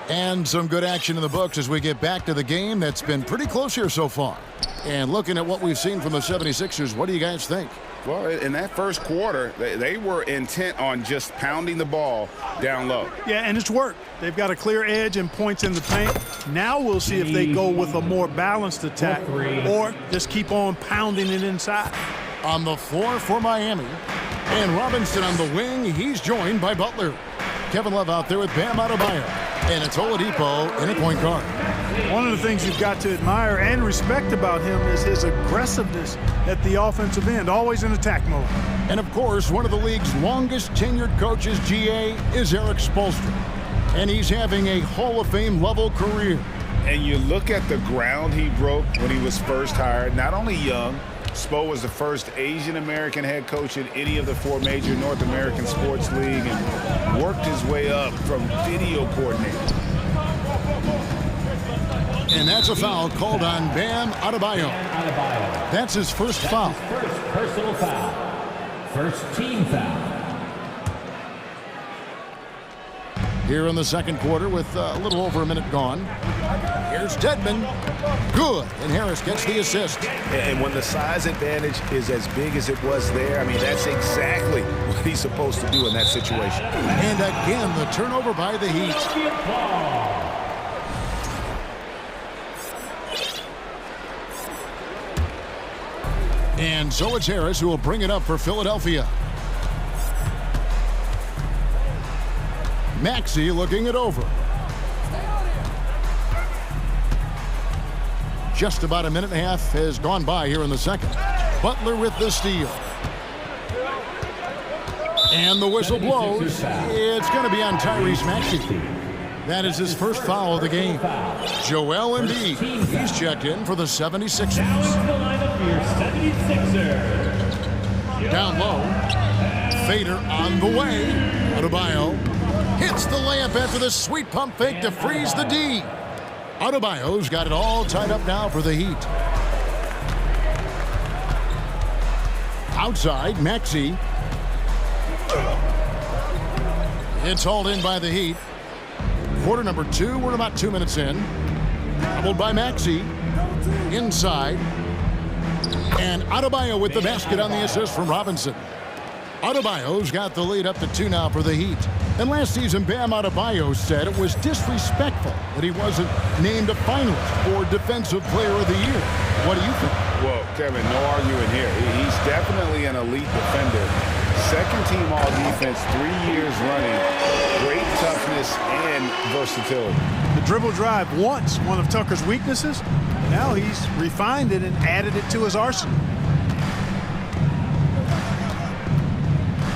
S1: And some good action in the books as we get back to the game that's been pretty close here so far. And looking at what we've seen from the 76ers, what do you guys think?
S3: Well, in that first quarter, they were intent on just pounding the ball down low.
S14: Yeah, and it's worked. They've got a clear edge and points in the paint. Now we'll see if they go with a more balanced attack or just keep on pounding it inside.
S1: On the floor for Miami. And Robinson on the wing. He's joined by Butler. Kevin Love out there with Bam Adebayo. And it's Oladipo in a point guard.
S14: One of the things you've got to admire and respect about him is his aggressiveness at the offensive end, always in attack mode.
S1: And, of course, one of the league's longest tenured coaches, GA, is Eric Spoelstra. And he's having a Hall of Fame level career.
S3: And you look at the ground he broke when he was first hired, not only young, Spo was the first Asian-American head coach in any of the 4 major North American sports league and worked his way up from video coordinator.
S1: And that's a foul called on Bam Adebayo. That's his first foul.
S4: First personal foul. First team foul.
S1: Here in the second quarter with a little over a minute gone. Here's Dedmon. Good. And Harris gets the assist.
S3: And when the size advantage is as big as it was there, I mean, that's exactly what he's supposed to do in that situation.
S1: And again, the turnover by the Heat. And so it's Harris who will bring it up for Philadelphia. Maxey looking it over. Just about a minute and a half has gone by here in the second. Butler with the steal. And the whistle blows. It's going to be on Tyrese Maxey. That is his first foul of the game. Joel Embiid, he's checked in for the 76ers. Down low. Fader on the way. Adebayo hits the layup after the sweet pump fake to freeze the D. Adebayo's got it all tied up now for the Heat. Outside, Maxey. It's hauled in by the Heat. Quarter number 2, we're about 2 minutes in. Doubled by Maxey. Inside. And Adebayo with the basket on the assist from Robinson. Adebayo's got the lead up to 2 now for the Heat. And last season, Bam Adebayo said it was disrespectful that he wasn't named a finalist for Defensive Player of the Year. What do you think?
S3: Well, Kevin, no arguing here. He's definitely an elite defender. Second team all defense, 3 years running. Great toughness and versatility.
S14: The dribble drive once one of Tucker's weaknesses. Now he's refined it and added it to his arsenal.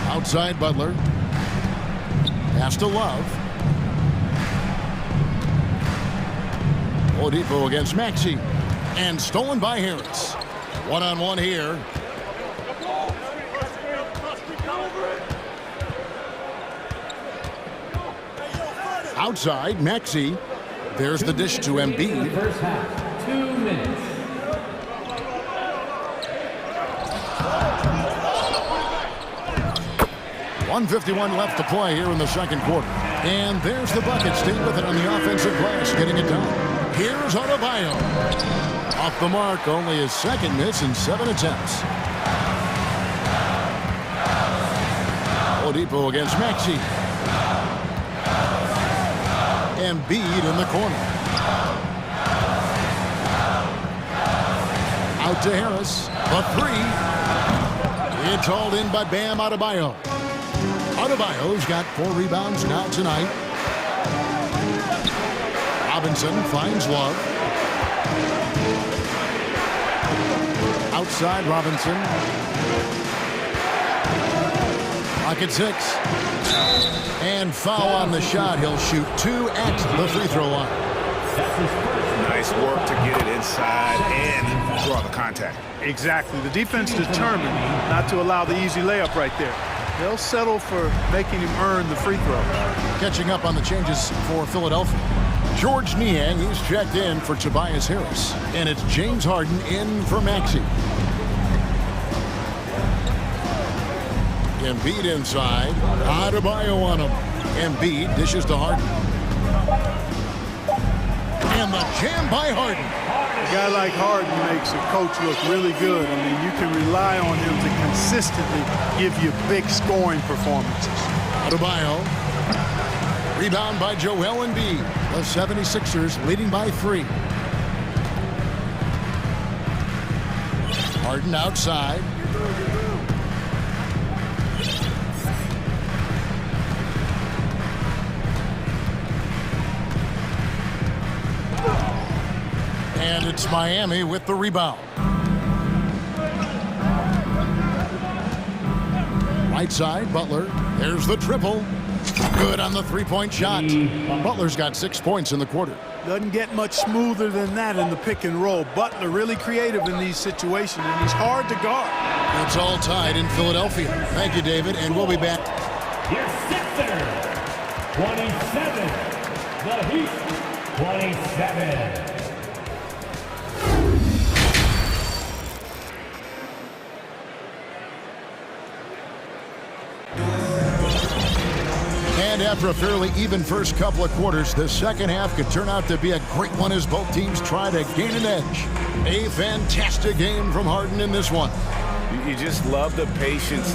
S1: Outside Butler. Pass to Love. Oladipo against Maxey. And stolen by Harris. One-on-one here. Outside, Maxey. There's the dish to Embiid.
S4: First half, 2 minutes.
S1: .151 left to play here in the second quarter. And there's the bucket. Staying with it on the offensive glass, getting it done. Here's Adebayo. Off the mark, only his second miss in 7 attempts. Oladipo against Maxey. Embiid in the corner. Out to Harris. The 3. It's hauled in by Bam Adebayo. Adebayo's got 4 rebounds now tonight. Robinson finds Love. Outside Robinson. Pocket 6. And foul on the shot. He'll shoot 2 at the free throw line.
S3: Nice work to get it inside and draw the contact.
S14: Exactly. The defense determined not to allow the easy layup right there. They'll settle for making him earn the free throw.
S1: Catching up on the changes for Philadelphia. George Niang, he's checked in for Tobias Harris. And it's James Harden in for Maxey. Embiid inside. Adebayo on him. Embiid dishes to Harden. And the jam by Harden.
S14: A guy like Harden makes a coach look really good. I mean, you can rely on him to consistently give you big scoring performances.
S1: Adebayo. Rebound by Joel Embiid. The 76ers leading by 3. Harden outside. And it's Miami with the rebound. Right side, Butler. There's the triple. Good on the three-point shot. Butler's got 6 points in the quarter.
S14: Doesn't get much smoother than that in the pick and roll. Butler really creative in these situations, and he's hard to guard.
S1: It's all tied in Philadelphia. Thank you, David, and we'll be back.
S4: Your Sixers, 27. The Heat, 27.
S1: And after a fairly even first couple of quarters, the second half could turn out to be a great one as both teams try to gain an edge. A fantastic game from Harden in this one.
S3: You just love the patience.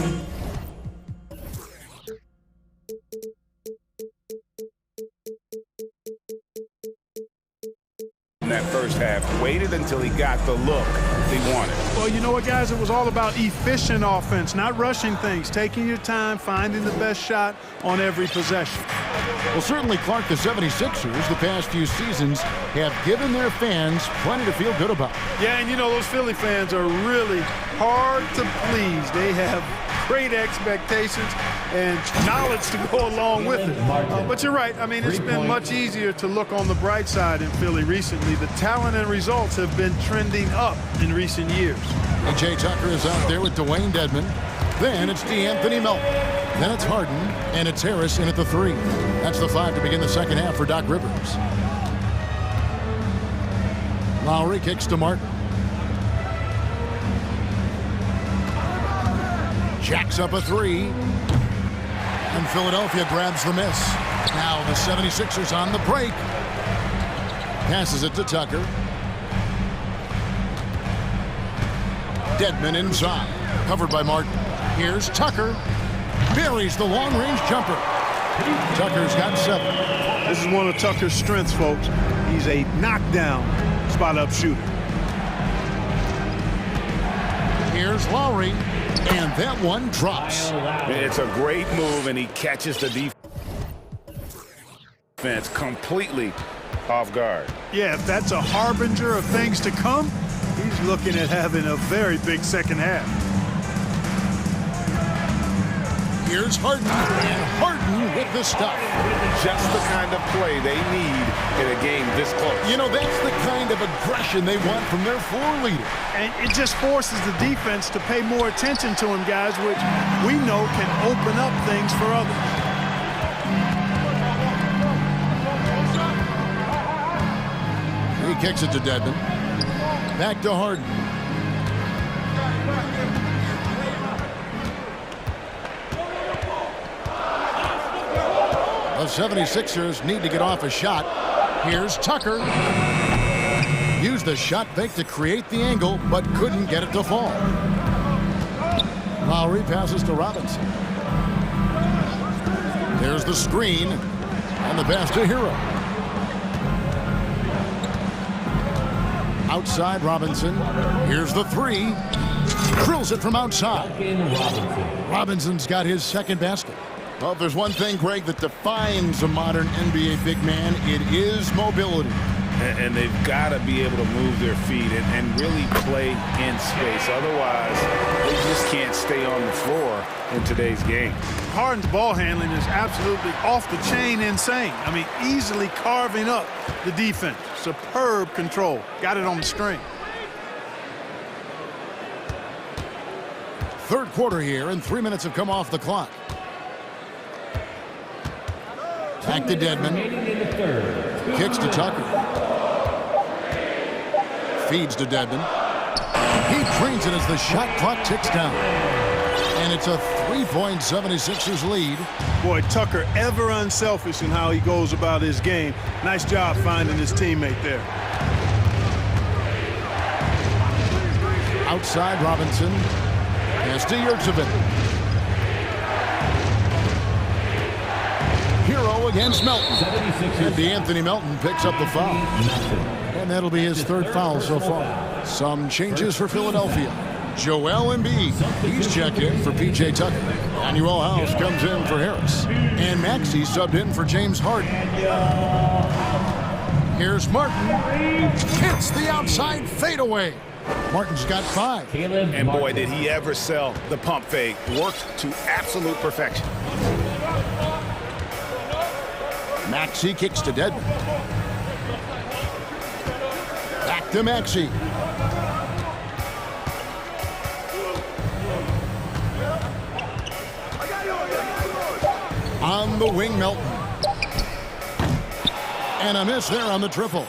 S3: In that first half, waited until he got the look he wanted.
S14: Well, you know what, guys? It was all about efficient offense, not rushing things, taking your time, finding the best shot on every possession.
S1: Well, certainly, Clark, the 76ers the past few seasons have given their fans plenty to feel good about.
S14: Yeah, and you know, those Philly fans are really hard to please. They have great expectations and knowledge to go along with it. But you're right. I mean, it's been much easier to look on the bright side in Philly recently. The talent and results have been trending up in recent years.
S1: A.J. Tucker is out there with Dwayne Dedmon. Then it's DeAnthony Melton. Then it's Harden, and it's Harris in at the 3. That's the 5 to begin the second half for Doc Rivers. Lowry kicks to Martin. Jacks up a 3. And Philadelphia grabs the miss. Now the 76ers on the break. Passes it to Tucker. Dedmon inside. Covered by Martin. Here's Tucker. Buries the long-range jumper. Tucker's got 7.
S14: This is one of Tucker's strengths, folks. He's a knockdown spot-up shooter.
S1: Here's Lowry, and that one drops.
S3: It's a great move, and he catches the defense completely off guard.
S14: Yeah, if that's a harbinger of things to come, he's looking at having a very big second half.
S1: Here's Harden, and Harden with the stuff.
S3: Just the kind of play they need in a game this close.
S1: You know, that's the kind of aggression they want from their floor leader.
S14: And it just forces the defense to pay more attention to him, guys, which we know can open up things for others.
S1: He kicks it to Dedmon. Back to Harden. The 76ers need to get off a shot. Here's Tucker. Used the shot fake to create the angle, but couldn't get it to fall. Lowry passes to Robinson. There's the screen, and the pass to Hero. Outside Robinson. Here's the 3. Drills it from outside. Robinson's got his second basket. Well, if there's one thing, Greg, that defines a modern NBA big man, it is mobility.
S3: And they've got to be able to move their feet and really play in space. Otherwise, they just can't stay on the floor in today's game.
S14: Harden's ball handling is absolutely off the chain insane. I mean, easily carving up the defense. Superb control. Got it on the string.
S1: Third quarter here, and 3 minutes have come off the clock. Back to Dedmon. Kicks to Tucker. Feeds to Dedmon. He drains it as the shot clock ticks down. And it's a 3-point 76ers lead.
S14: Boy, Tucker ever unselfish in how he goes about his game. Nice job finding his teammate there.
S1: Outside Robinson. Pass to Yurtsevin. Hero against Melton. And DeAnthony Melton picks up the foul. And that'll be his third foul so far. Some changes for Philadelphia. Joel Embiid, he's checked in for P.J. Tucker. Daniel House comes in for Harris. And Maxey subbed in for James Harden. Here's Martin. Hits the outside fadeaway. Martin's got 5.
S3: And boy, did he ever sell the pump fake. Worked to absolute perfection.
S1: Maxey kicks to Dedmon. Back to Maxey. On the wing, Melton. And a miss there on the triple.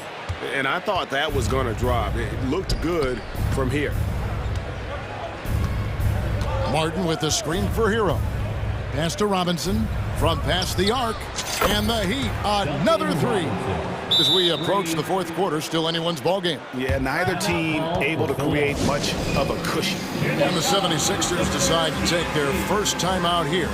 S3: And I thought that was going to drop. It looked good from here.
S1: Martin with the screen for Hero. Pass to Robinson. From past the arc. And the Heat, another 3. As we approach the fourth quarter, still anyone's ball game.
S3: Yeah, neither team able to create much of a cushion.
S1: And the 76ers decide to take their first time out here.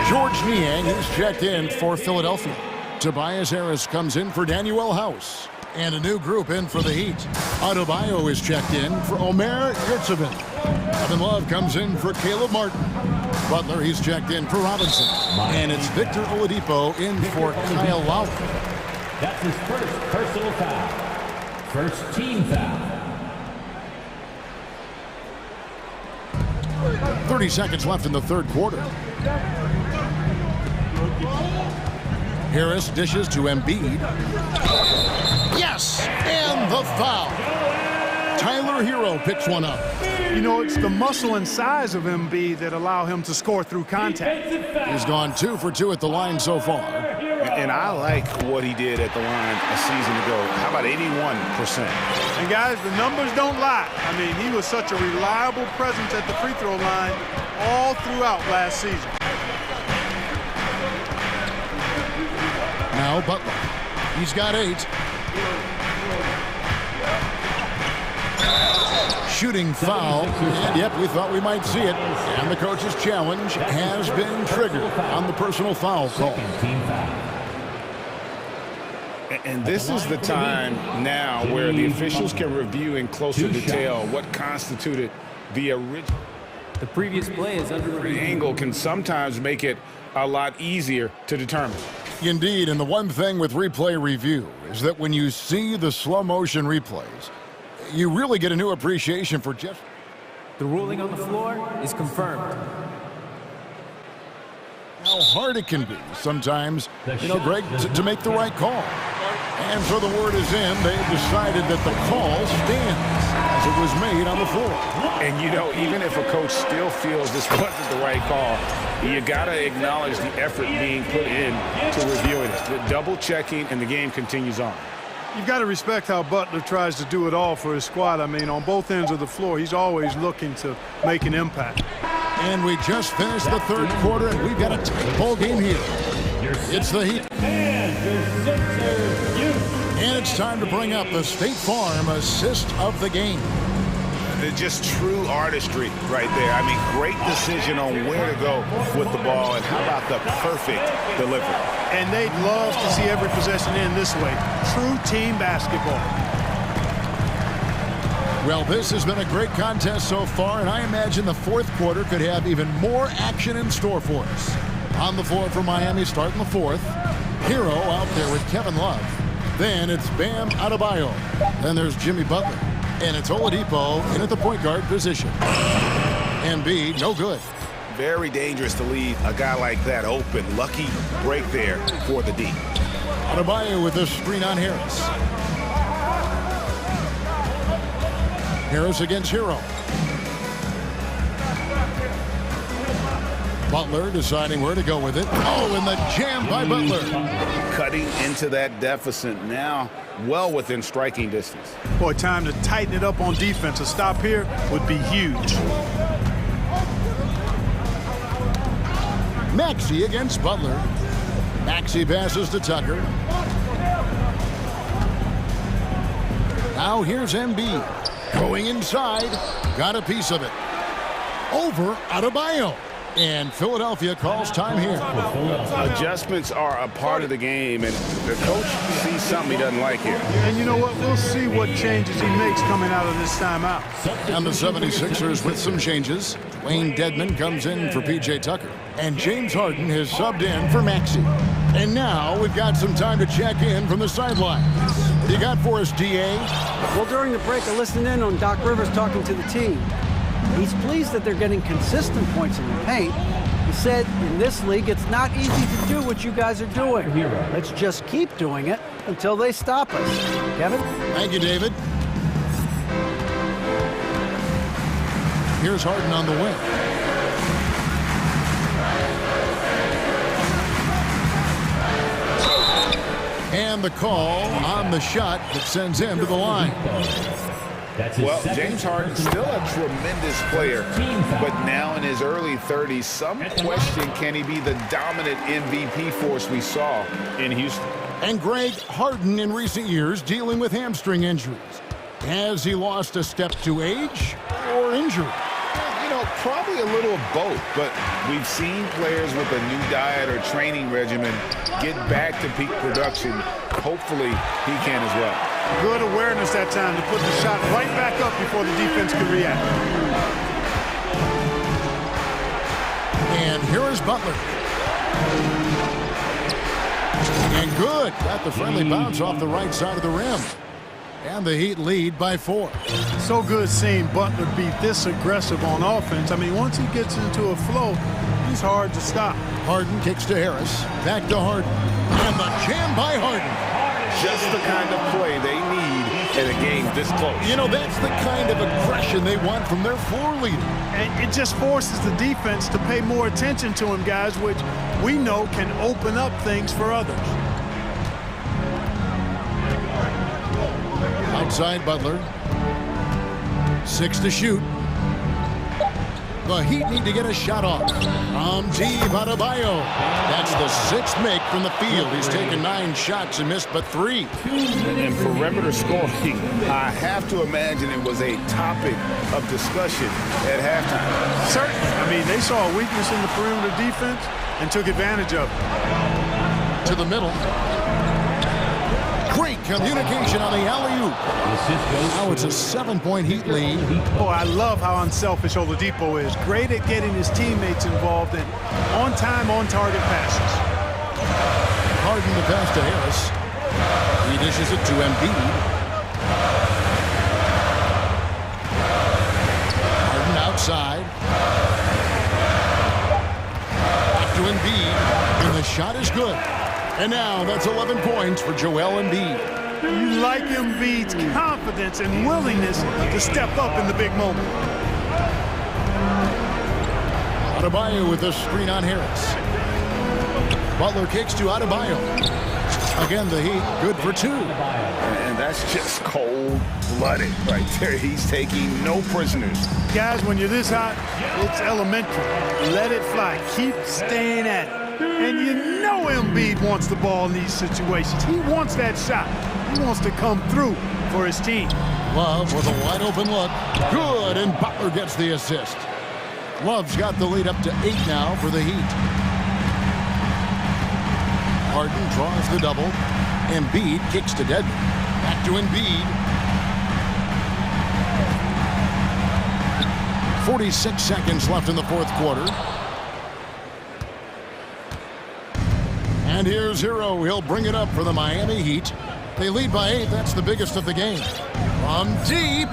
S1: George Niang is checked in for Philadelphia. Tobias Harris comes in for Daniel House. And a new group in for the Heat. Adebayo is checked in for Omer Yurtsevin. Kevin Love comes in for Caleb Martin. Butler, he's checked in for Robinson. And it's Victor Oladipo in for Kyle Lowry.
S4: That's his first personal foul. First team foul.
S1: 30 seconds left in the third quarter. Harris dishes to Embiid. Yes! And the foul. Tyler Hero picks one up.
S14: You know, it's the muscle and size of Embiid that allow him to score through contact.
S1: He's gone 2 for 2 at the line so far.
S3: And I like what he did at the line a season ago. How about 81%?
S14: And guys, the numbers don't lie. I mean, he was such a reliable presence at the free throw line all throughout last season.
S1: Now Butler. He's got 8. Shooting foul. And yep, we thought we might see it. And the coach's challenge has been triggered on the personal foul call.
S3: And this is the time now where the officials can review in closer detail what constituted the original.
S10: The previous play is under review.
S3: Angle can sometimes make it a lot easier to determine.
S1: Indeed, and the one thing with replay review is that when you see the slow motion replays, you really get a new appreciation for just...
S10: The ruling on the floor is confirmed.
S1: How hard it can be sometimes, Greg, to make the right call. And so the word is in. They've decided that the call stands as it was made on the floor.
S3: And, even if a coach still feels this wasn't the right call, you got to acknowledge the effort being put in to reviewing it. The double checking, and the game continues on.
S14: You've got to respect how Butler tries to do it all for his squad. I mean, on both ends of the floor, he's always looking to make an impact.
S1: And we just finished the third quarter, and we've got a tight ball game here. It's the Heat. And it's time to bring up the State Farm assist of the game.
S3: It's just true artistry right there. I mean, great decision on where to go with the ball, and how about the perfect delivery.
S14: And they'd love to see every possession end this way. True team basketball.
S1: Well, this has been a great contest so far, and I imagine the fourth quarter could have even more action in store for us. On the floor for Miami starting the fourth. Hero out there with Kevin Love. Then it's Bam Adebayo. Then there's Jimmy Butler. And it's Oladipo in at the point guard position. Embiid, no good.
S3: Very dangerous to leave a guy like that open. Lucky break there for the D.
S1: Adebayo with the screen on Harris. Harris against Hero. Butler deciding where to go with it. Oh, and the jam by Butler.
S3: Cutting into that deficit now, well within striking distance.
S14: Boy, time to tighten it up on defense. A stop here would be huge.
S1: Maxey against Butler. Maxey passes to Tucker. Now here's Embiid. Going inside. Got a piece of it. Over Adebayo. And Philadelphia calls time here.
S3: Adjustments are a part of the game, and the coach sees something he doesn't like here.
S14: And you know what? We'll see what changes he makes coming out of this timeout.
S1: And the 76ers with some changes. Dwayne Dedmon comes in for P.J. Tucker. And James Harden has subbed in for Maxey. And now we've got some time to check in from the sidelines. What do you got for us, D.A.?
S5: Well, during the break, I listened in on Doc Rivers talking to the team. He's pleased that they're getting consistent points in the paint. He said, in this league, it's not easy to do what you guys are doing. Let's just keep doing it until they stop us. Kevin?
S1: Thank you, David. Here's Harden on the wing. And the call on the shot that sends him to the line.
S3: Well, James Harden still a tremendous player, but now in his early 30s, some question, can he be the dominant MVP force we saw in Houston?
S1: And Greg, Harden in recent years dealing with hamstring injuries. Has he lost a step to age or injury?
S3: Probably a little of both, but we've seen players with a new diet or training regimen get back to peak production. Hopefully, he can as well.
S14: Good awareness that time to put the shot right back up before the defense can react.
S1: And here is Butler. And good. Got the friendly bounce off the right side of the rim. And the Heat lead by 4.
S14: So good seeing Butler be this aggressive on offense. I mean, once he gets into a flow, he's hard to stop.
S1: Harden kicks to Harris. Back to Harden. And the jam by Harden.
S3: Just the kind of play they need in a game this close.
S1: That's the kind of aggression they want from their floor leader.
S14: And it just forces the defense to pay more attention to him, guys, which we know can open up things for others.
S1: Outside Butler. 6 to shoot. The Heat need to get a shot off. From deep, Adebayo. That's the 6th make from the field. He's taken 9 shots and missed but 3.
S3: And perimeter scoring, I have to imagine it was a topic of discussion at halftime.
S14: Certainly. I mean, they saw a weakness in the perimeter defense and took advantage of it.
S1: To the middle. Great communication on the alley-oop. Now it's a 7-point Heat lead.
S14: Oh, I love how unselfish Oladipo is. Great at getting his teammates involved in on-time, on-target passes.
S1: Harden the pass to Harris. He dishes it to Embiid. Harden outside. Back to Embiid. And the shot is good. And now that's 11 points for Joel Embiid.
S14: You like Embiid's confidence and willingness to step up in the big moment.
S1: Adebayo with the screen on Harris. Butler kicks to Adebayo. Again, the Heat good for 2.
S3: And that's just cold-blooded right there. He's taking no prisoners.
S14: Guys, when you're this hot, it's elementary. Let it fly. Keep staying at it. And you know Embiid wants the ball in these situations. He wants that shot. He wants to come through for his team.
S1: Love with a wide-open look. Good, and Butler gets the assist. Love's got the lead up to 8 now for the Heat. Harden draws the double. Embiid kicks to Dedmon. Back to Embiid. 46 seconds left in the 4th quarter. And here's Hero. He'll bring it up for the Miami Heat. They lead by 8. That's the biggest of the game. From deep.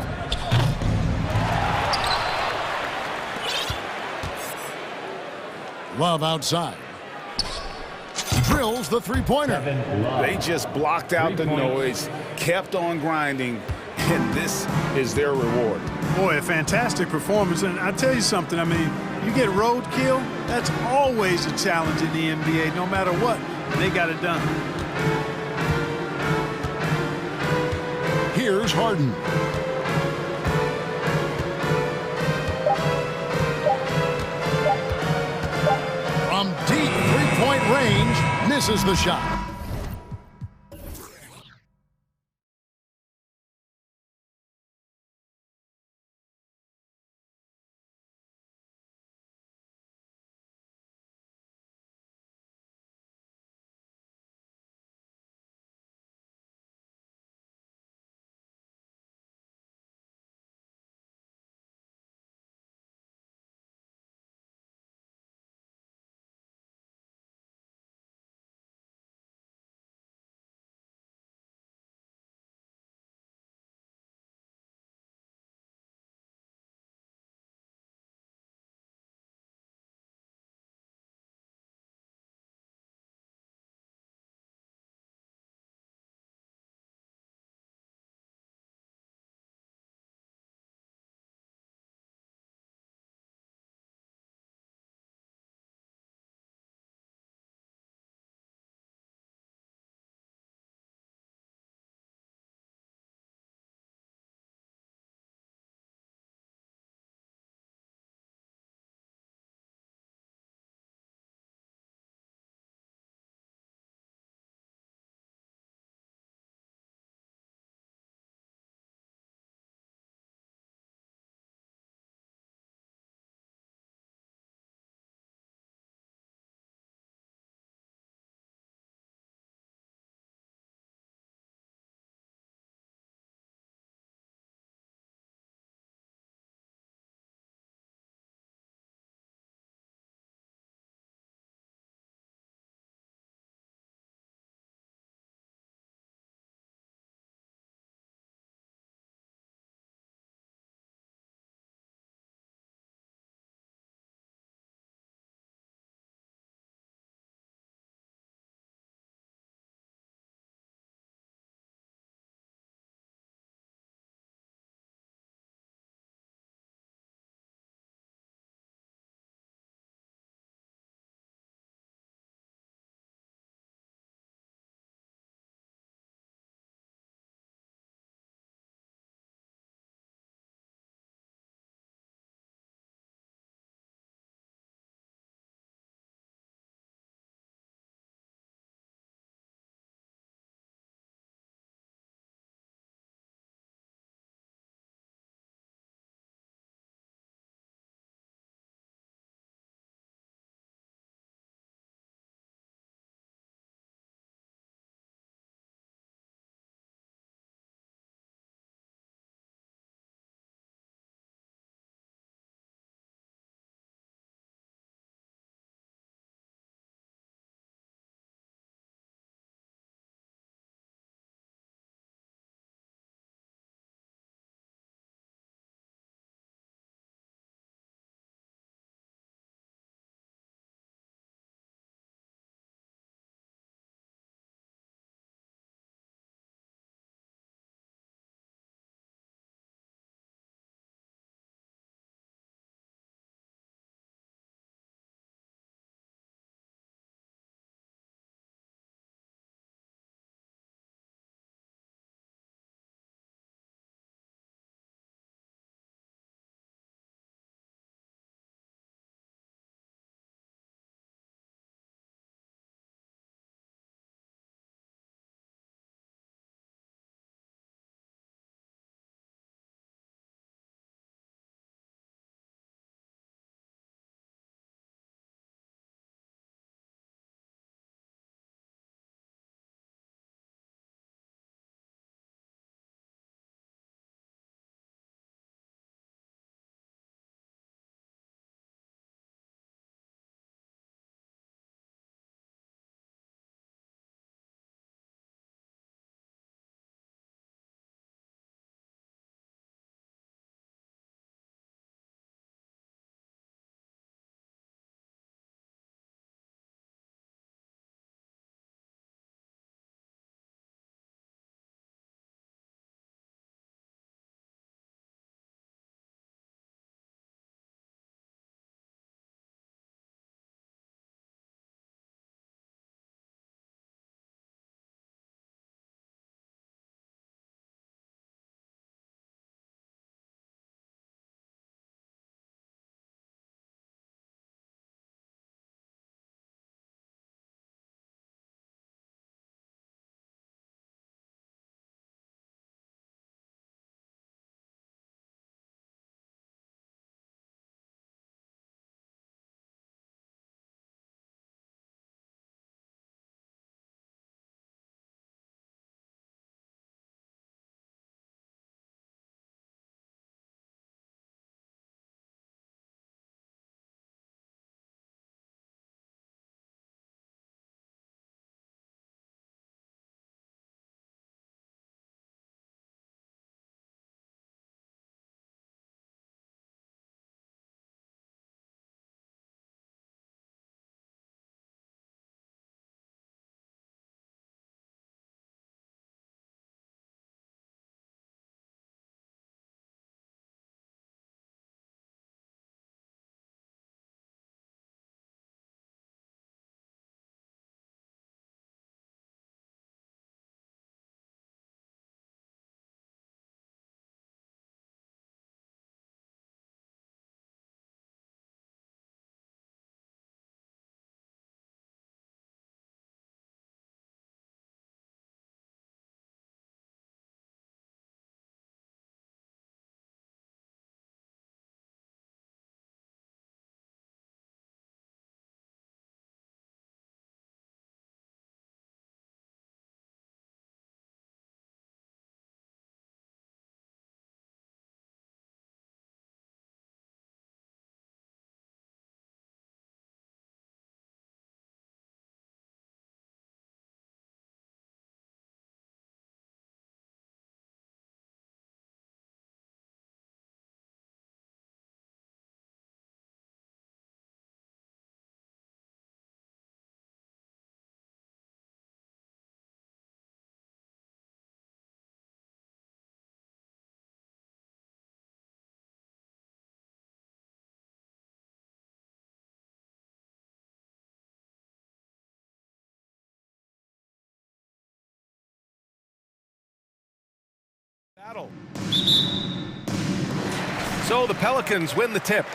S1: Love outside. Drills the three-pointer.
S3: They just blocked out the noise, kept on grinding, and this is their reward.
S14: Boy, a fantastic performance. And I tell you something, I mean, you get roadkill, that's always a challenge in the NBA, no matter what. They got it done.
S1: Here's Harden. From deep three-point range, misses the shot.
S7: Battle. So the Pelicans win the tip.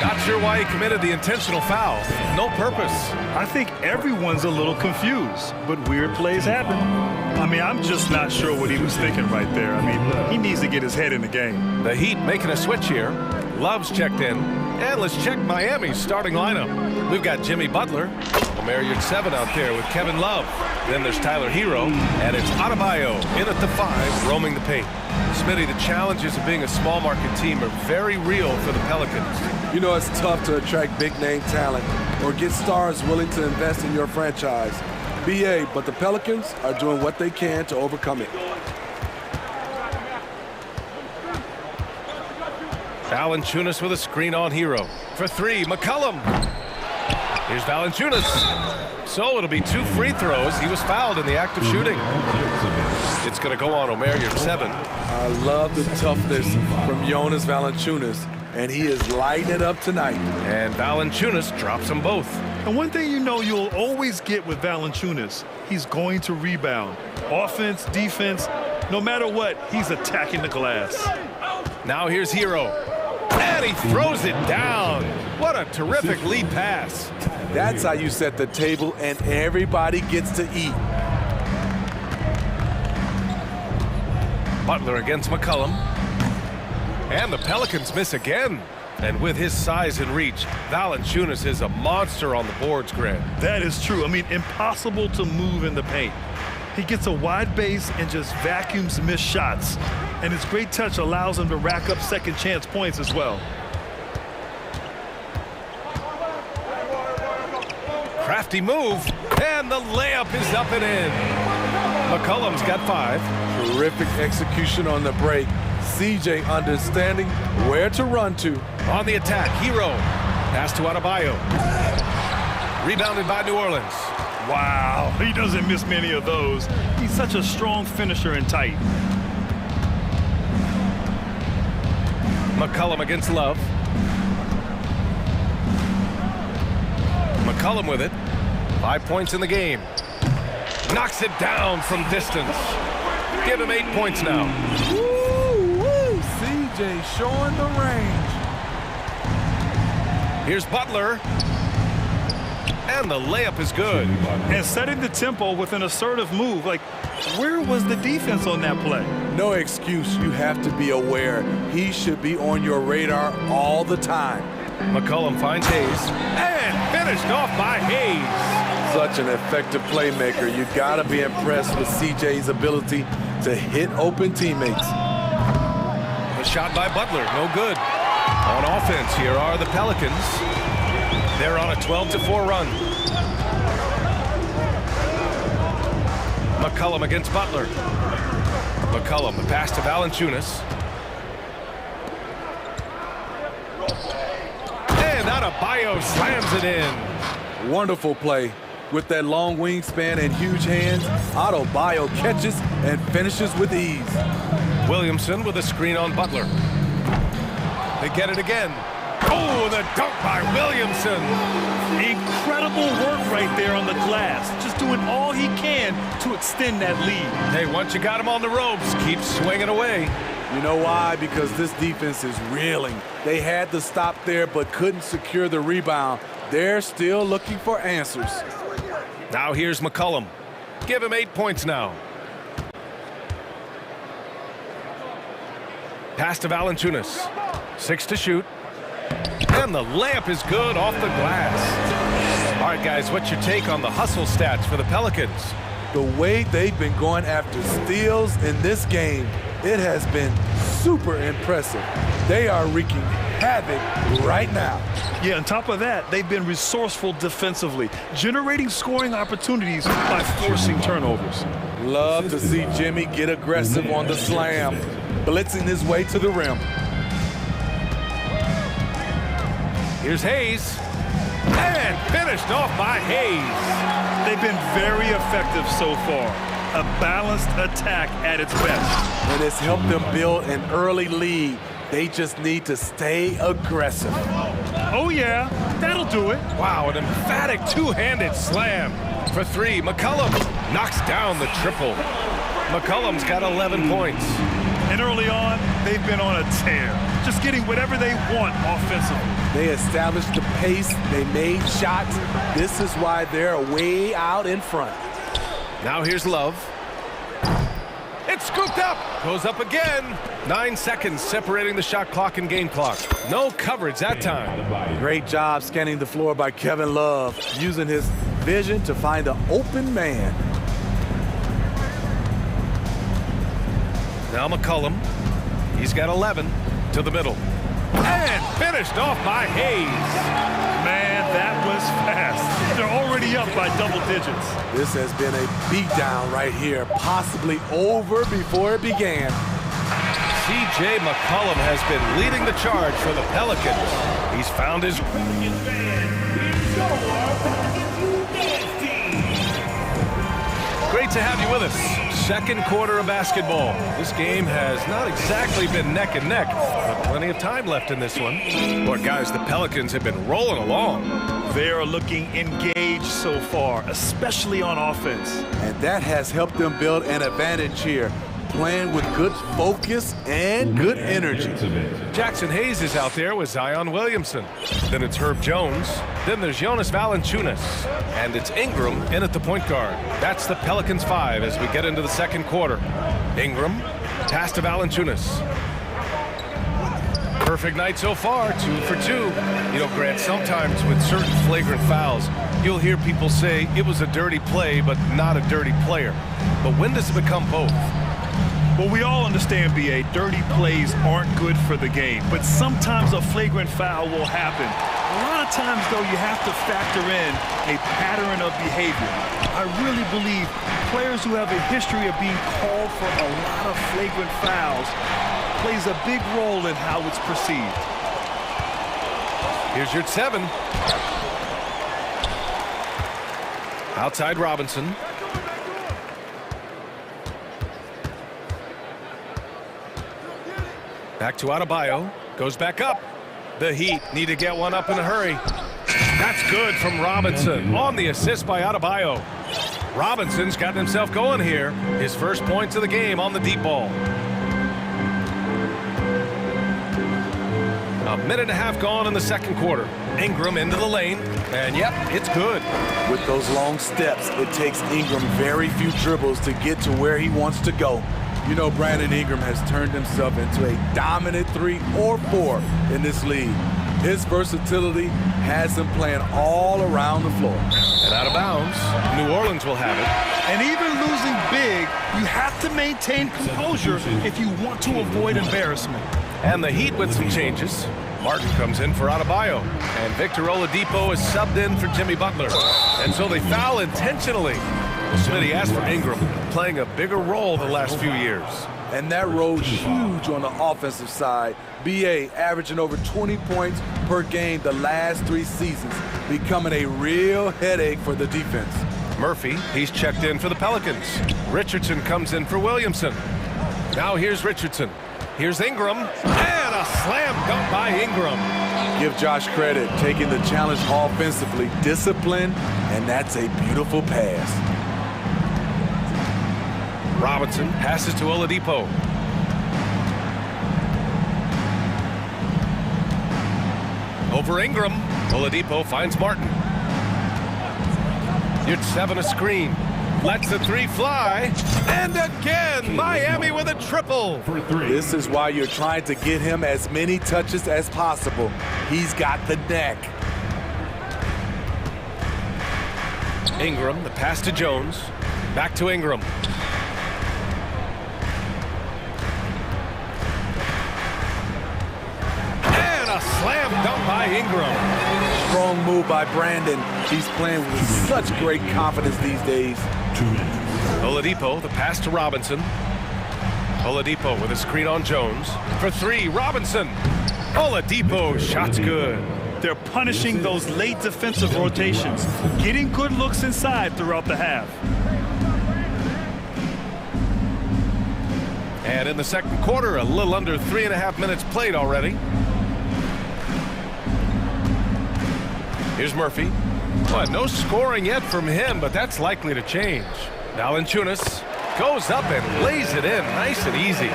S7: Not sure why he committed the intentional foul. No purpose.
S9: I think everyone's a little confused, but weird plays happen. I mean, I'm just not sure what he was thinking right there. I mean, he needs to get his head in the game.
S7: The Heat making a switch here. Love's checked in. And let's check Miami's starting lineup. We've got Jimmy Butler, Omer 7 out there with Kevin Love. Then there's Tyler Hero, and it's Adebayo in at the 5, roaming the paint. Smitty, the challenges of being a small market team are very real for the Pelicans.
S13: You know, it's tough to attract big-name talent or get stars willing to invest in your franchise. BA, but the Pelicans are doing what they can to overcome it.
S7: Valanciunas with a screen on Hero. For 3, McCollum. Here's Valanciunas. So it'll be 2 free throws. He was fouled in the act of shooting. It's going to go on Omer 7.
S13: I love the toughness from Jonas Valanciunas, and he is lighting it up tonight.
S7: And Valanciunas drops them both.
S9: And one thing you know you'll always get with Valanciunas, he's going to rebound. Offense, defense, no matter what, he's attacking the glass.
S7: Now here's Hero. And he throws it down. What a terrific lead pass.
S13: That's how you set the table and everybody gets to eat.
S7: Butler against McCollum. And the Pelicans miss again. And with his size and reach, Valanciunas is a monster on the boards, Grant.
S9: That is true. I mean, impossible to move in the paint. He gets a wide base and just vacuums missed shots. And his great touch allows him to rack up second chance points as well.
S7: Crafty move, and the layup is up and in. McCollum's got 5.
S13: Terrific execution on the break. CJ understanding where to run to.
S7: On the attack, Hero. Pass to Adebayo. Rebounded by New Orleans.
S9: Wow, he doesn't miss many of those. He's such a strong finisher and tight.
S7: McCollum against Love. McCollum with it. 5 points in the game. Knocks it down from distance. Give him 8 points now.
S13: Woo! CJ showing the range.
S7: Here's Butler. And the layup is good.
S9: And setting the tempo with an assertive move. Like, where was the defense on that play?
S13: No excuse. You have to be aware. He should be on your radar all the time.
S7: McCollum finds Hayes. And finished off by Hayes.
S13: Such an effective playmaker. You got to be impressed with CJ's ability to hit open teammates.
S7: The shot by Butler, no good. On offense, here are the Pelicans. They're on a 12-4 run. McCollum against Butler. McCollum, the pass to Valanciunas. And Adebayo slams it in.
S13: Wonderful play. With that long wingspan and huge hands, Adebayo catches and finishes with ease.
S7: Williamson with a screen on Butler. They get it again. Oh, the dunk by Williamson.
S9: Incredible work right there on the glass. Just doing all he can to extend that lead.
S7: Hey, once you got him on the ropes, keep swinging away.
S13: You know why? Because this defense is reeling. They had to stop there but couldn't secure the rebound. They're still looking for answers.
S7: Now here's McCollum. Give him 8 points now. Pass to Valanciunas. 6 to shoot. And the layup is good off the glass. All right, guys, what's your take on the hustle stats for the Pelicans?
S13: The way they've been going after steals in this game, it has been super impressive. They are wreaking havoc right now.
S9: Yeah, on top of that, they've been resourceful defensively, generating scoring opportunities by forcing turnovers.
S13: Love to see Jimmy get aggressive on the slam, blitzing his way to the rim.
S7: Here's Hayes. And finished off by Hayes.
S9: They've been very effective so far. A balanced attack at its best.
S13: And it's helped them build an early lead. They just need to stay aggressive.
S9: Oh, yeah, that'll do it.
S7: Wow, an emphatic two-handed slam. For 3, McCollum knocks down the triple. McCollum's got 11 points.
S9: And early on, they've been on a tear, just getting whatever they want offensively.
S13: They established the pace. They made shots. This is why they're way out in front.
S7: Now here's Love. It's scooped up. Goes up again. 9 seconds separating the shot clock and game clock. No coverage that time.
S13: Great job scanning the floor by Kevin Love, using his vision to find the open man.
S7: Now McCollum. He's got 11 to the middle. And finished off by Hayes.
S9: Man, that was fast. They're already up by double digits.
S13: This has been a beatdown right here, possibly over before it began.
S7: C.J. McCollum has been leading the charge for the Pelicans. He's found his... Great to have you with us. Second quarter of basketball. This game has not exactly been neck and neck, but plenty of time left in this one. Boy, guys, the Pelicans have been rolling along.
S9: They are looking engaged so far, especially on offense.
S13: And that has helped them build an advantage here, playing with good focus and good energy.
S7: Jackson Hayes is out there with Zion Williamson. Then it's Herb Jones. Then there's Jonas Valanciunas. And it's Ingram in at the point guard. That's the Pelicans 5 as we get into the second quarter. Ingram, pass to Valanciunas. Perfect night so far, 2 for 2. You know, Grant, sometimes with certain flagrant fouls, you'll hear people say it was a dirty play, but not a dirty player. But when does it become both?
S9: Well, we all understand, B.A., dirty plays aren't good for the game, but sometimes a flagrant foul will happen. A lot of times, though, you have to factor in a pattern of behavior. I really believe players who have a history of being called for a lot of flagrant fouls plays a big role in how it's perceived.
S7: Here's your 7. Outside Robinson. Back to Adebayo. Goes back up. The Heat need to get one up in a hurry. That's good from Robinson on the assist by Adebayo. Robinson's gotten himself going here. His first points of the game on the deep ball. A minute and a half gone in the second quarter. Ingram into the lane. And yep, it's good.
S13: With those long steps, it takes Ingram very few dribbles to get to where he wants to go. You know, Brandon Ingram has turned himself into a dominant 3 or 4 in this league. His versatility has him playing all around the floor.
S7: And out of bounds, New Orleans will have it.
S9: And even losing big, you have to maintain composure if you want to avoid embarrassment.
S7: And the Heat with some changes. Martin comes in for Adebayo. And Victor Oladipo is subbed in for Jimmy Butler. And so they foul intentionally. Smitty asked for Ingram, playing a bigger role the last few years.
S13: And that role huge on the offensive side. B.A. averaging over 20 points per game the last 3 seasons, becoming a real headache for the defense.
S7: Murphy, he's checked in for the Pelicans. Richardson comes in for Williamson. Now here's Richardson. Here's Ingram. And a slam dunk by Ingram.
S13: Give Josh credit, taking the challenge offensively, discipline, and that's a beautiful pass.
S7: Robinson passes to Oladipo. Over Ingram. Oladipo finds Martin. It's 7 a screen. Lets the 3 fly. And again, Miami with a triple.
S13: This is why you're trying to get him as many touches as possible. He's got the neck.
S7: Ingram, the pass to Jones. Back to Ingram. A slam dunk by Ingram.
S13: Strong move by Brandon. He's playing with such great confidence these days.
S7: Oladipo, the pass to Robinson. Oladipo with a screen on Jones. For 3, Robinson. Oladipo, shot's good.
S9: They're punishing those late defensive rotations, getting good looks inside throughout the half.
S7: And in the second quarter, a little under 3.5 minutes played already. Here's Murphy. Well, no scoring yet from him, but that's likely to change. Valanciunas Goes up and lays it in, nice and easy.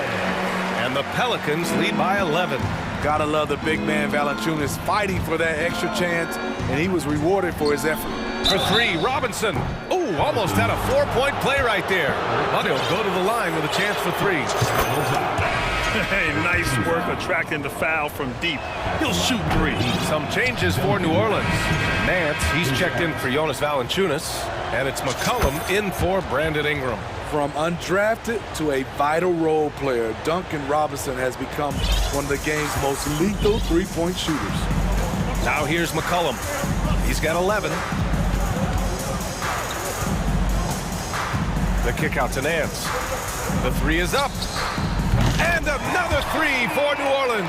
S7: And the Pelicans lead by 11.
S13: Gotta love the big man Valanciunas fighting for that extra chance, and he was rewarded for his effort.
S7: For three, Robinson. Ooh, almost had a 4-point play right there. But he'll go to the line with a chance for three.
S9: Hey, nice work attracting the foul from deep. He'll shoot three.
S7: Some changes for New Orleans. Nance, he's checked in for Jonas Valanciunas. And it's McCollum in for Brandon Ingram.
S13: From undrafted to a vital role player, Duncan Robinson has become one of the game's most lethal three-point shooters.
S7: Now here's McCollum. He's got 11. The kick out to Nance. The three is up. And another three for New Orleans.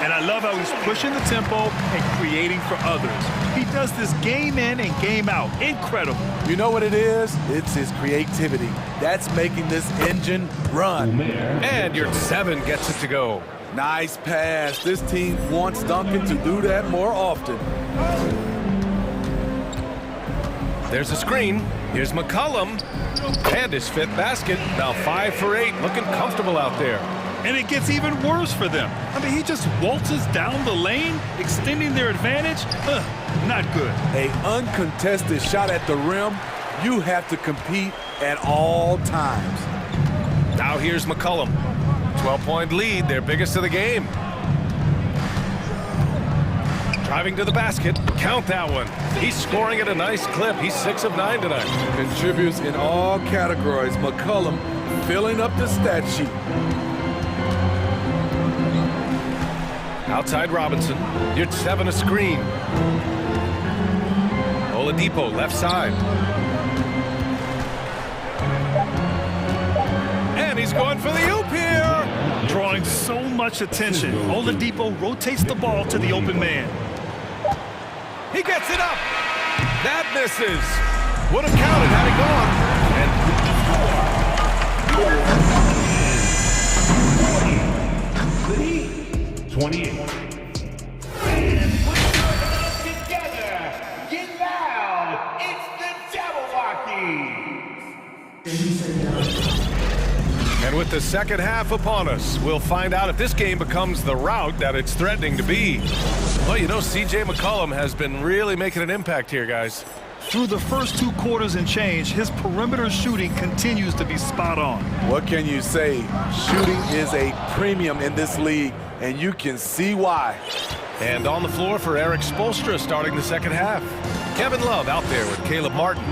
S9: And I love how he's pushing the tempo and creating for others. He does this game in and game out. Incredible.
S13: You know what it is? It's his creativity. That's making this engine run.
S7: And your 7 gets it to go.
S13: Nice pass. This team wants Duncan to do that more often.
S7: There's a screen. Here's McCollum. And his 5th basket. Now 5 for 8. Looking comfortable out there.
S9: And it gets even worse for them. I mean, he just waltzes down the lane, extending their advantage. Not good.
S13: An uncontested shot at the rim. You have to compete at all times.
S7: Now here's McCollum. 12-point lead, their biggest of the game. Driving to the basket. Count that one. He's scoring at a nice clip. He's 6 of 9 tonight.
S13: Contributes in all categories. McCollum filling up the stat sheet.
S7: Outside Robinson. You're 7 a screen. Oladipo left side. And he's going for the oop here.
S9: Drawing so much attention. Oladipo rotates the ball to the open man.
S7: He gets it up. That misses. Would have counted had he gone. And
S4: 28. And put your hands together. Get loud. It's the Jabberwockies.
S7: And with the second half upon us, we'll find out if this game becomes the rout that it's threatening to be. Well, you know, C.J. McCollum has been really making an impact here, guys.
S9: Through the first 2 quarters and change, his perimeter shooting continues to be spot on.
S13: What can you say? Shooting is a premium in this league, and you can see why.
S7: And on the floor for Eric Spoelstra starting the second half. Kevin Love out there with Caleb Martin.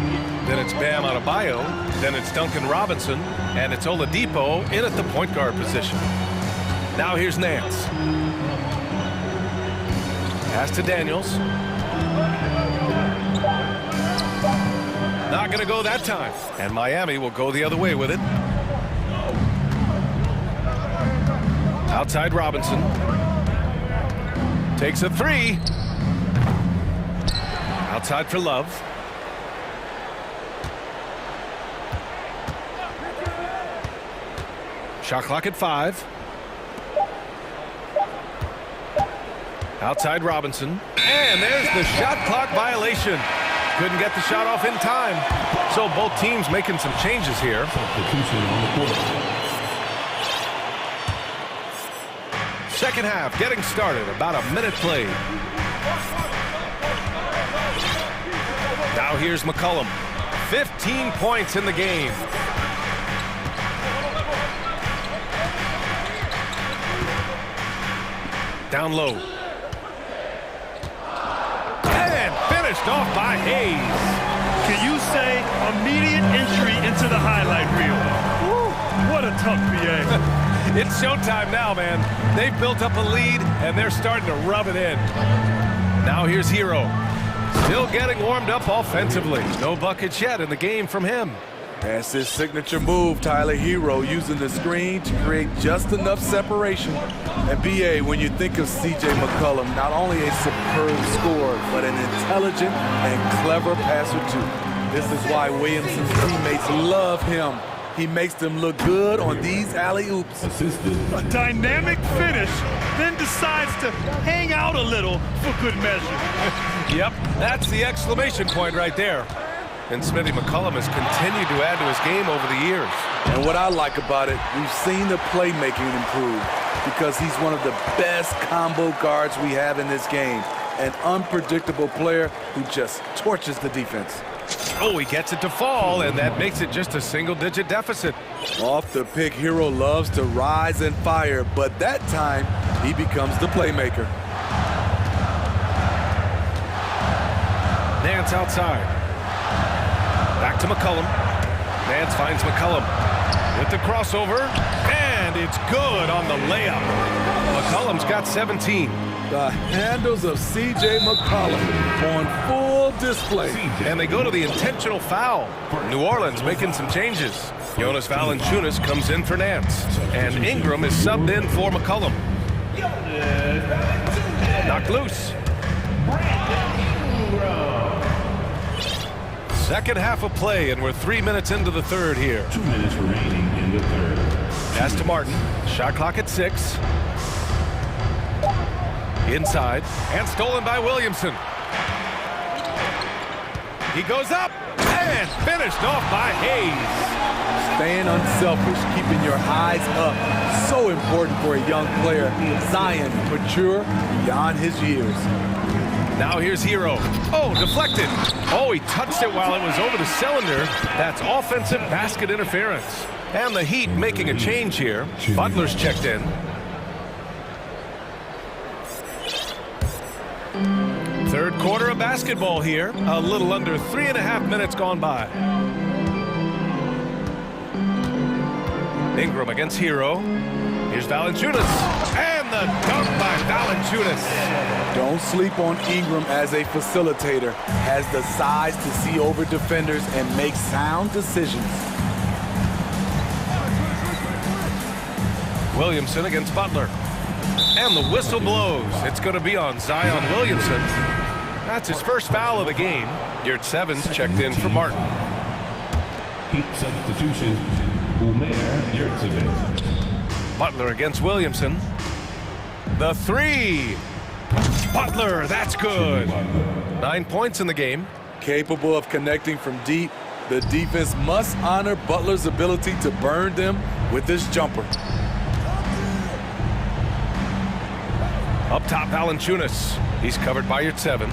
S7: Then it's Bam Adebayo. Then it's Duncan Robinson. And it's Oladipo in at the point guard position. Now here's Nance. Pass to Daniels. Not going to go that time. And Miami will go the other way with it. Outside Robinson. Takes a 3. Outside for Love. Shot clock at 5. Outside Robinson. And there's the shot clock violation. Couldn't get the shot off in time. So both teams making some changes here. Second half getting started. About a minute played. Now here's McCollum. 15 points in the game. Down low. And finished off by Hayes.
S9: Can you say immediate entry into the highlight reel? Woo, what a tough BA.
S7: It's showtime now, man. They've built up a lead, and they're starting to rub it in. Now here's Hero. Still getting warmed up offensively. No buckets yet in the game from him.
S13: That's his signature move, Tyler Hero, using the screen to create just enough separation. And BA, when you think of C.J. McCollum, not only a superb scorer, but an intelligent and clever passer too. This is why Williamson's teammates love him. He makes them look good on these alley-oops.
S9: A dynamic finish, then decides to hang out a little for good measure.
S7: Yep, that's the exclamation point right there. And Smithy McCullum has continued to add to his game over the years.
S13: And what I like about it, we've seen the playmaking improve because he's one of the best combo guards we have in this game. An unpredictable player who just torches the defense.
S7: Oh, he gets it to fall, and that makes it just a single-digit deficit.
S13: Off the pick, Hero loves to rise and fire, but that time he becomes the playmaker.
S7: Nance outside. Back to McCullum. Nance finds McCullum with the crossover, and it's good on the layup. McCullum's got 17.
S13: The handles of C.J. McCollum on full display.
S7: And they go to the intentional foul. New Orleans making some changes. Jonas Valanciunas comes in for Nance. And Ingram is subbed in for McCullum. Knocked loose. Second half of play, and we're 3 minutes into the third here.
S4: 2 minutes remaining in the third.
S7: Pass to Martin. Shot clock at 6. Inside, and stolen by Williamson. He goes up, and finished off by Hayes.
S13: Staying unselfish, keeping your eyes up. So important for a young player. Zion, mature beyond his years.
S7: Now here's Hero. Oh, deflected. Oh, he touched it while it was over the cylinder. That's offensive basket interference. And the Heat making a change here. Butler's checked in. Third quarter of basketball here. A little under 3.5 minutes gone by. Ingram against Hero. Here's Valanciunas. And the dunk by Valanciunas.
S13: Don't sleep on Ingram as a facilitator. Has the size to see over defenders and make sound decisions.
S7: Williamson against Butler. And the whistle blows. It's going to be on Zion Williamson. That's his first foul of the game. Yurt Sevens checked in for Martin.
S4: Heat substitution. Yurt Sevens.
S7: Butler against Williamson. The three. Butler, that's good. 9 points in the game.
S13: Capable of connecting from deep, the defense must honor Butler's ability to burn them with this jumper.
S7: Up top, Valanciunas. He's covered by Yurt Seven.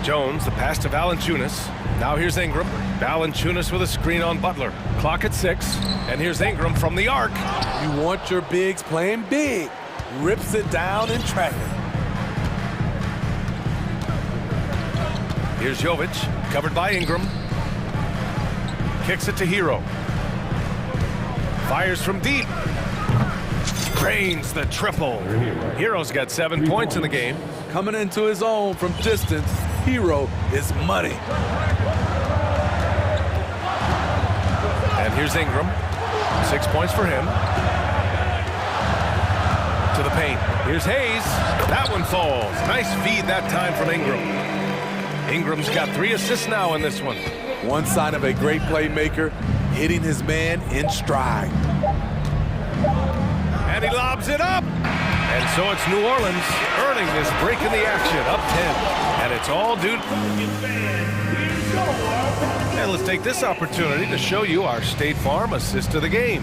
S7: Jones, the pass to Valanciunas. Now here's Ingram. Valanciunas with a screen on Butler. Clock at 6. And here's Ingram from the arc.
S13: You want your bigs playing big. Rips it down in traffic.
S7: Here's Jovic, covered by Ingram. Kicks it to Hero. Fires from deep. Drains the triple. Hero's got 7 points in the game.
S13: Coming into his own from distance, Hero is money.
S7: And here's Ingram. 6 points for him. To the paint. Here's Hayes. That one falls. Nice feed that time from Ingram. Ingram's got 3 assists now in this one.
S13: One sign of a great playmaker, hitting his man in stride.
S7: And he lobs it up. And so it's New Orleans earning this break in the action, up 10. And it's all due. And let's take this opportunity to show you our State Farm assist of the game.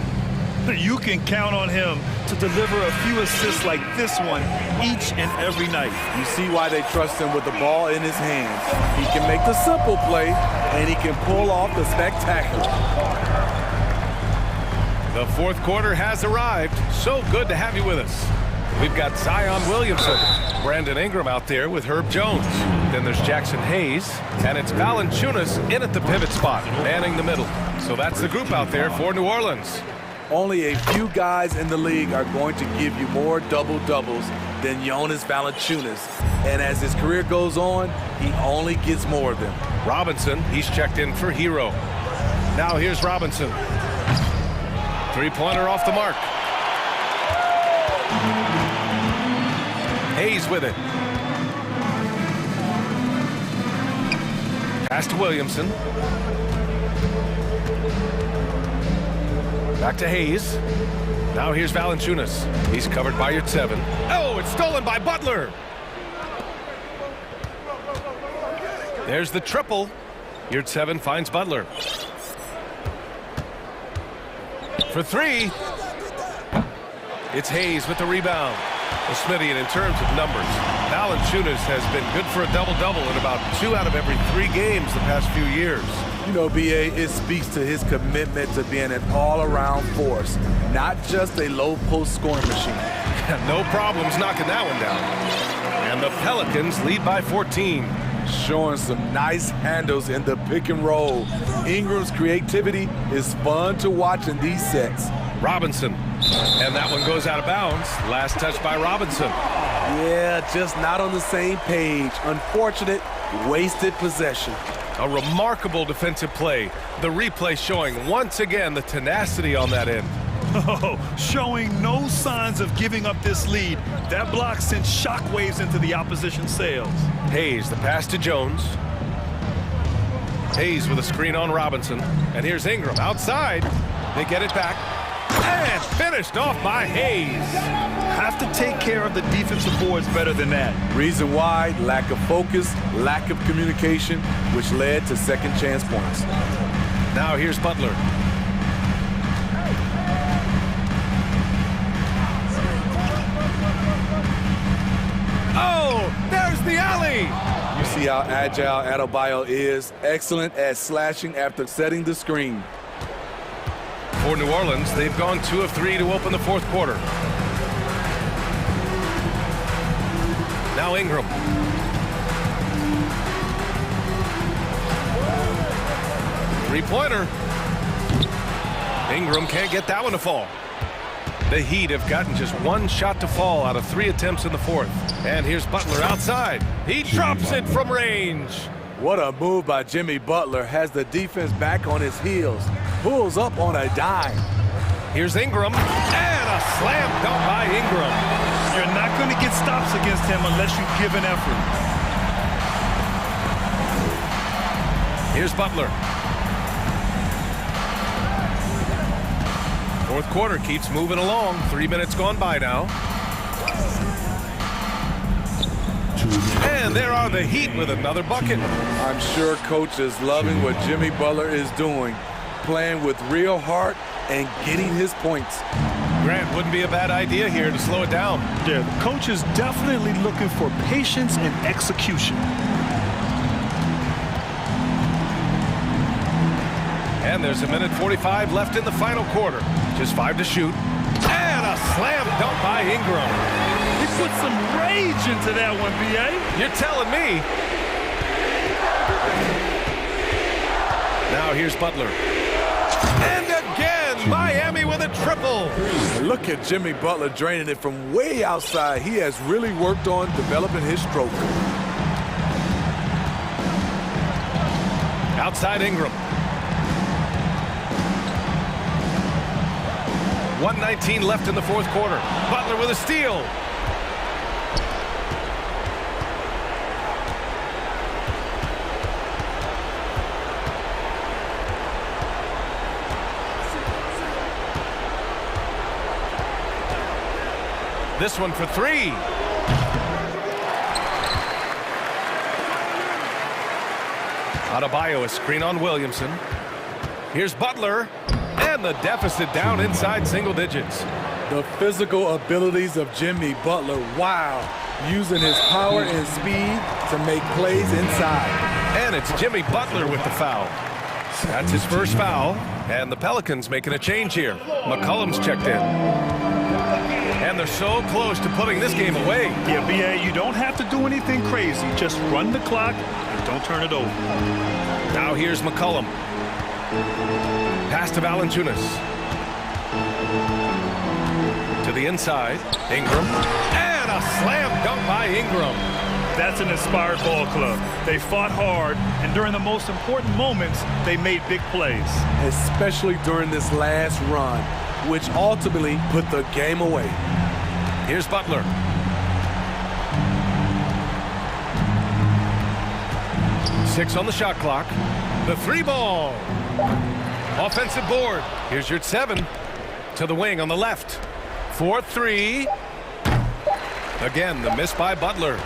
S9: You can count on him to deliver a few assists like this one each and every night.
S13: You see why they trust him with the ball in his hands. He can make the simple play, and he can pull off the spectacular.
S7: The fourth quarter has arrived. So good to have you with us. We've got Zion Williamson, Brandon Ingram out there with Herb Jones. Then there's Jackson Hayes, and it's Valanciunas in at the pivot spot, manning the middle. So that's the group out there for New Orleans.
S13: Only a few guys in the league are going to give you more double-doubles than Jonas Valanciunas. And as his career goes on, he only gets more of them.
S7: Robinson, he's checked in for Hero. Now here's Robinson. Three-pointer off the mark. Hayes with it. Pass to Williamson. Back to Hayes. Now here's Valanciunas. He's covered by Yurt Seven. Oh, it's stolen by Butler. There's the triple. Yurt 7 finds Butler. For three. It's Hayes with the rebound. Well, Smitty, and in terms of numbers, Valanciunas has been good for a double-double in about 2 out of every 3 games the past few years.
S13: You know, B.A., it speaks to his commitment to being an all-around force, not just a low-post scoring machine.
S7: No problems knocking that one down. And the Pelicans lead by 14.
S13: Showing some nice handles in the pick and roll. Ingram's creativity is fun to watch in these sets.
S7: Robinson. And that one goes out of bounds. Last touch by Robinson.
S13: Yeah, just not on the same page. Unfortunate, wasted possession.
S7: A remarkable defensive play. The replay showing once again the tenacity on that end.
S9: Oh, showing no signs of giving up this lead. That block sent shockwaves into the opposition sails.
S7: Hayes, the pass to Jones. Hayes with a screen on Robinson. And here's Ingram outside. They get it back. And finished off by Hayes.
S9: Have to take care of the defensive boards better than that.
S13: Reason why, lack of focus, lack of communication, which led to second chance points.
S7: Now here's Butler. Oh, there's the alley.
S13: You see how agile Adebayo is. Excellent at slashing after setting the screen.
S7: For New Orleans, they've gone 2 of 3 to open the fourth quarter. Now Ingram. Three-pointer. Ingram can't get that one to fall. The Heat have gotten just 1 shot to fall out of 3 attempts in the fourth. And here's Butler outside. He drops it from range.
S13: What a move by Jimmy Butler. Has the defense back on his heels. Pulls up on a dime.
S7: Here's Ingram. And a slam dunk by Ingram.
S9: You're not going to get stops against him unless you give an effort.
S7: Here's Butler. Fourth quarter keeps moving along. 3 minutes gone by now. And there are the Heat with another bucket.
S13: I'm sure coach is loving what Jimmy Butler is doing. Playing with real heart and getting his points.
S7: Grant, wouldn't be a bad idea here to slow it down.
S9: Yeah, the coach is definitely looking for patience and execution.
S7: And there's 1:45 left in the final quarter. Just 5 to shoot. And a slam dunk by Ingram.
S9: He put some rage into that one, B.A.
S7: You're telling me. Now here's Butler. And again, Miami with a triple.
S13: Look at Jimmy Butler draining it from way outside. He has really worked on developing his stroke.
S7: Outside Ingram. 1:19 left in the fourth quarter. Butler with a steal. This one for 3. Adebayo, a screen on Williamson. Here's Butler. And the deficit down inside single digits.
S13: The physical abilities of Jimmy Butler, wow. Using his power and speed to make plays inside.
S7: And it's Jimmy Butler with the foul. That's his first foul. And the Pelicans making a change here. McCollum's checked in. And they're so close to putting this game away.
S9: Yeah, B.A., you don't have to do anything crazy. Just run the clock and don't turn it over.
S7: Now here's McCollum. Pass to Valanciunas. To the inside. Ingram. And a slam dunk by Ingram.
S9: That's an inspired ball club. They fought hard, and during the most important moments, they made big plays.
S13: Especially during this last run, which ultimately put the game away.
S7: Here's Butler. Six on the shot clock. The 3 ball. Offensive board. Here's your 7 to the wing on the left. 4-3. Again, the miss by Butler.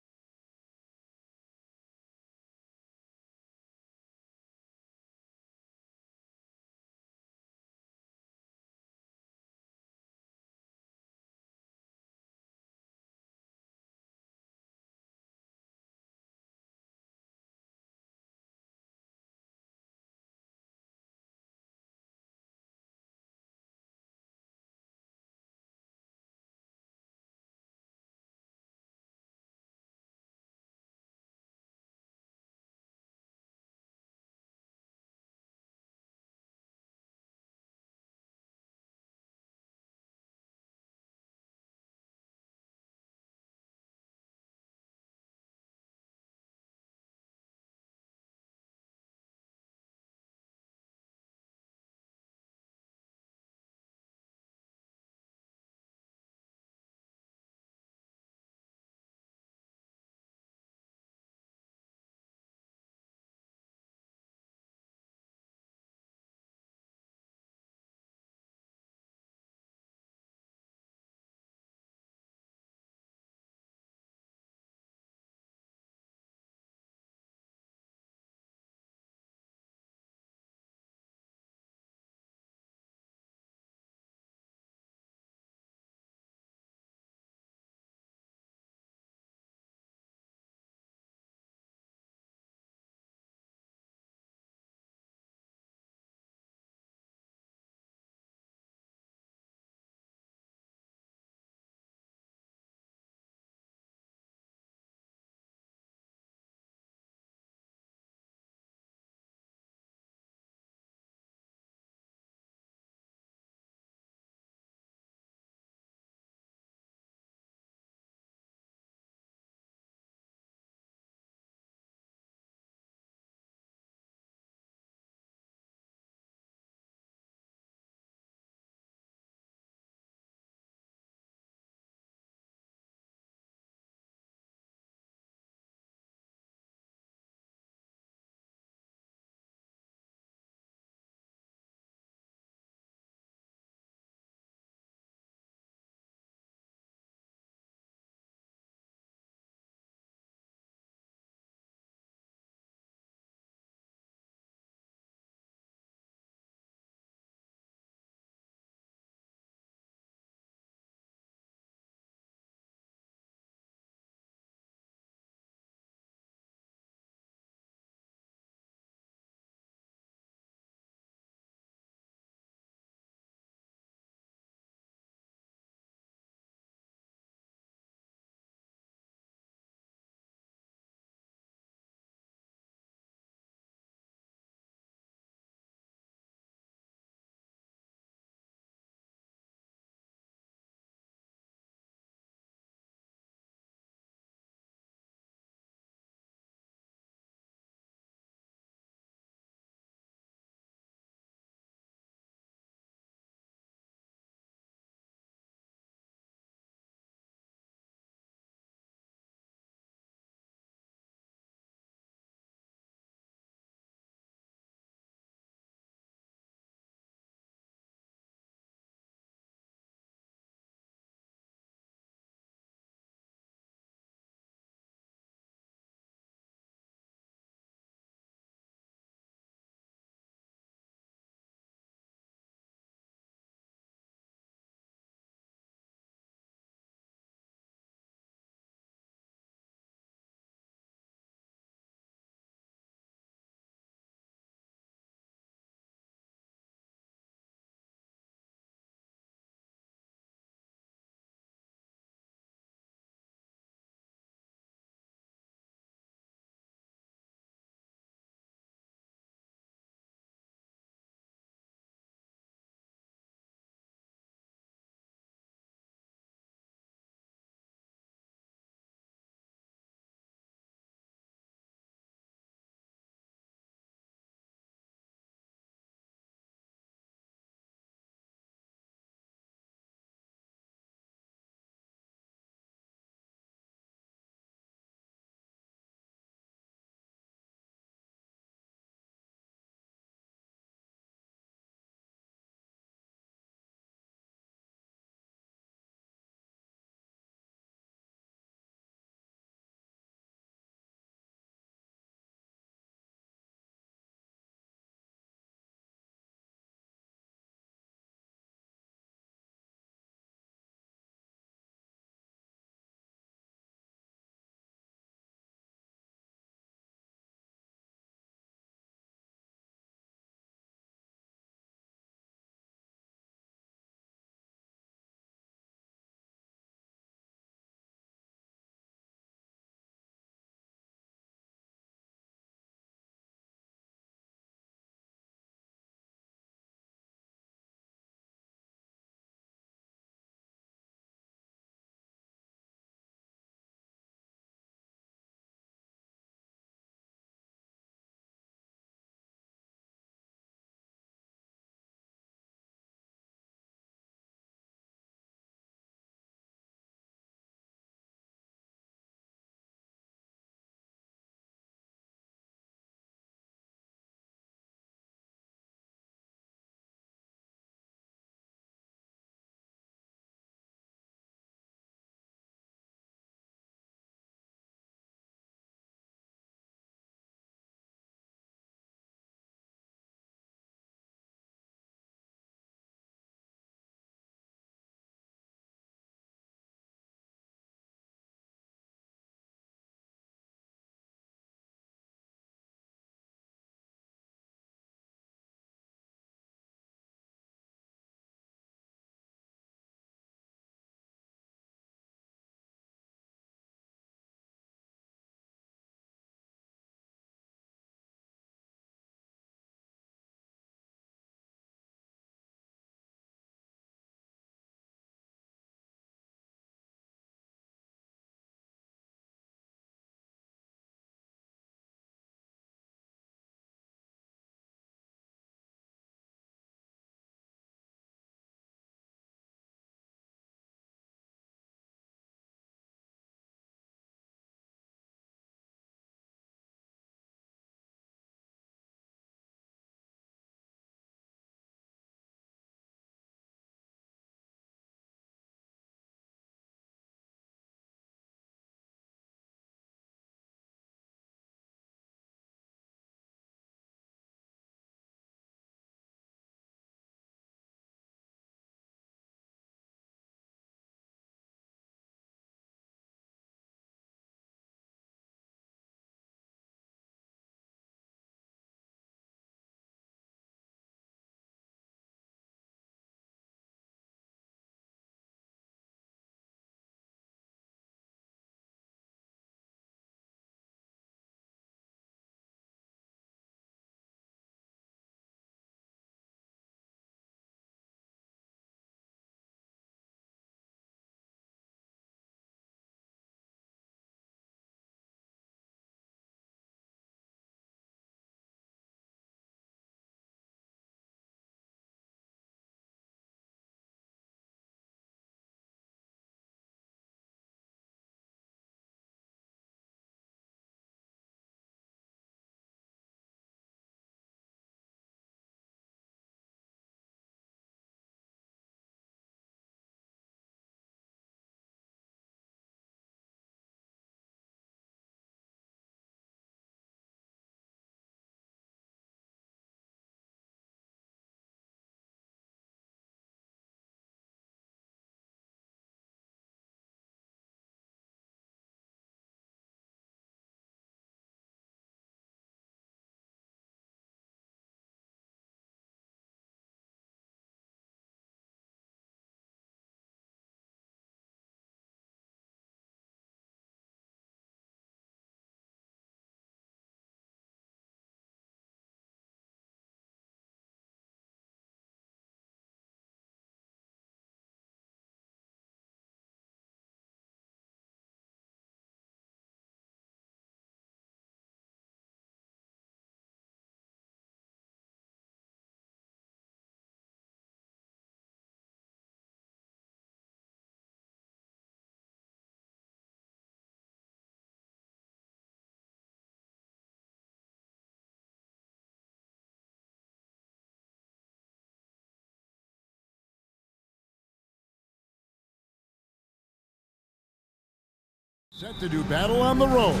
S1: Set to do battle on the road.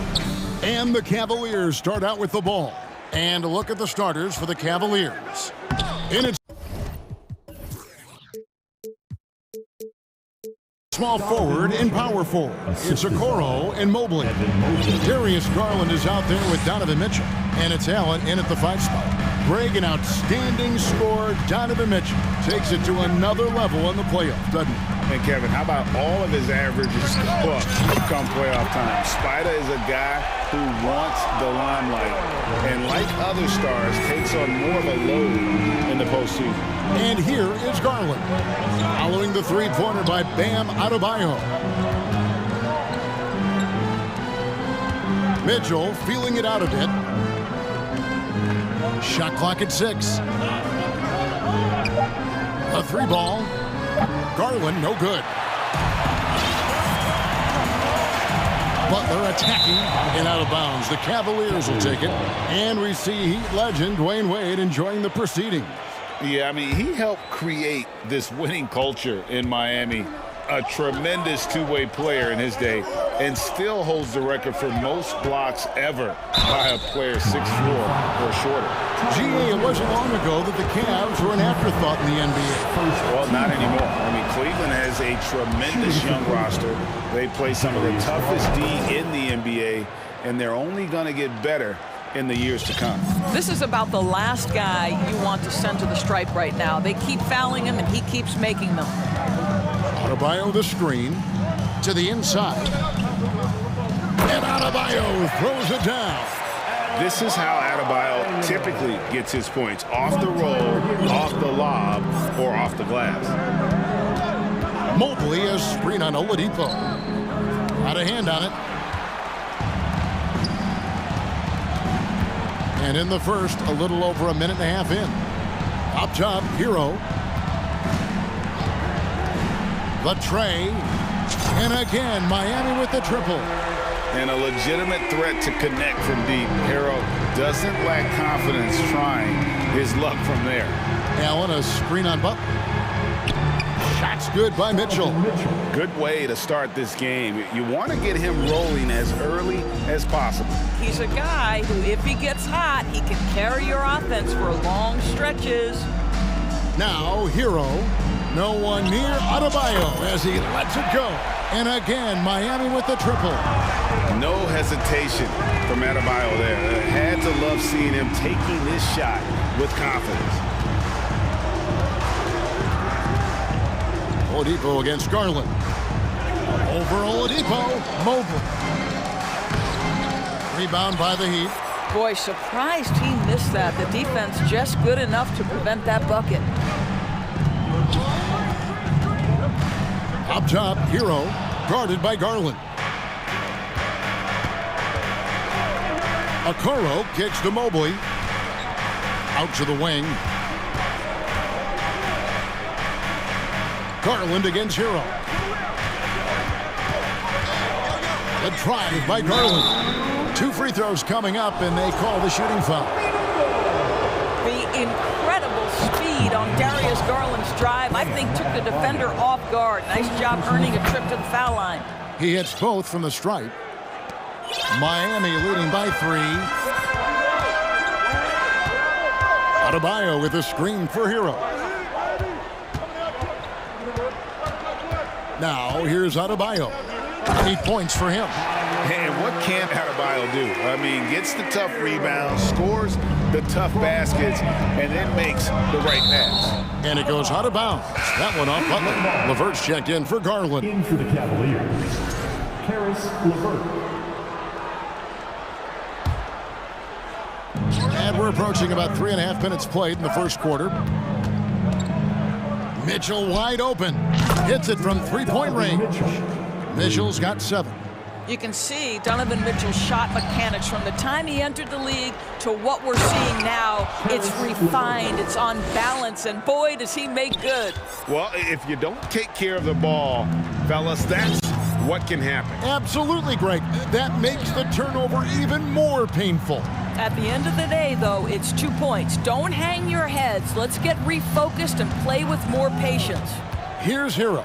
S1: And the Cavaliers start out with the ball. And a look at the starters for the Cavaliers. In its small forward and power forward, it's Okoro and Mobley. Darius Garland is out there with Donovan Mitchell. And it's Allen in at the 5 spot. Greg, an outstanding scorer. Donovan Mitchell takes it to another level in the playoffs, doesn't he?
S3: And Kevin, how about all of his averages up come playoff time? Spider is a guy who wants the limelight, and like other stars, takes on more of a load in the postseason.
S1: And here is Garland, following the three-pointer by Bam Adebayo. Mitchell feeling it out a bit. Shot clock at 6. A 3-ball. Garland, no good. Butler attacking and out of bounds. The Cavaliers will take it. And we see Heat legend Dwayne Wade enjoying the proceedings.
S3: Yeah, I mean, he helped create this winning culture in Miami. A tremendous two-way player in his day, and still holds the record for most blocks ever by a player 6'4" or shorter.
S1: GA, it wasn't long ago that the Cavs were an afterthought in the NBA.
S3: Well, not anymore. I mean, Cleveland has a tremendous young roster. They play some of the toughest D in the NBA, and they're only going to get better in the years to come.
S12: This is about the last guy you want to send to the stripe right now. They keep fouling him, and he keeps making them.
S1: Adebayo the screen to the inside. And Adebayo throws it down.
S3: This is how Adebayo typically gets his points. Off the roll, off the lob, or off the glass.
S1: Mobley a screen on Oladipo. Had a hand on it. And in the first, a little over a minute and a half in. Up top, Hero. The tray, and again, Miami with the triple.
S3: And a legitimate threat to connect from deep. Hero doesn't lack confidence trying his luck from there.
S1: Allen, a screen on Butler. Shots good by Mitchell.
S3: Good way to start this game. You want to get him rolling as early as possible.
S12: He's a guy who, if he gets hot, he can carry your offense for long stretches.
S1: Now, Hero. No one near Adebayo as he lets it go. And again, Miami with the triple.
S3: No hesitation from Adebayo there. Had to love seeing him taking this shot with confidence.
S1: Oladipo against Garland. Over Oladipo. Mobley. Rebound by the Heat.
S12: Boy, surprised he missed that. The defense just good enough to prevent that bucket.
S1: Up top, Hero, guarded by Garland. Okoro kicks to Mobley. Out to the wing. Garland against Hero. The drive by Garland. 2 free throws coming up, and they call the shooting foul.
S12: The incredible speed on Darius Garland's drive, I think, took the defender off guard. Nice job earning a trip to the foul line.
S1: He hits both from the stripe. Miami leading by 3. Adebayo with a screen for Hero. Now here's Adebayo. 8 points for him.
S3: And what can Adebayo do? I mean, gets the tough rebounds, scores the tough baskets, and then makes the right pass.
S1: And it goes out of bounds. That one off Butler. LeVert's checked in for Garland.
S4: In for the Cavaliers, Caris LeVert.
S1: And we're approaching about 3.5 minutes played in the first quarter. Mitchell wide open. Hits it from 3-point range. Mitchell's got 7.
S12: You can see Donovan Mitchell's shot mechanics from the time he entered the league to what we're seeing now. It's refined, it's on balance, and boy, does he make good.
S3: Well, if you don't take care of the ball, fellas, that's what can happen.
S1: Absolutely, Greg. That makes the turnover even more painful.
S12: At the end of the day, though, it's 2 points. Don't hang your heads. Let's get refocused and play with more patience.
S1: Here's Hero.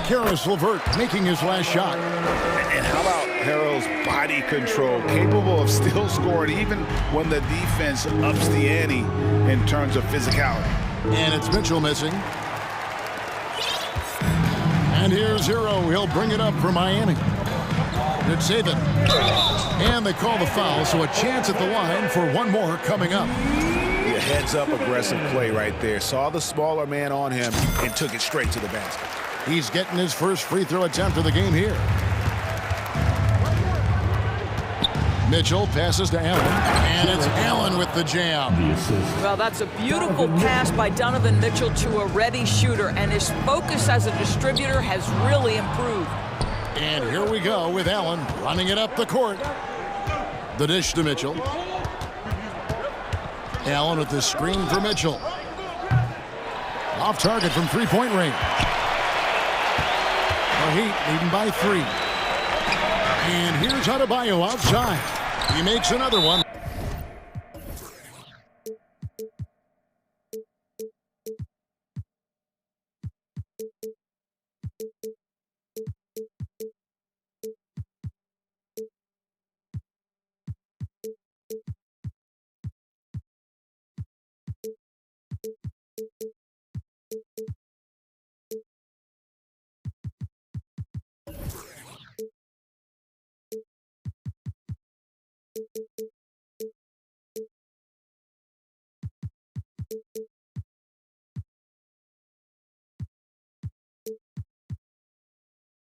S1: Karis LeVert making his last shot.
S3: And how about Harrell's body control, capable of still scoring even when the defense ups the ante in terms of physicality.
S1: And it's Mitchell missing. And here's Hero. He'll bring it up for Miami. It's Saban. And they call the foul, so a chance at the line for one more coming up.
S3: Yeah, heads-up aggressive play right there. Saw the smaller man on him and took it straight to the basket.
S1: He's getting his first free throw attempt of the game here. Mitchell passes to Allen, and it's Allen with the jam.
S12: Well, that's a beautiful pass by Donovan Mitchell to a ready shooter, and his focus as a distributor has really improved.
S1: And here we go with Allen running it up the court. The dish to Mitchell. Allen with the screen for Mitchell. Off target from three-point range. The Heat leading by 3. And here's Adebayo outside. He makes another one.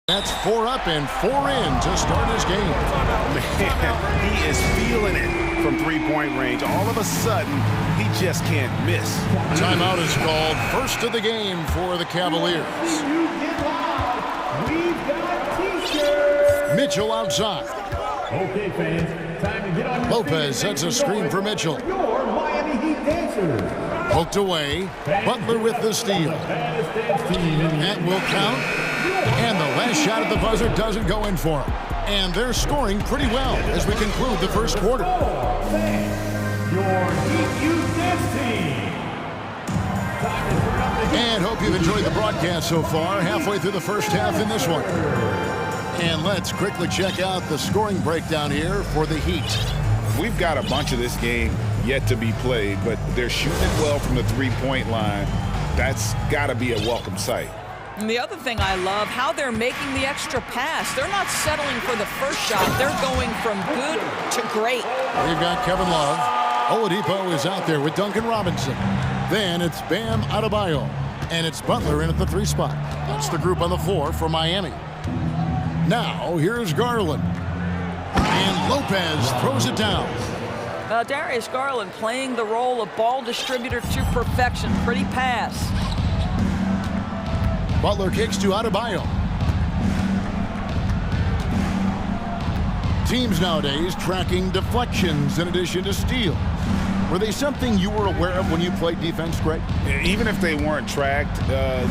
S1: That's 4 up and 4 in to start his game.
S3: Man, he is feeling it from three-point range. All of a sudden, he just can't miss.
S1: Timeout is called. First of the game for the Cavaliers. Mitchell outside.
S4: Okay, fans, time to get on your
S1: Lopez sets a screen for Mitchell.
S4: Your Miami Heat dancers.
S1: Poked away. Butler with the steal. That will count. And the last shot at the buzzer doesn't go in for him. And they're scoring pretty well as we conclude the first quarter.
S4: Your Heat Youth Dance Team.
S1: And hope you've enjoyed the broadcast so far. Halfway through the first half in this one. And let's quickly check out the scoring breakdown here for the Heat.
S3: We've got a bunch of this game yet to be played, but they're shooting it well from the three-point line. That's got to be a welcome sight.
S12: And the other thing I love, how they're making the extra pass. They're not settling for the first shot. They're going from good to great.
S1: We've got Kevin Love. Oladipo is out there with Duncan Robinson. Then it's Bam Adebayo. And it's Butler in at the 3 spot. That's the group on the floor for Miami. Now, here's Garland. And Lopez throws it down.
S12: Darius Garland playing the role of ball distributor to perfection. Pretty pass.
S1: Butler kicks to Adebayo. Teams nowadays tracking deflections in addition to steals. Were they something you were aware of when you played defense, Greg?
S3: Even if they weren't tracked,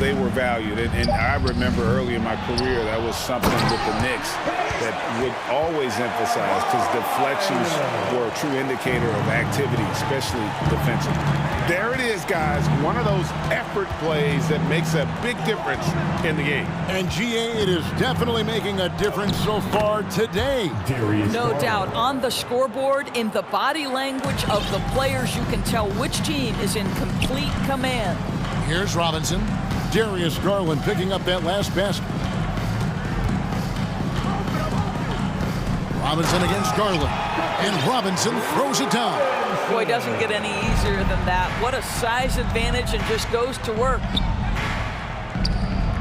S3: they were valued. And I remember early in my career, that was something with the Knicks that would always emphasize, because deflections were a true indicator of activity, especially defensively. There it is, guys. One of those effort plays that makes a big difference in the game.
S1: And GA, it is definitely making a difference so far today.
S12: No doubt. On the scoreboard, in the body language of the players, you can tell which team is in complete command.
S1: Here's Robinson. Darius Garland picking up that last basket. Robinson against Garland. And Robinson throws it down.
S12: Boy, doesn't get any easier than that. What a size advantage, and just goes to work.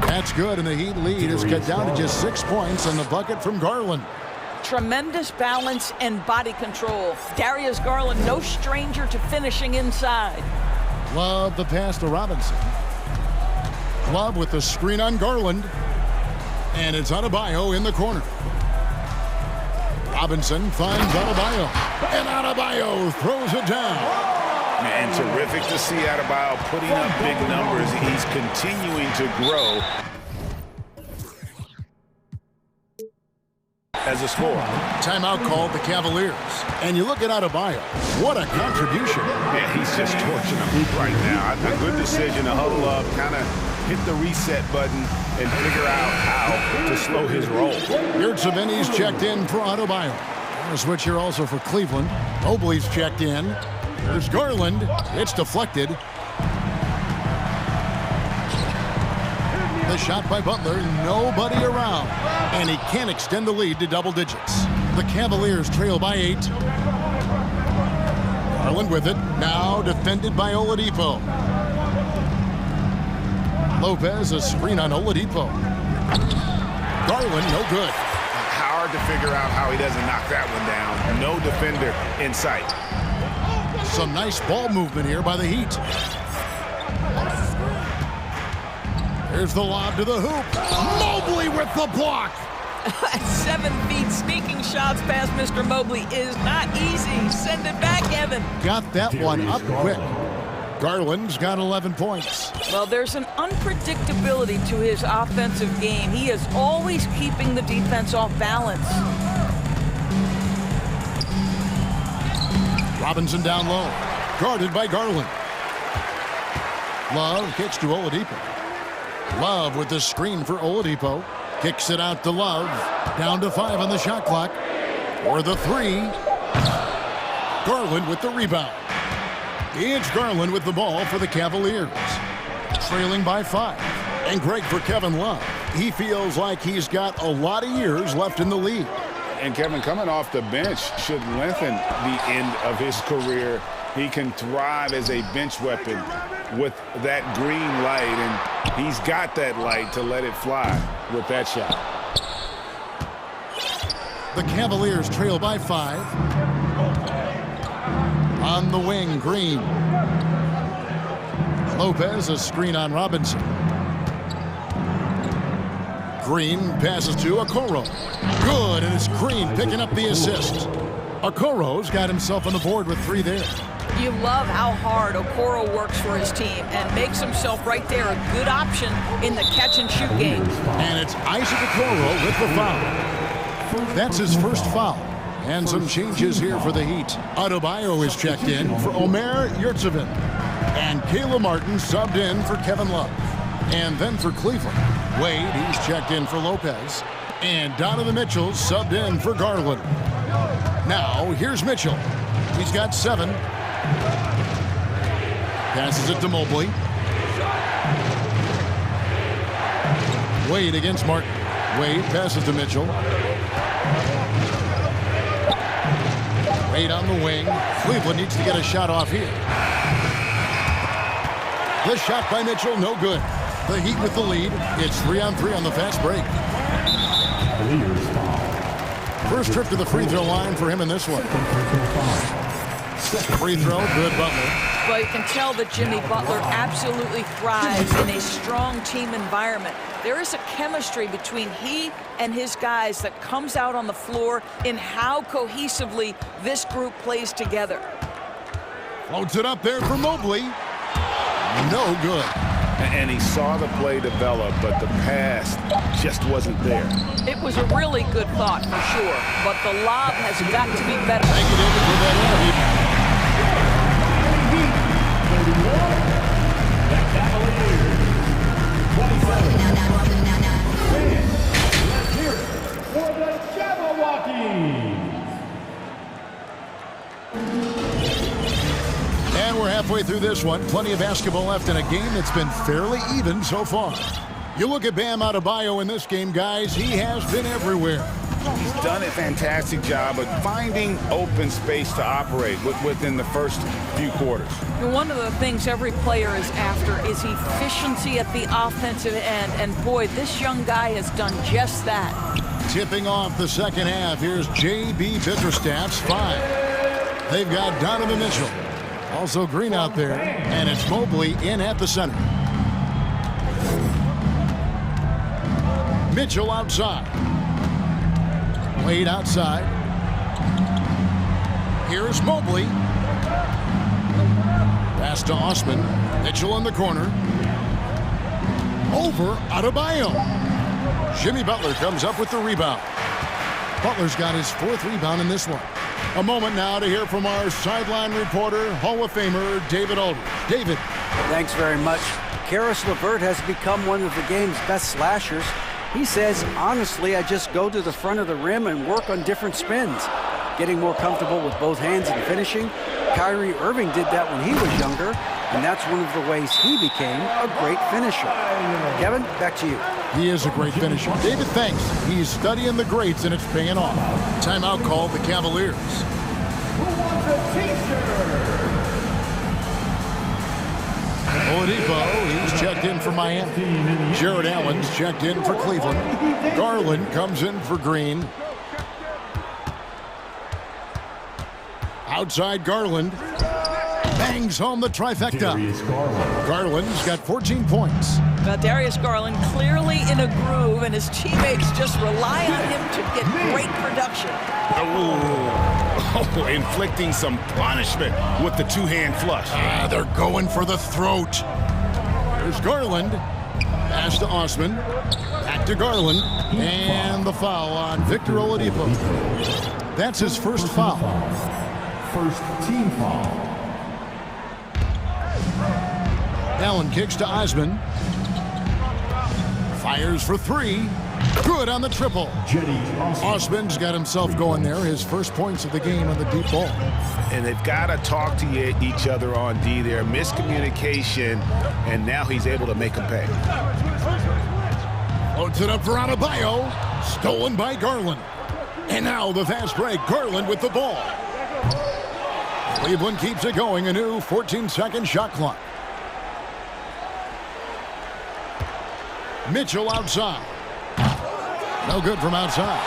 S1: That's good, and the Heat lead is cut down to just 6 points on the bucket from Garland.
S12: Tremendous balance and body control. Darius Garland, no stranger to finishing inside.
S1: Love the pass to Robinson. Love with the screen on Garland. And it's Adebayo in the corner. Robinson finds Adebayo. And Adebayo throws it down.
S3: Man, terrific to see Adebayo putting up big numbers. He's continuing to grow as a scorer.
S1: Timeout called the Cavaliers. And you look at Adebayo. What a contribution.
S3: Yeah, he's just torching them right now. A good decision to huddle up, kind of hit the reset button and figure out how to slow his roll.
S1: Yurtseven's checked in for Adebayo. A switch here also for Cleveland. Mobley's checked in. There's Garland. It's deflected. The shot by Butler. Nobody around. And he can't extend the lead to double digits. The Cavaliers trail by 8. Garland with it. Now defended by Oladipo. Lopez, a screen on Oladipo. Garland, no good.
S3: Hard to figure out how he doesn't knock that one down. No defender in sight.
S1: Some nice ball movement here by the Heat. Here's the lob to the hoop. Mobley with the block.
S12: 7 feet sneaking shots past Mr. Mobley is not easy. Send it back, Evan.
S1: Got that one up quick. Garland's got 11 points.
S12: Well, there's an unpredictability to his offensive game. He is always keeping the defense off balance.
S1: Robinson down low. Guarded by Garland. Love kicks to Oladipo. Love with the screen for Oladipo. Kicks it out to Love. Down to 5 on the shot clock. For the 3. Garland with the rebound. It's Garland with the ball for the Cavaliers. Trailing by 5. And great for Kevin Love. He feels like he's got a lot of years left in the league.
S3: And Kevin, coming off the bench should lengthen the end of his career. He can thrive as a bench weapon with that green light, and he's got that light to let it fly with that shot.
S1: The Cavaliers trail by 5. On the wing, Green. Lopez, a screen on Robinson. Green passes to Okoro. Good, and it's Green picking up the assist. Okoro's got himself on the board with 3 there.
S12: You love how hard Okoro works for his team and makes himself right there a good option in the catch-and-shoot game.
S1: And it's Isaac Okoro with the foul. That's his first foul. And some changes here for the Heat. Adebayo is checked in for Omer Yurtseven. And Kayla Martin subbed in for Kevin Love. And then for Cleveland, Wade, he's checked in for Lopez. And Donovan Mitchell subbed in for Garland. Now, here's Mitchell. He's got 7. Passes it to Mobley. Wade against Martin. Wade passes to Mitchell. Wade on the wing. Cleveland needs to get a shot off here. The shot by Mitchell, no good. The Heat with the lead. It's 3-on-3 on the fast break. First trip to the free throw line for him in this one. Free throw, good Butler.
S12: Well, you can tell that Jimmy Butler absolutely thrives in a strong team environment. There is a chemistry between he and his guys that comes out on the floor in how cohesively this group plays together.
S1: Floats it up there for Mobley. No good.
S3: And he saw the play develop, but the pass just wasn't there.
S12: It was a really good thought for sure, but the lob has got to be better.
S1: Thank you, David, for that interview.
S4: Let's hear it for the Jabberwockies.
S1: And we're halfway through this one. Plenty of basketball left in a game that's been fairly even so far. You look at Bam Adebayo in this game, guys. He has been everywhere.
S3: He's done a fantastic job of finding open space to operate within the first few quarters.
S12: One of the things every player is after is efficiency at the offensive end. And boy, this young guy has done just that.
S1: Tipping off the second half, here's J.B. Bickerstaff's 5. They've got Donovan Mitchell. Also Green out there, and it's Mobley in at the center. Mitchell outside. Wade outside. Here's Mobley. Pass to Osman. Mitchell in the corner. Over Adebayo. Jimmy Butler comes up with the rebound. Butler's got his 4th rebound in this one. A moment now to hear from our sideline reporter, Hall of Famer David Aldridge. David.
S5: Thanks very much. Karis LeVert has become one of the game's best slashers. He says, honestly, I just go to the front of the rim and work on different spins. Getting more comfortable with both hands and finishing. Kyrie Irving did that when he was younger, and that's one of the ways he became a great finisher. Kevin, back to you.
S1: He is a great finisher. David, thanks. He's studying the greats, and it's paying off. Timeout called the Cavaliers. Oladipo, he's checked in for Miami. Jared Allen's checked in for Cleveland. Garland comes in for Green. Outside Garland. Bangs home the trifecta. Garland's got 14 points.
S12: Darius Garland clearly in a groove, and his teammates just rely on him to get great production.
S3: Oh, inflicting some punishment with the two-hand flush.
S1: They're going for the throat. There's Garland. Pass to Osman. Back to Garland. And the foul on Victor Oladipo. That's his first foul.
S4: First team foul.
S1: Allen kicks to Osman. Fires for 3. Good on the triple. Osman's got himself going there. His first points of the game on the deep ball.
S3: And they've got to talk to each other on D there. Miscommunication, and now he's able to make them pay.
S1: Loads it up for Adebayo. Stolen by Garland. And now the fast break. Garland with the ball. Cleveland keeps it going. A new 14-second shot clock. Mitchell outside. No good from outside.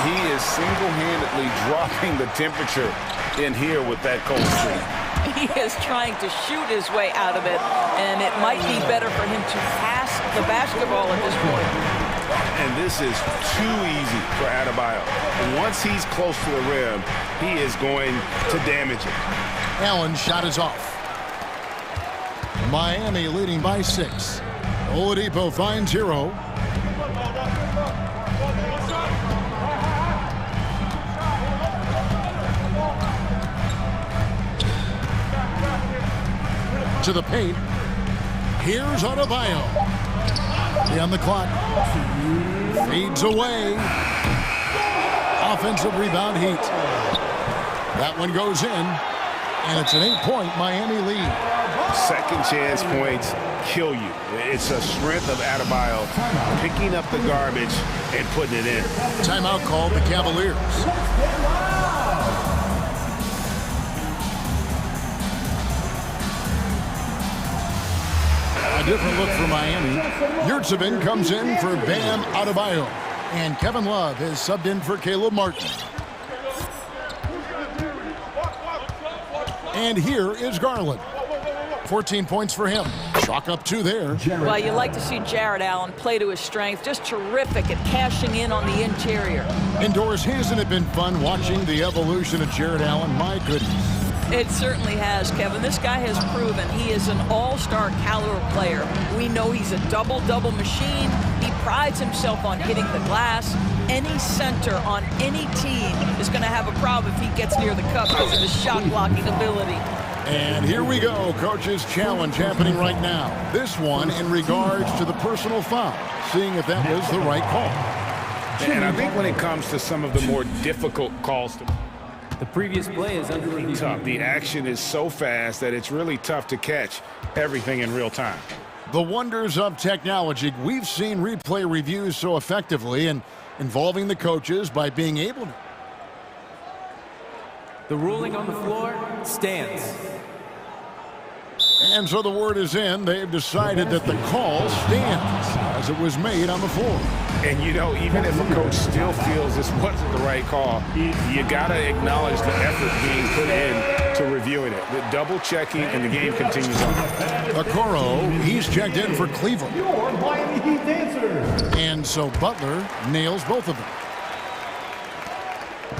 S3: He is single-handedly dropping the temperature in here with that cold streak.
S12: He is trying to shoot his way out of it, and it might be better for him to pass the basketball at this point.
S3: And this is too easy for Adebayo. Once he's close to the rim, he is going to damage it.
S1: Allen's shot is off. Miami leading by 6. Oladipo finds Hero. To the paint. Here's Adebayo. On the clock. Fades away. Offensive rebound Heat. That one goes in. And it's an 8-point Miami lead.
S3: Second chance points kill you. It's a strength of Adebayo picking up the garbage and putting it in.
S1: Timeout called the Cavaliers. A different look for Miami. Yurtsevin comes in for Bam Adebayo. And Kevin Love is subbed in for Caleb Martin. And here is Garland. 14 points for him. Chalk up 2 there.
S12: Well, you like to see Jared Allen play to his strength. Just terrific at cashing in on the interior.
S1: Indoors, hasn't it been fun watching the evolution of Jared Allen? My goodness.
S12: It certainly has, Kevin. This guy has proven he is an all-star caliber player. We know he's a double-double machine. He prides himself on hitting the glass. Any center on any team is going to have a problem if he gets near the cup because of his shot-blocking ability.
S1: And here we go. Coach's challenge happening right now. This one in regards to the personal foul. Seeing if that was the right call.
S3: And I think when it comes to some of the more difficult calls,
S10: the previous play is under review.
S3: The action is so fast that it's really tough to catch everything in real time.
S1: The wonders of technology. We've seen replay reviews so effectively and involving the coaches by being able to.
S10: The ruling on the floor stands.
S1: And so the word is in. They've decided that the call stands as it was made on the floor.
S3: And, you know, even if a coach still feels this wasn't the right call, you got to acknowledge the effort being put in to reviewing it. The double checking, and the game continues on.
S1: Okoro, he's checked in for Cleveland. And so Butler nails both of them.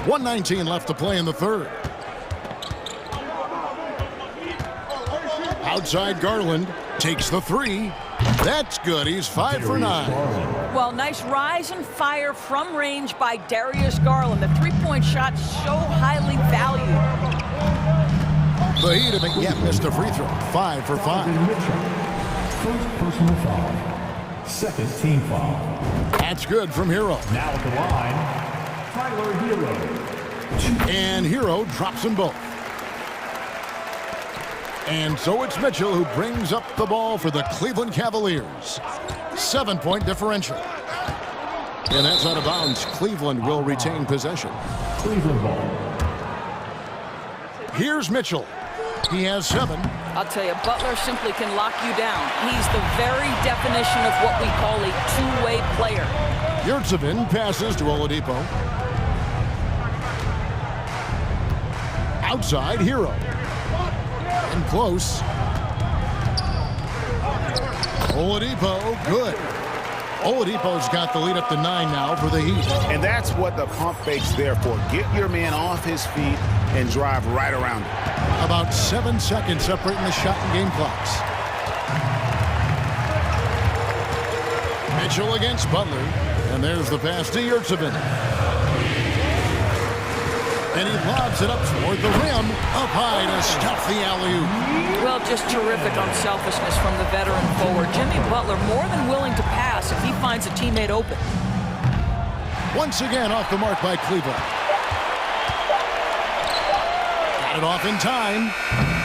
S1: 1:19 left to play in the third. Outside Garland takes the 3. That's good. He's 5 for 9.
S12: Well, nice rise and fire from range by Darius Garland. The three-point shot so highly valued.
S1: The Heat have yet missed a free throw. 5 for 5.
S4: First personal foul. Second team foul.
S1: That's good from Hero.
S4: Now at the line, Tyler Hero.
S1: And Hero drops them both. And so it's Mitchell who brings up the ball for the Cleveland Cavaliers. 7-point differential. And that's out of bounds. Cleveland will retain possession.
S4: Cleveland ball.
S1: Here's Mitchell. He has 7.
S12: I'll tell you, Butler simply can lock you down. He's the very definition of what we call a two-way player.
S1: Yurtsevin passes to Oladipo. Outside, Hero. And close. Oladipo, good. Oladipo's got the lead up to 9 now for the Heat.
S3: And that's what the pump fake's there for. Get your man off his feet and drive right around him.
S1: About 7 seconds separating the shot and game clocks. Mitchell against Butler. And there's the pass to Yurtsevin. And he lobs it up toward the rim. Up high to stuff the alley-oop.
S12: Well, just terrific unselfishness from the veteran forward. Jimmy Butler more than willing to pass if he finds a teammate open.
S1: Once again off the mark by Cleveland. Got it off in time.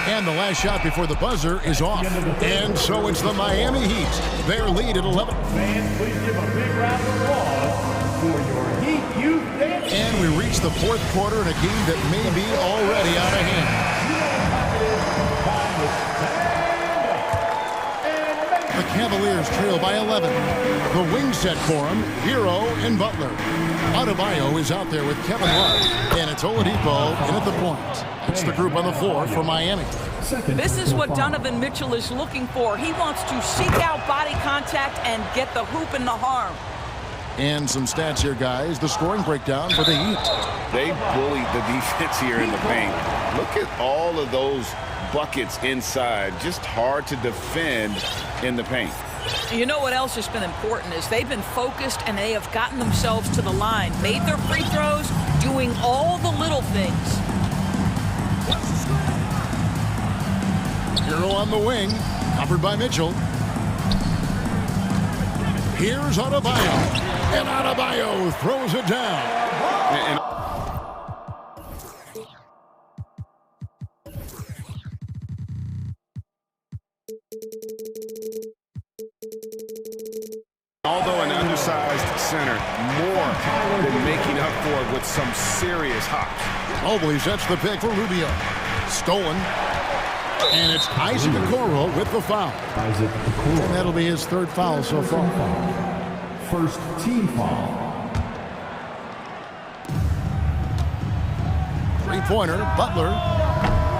S1: And the last shot before the buzzer is off. And so it's the Miami Heat. Their lead at 11.
S4: Fans, please give a big round of applause for your Heat youth.
S1: And we reach the fourth quarter in a game that may be already out of hand. The Cavaliers trail by 11. The wing set for him, Hero and Butler. Adebayo is out there with Kevin Love. And it's Oladipo in at the point. It's the group on the floor for Miami.
S12: This is what Donovan Mitchell is looking for. He wants to seek out body contact and get the hoop in the harm.
S1: And some stats here, guys. The scoring breakdown for the Heat.
S3: They bullied the defense here in the paint. Look at all of those buckets inside. Just hard to defend in the paint.
S12: You know what else has been important is they've been focused and they have gotten themselves to the line, made their free throws, doing all the little things.
S1: Hero on the wing, covered by Mitchell. Here's Adebayo. And Adebayo throws it down.
S3: Although an undersized center, more than making up for it with some serious hops.
S1: Mobley sets the pick for Rubio. Stolen. And it's Isaac Okoro with the foul.
S4: Isaac Okoro.
S1: And that'll be his third foul so far.
S4: First team foul.
S1: Three-pointer, Butler.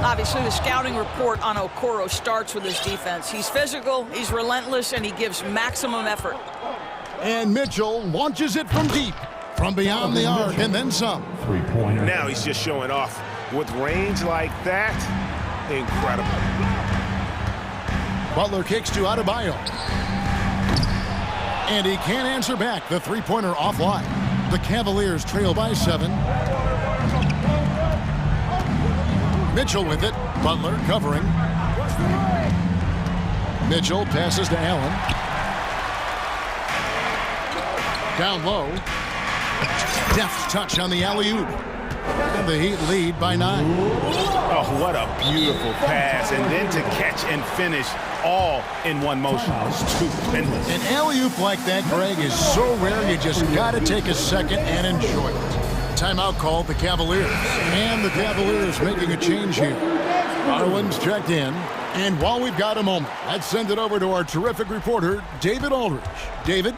S12: Obviously, the scouting report on Okoro starts with his defense. He's physical, he's relentless, and he gives maximum effort.
S1: And Mitchell launches it from deep, from beyond the arc, and then some.
S4: Three-pointer.
S3: Now he's just showing off. With range like that, incredible.
S1: Butler kicks to Adebayo. And he can't answer back. The three-pointer offline. The Cavaliers trail by 7. Mitchell with it. Butler covering. Mitchell passes to Allen. Down low. Deft touch on the alley-oop. And the Heat lead by 9.
S3: Oh, what a beautiful pass. And then to catch and finish all in one motion. Stupendous.
S1: An alley-oop like that, Greg, is so rare you just got to take a second and enjoy it. Timeout called the Cavaliers. And the Cavaliers making a change here. Garland's checked in. And while we've got a moment, let's send it over to our terrific reporter, David Aldridge. David?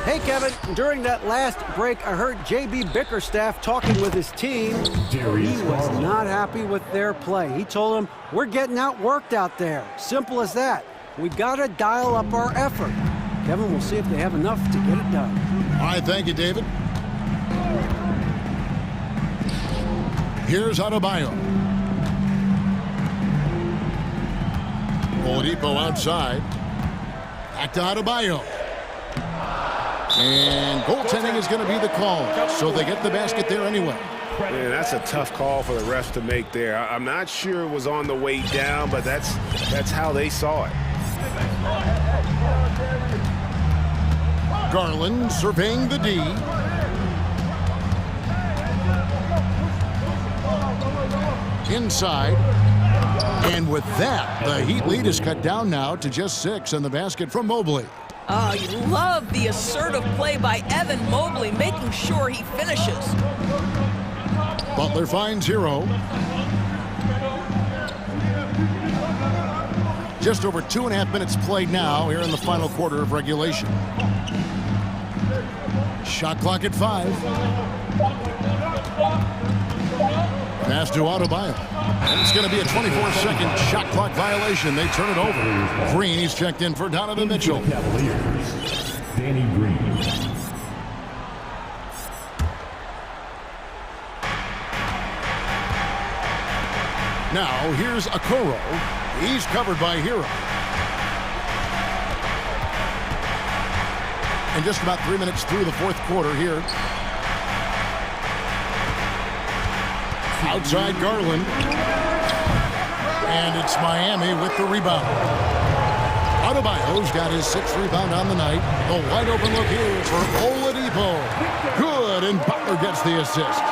S5: Hey, Kevin. During that last break, I heard J.B. Bickerstaff talking with his team. He was not happy with their play. He told them, we're getting outworked out there. Simple as that. We got to dial up our effort. Kevin, we'll see if they have enough to get it done.
S1: All right, thank you, David. Here's Adebayo. Oladipo outside. Back to Adebayo. And goaltending is going to be the call, so they get the basket there anyway.
S3: Man, that's a tough call for the refs to make there. I'm not sure it was on the way down, but that's how they saw it.
S1: Garland surveying the D. Inside. And with that, the Heat lead is cut down now to just 6 and the basket from Mobley.
S12: Oh, you love the assertive play by Evan Mobley, making sure he finishes.
S1: Butler finds Hero. Just over 2.5 minutes played now here in the final quarter of regulation. Shot clock at 5. Pass to Adebayo. And it's going to be a 24-second shot clock violation. They turn it over. Green, he's checked in for Donovan Mitchell.
S4: Cavaliers, Danny Green.
S1: Now, here's Okoro. He's covered by Hero. And just about 3 minutes through the fourth quarter here. Outside Garland. And it's Miami with the rebound. Adebayo's got his 6th rebound on the night. A wide open look here for Oladipo. Good, and Butler gets the assist.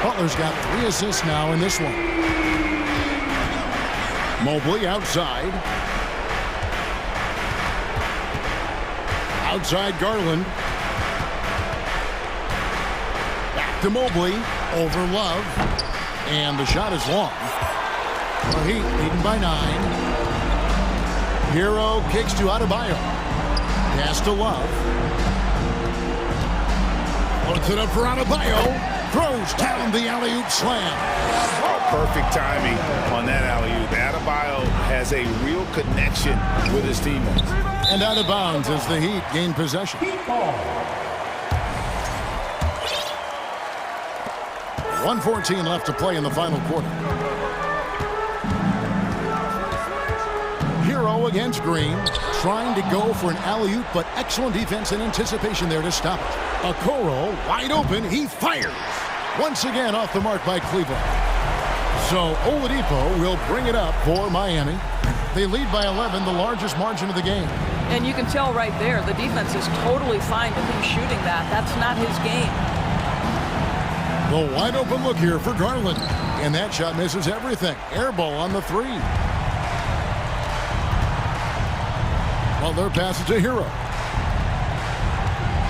S1: Butler's got 3 assists now in this one. Mobley outside. Outside Garland. Back to Mobley. Over Love. And the shot is long. The Heat leading by 9. Hero kicks to Adebayo. Pass to Love. Puts it up for Adebayo. Throws down the alley-oop slam.
S3: Oh, perfect timing on that alley-oop. Adebayo has a real connection with his teammates.
S1: And out of bounds as the Heat gain possession. 1:14 left to play in the final quarter. Hero against Green, trying to go for an alley-oop, but excellent defense and anticipation there to stop it. Okoro wide open, he fires. Once again off the mark by Cleveland. So Oladipo will bring it up for Miami. They lead by 11, the largest margin of the game.
S12: And you can tell right there, the defense is totally fine with him shooting that. That's not his game.
S1: The wide open look here for Garland. And that shot misses everything. Air ball on the 3. Butler passes to Hero.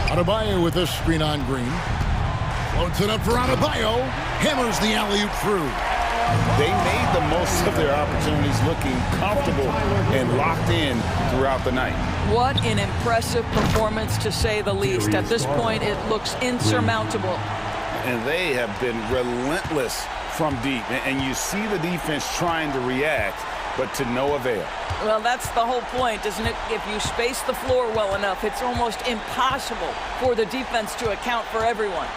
S1: Adebayo with a screen on Green. Floats it up for Adebayo. Hammers the alley-oop through.
S3: They made the most of their opportunities, looking comfortable and locked in throughout the night.
S12: What an impressive performance, to say the least. At this point, it looks insurmountable.
S3: And they have been relentless from deep. And you see the defense trying to react, but to no avail.
S12: Well, that's the whole point, isn't it? If you space the floor well enough, it's almost impossible for the defense to account for everyone.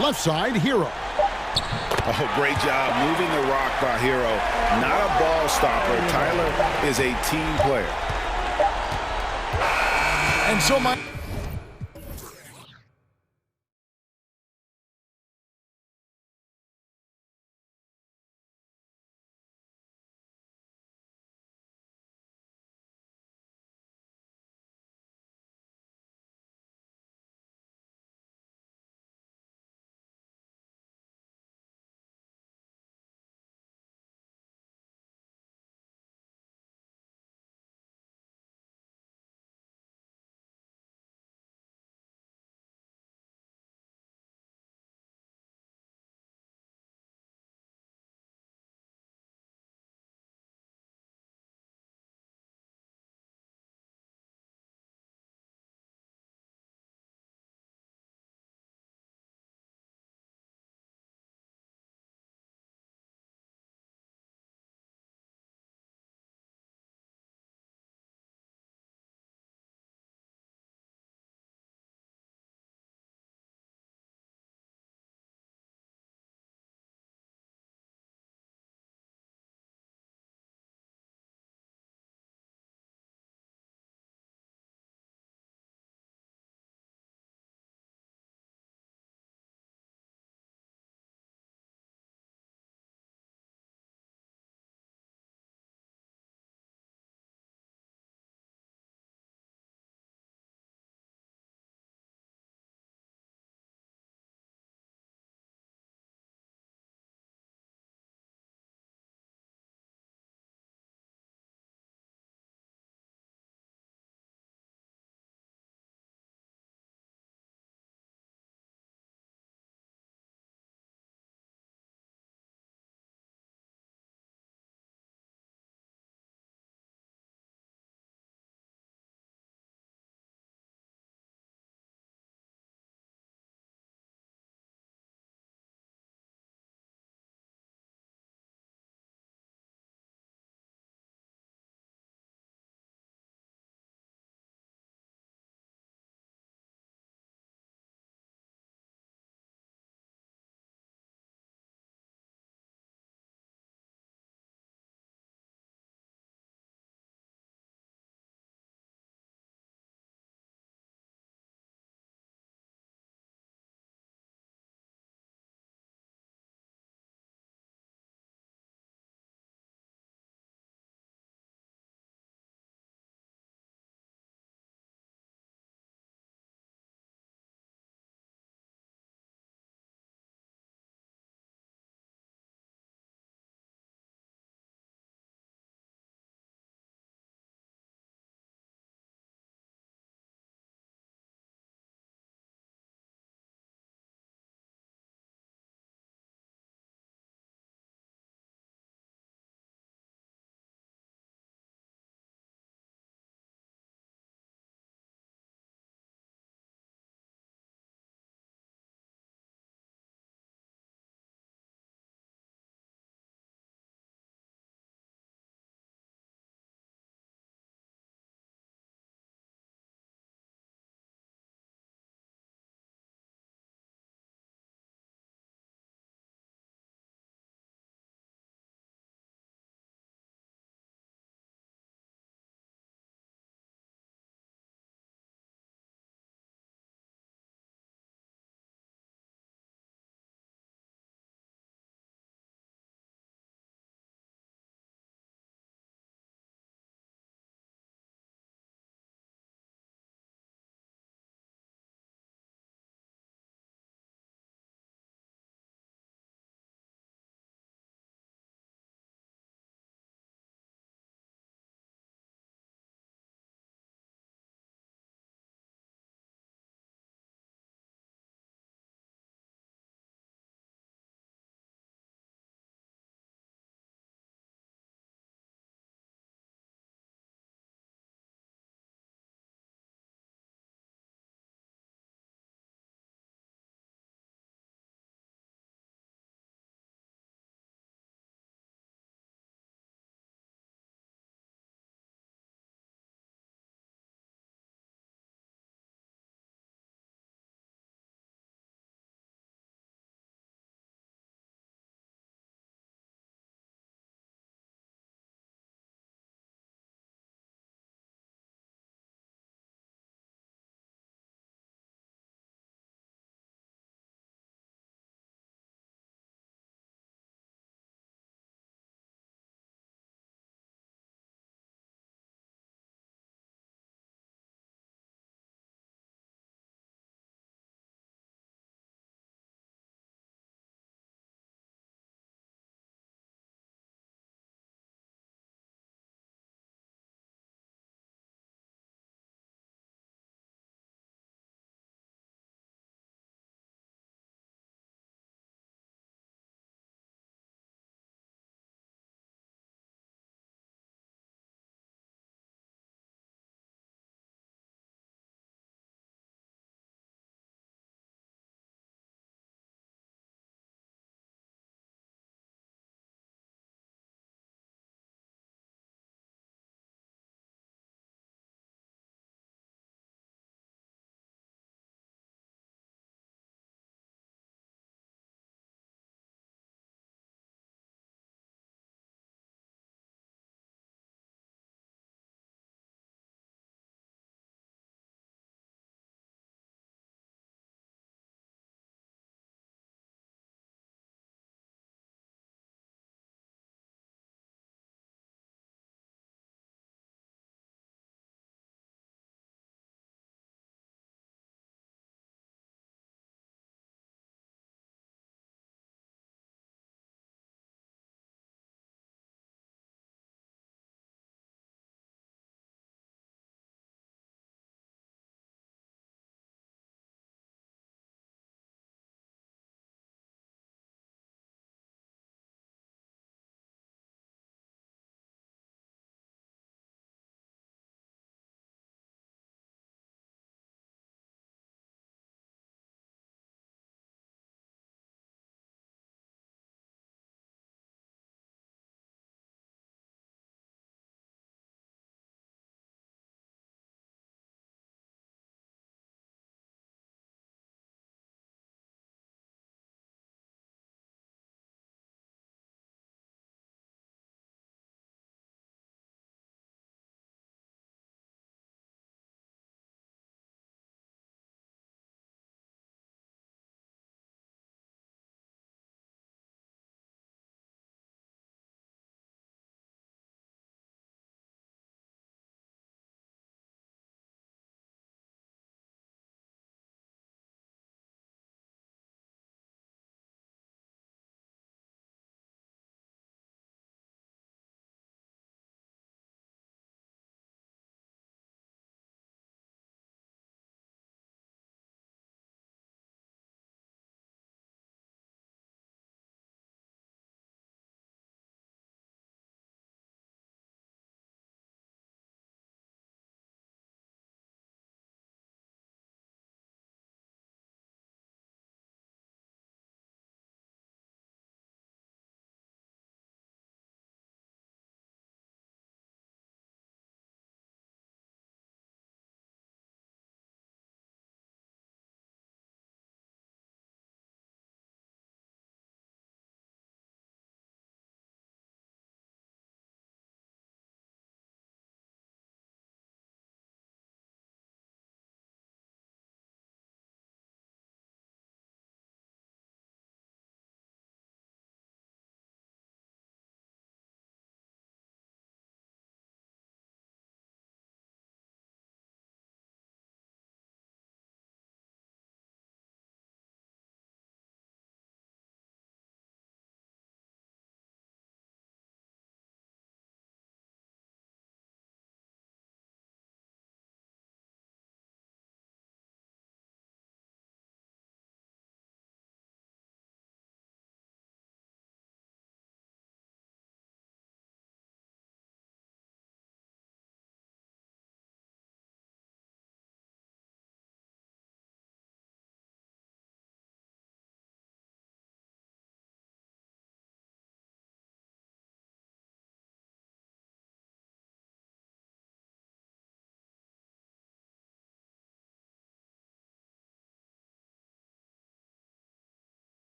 S1: Left side, Hero.
S3: Oh, great job moving the rock by Hero. Not a ball stopper. Tyler is a team player.
S1: And so my...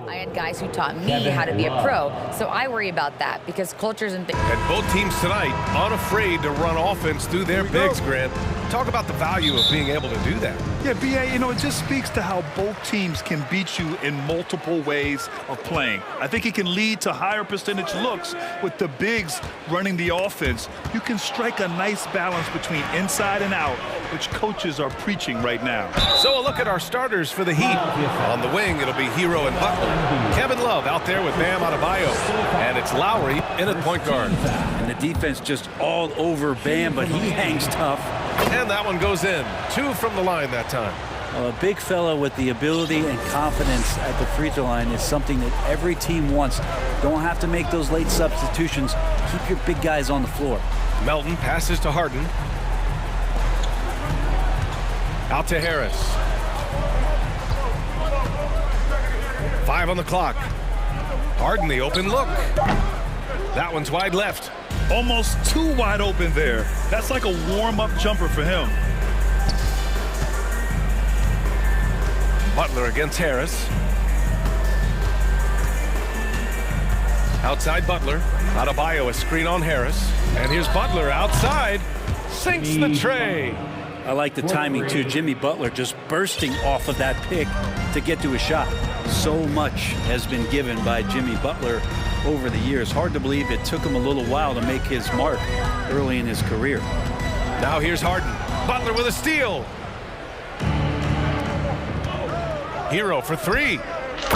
S11: I had guys who taught me how to be a pro, so I worry about that because cultures and things.
S7: And both teams tonight unafraid to run offense through their bigs, Grant. Talk about the value of being able to do that.
S9: Yeah, BA, you know, it just speaks to how both teams can beat you in multiple ways of playing. I think it can lead to higher percentage looks with the bigs running the offense. You can strike a nice balance between inside and out, which coaches are preaching right now.
S7: So a look at our starters for the Heat. On the wing, it'll be Hero and Butler. Kevin Love out there with Bam Adebayo. And it's Lowry in at point guard.
S8: And the defense just all over Bam, but he hangs tough.
S7: And that one goes in. 2 from the line that time.
S8: Well, a big fella with the ability and confidence at the free throw line is something that every team wants. Don't have to make those late substitutions. Keep your big guys on the floor.
S7: Melton passes to Harden. Out to Harris. 5 on the clock. Harden, the open look. That one's wide left.
S9: Almost too wide open there. That's like a warm-up jumper for him.
S7: Butler against Harris. Outside Butler. Adebayo, a screen on Harris. And here's Butler outside. Sinks the tray.
S8: I like the timing, too. Jimmy Butler just bursting off of that pick to get to a shot. So much has been given by Jimmy Butler over the years. Hard to believe it took him a little while to make his mark early in his career.
S7: Now here's Harden. Butler with a steal. Hero for 3.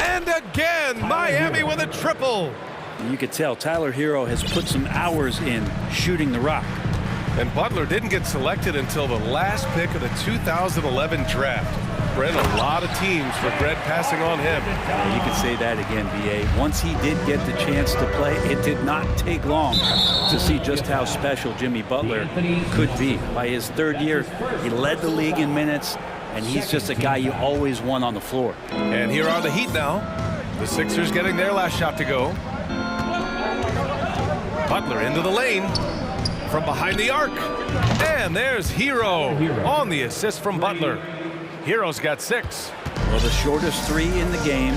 S7: And again, Miami with a triple.
S8: And you could tell Tyler Hero has put some hours in shooting the rock.
S7: And Butler didn't get selected until the last pick of the 2011 draft. Brent, a lot of teams regret passing on him.
S8: You could say that again, BA. Once he did get the chance to play, it did not take long to see just how special Jimmy Butler could be. By his 3rd year, he led the league in minutes, and he's just a guy you always want on the floor.
S7: And here are the Heat now. The Sixers getting their last shot to go. Butler into the lane from behind the arc. And there's Hero on the assist from Butler. Hero's got 6.
S8: Well, the shortest 3 in the game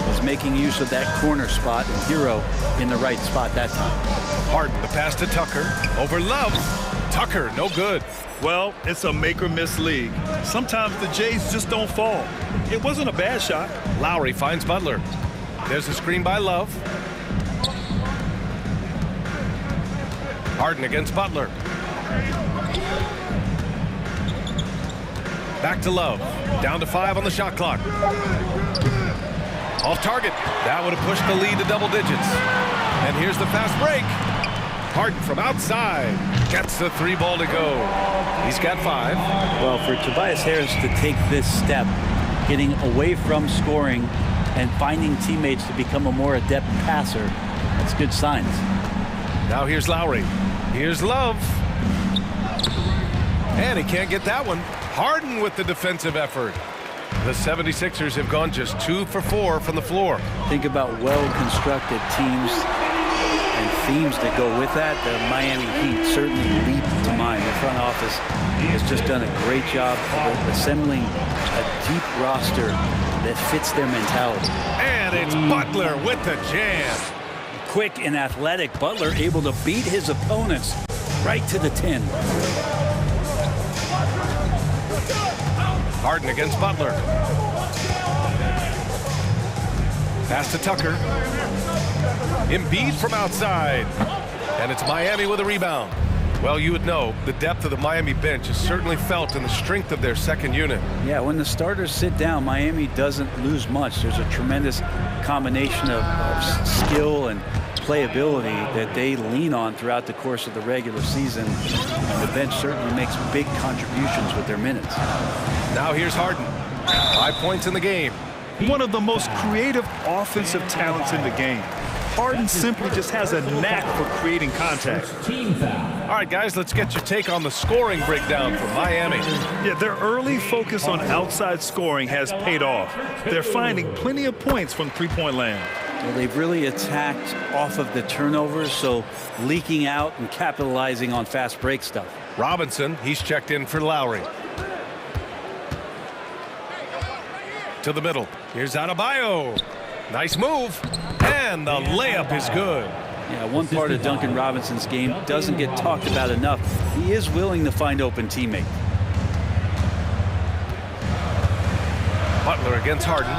S8: was making use of that corner spot, and Hero in the right spot that time.
S7: Harden, the pass to Tucker. Over Love. Tucker, no good.
S9: Well, it's a make-or-miss league. Sometimes the Jays just don't fall. It wasn't a bad shot.
S7: Lowry finds Butler. There's a screen by Love. Harden against Butler. Back to Love. Down to 5 on the shot clock. Off target. That would have pushed the lead to double digits. And here's the fast break. Harden from outside. Gets the 3 ball to go. He's got 5.
S8: Well, for Tobias Harris to take this step, getting away from scoring and finding teammates to become a more adept passer, that's good signs.
S7: Now here's Lowry. Here's Love. And he can't get that one. Harden with the defensive effort. The 76ers have gone just 2 for 4 from the floor.
S8: Think about well-constructed teams and themes that go with that. The Miami Heat certainly leap to mind. The front office has just done a great job of assembling a deep roster that fits their mentality.
S7: And it's Butler with the jam.
S8: Quick and athletic, Butler able to beat his opponents right to the 10.
S7: Harden against Butler. Pass to Tucker. Embiid from outside. And it's Miami with a rebound. Well, you would know the depth of the Miami bench is certainly felt in the strength of their second unit.
S8: Yeah, when the starters sit down, Miami doesn't lose much. There's a tremendous combination of skill and playability that they lean on throughout the course of the regular season. And the bench certainly makes big contributions with their minutes.
S7: Now here's Harden. 5 points in the game.
S9: One of the most creative offensive talents in the game. Harden simply just has a knack for creating contact.
S7: All right, guys, let's get your take on the scoring breakdown for Miami.
S9: Yeah, their early focus on outside scoring has paid off. They're finding plenty of points from three-point land.
S8: Well, they've really attacked off of the turnovers, so leaking out and capitalizing on fast break stuff.
S7: Robinson, he's checked in for Lowry. To the middle. Here's Adebayo. Nice move. And the layup is good.
S8: Yeah, one part of Duncan Robinson's game doesn't get talked about enough. He is willing to find open teammate.
S7: Butler against Harden.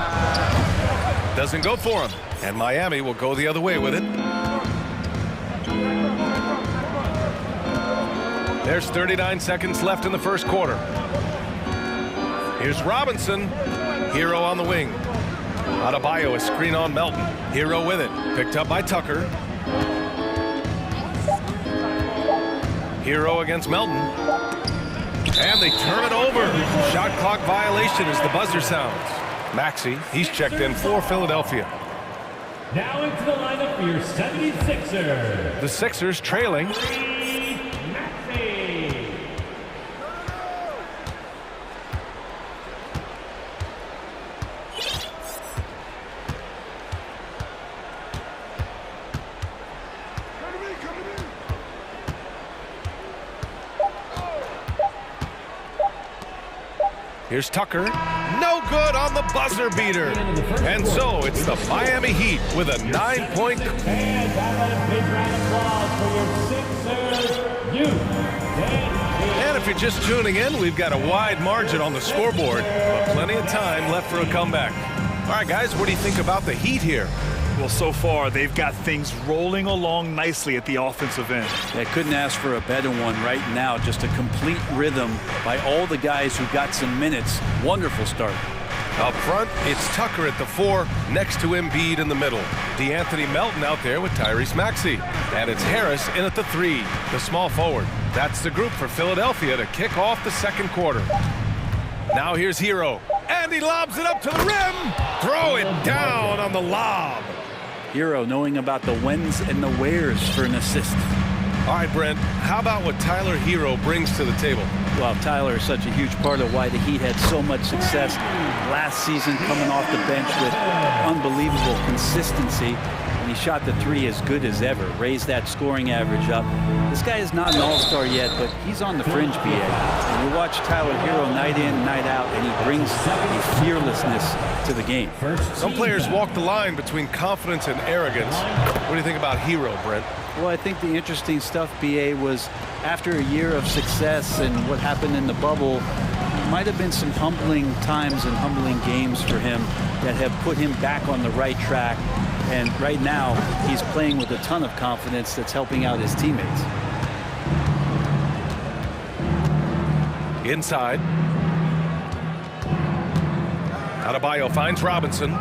S7: Doesn't go for him. And Miami will go the other way with it. There's 39 seconds left in the first quarter. Here's Robinson. Hero on the wing. Adebayo, a screen on Melton. Hero with it. Picked up by Tucker. Hero against Melton. And they turn it over. Shot clock violation as the buzzer sounds. Maxey, he's checked in for Philadelphia.
S4: Now into the lineup for your 76ers.
S7: The Sixers trailing.
S4: Maxey.
S7: Here's Tucker. No good on the buzzer beater. And so it's the Miami Heat with a 9-point.
S4: And a big round of applause for your Sixers youth.
S7: And if you're just tuning in, we've got a wide margin on the scoreboard, but plenty of time left for a comeback. All right, guys, what do you think about the Heat here?
S9: Well, so far, they've got things rolling along nicely at the offensive end.
S8: I couldn't ask for a better one right now. Just a complete rhythm by all the guys who got some minutes. Wonderful start.
S7: Up front, it's Tucker at the 4, next to Embiid in the middle. DeAnthony Melton out there with Tyrese Maxey. And it's Harris in at the 3, the small forward. That's the group for Philadelphia to kick off the second quarter. Now here's Hero. And he lobs it up to the rim. Throw it down on the lob.
S8: Hero knowing about the whens and the wheres for an assist.
S7: All right, Brent, how about what Tyler Hero brings to the table?
S8: Well, Tyler is such a huge part of why the Heat had so much success last season, coming off the bench with unbelievable consistency. And he shot the 3 as good as ever, raised that scoring average up. This guy is not an all-star yet, but he's on the fringe, BA. And you watch Tyler Hero night in, night out, and he brings a fearlessness to the game.
S7: Some players walk the line between confidence and arrogance. What do you think about Hero, Brent?
S8: Well, I think the interesting stuff, BA, was after a year of success and what happened in the bubble, might have been some humbling times and humbling games for him that have put him back on the right track. And right now, he's playing with a ton of confidence that's helping out his teammates.
S7: Inside. Adebayo finds Robinson.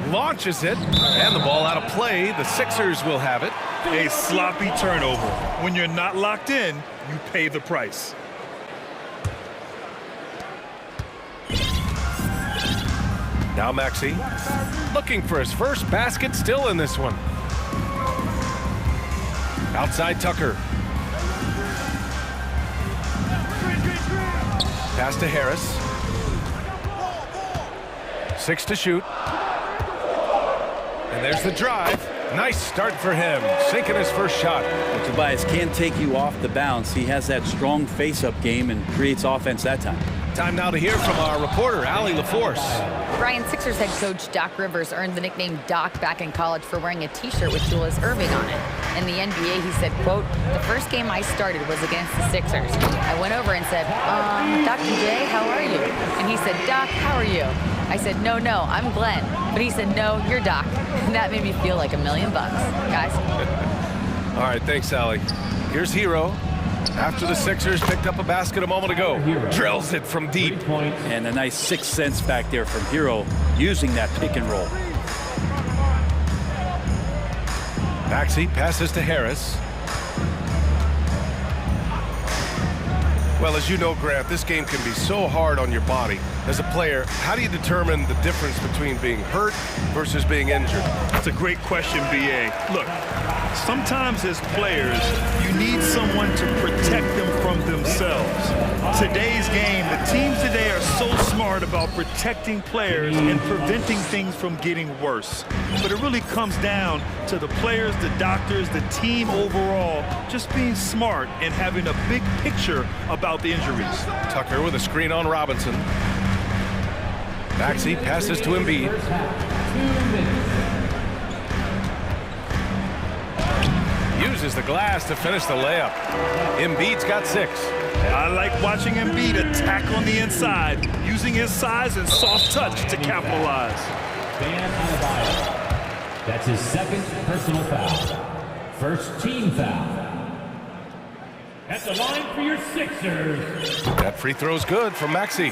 S7: Launches it. And the ball out of play. The Sixers will have it.
S9: A sloppy turnover. When you're not locked in, you pay the price.
S7: Now Maxey looking for his first basket, still in this one. Outside Tucker. Pass to Harris. 6 to shoot. And there's the drive. Nice start for him, sinking his first shot.
S8: Well, Tobias can't take you off the bounce. He has that strong face-up game and creates offense that time.
S7: Time now to hear from our reporter, Allie LaForce.
S11: Brian, Sixers head coach Doc Rivers earned the nickname Doc back in college for wearing a T-shirt with Julius Erving on it. In the NBA, he said, quote, "The first game I started was against the Sixers. I went over and said, Dr. J, how are you?" And he said, "Doc, how are you?" I said, no, I'm Glenn." But he said, "No, you're Doc." And that made me feel like $1 million, guys.
S7: All right, thanks, Allie. Here's Hero. After the Sixers picked up a basket a moment ago. Drills it from deep.
S8: And a nice 6 cents back there from Hero using that pick and roll.
S7: Maxey passes to Harris. Well, as you know, Grant, this game can be so hard on your body. As a player, how do you determine the difference between being hurt versus being injured?
S9: That's a great question, BA. Look, sometimes as players, you need someone to protect them from themselves. Today's game, the teams today are so smart about protecting players and preventing things from getting worse. But it really comes down to the players, the doctors, the team overall, just being smart and having a big picture about the injuries.
S7: Tucker with a screen on Robinson. Maxey passes to Embiid. Uses the glass to finish the layup. Embiid's got 6.
S9: I like watching Embiid attack on the inside, using his size and soft touch to capitalize.
S4: That's his second personal foul. First team foul. At the line for your Sixers.
S7: That free throw's good from Maxey.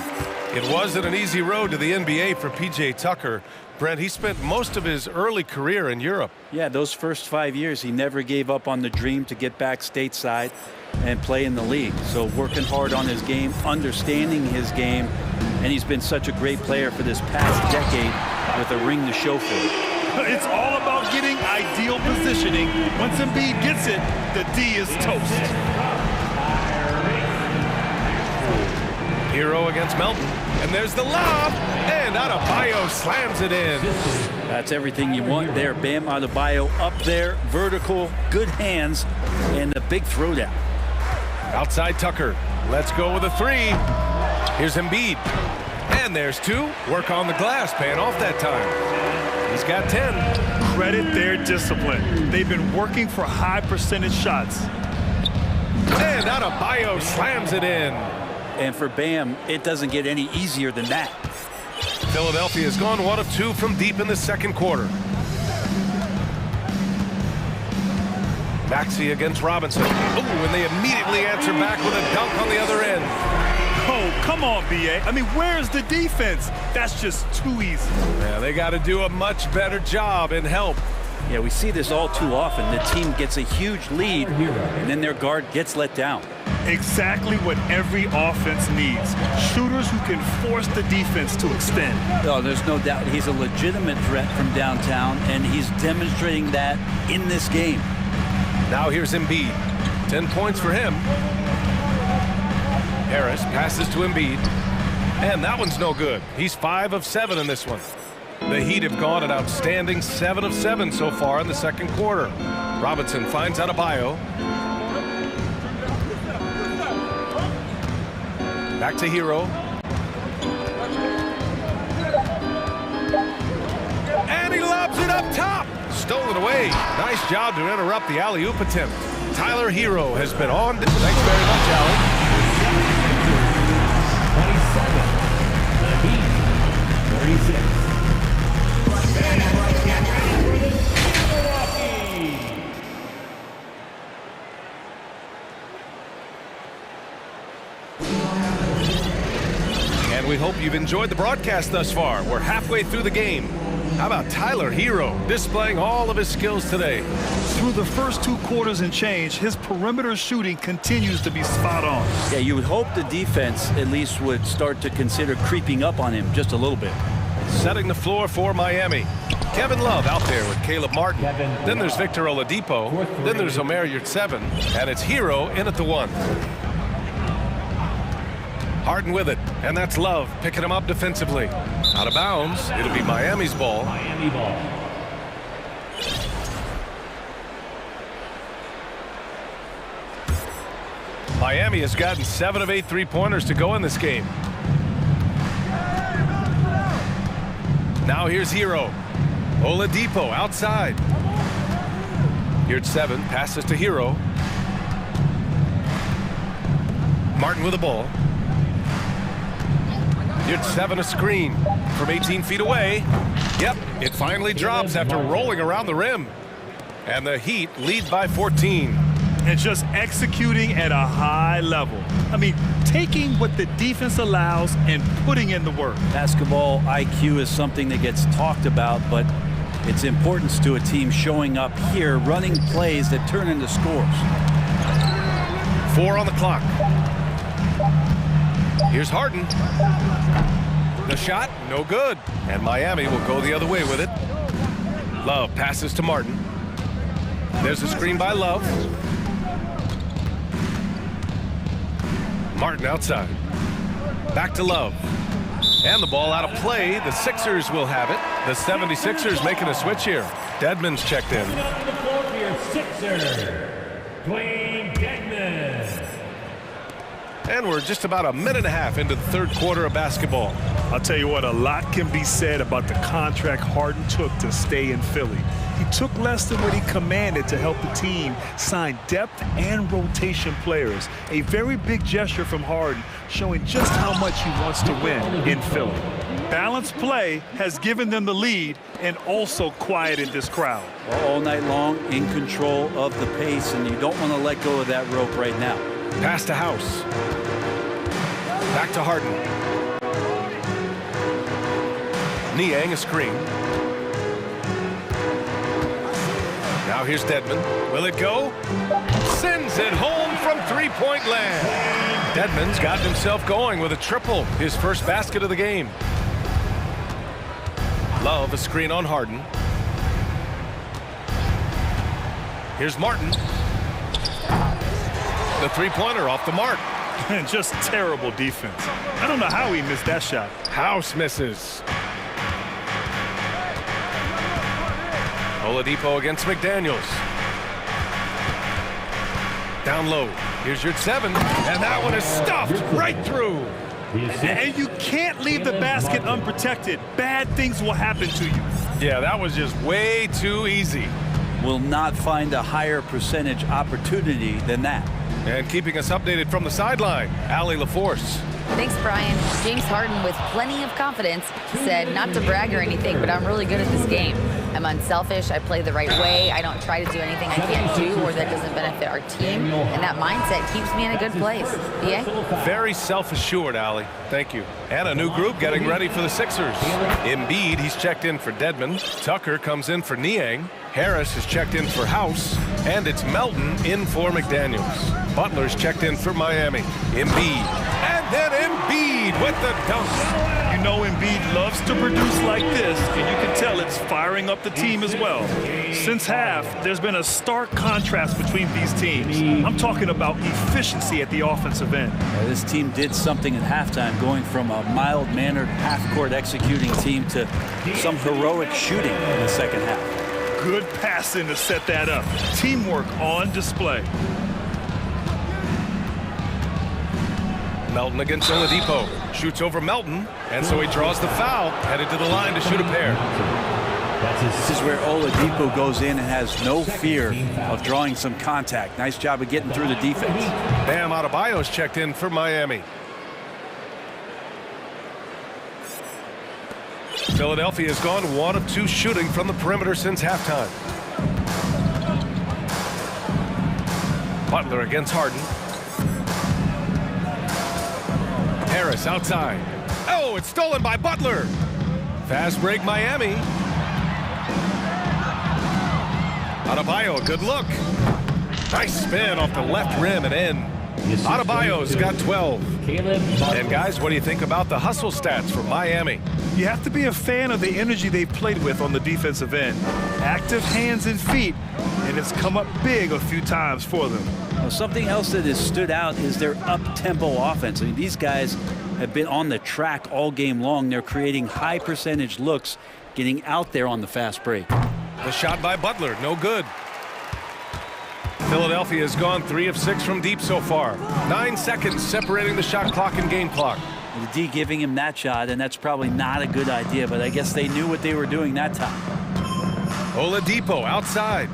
S7: It wasn't an easy road to the NBA for P.J. Tucker. Brent, he spent most of his early career in Europe.
S8: Yeah, those first 5 years, he never gave up on the dream to get back stateside and play in the league. So working hard on his game, understanding his game, and he's been such a great player for this past decade with a ring to show for it.
S9: It's all about getting ideal positioning. Once Embiid gets it, the D is toast.
S7: Hero against Melton. And there's the lob. And Adebayo slams it in.
S8: That's everything you want there. Bam Adebayo up there, vertical, good hands, and a big throwdown.
S7: Outside Tucker. Let's go with a 3. Here's Embiid. And there's 2. Work on the glass, paying off that time. He's got 10.
S9: Credit their discipline. They've been working for high percentage shots.
S7: And Adebayo slams it in.
S8: And for Bam, it doesn't get any easier than that.
S7: Philadelphia has gone 1 of 2 from deep in the second quarter. Maxey against Robinson. Ooh, and they immediately answer back with a dunk on the other end.
S9: Oh, come on, B.A. I mean, where's the defense? That's just too easy.
S7: Yeah, they got to do a much better job and help.
S8: Yeah, we see this all too often. The team gets a huge lead, and then their guard gets let down.
S9: Exactly what every offense needs. Shooters who can force the defense to extend.
S8: Oh, there's no doubt he's a legitimate threat from downtown, and he's demonstrating that in this game.
S7: Now here's Embiid. 10 points for him. Harris passes to Embiid. And that one's no good. He's 5 of 7 in this one. The Heat have gone an outstanding 7 of 7 so far in the second quarter. Robinson finds Adebayo. Back to Hero. And he lobs it up top. Stolen away. Nice job to interrupt the alley-oop attempt. Tyler Hero has been on. Thanks very much, Alan.
S4: 27. The Heat, 36.
S7: And we hope you've enjoyed the broadcast thus far. We're halfway through the game. How about Tyler Hero displaying all of his skills today?
S9: Through the first 2 quarters and change, his perimeter shooting continues to be spot on.
S8: Yeah, you would hope the defense at least would start to consider creeping up on him just a little bit.
S7: Setting the floor for Miami. Kevin Love out there with Caleb Martin. Then there's Victor Oladipo. Then there's Omer Yurtseven. And it's Hero in at the 1. Harden with it, and that's Love picking him up defensively. Out of bounds, it'll be Miami's ball.
S4: Miami ball.
S7: Miami has gotten 7 of 8 3-pointers to go in this game. Now here's Hero. Oladipo outside. Yurtseven passes to Hero. Martin with the ball. Yurtseven a screen from 18 feet away. Yep, it finally drops after rolling around the rim. And the Heat lead by 14.
S9: And just executing at a high level. I mean, taking what the defense allows and putting in the work.
S8: Basketball IQ is something that gets talked about, but its importance to a team showing up here, running plays that turn into scores.
S7: 4 on the clock. Here's Harden. The shot, no good. And Miami will go the other way with it. Love passes to Martin. There's a screen by Love. Martin outside. Back to Love. And the ball out of play. The Sixers will have it. The 76ers making a switch here. Dedmon's checked in.
S4: Coming up on the floor for your Sixers, Dwayne Dedmon.
S7: And we're just about a minute and a half into the third quarter of basketball.
S9: I'll tell you what, a lot can be said about the contract Harden took to stay in Philly. He took less than what he commanded to help the team sign depth and rotation players. A very big gesture from Harden, showing just how much he wants to win in Philly. Balanced play has given them the lead and also quieted this crowd.
S8: All night long, in control of the pace, and you don't want to let go of that rope right now.
S7: Pass to House. Back to Harden. Niang a screen. Now here's Dedmon. Will it go? Sends it home from three-point land. Dedmon's gotten himself going with a triple, his first basket of the game. Love a screen on Harden. Here's Martin. The three-pointer off the mark.
S9: And just terrible defense. I don't know how he missed that shot.
S7: House misses. Oladipo against McDaniels. Down low. Here's your 7. And that one is stuffed right through.
S9: And you can't leave the basket unprotected. Bad things will happen to you.
S7: Yeah, that was just way too easy.
S8: Will not find a higher percentage opportunity than that.
S7: And keeping us updated from the sideline, Allie LaForce.
S11: Thanks, Brian. James Harden, with plenty of confidence, said not to brag or anything, but I'm really good at this game. I'm unselfish. I play the right way. I don't try to do anything I can't do or that doesn't benefit our team. And that mindset keeps me in a good place. Yeah?
S7: Very self-assured, Allie. Thank you. And a new group getting ready for the Sixers. Embiid, he's checked in for Dedmon. Tucker comes in for Niang. Harris is checked in for House. And it's Melton in for McDaniels. Butler's checked in for Miami. Embiid. And then Embiid with the dunk.
S9: You know Embiid loves to produce like this, and you can tell it's firing up the team as well. Since half, there's been a stark contrast between these teams. I'm talking about efficiency at the offensive end.
S8: Yeah, this team did something at halftime, going from a mild-mannered half-court executing team to some heroic shooting in the second half.
S9: Good passing to set that up. Teamwork on display.
S7: Melton against Oladipo. Shoots over Melton, and so he draws the foul, headed to the line to shoot a pair.
S8: This is where Oladipo goes in and has no fear of drawing some contact. Nice job of getting through the defense.
S7: Bam Adebayo's checked in for Miami. Philadelphia has gone 1 of 2 shooting from the perimeter since halftime. Butler against Harden. Harris outside. Oh, it's stolen by Butler. Fast break Miami. Adebayo, a good look. Nice spin off the left rim and in. Adebayo's got 12. And guys, what do you think about the hustle stats for Miami?
S9: You have to be a fan of the energy they've played with on the defensive end. Active hands and feet, and it's come up big a few times for them.
S8: Well, something else that has stood out is their up-tempo offense. I mean, these guys have been on the track all game long. They're creating high percentage looks, getting out there on the fast break.
S7: The shot by Butler, no good. Philadelphia has gone 3 of 6 from deep so far. 9 seconds separating the shot clock and game clock.
S8: The D giving him that shot, and that's probably not a good idea, but I guess they knew what they were doing that time.
S7: Oladipo outside.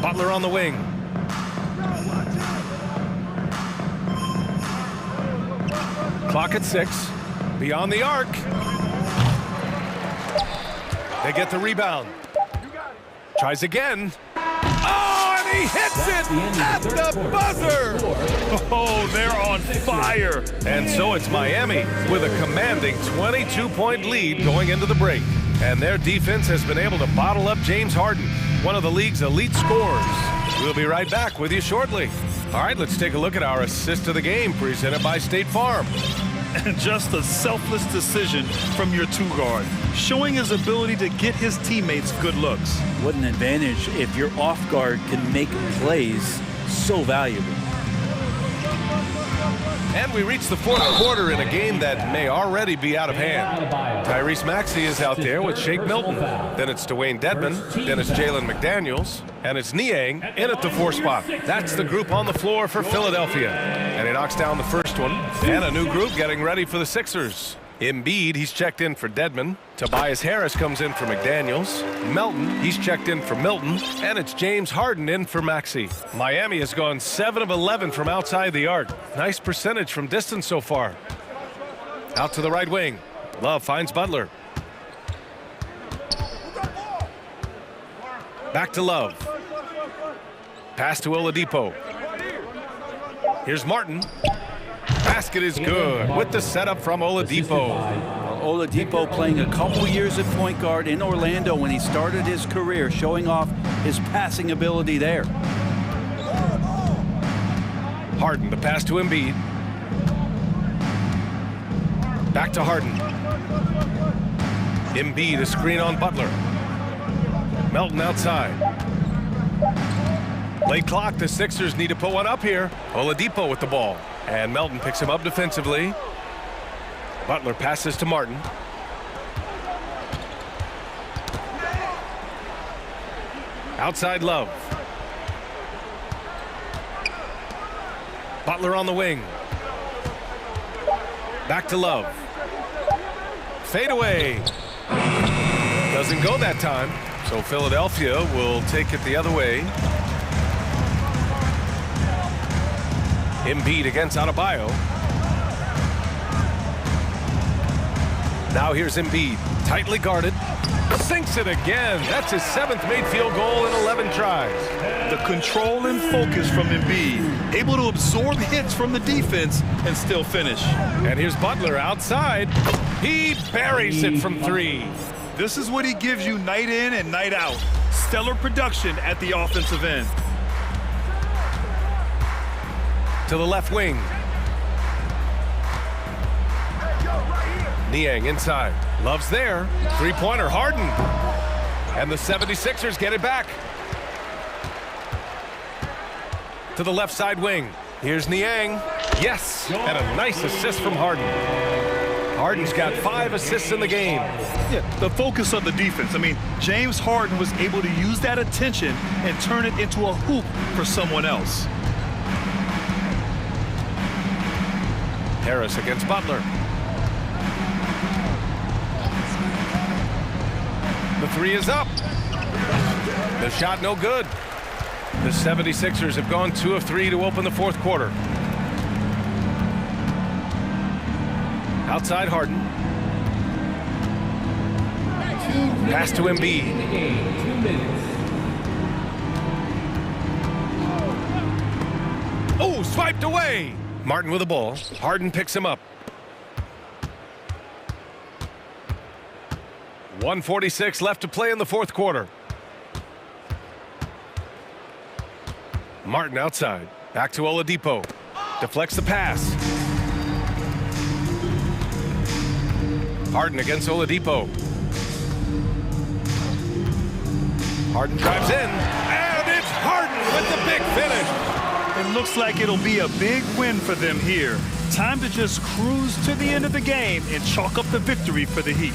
S7: Butler on the wing. Clock at 6. Beyond the arc. They get the rebound. Tries again. Oh, and he hits it at the buzzer.
S9: Oh, they're on fire.
S7: And so it's Miami with a commanding 22-point lead going into the break. And their defense has been able to bottle up James Harden, one of the league's elite scorers. We'll be right back with you shortly. All right, let's take a look at our assist of the game presented by State Farm.
S9: And just a selfless decision from your 2-guard, showing his ability to get his teammates good looks.
S8: What an advantage if your off guard can make plays so valuable.
S7: And we reach the fourth quarter in a game that may already be out of hand. Tyrese Maxey is out there with Shake Milton. Then it's Dwayne Dedman. Then it's Jalen McDaniels. And it's Niang in at the 4 spot. That's the group on the floor for Philadelphia. And he knocks down the first one. And a new group getting ready for the Sixers. Embiid, he's checked in for Dedman. Tobias Harris comes in for McDaniels. Melton, he's checked in for Milton. And it's James Harden in for Maxey. Miami has gone 7 of 11 from outside the arc. Nice percentage from distance so far. Out to the right wing. Love finds Butler. Back to Love. Pass to Oladipo. Here's Martin. Basket is good with the setup from Oladipo.
S8: Oladipo playing a couple years at point guard in Orlando when he started his career, showing off his passing ability there.
S7: Harden, the pass to Embiid. Back to Harden. Embiid, a screen on Butler. Melton outside. Late clock, the Sixers need to put one up here. Oladipo with the ball. And Melton picks him up defensively. Butler passes to Martin. Outside Love. Butler on the wing. Back to Love. Fade away. Doesn't go that time. So Philadelphia will take it the other way. Embiid against Adebayo. Now here's Embiid, tightly guarded. Sinks it again. That's his 7th made field goal in 11 tries.
S9: The control and focus from Embiid, able to absorb hits from the defense and still finish.
S7: And here's Butler outside. He buries it from 3.
S9: This is what he gives you night in and night out. Stellar production at the offensive end.
S7: To the left wing. Niang inside. Love's there. 3-pointer, Harden. And the 76ers get it back. To the left side wing. Here's Niang. Yes, and a nice assist from Harden. Harden's got 5 assists in the game.
S9: Yeah, the focus of the defense. I mean, James Harden was able to use that attention and turn it into a hoop for someone else.
S7: Harris against Butler. The 3 is up. The shot no good. The 76ers have gone 2 of 3 to open the fourth quarter. Outside Harden. Pass to Embiid. Oh, swiped away. Martin with the ball. Harden picks him up. 1:46 left to play in the fourth quarter. Martin outside. Back to Oladipo. Deflects the pass. Harden against Oladipo. Harden drives in. And it's Harden with the big finish.
S9: It looks like it'll be a big win for them here. Time to just cruise to the end of the game and chalk up the victory for the Heat.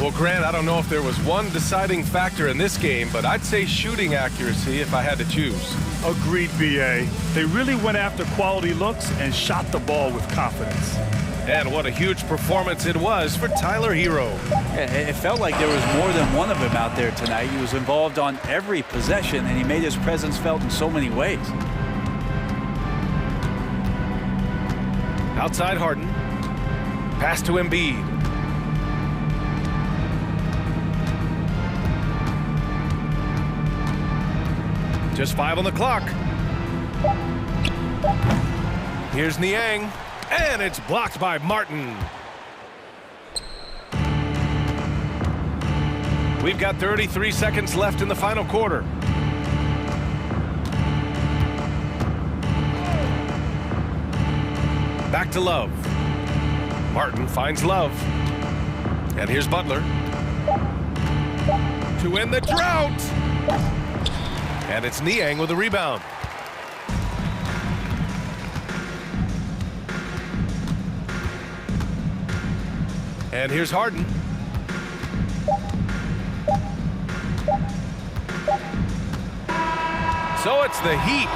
S7: Well, Grant, I don't know if there was one deciding factor in this game, but I'd say shooting accuracy if I had to choose.
S9: Agreed, B.A. They really went after quality looks and shot the ball with confidence.
S7: And what a huge performance it was for Tyler Hero.
S8: It felt like there was more than one of him out there tonight. He was involved on every possession, and he made his presence felt in so many ways.
S7: Outside Harden. Pass to Embiid. Just 5 on the clock. Here's Niang. And it's blocked by Martin. We've got 33 seconds left in the final quarter. Back to Love. Martin finds Love. And here's Butler. To end the drought. And it's Niang with a rebound. And here's Harden. So it's the Heat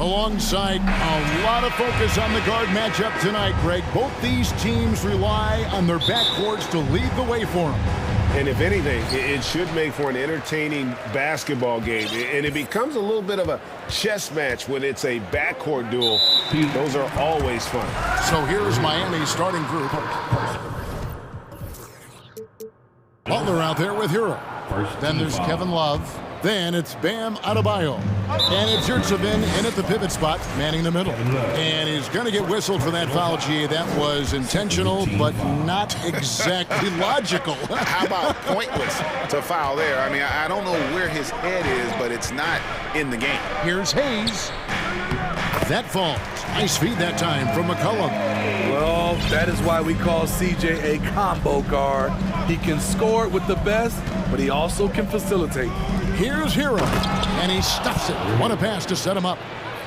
S1: Alongside a lot of focus on the guard matchup tonight, Greg. Both these teams rely on their backcourts to lead the way for them.
S3: And if anything, it should make for an entertaining basketball game. And it becomes a little bit of a chess match when it's a backcourt duel. Those are always fun.
S1: So here's Miami's starting group. Butler out there with Hero. Then there's Kevin Love. Then it's Bam Adebayo. And it's Yurtsevin in at the pivot spot, manning the middle. And he's going to get whistled for that foul, G. That was intentional, but not exactly logical.
S3: How about pointless to foul there? I mean, I don't know where his head is, but it's not in the game.
S1: Here's Hayes. That falls. Nice feed that time from McCollum.
S13: Well, that is why we call CJ a combo guard. He can score with the best, but he also can facilitate.
S1: Here's Hero, and he stuffs it. What a pass to set him up.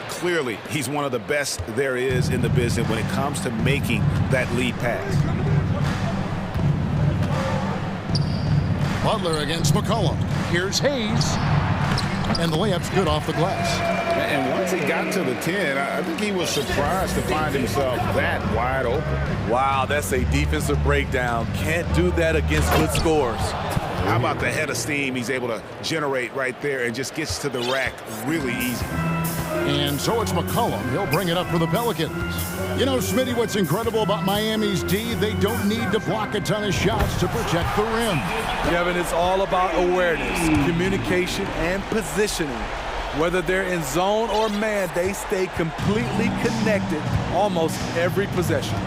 S3: Clearly, he's one of the best there is in the business when it comes to making that lead pass.
S1: Butler against McCollum. Here's Hayes. And the layup's good off the glass.
S3: And once he got to the 10, I think he was surprised to find himself that wide open.
S13: Wow, that's a defensive breakdown. Can't do that against good scores.
S3: How about the head of steam he's able to generate right there and just gets to the rack really easy.
S1: And so it's McCollum. He'll bring it up for the Pelicans. You know, Smitty, what's incredible about Miami's D, they don't need to block a ton of shots to protect the rim.
S13: Kevin, it's all about awareness, communication, and positioning. Whether they're in zone or man, they stay completely connected almost every possession.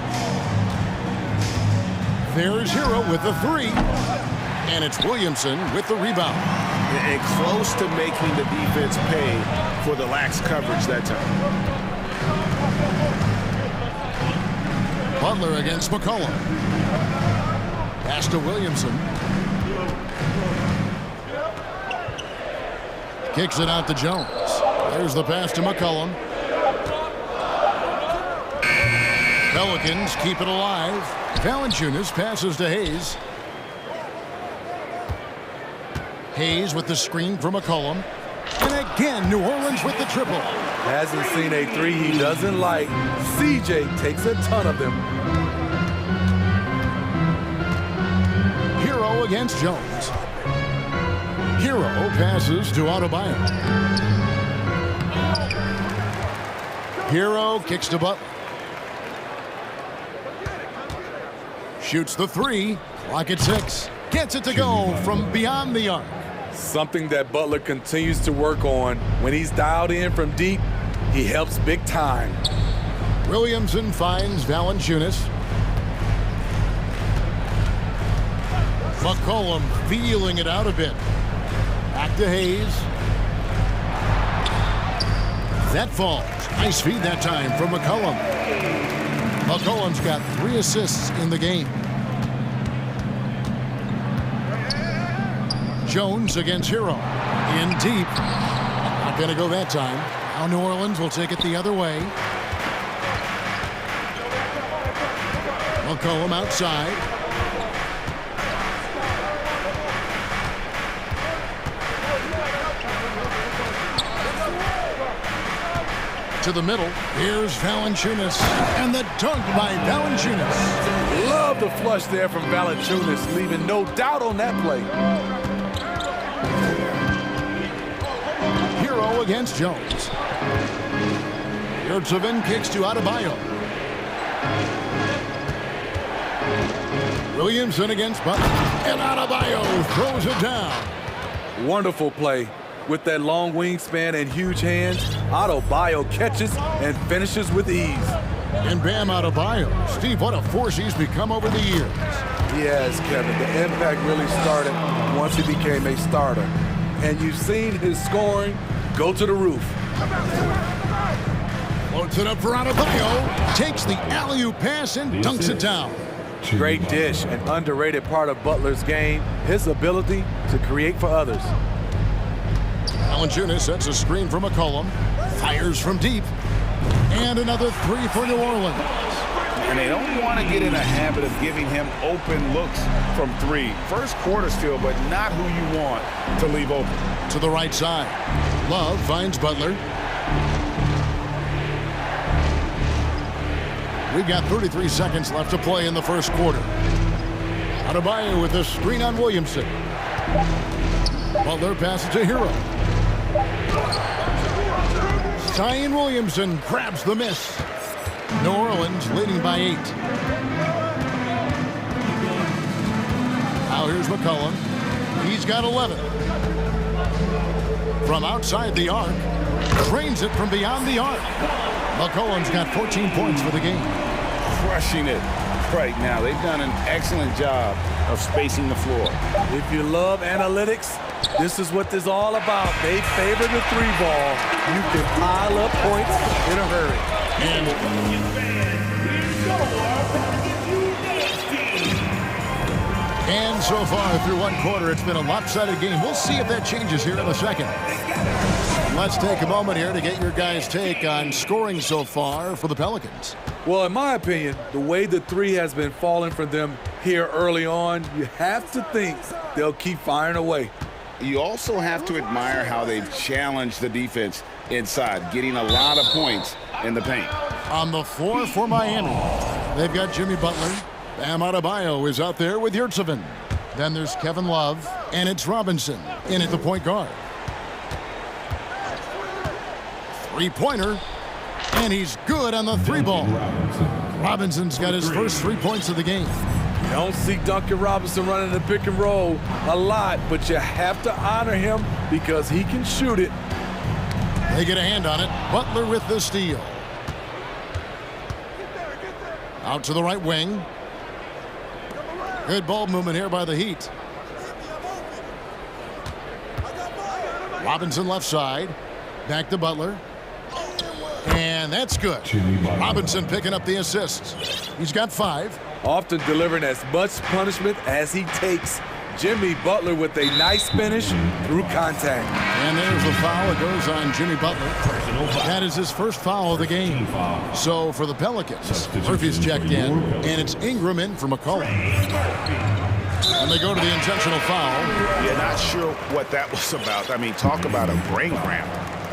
S1: There's Hero with the three. And it's Williamson with the rebound.
S3: And close to making the defense pay for the lax coverage that time.
S1: Butler against McCollum. Pass to Williamson. Kicks it out to Jones. There's the pass to McCollum. Pelicans keep it alive. Valanciunas passes to Hayes. Hayes with the screen from McCollum. And again, New Orleans with the triple.
S13: Hasn't seen a three he doesn't like. CJ takes a ton of them.
S1: Hero against Jones. Hero passes to Adebayo. Hero kicks to Butler. Shoots the three. Clock at 6. Gets it to go from beyond the arc.
S13: Something that Butler continues to work on. When he's dialed in from deep, he helps big time.
S1: Williamson finds Valanciunas. McCollum feeling it out a bit. Back to Hayes. That falls. Nice feed that time from McCollum. McCollum's got 3 assists in the game. Jones against Hero. In deep. Not going to go that time. Now New Orleans will take it the other way. McCollum outside. To the middle. Here's Valanciunas. And the dunk by Valanciunas.
S13: Love the flush there from Valanciunas, leaving no doubt on that play.
S1: Hero against Jones. Yurtsevin kicks to Adebayo. Williamson against Butler. And Adebayo throws it down.
S13: Wonderful play. With that long wingspan and huge hands, Adebayo catches and finishes with ease.
S1: And Bam Adebayo. Steve, what a force he's become over the years.
S13: He has, Kevin. The impact really started once he became a starter. And you've seen his scoring go to the roof.
S1: Floats it up for Adebayo. Takes the alley-oop pass and dunks it down.
S13: Great dish, an underrated part of Butler's game, his ability to create for others.
S1: Valanciunas sets a screen for McCollum. Fires from deep. And another 3 for New Orleans.
S3: And they don't want to get in a habit of giving him open looks from 3. First quarter still, but not who you want to leave open.
S1: To the right side. Love finds Butler. We've got 33 seconds left to play in the first quarter. Adebayo with the screen on Williamson. Butler passes to Hero. Zion Williamson grabs the miss. New Orleans leading by 8. Now here's McCollum. He's got 11. From outside the arc, drains it from beyond the arc. McCollum's got 14 points for the game.
S3: Crushing it right now. They've done an excellent job of spacing the floor.
S13: If you love analytics, this is what this is all about. They favor the 3-ball. You can pile up points in a hurry.
S1: And so far through one quarter, it's been a lopsided game. We'll see if that changes here in a second. Let's take a moment here to get your guys' take on scoring so far for the Pelicans.
S13: Well, in my opinion, the way the 3 has been falling for them here early on, you have to think they'll keep firing away.
S3: You also have to admire how they've challenged the defense inside, getting a lot of points in the paint.
S1: On the floor for Miami, they've got Jimmy Butler. Bam Adebayo is out there with Yurtseven. Then there's Kevin Love, and it's Robinson in at the point guard. Three-pointer, and he's good on the 3-ball. Robinson's got his first 3 points of the game.
S13: You don't see Duncan Robinson running the pick and roll a lot, but you have to honor him because he can shoot it.
S1: They get a hand on it. Butler with the steal. Out to the right wing. Good ball movement here by the Heat. Robinson left side. Back to Butler. And that's good. Robinson picking up the assists. He's got 5.
S13: Often delivering as much punishment as he takes. Jimmy Butler with a nice finish through contact.
S1: And there's the foul. It goes on Jimmy Butler. That is his first foul of the game. So for the Pelicans, Murphy's checked in, and it's Ingram in for McCollum. And they go to the intentional foul.
S3: Yeah, not sure what that was about. I mean, talk about a brain cramp.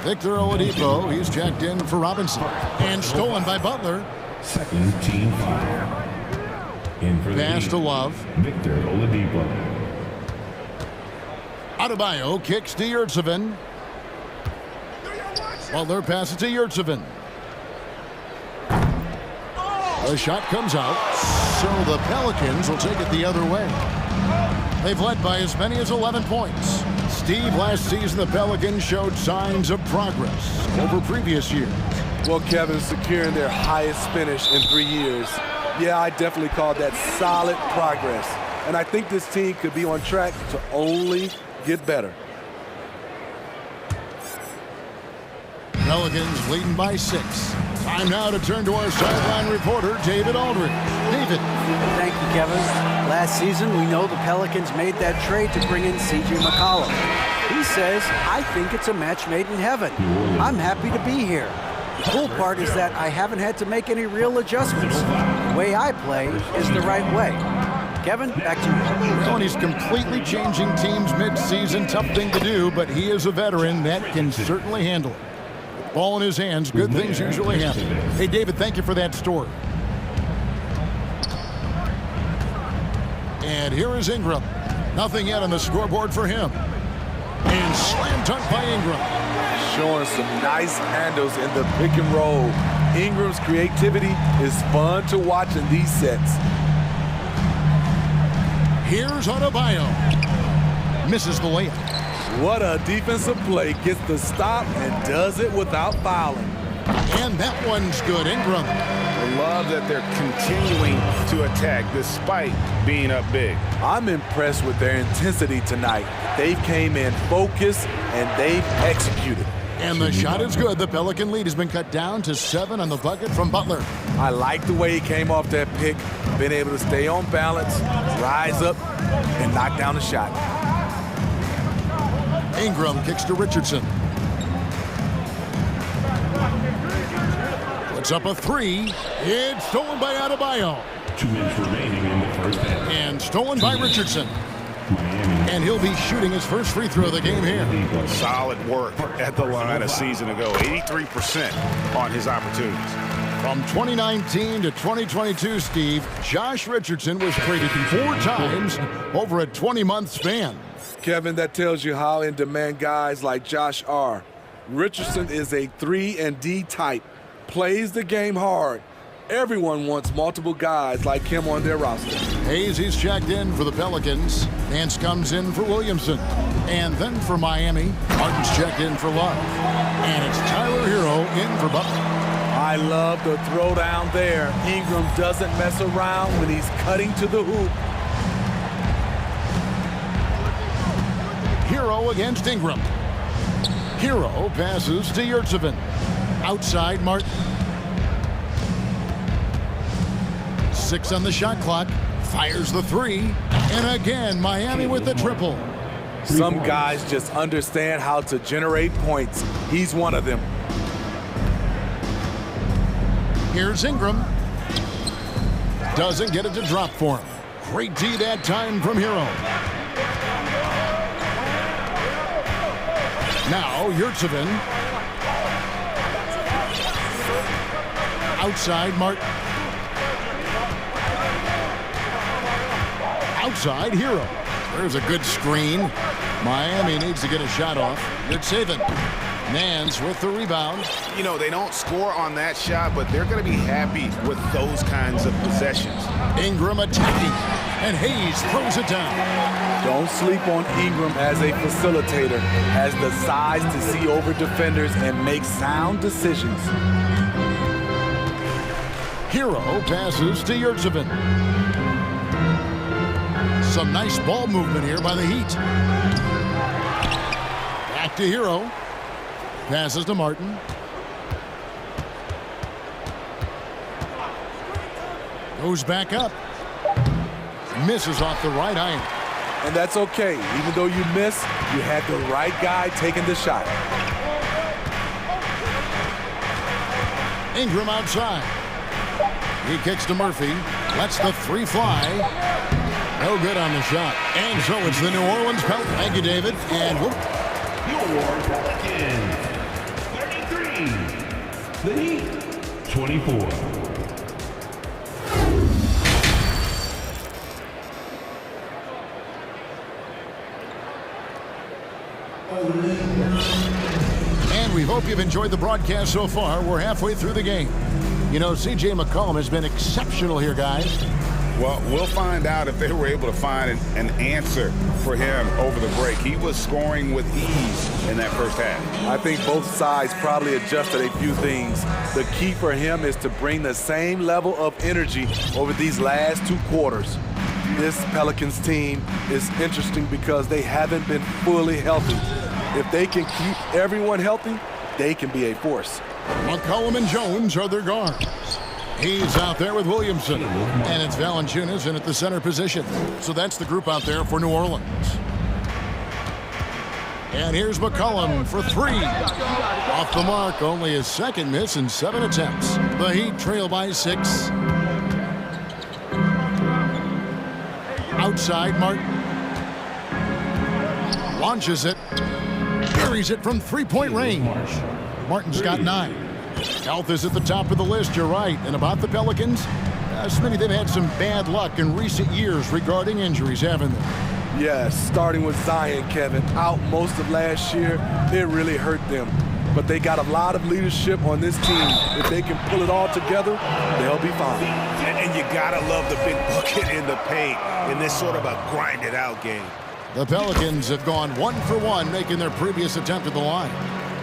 S1: Victor Oladipo, he's checked in for Robinson. And stolen by Butler.
S4: Second team foul.
S1: Pass to Love.
S4: Victor Oladipo.
S1: Adebayo kicks to Yurtseven. Butler passes to Yurtseven. The shot comes out, so the Pelicans will take it the other way. They've led by as many as 11 points. Steve, last season the Pelicans showed signs of progress over previous years.
S13: Well, Kevin, securing their highest finish in 3 years. Yeah, I definitely call that solid progress. And I think this team could be on track to only get better.
S1: Pelicans leading by 6. Time now to turn to our sideline reporter, David Aldridge. David.
S5: Thank you, Kevin. Last season, we know the Pelicans made that trade to bring in C.J. McCollum. He says, I think it's a match made in heaven. I'm happy to be here. The cool part is that I haven't had to make any real adjustments. The way I play is the right way. Kevin, back to you.
S1: Well, he's completely changing teams mid-season. Tough thing to do, but he is a veteran that can certainly handle it. Ball in his hands, good things usually happen. Hey, David, thank you for that story. And here is Ingram. Nothing yet on the scoreboard for him. And slam dunk by Ingram.
S13: Showing some nice handles in the pick and roll. Ingram's creativity is fun to watch in these sets.
S1: Here's Adebayo. Misses the layup.
S13: What a defensive play. Gets the stop and does it without fouling.
S1: And that one's good. Ingram.
S3: I love that they're continuing to attack despite being up big.
S13: I'm impressed with their intensity tonight. They came in focused and they've executed.
S1: And the shot is good. The Pelican lead has been cut down to 7 on the bucket from Butler.
S13: I like the way he came off that pick. Been able to stay on balance, rise up, and knock down the shot.
S1: Ingram kicks to Richardson. Puts up a 3. It's stolen by Adebayo.
S4: 2 minutes remaining in the first half.
S1: And stolen by Richardson. And he'll be shooting his first free throw of the game here.
S3: Solid work at the line a season ago. 83% on his opportunities.
S1: From 2019 to 2022, Steve, Josh Richardson was traded 4 times over a 20-month span.
S13: Kevin, that tells you how in demand guys like Josh are. Richardson is a 3-and-D type, plays the game hard. Everyone wants multiple guys like him on their roster.
S1: Hayes, he's checked in for the Pelicans. Nance comes in for Williamson. And then for Miami, Martin's checked in for Love. And it's Tyler Hero in for Butler.
S13: I love the throwdown there. Ingram doesn't mess around when he's cutting to the hoop.
S1: Hero against Ingram. Hero passes to Yurtsevin. Outside Martin. 6 on the shot clock. Fires the 3. And again, Miami with the triple.
S13: Some guys just understand how to generate points. He's one of them.
S1: Here's Ingram. Doesn't get it to drop for him. Great D that time from Hero. Now Yurtsevin. Outside Martin. Outside Hero. There's a good screen. Miami needs to get a shot off. Yurtsevin. Nance with the rebound.
S3: You know, they don't score on that shot, but they're going to be happy with those kinds of possessions.
S1: Ingram attacking, and Hayes throws it down.
S13: Don't sleep on Ingram as a facilitator. Has the size to see over defenders and make sound decisions.
S1: Hero passes to Yurtsevin. Some nice ball movement here by the Heat. Back to Hero. Passes to Martin. Goes back up. Misses off the right iron.
S13: And that's okay. Even though you miss, you had the right guy taking the shot.
S1: Ingram outside. He kicks to Murphy. Lets the 3 fly. No good on the shot. And so it's the New Orleans Pelicans. Thank you, David. And whoop.
S4: Your Pelicans, 33. The Heat, 24.
S1: And we hope you've enjoyed the broadcast so far. We're halfway through the game. You know, C.J. McCollum has been exceptional here, guys.
S3: Well, we'll find out if they were able to find an answer for him over the break. He was scoring with ease in that first half.
S13: I think both sides probably adjusted a few things. The key for him is to bring the same level of energy over these last 2 quarters. This Pelicans team is interesting because they haven't been fully healthy. If they can keep everyone healthy, they can be a force.
S1: McCollum and Jones are their guards. He's out there with Williamson. And it's Valanciunas in at the center position. So that's the group out there for New Orleans. And here's McCollum for 3. Off the mark, only his second miss in 7 attempts. The Heat trail by 6. Outside Martin. Launches it. Buries it from 3-point range. Martin's got 9. Health is at the top of the list, you're right. And about the Pelicans, Smitty, they've had some bad luck in recent years regarding injuries, haven't they?
S13: Yes, starting with Zion, Kevin, out most of last year, it really hurt them. But they got a lot of leadership on this team. If they can pull it all together, they'll be fine.
S3: And you gotta love the big bucket in the paint in this sort of a grinded-out game.
S1: The Pelicans have gone 1 for 1, making their previous attempt at the line.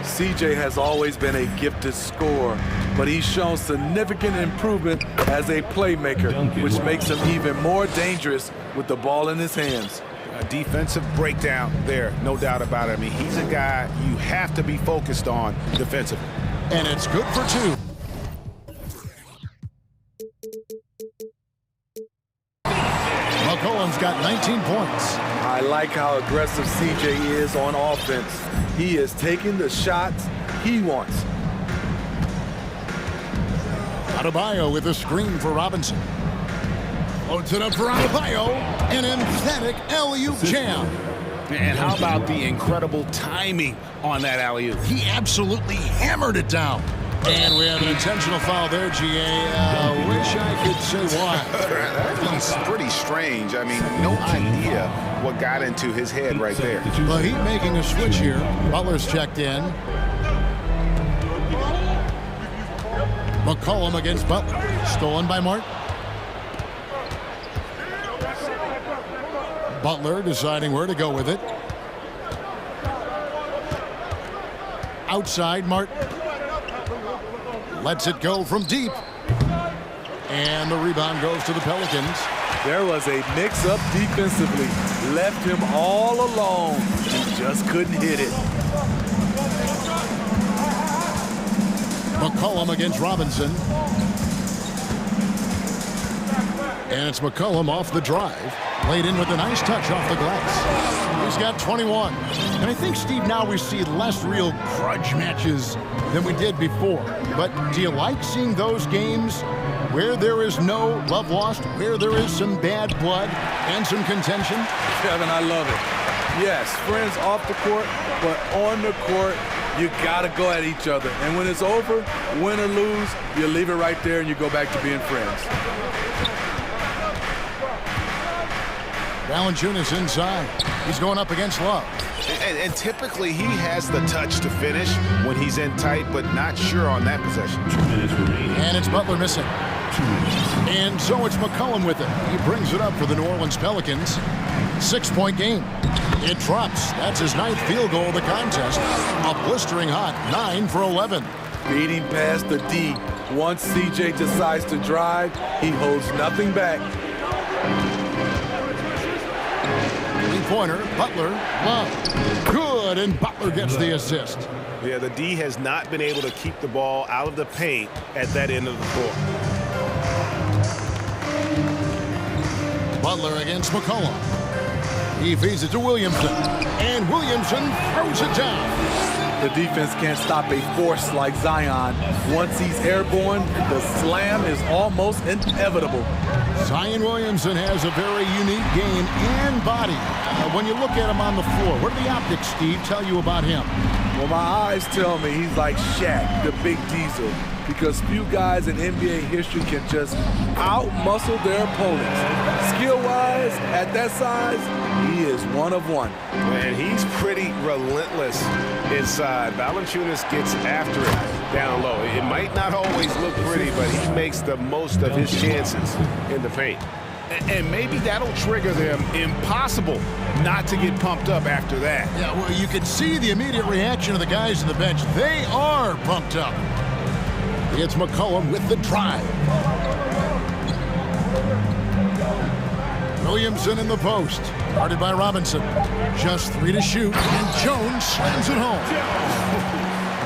S13: CJ has always been a gifted scorer, but he's shown significant improvement as a playmaker, which makes him even more dangerous with the ball in his hands.
S3: A defensive breakdown there, no doubt about it. I mean, he's a guy you have to be focused on defensively.
S1: And it's good for 2. McCollum's got 19 points.
S13: I like how aggressive CJ is on offense. He is taking the shots he wants.
S1: Adebayo with a screen for Robinson. Loads it up for Adebayo. An emphatic alley-oop jam.
S2: And how about the incredible timing on that alley-oop?
S1: He absolutely hammered it down. And we have an intentional foul there, GA. Wish I could say why.
S3: That's pretty strange. I mean, no idea what got into his head right there.
S1: The Heat making a switch here. Butler's checked in. McCollum against Butler. Stolen by Martin. Butler deciding where to go with it. Outside, Martin. Lets it go from deep. And the rebound goes to the Pelicans.
S13: There was a mix-up defensively. Left him all alone. He just couldn't hit it.
S1: McCollum against Robinson. And it's McCollum off the drive. Laid in with a nice touch off the glass. He's got 21. And I think, Steve, now we see less real grudge matches than we did before. But do you like seeing those games where there is no love lost, where there is some bad blood and some contention?
S13: Kevin, I love it. Yes, friends off the court, but on the court, you got to go at each other. And when it's over, win or lose, you leave it right there and you go back to being friends.
S1: Valanciunas inside. He's going up against Love.
S3: And typically he has the touch to finish when he's in tight, but not sure on that possession.
S1: And it's Butler missing. And so it's McCollum with it. He brings it up for the New Orleans Pelicans. 6-point game. It drops. That's his 9th field goal of the contest. A blistering hot 9 for 11.
S13: Beating past the D. Once CJ decides to drive, he holds nothing back.
S1: Three-pointer, Butler, Love. Good, and Butler gets the assist.
S3: Yeah, the D has not been able to keep the ball out of the paint at that end of the floor.
S1: Butler against McCollum. He feeds it to Williamson, and Williamson throws it down.
S13: The defense can't stop a force like Zion. Once he's airborne, the slam is almost inevitable.
S1: Zion Williamson has a very unique game and body. When you look at him on the floor, what do the optics, Steve, tell you about him?
S13: Well, my eyes tell me he's like Shaq, the big diesel, because few guys in NBA history can just out-muscle their opponents. Skill-wise, at that size, he is one of one.
S3: And he's pretty relentless inside. Valanciunas gets after it down low. It might not always look pretty, but he makes the most of his chances in the paint. And maybe that'll trigger them. Impossible not to get pumped up after that.
S1: Yeah, well, you can see the immediate reaction of the guys on the bench. They are pumped up. It's McCollum with the drive. Williamson in the post. Guarded by Robinson. Just 3 to shoot. And Jones slams it home.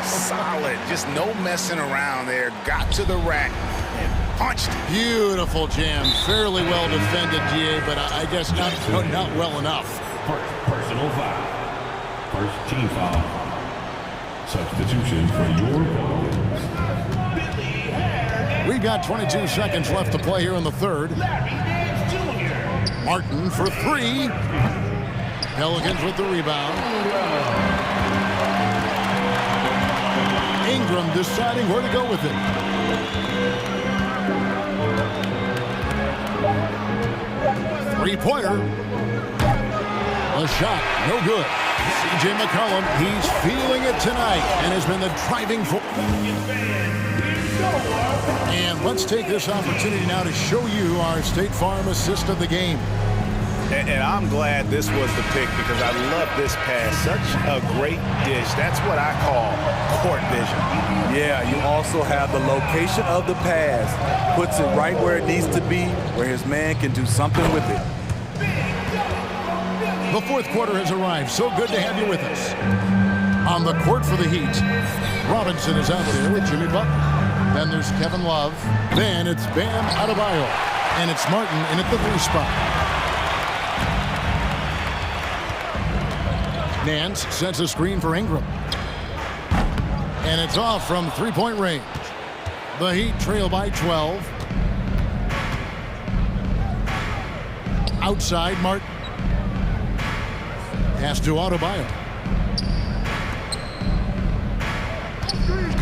S3: Solid. Just no messing around there. Got to the rack and punched.
S1: Beautiful jam. Fairly well defended, GA, but I guess not well enough.
S4: Personal foul. First team foul. Substitution for your Pelicans.
S1: We've got 22 seconds left to play here in the third. Martin for 3. Pelicans with the rebound. Ingram deciding where to go with it. Three-pointer. A shot, no good. CJ McCollum, he's feeling it tonight and has been the driving force. And let's take this opportunity now to show you our State Farm assist of the game.
S3: And I'm glad this was the pick because I love this pass. Such a great dish. That's what I call court vision.
S13: Yeah, you also have the location of the pass. Puts it right where it needs to be, where his man can do something with it.
S1: The fourth quarter has arrived. So good to have you with us. On the court for the Heat, Robinson is out there with Jimmy Butler. Then there's Kevin Love. Then it's Bam Adebayo. And it's Martin in at the 3 spot. Nance sets a screen for Ingram. And it's off from 3-point range. The Heat trail by 12. Outside, Martin. Pass to Adebayo.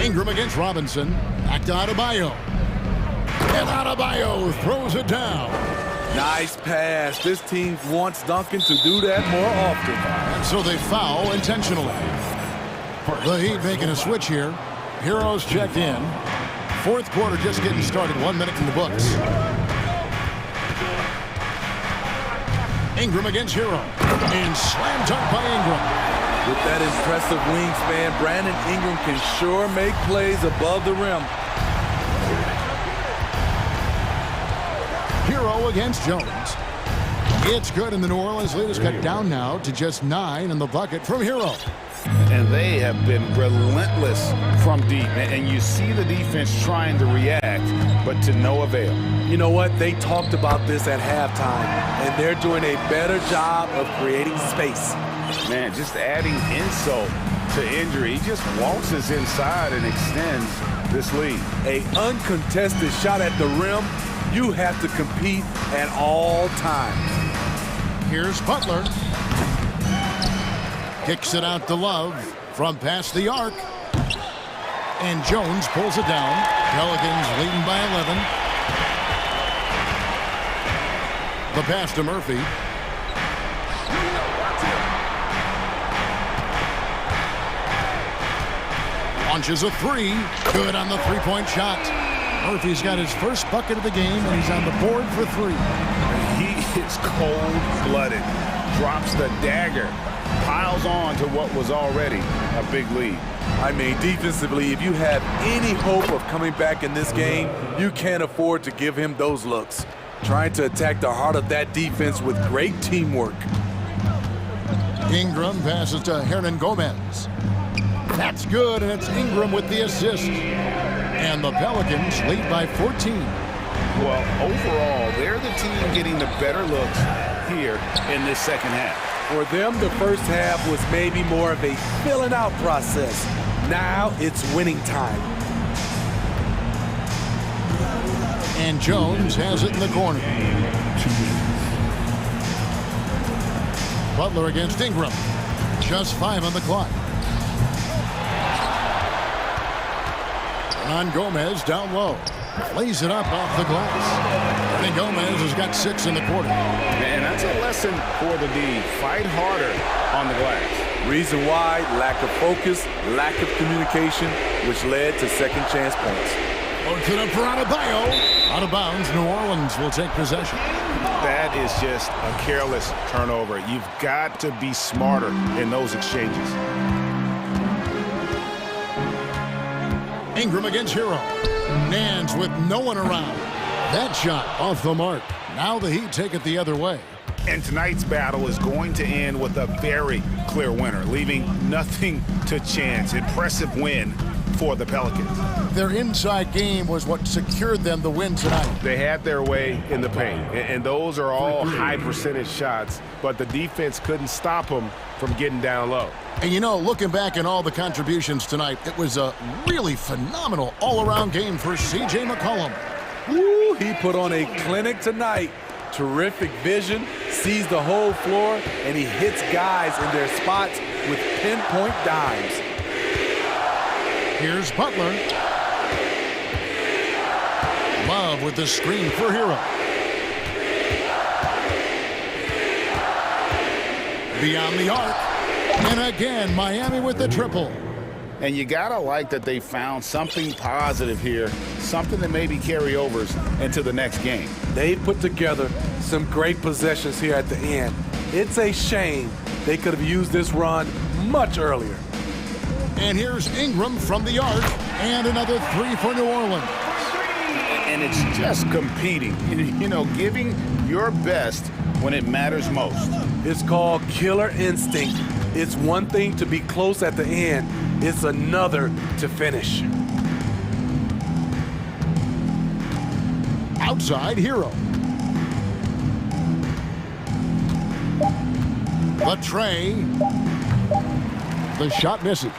S1: Ingram against Robinson. Back to Adebayo. And Adebayo throws it down.
S13: Nice pass. This team wants Duncan to do that more often.
S1: And so they foul intentionally. The Heat making a switch here. Heroes checked in. Fourth quarter just getting started. 1 minute in the books. Ingram against Hero. And slam dunk by Ingram.
S13: With that impressive wingspan, Brandon Ingram can sure make plays above the rim.
S1: Hero against Jones. It's good, and the New Orleans lead is cut down now to just 9 in the bucket from Hero.
S3: And they have been relentless from deep. And you see the defense trying to react, but to no avail.
S13: You know what? They talked about this at halftime, and they're doing a better job of creating space.
S3: Man, just adding insult to injury. He just waltzes inside and extends this lead.
S13: A uncontested shot at the rim, you have to compete at all times.
S1: Here's Butler. Kicks it out to Love from past the arc. And Jones pulls it down. Pelicans leading by 11. The pass to Murphy. Launches a three. Good on the three-point shot. Murphy's got his first bucket of the game, and he's on the board for 3.
S3: He is cold-blooded. Drops the dagger. Piles on to what was already a big lead.
S13: I mean, defensively, if you have any hope of coming back in this game, you can't afford to give him those looks. Trying to attack the heart of that defense with great teamwork.
S1: Ingram passes to Hernan Gomez. That's good, and it's Ingram with the assist. And the Pelicans lead by 14.
S3: Well, overall, they're the team getting the better looks here in this second half.
S13: For them, the first half was maybe more of a filling out process. Now it's winning time.
S1: And Jones has it in the corner. Butler against Ingram. Just 5 on the clock. On Gomez down low. Lays it up off the glass. I think Gomez has got 6 in the quarter.
S3: And that's a lesson for the D. Fight harder on the glass.
S13: Reason why, lack of focus, lack of communication, which led to second chance points.
S1: Loads it up for Adebayo. Out of bounds, New Orleans will take possession.
S3: That is just a careless turnover. You've got to be smarter in those exchanges.
S1: Ingram against Hero. Nance with no one around. That shot off the mark. Now the Heat take it the other way.
S3: And tonight's battle is going to end with a very clear winner, leaving nothing to chance. Impressive win for the Pelicans.
S1: Their inside game was what secured them the win tonight.
S3: They had their way in the paint, and those are all high percentage shots, but the defense couldn't stop them from getting down low.
S1: And you know, looking back at all the contributions tonight, it was a really phenomenal all-around game for C.J. McCollum.
S13: Woo, he put on a clinic tonight. Terrific vision, sees the whole floor, and he hits guys in their spots with pinpoint dimes.
S1: Here's Butler. Love with the screen for Hero. Beyond the arc. And again, Miami with the triple.
S3: And you gotta like that they found something positive here, something that maybe carryovers into the next game.
S13: They put together some great possessions here at the end. It's a shame they could have used this run much earlier.
S1: And here's Ingram from the arc, and another 3 for New Orleans.
S3: And it's just competing, you know, giving your best when it matters most.
S13: It's called killer instinct. It's one thing to be close at the end. It's another to finish.
S1: Outside Hero. The tray. The shot misses.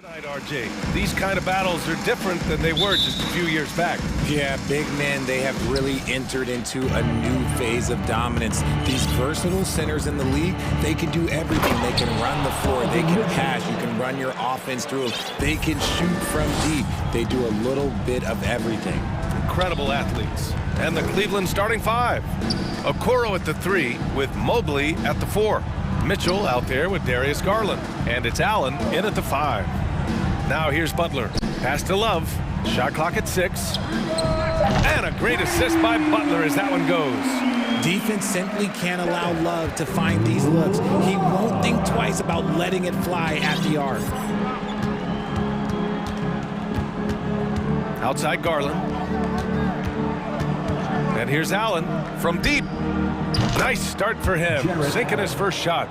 S7: Tonight, RJ, these kind of battles are different than they were just a few years back.
S2: Yeah, big men, they have really entered into a new phase of dominance. These versatile centers in the league, they can do everything. They can run the floor, they can pass, you can run your offense through them. They can shoot from deep. They do a little bit of everything.
S7: Incredible athletes. And the Cleveland starting five. Okoro at the 3 with Mobley at the 4. Mitchell out there with Darius Garland. And it's Allen in at the 5. Now here's Butler. Pass to Love. Shot clock at 6. And a great assist by Butler as that one goes.
S2: Defense simply can't allow Love to find these looks. He won't think twice about letting it fly at the arc.
S7: Outside Garland. And here's Allen from deep. Nice start for him, sinking his first shot.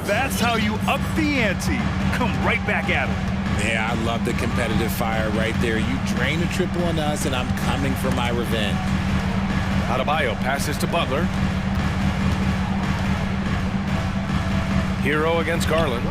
S9: That's how you up the ante. Come right back at him.
S2: Yeah, I love the competitive fire right there. You drain a triple on us, and I'm coming for my revenge.
S7: Adebayo passes to Butler. Hero against Garland.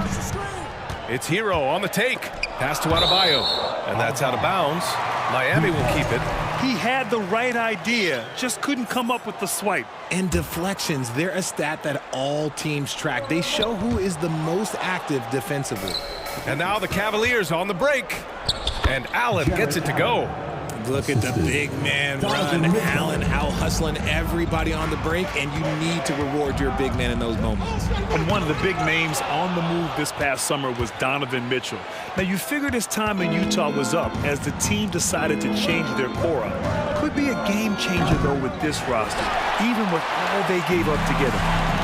S7: It's Hero on the take. Pass to Adebayo, and that's out of bounds. Miami will keep it.
S9: He had the right idea, just couldn't come up with the swipe.
S2: And deflections, they're a stat that all teams track. They show who is the most active defensively.
S7: And now the Cavaliers on the break. And Allen gets it to go.
S2: Look at the big man run. Allen out hustling everybody on the break, and you need to reward your big man in those moments.
S9: And one of the big names on the move this past summer was Donovan Mitchell. Now, you figured his time in Utah was up as the team decided to change their core up. Could be a game changer, though, with this roster, even with all they gave up to get him.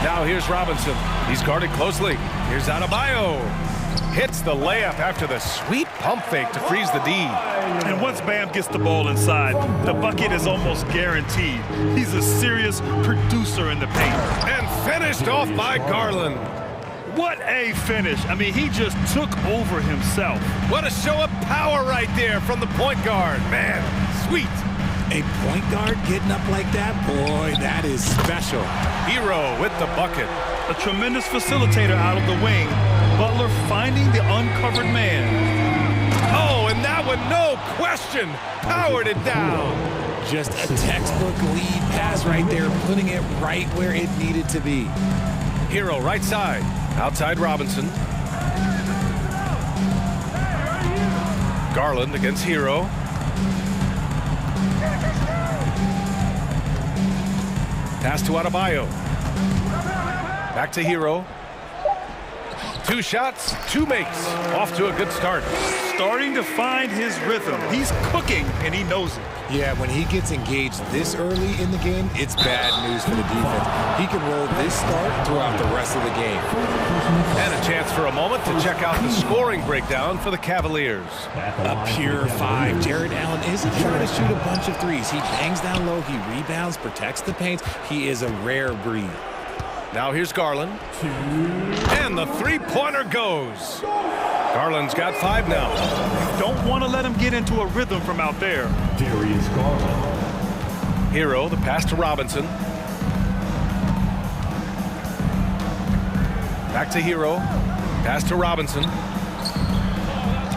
S7: Now here's Robinson. He's guarded closely. Here's Adebayo. Hits the layup after the sweet pump fake to freeze the D.
S9: And once Bam gets the ball inside, the bucket is almost guaranteed. He's a serious producer in the paint.
S7: And finished off by Garland.
S9: What a finish. I mean, he just took over himself.
S7: What a show of power right there from the point guard. Man, sweet.
S2: A point guard getting up like that? Boy, that is special.
S7: Hero with the bucket.
S9: A tremendous facilitator out of the wing. Butler finding the uncovered man.
S7: Oh, and that one, no question, powered it down.
S2: Just a textbook lead pass right there, putting it right where it needed to be.
S7: Hero right side, outside Robinson. Garland against Hero. Pass to Adebayo. Back to Hero. 2 shots, 2 makes. Off to a good start.
S9: Starting to find his rhythm. He's cooking, and he knows it.
S2: Yeah, when he gets engaged this early in the game, it's bad news for the defense. He can roll this start throughout the rest of the game.
S7: And a chance for a moment to check out the scoring breakdown for the Cavaliers.
S2: A pure 5. Jared Allen isn't trying to shoot a bunch of threes. He bangs down low, he rebounds, protects the paint. He is a rare breed.
S7: Now here's Garland. And the three-pointer goes. Garland's got 5 now.
S9: Don't want to let him get into a rhythm from out there.
S4: Darius Garland.
S7: Hero, the pass to Robinson. Back to Hero. Pass to Robinson.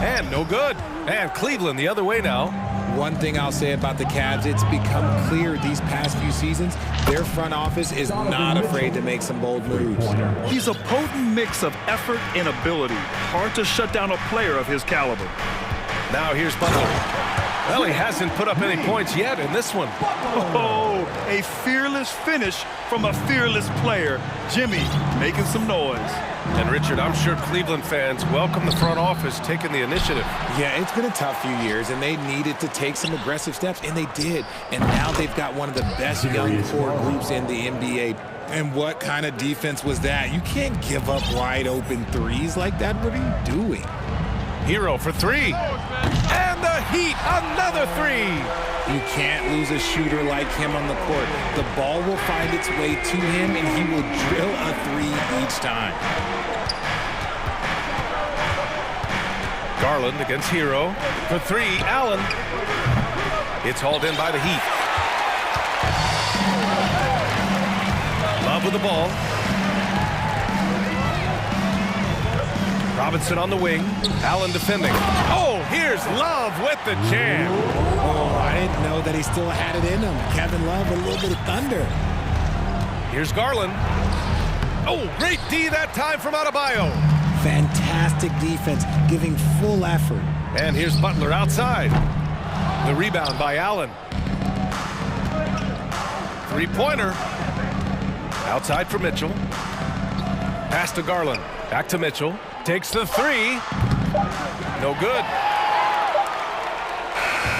S7: And no good. And Cleveland the other way now.
S2: One thing I'll say about the Cavs, it's become clear these past few seasons, their front office is not afraid to make some bold moves.
S9: He's a potent mix of effort and ability. Hard to shut down a player of his caliber.
S7: Now here's Butler. Well, he hasn't put up any points yet in this one.
S9: Oh, a fearless finish from a fearless player. Jimmy making some noise.
S7: And Richard, I'm sure Cleveland fans welcome the front office taking the initiative.
S2: Yeah, it's been a tough few years, and they needed to take some aggressive steps, and they did. And now they've got one of the best young core groups in the NBA. And what kind of defense was that? You can't give up wide open threes like that. What are you doing?
S7: Hero for 3. And the Heat, another 3.
S2: You can't lose a shooter like him on the court. The ball will find its way to him, and he will drill a 3 each time.
S7: Garland against Hero. For 3, Allen. It's hauled in by the Heat. Love with the ball. Robinson on the wing. Allen defending. Oh, here's Love with the jam.
S2: Oh, I didn't know that he still had it in him. Kevin Love, a little bit of thunder.
S7: Here's Garland. Oh, great D that time from Adebayo.
S2: Fantastic defense, giving full effort.
S7: And here's Butler outside. The rebound by Allen. Three-pointer. Outside for Mitchell. Pass to Garland. Back to Mitchell. Takes the three. No good.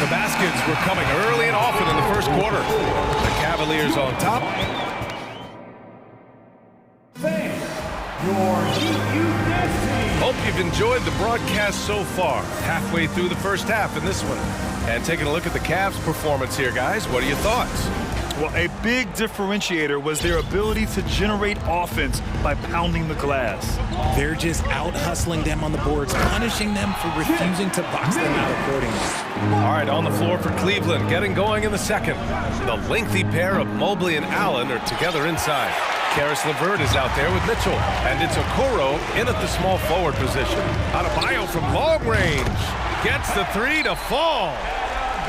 S7: The baskets were coming early and often in the first quarter. The Cavaliers on top. Hope you've enjoyed the broadcast so far. Halfway through the first half in this one. And taking a look at the Cavs' performance here, guys. What are your thoughts?
S9: Well, a big differentiator was their ability to generate offense by pounding the glass.
S2: They're just out-hustling them on the boards, punishing them for refusing to box them out accordingly.
S7: All right, on the floor for Cleveland, getting going in the second. The lengthy pair of Mobley and Allen are together inside. Karis LeVert is out there with Mitchell, and it's Okoro in at the small forward position. Adebayo from long range gets the three to fall.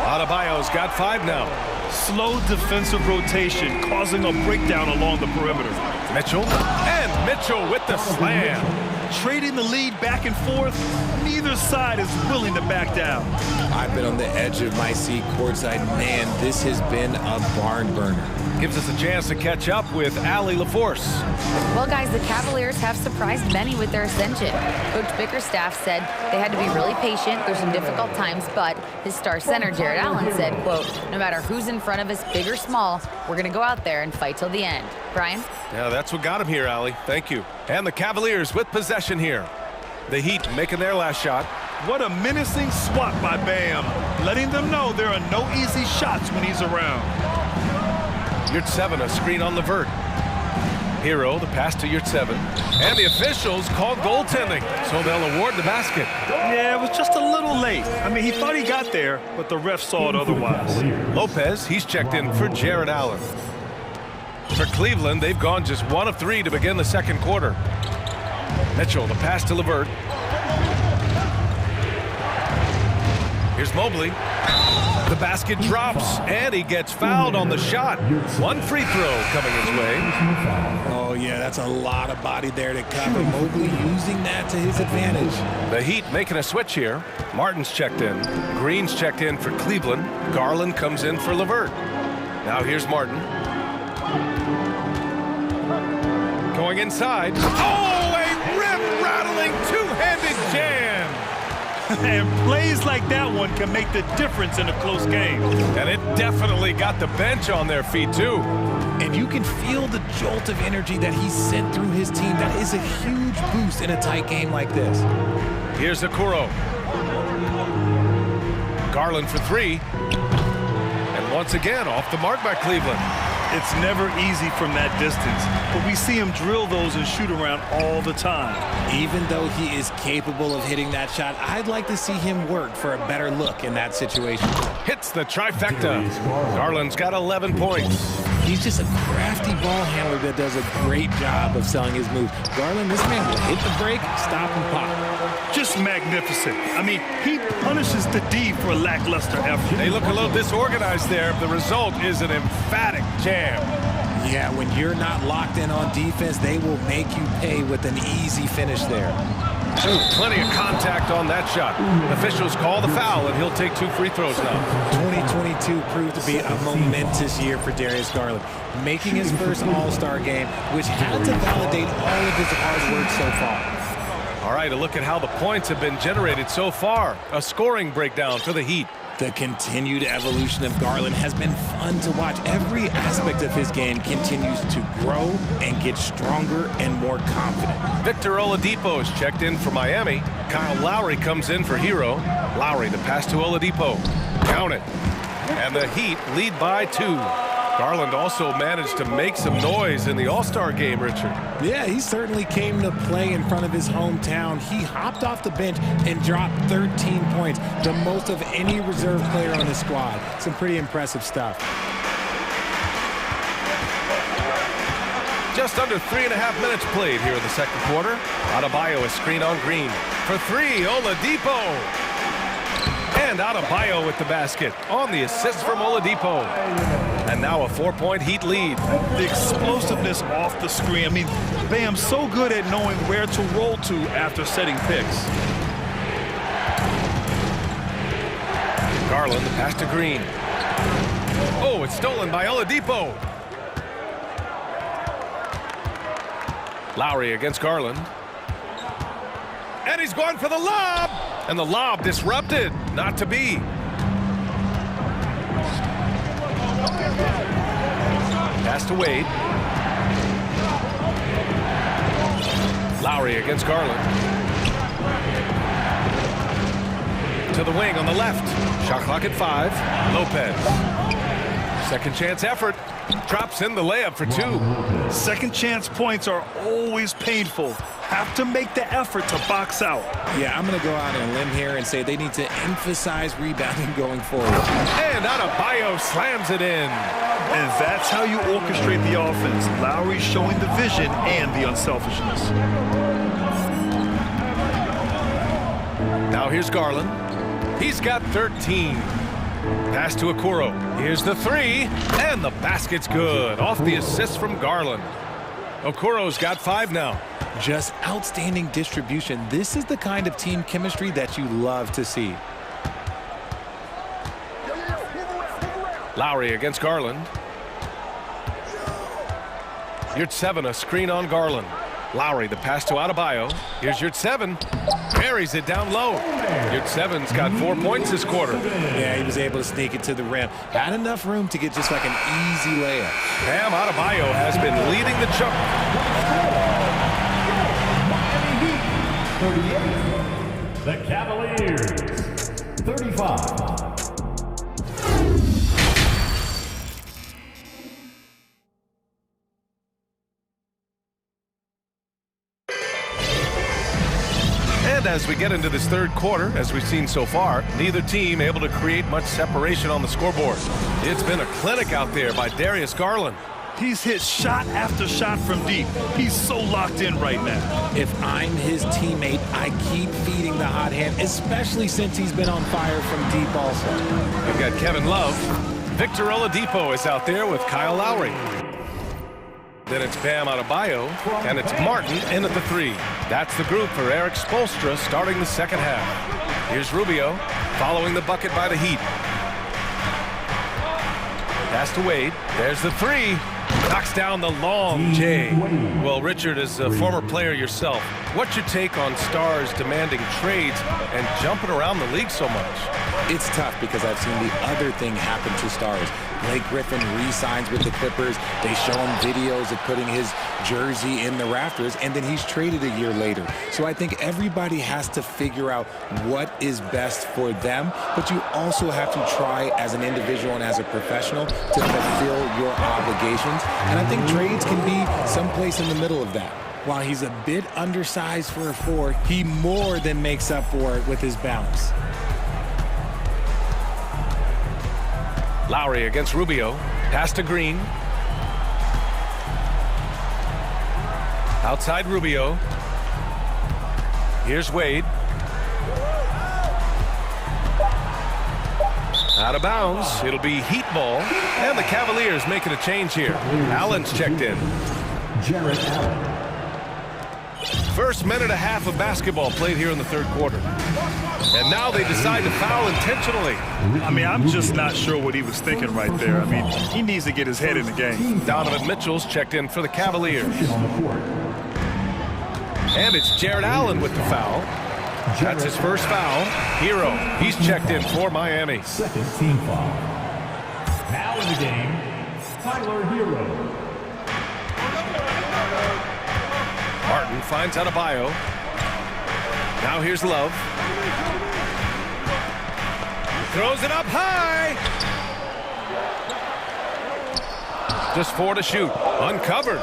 S7: Adebayo's got 5 now.
S9: Slow defensive rotation causing a breakdown along the perimeter.
S7: Mitchell, and Mitchell with the slam.
S9: Trading the lead back and forth, neither side is willing to back down.
S2: I've been on the edge of my seat courtside. Man, this has been a barn burner.
S7: Gives us a chance to catch up with Allie LaForce.
S11: Well, guys, the Cavaliers have surprised many with their ascension. Coach Bickerstaff said they had to be really patient through some difficult times, but his star center, Jared Allen, said, quote, no matter who's in front of us, big or small, we're going to go out there and fight till the end. Brian?
S7: Yeah, that's what got him here, Allie. Thank you. And the Cavaliers with possession here. The Heat making their last shot.
S9: What a menacing swat by Bam, letting them know there are no easy shots when he's around.
S7: Yurtseven, a screen on LeVert. Hero, the pass to Yurtseven. And the officials called goaltending, so they'll award the basket.
S9: Yeah, it was just a little late. I mean, he thought he got there, but the ref saw it otherwise.
S7: Lopez, he's checked in for Jared Allen. For Cleveland, they've gone just 1 of 3 to begin the second quarter. Mitchell, the pass to LeVert. Here's Mobley. The basket drops, and he gets fouled on the shot. 1 free throw coming his way.
S2: Oh, yeah, that's a lot of body there to cover. Mobley using that to his advantage.
S7: The Heat making a switch here. Martin's checked in. Green's checked in for Cleveland. Garland comes in for LeVert. Now here's Martin. Going inside. Oh, a rip-rattling two-handed jam.
S9: And plays like that one can make the difference in a close game.
S7: And it definitely got the bench on their feet, too.
S2: And you can feel the jolt of energy that he sent through his team. That is a huge boost in a tight game like this.
S7: Here's Okoro. Garland for 3. And once again, off the mark by Cleveland.
S9: It's never easy from that distance, but we see him drill those and shoot around all the time.
S2: Even though he is capable of hitting that shot, I'd like to see him work for a better look in that situation.
S7: Hits the trifecta. Garland's got 11 points.
S2: He's just a crafty ball handler that does a great job of selling his moves. Garland, this man will hit the break, stop, and pop.
S9: Just magnificent. I mean, he punishes the D for a lackluster effort.
S7: They look a little disorganized there. The result is an emphatic jam.
S2: Yeah, when you're not locked in on defense, they will make you pay with an easy finish there.
S7: Ooh, plenty of contact on that shot. Officials call the foul, and he'll take 2 free throws now.
S2: 2022 proved to be a momentous year for Darius Garland, making his first All-Star game, which had to validate all of his hard work so far.
S7: All right, a look at how the points have been generated so far. A scoring breakdown for the Heat.
S2: The continued evolution of Garland has been fun to watch. Every aspect of his game continues to grow and get stronger and more confident.
S7: Victor Oladipo is checked in for Miami. Kyle Lowry comes in for Hero. Lowry, the pass to Oladipo. Count it. And the Heat lead by 2. Garland also managed to make some noise in the All-Star game, Richard.
S2: Yeah, he certainly came to play in front of his hometown. He hopped off the bench and dropped 13 points, the most of any reserve player on the squad. Some pretty impressive stuff.
S7: Just under 3.5 minutes played here in the second quarter. Adebayo is screen on green. For three, Oladipo. And Adebayo with the basket on the assist from Oladipo. And now a 4-point Heat lead.
S9: The explosiveness off the screen. I mean, Bam's so good at knowing where to roll to after setting picks.
S7: Garland, pass to Green. Oh, it's stolen by Oladipo. Lowry against Garland. And he's going for the lob. And the lob disrupted. Not to be. Pass to Wade. Lowry against Garland. To the wing on the left. Shot clock at 5. Lopez. Second chance effort. Drops in the layup for 2.
S9: Second chance points are always painful. Have to make the effort to box out.
S2: Yeah, I'm going to go out on a limb here and say they need to emphasize rebounding going forward.
S7: And Adebayo slams it in.
S9: And that's how you orchestrate the offense. Lowry showing the vision and the unselfishness.
S7: Now here's Garland. He's got 13. Pass to Okoro. Here's the 3, and the basket's good. Off the assist from Garland. Okoro's got 5 now.
S2: Just outstanding distribution. This is the kind of team chemistry that you love to see.
S7: Lowry against Garland. Yurtseven, a screen on Garland. Lowry, the pass to Adebayo. Here's Yurtseven. Buries it down low. Yurtseven's got 4 points this quarter.
S2: Yeah, he was able to sneak it to the rim. Had enough room to get just like an easy layup.
S7: Bam Adebayo has been leading the charge.
S4: 38. The Cavaliers, 35.
S7: And as we get into this third quarter, as we've seen so far, neither team able to create much separation on the scoreboard. It's been a clinic out there by Darius Garland.
S9: He's hit shot after shot from deep. He's so locked in right now.
S2: If I'm his teammate, I keep feeding the hot hand, especially since he's been on fire from deep also.
S7: We've got Kevin Love. Victor Oladipo is out there with Kyle Lowry. Then it's Bam Adebayo, and it's Martin in at the 3. That's the group for Eric Spoelstra starting the second half. Here's Rubio, following the bucket by the Heat. Pass to Wade. There's the 3. Knocks down the long J. Well, Richard, as a former player yourself, what's your take on stars demanding trades and jumping around the league so much?
S2: It's tough because I've seen the other thing happen to stars. Blake Griffin re-signs with the Clippers. They show him videos of putting his jersey in the rafters, and then he's traded a year later. So I think everybody has to figure out what is best for them, but you also have to try as an individual and as a professional to fulfill your obligations. And I think trades can be someplace in the middle of that. While he's a bit undersized for a 4, he more than makes up for it with his bounce.
S7: Lowry against Rubio. Pass to Green. Outside Rubio. Here's Wade. Out of bounds. It'll be Heat ball. And the Cavaliers making a change here. Allen's checked in.
S4: Jarrett Allen.
S7: First minute and a half of basketball played here in the third quarter. And now they decide to foul intentionally.
S9: I mean, I'm just not sure what he was thinking right there. I mean, he needs to get his head in the game.
S7: Donovan Mitchell's checked in for the Cavaliers. And it's Jarrett Allen with the foul. That's his first foul. Hero, he's checked in for Miami.
S4: Second team foul. Now in the game, Tyler Hero.
S7: Martin finds Adebayo. Now here's Love. Throws it up high. Just 4 to shoot. Uncovered.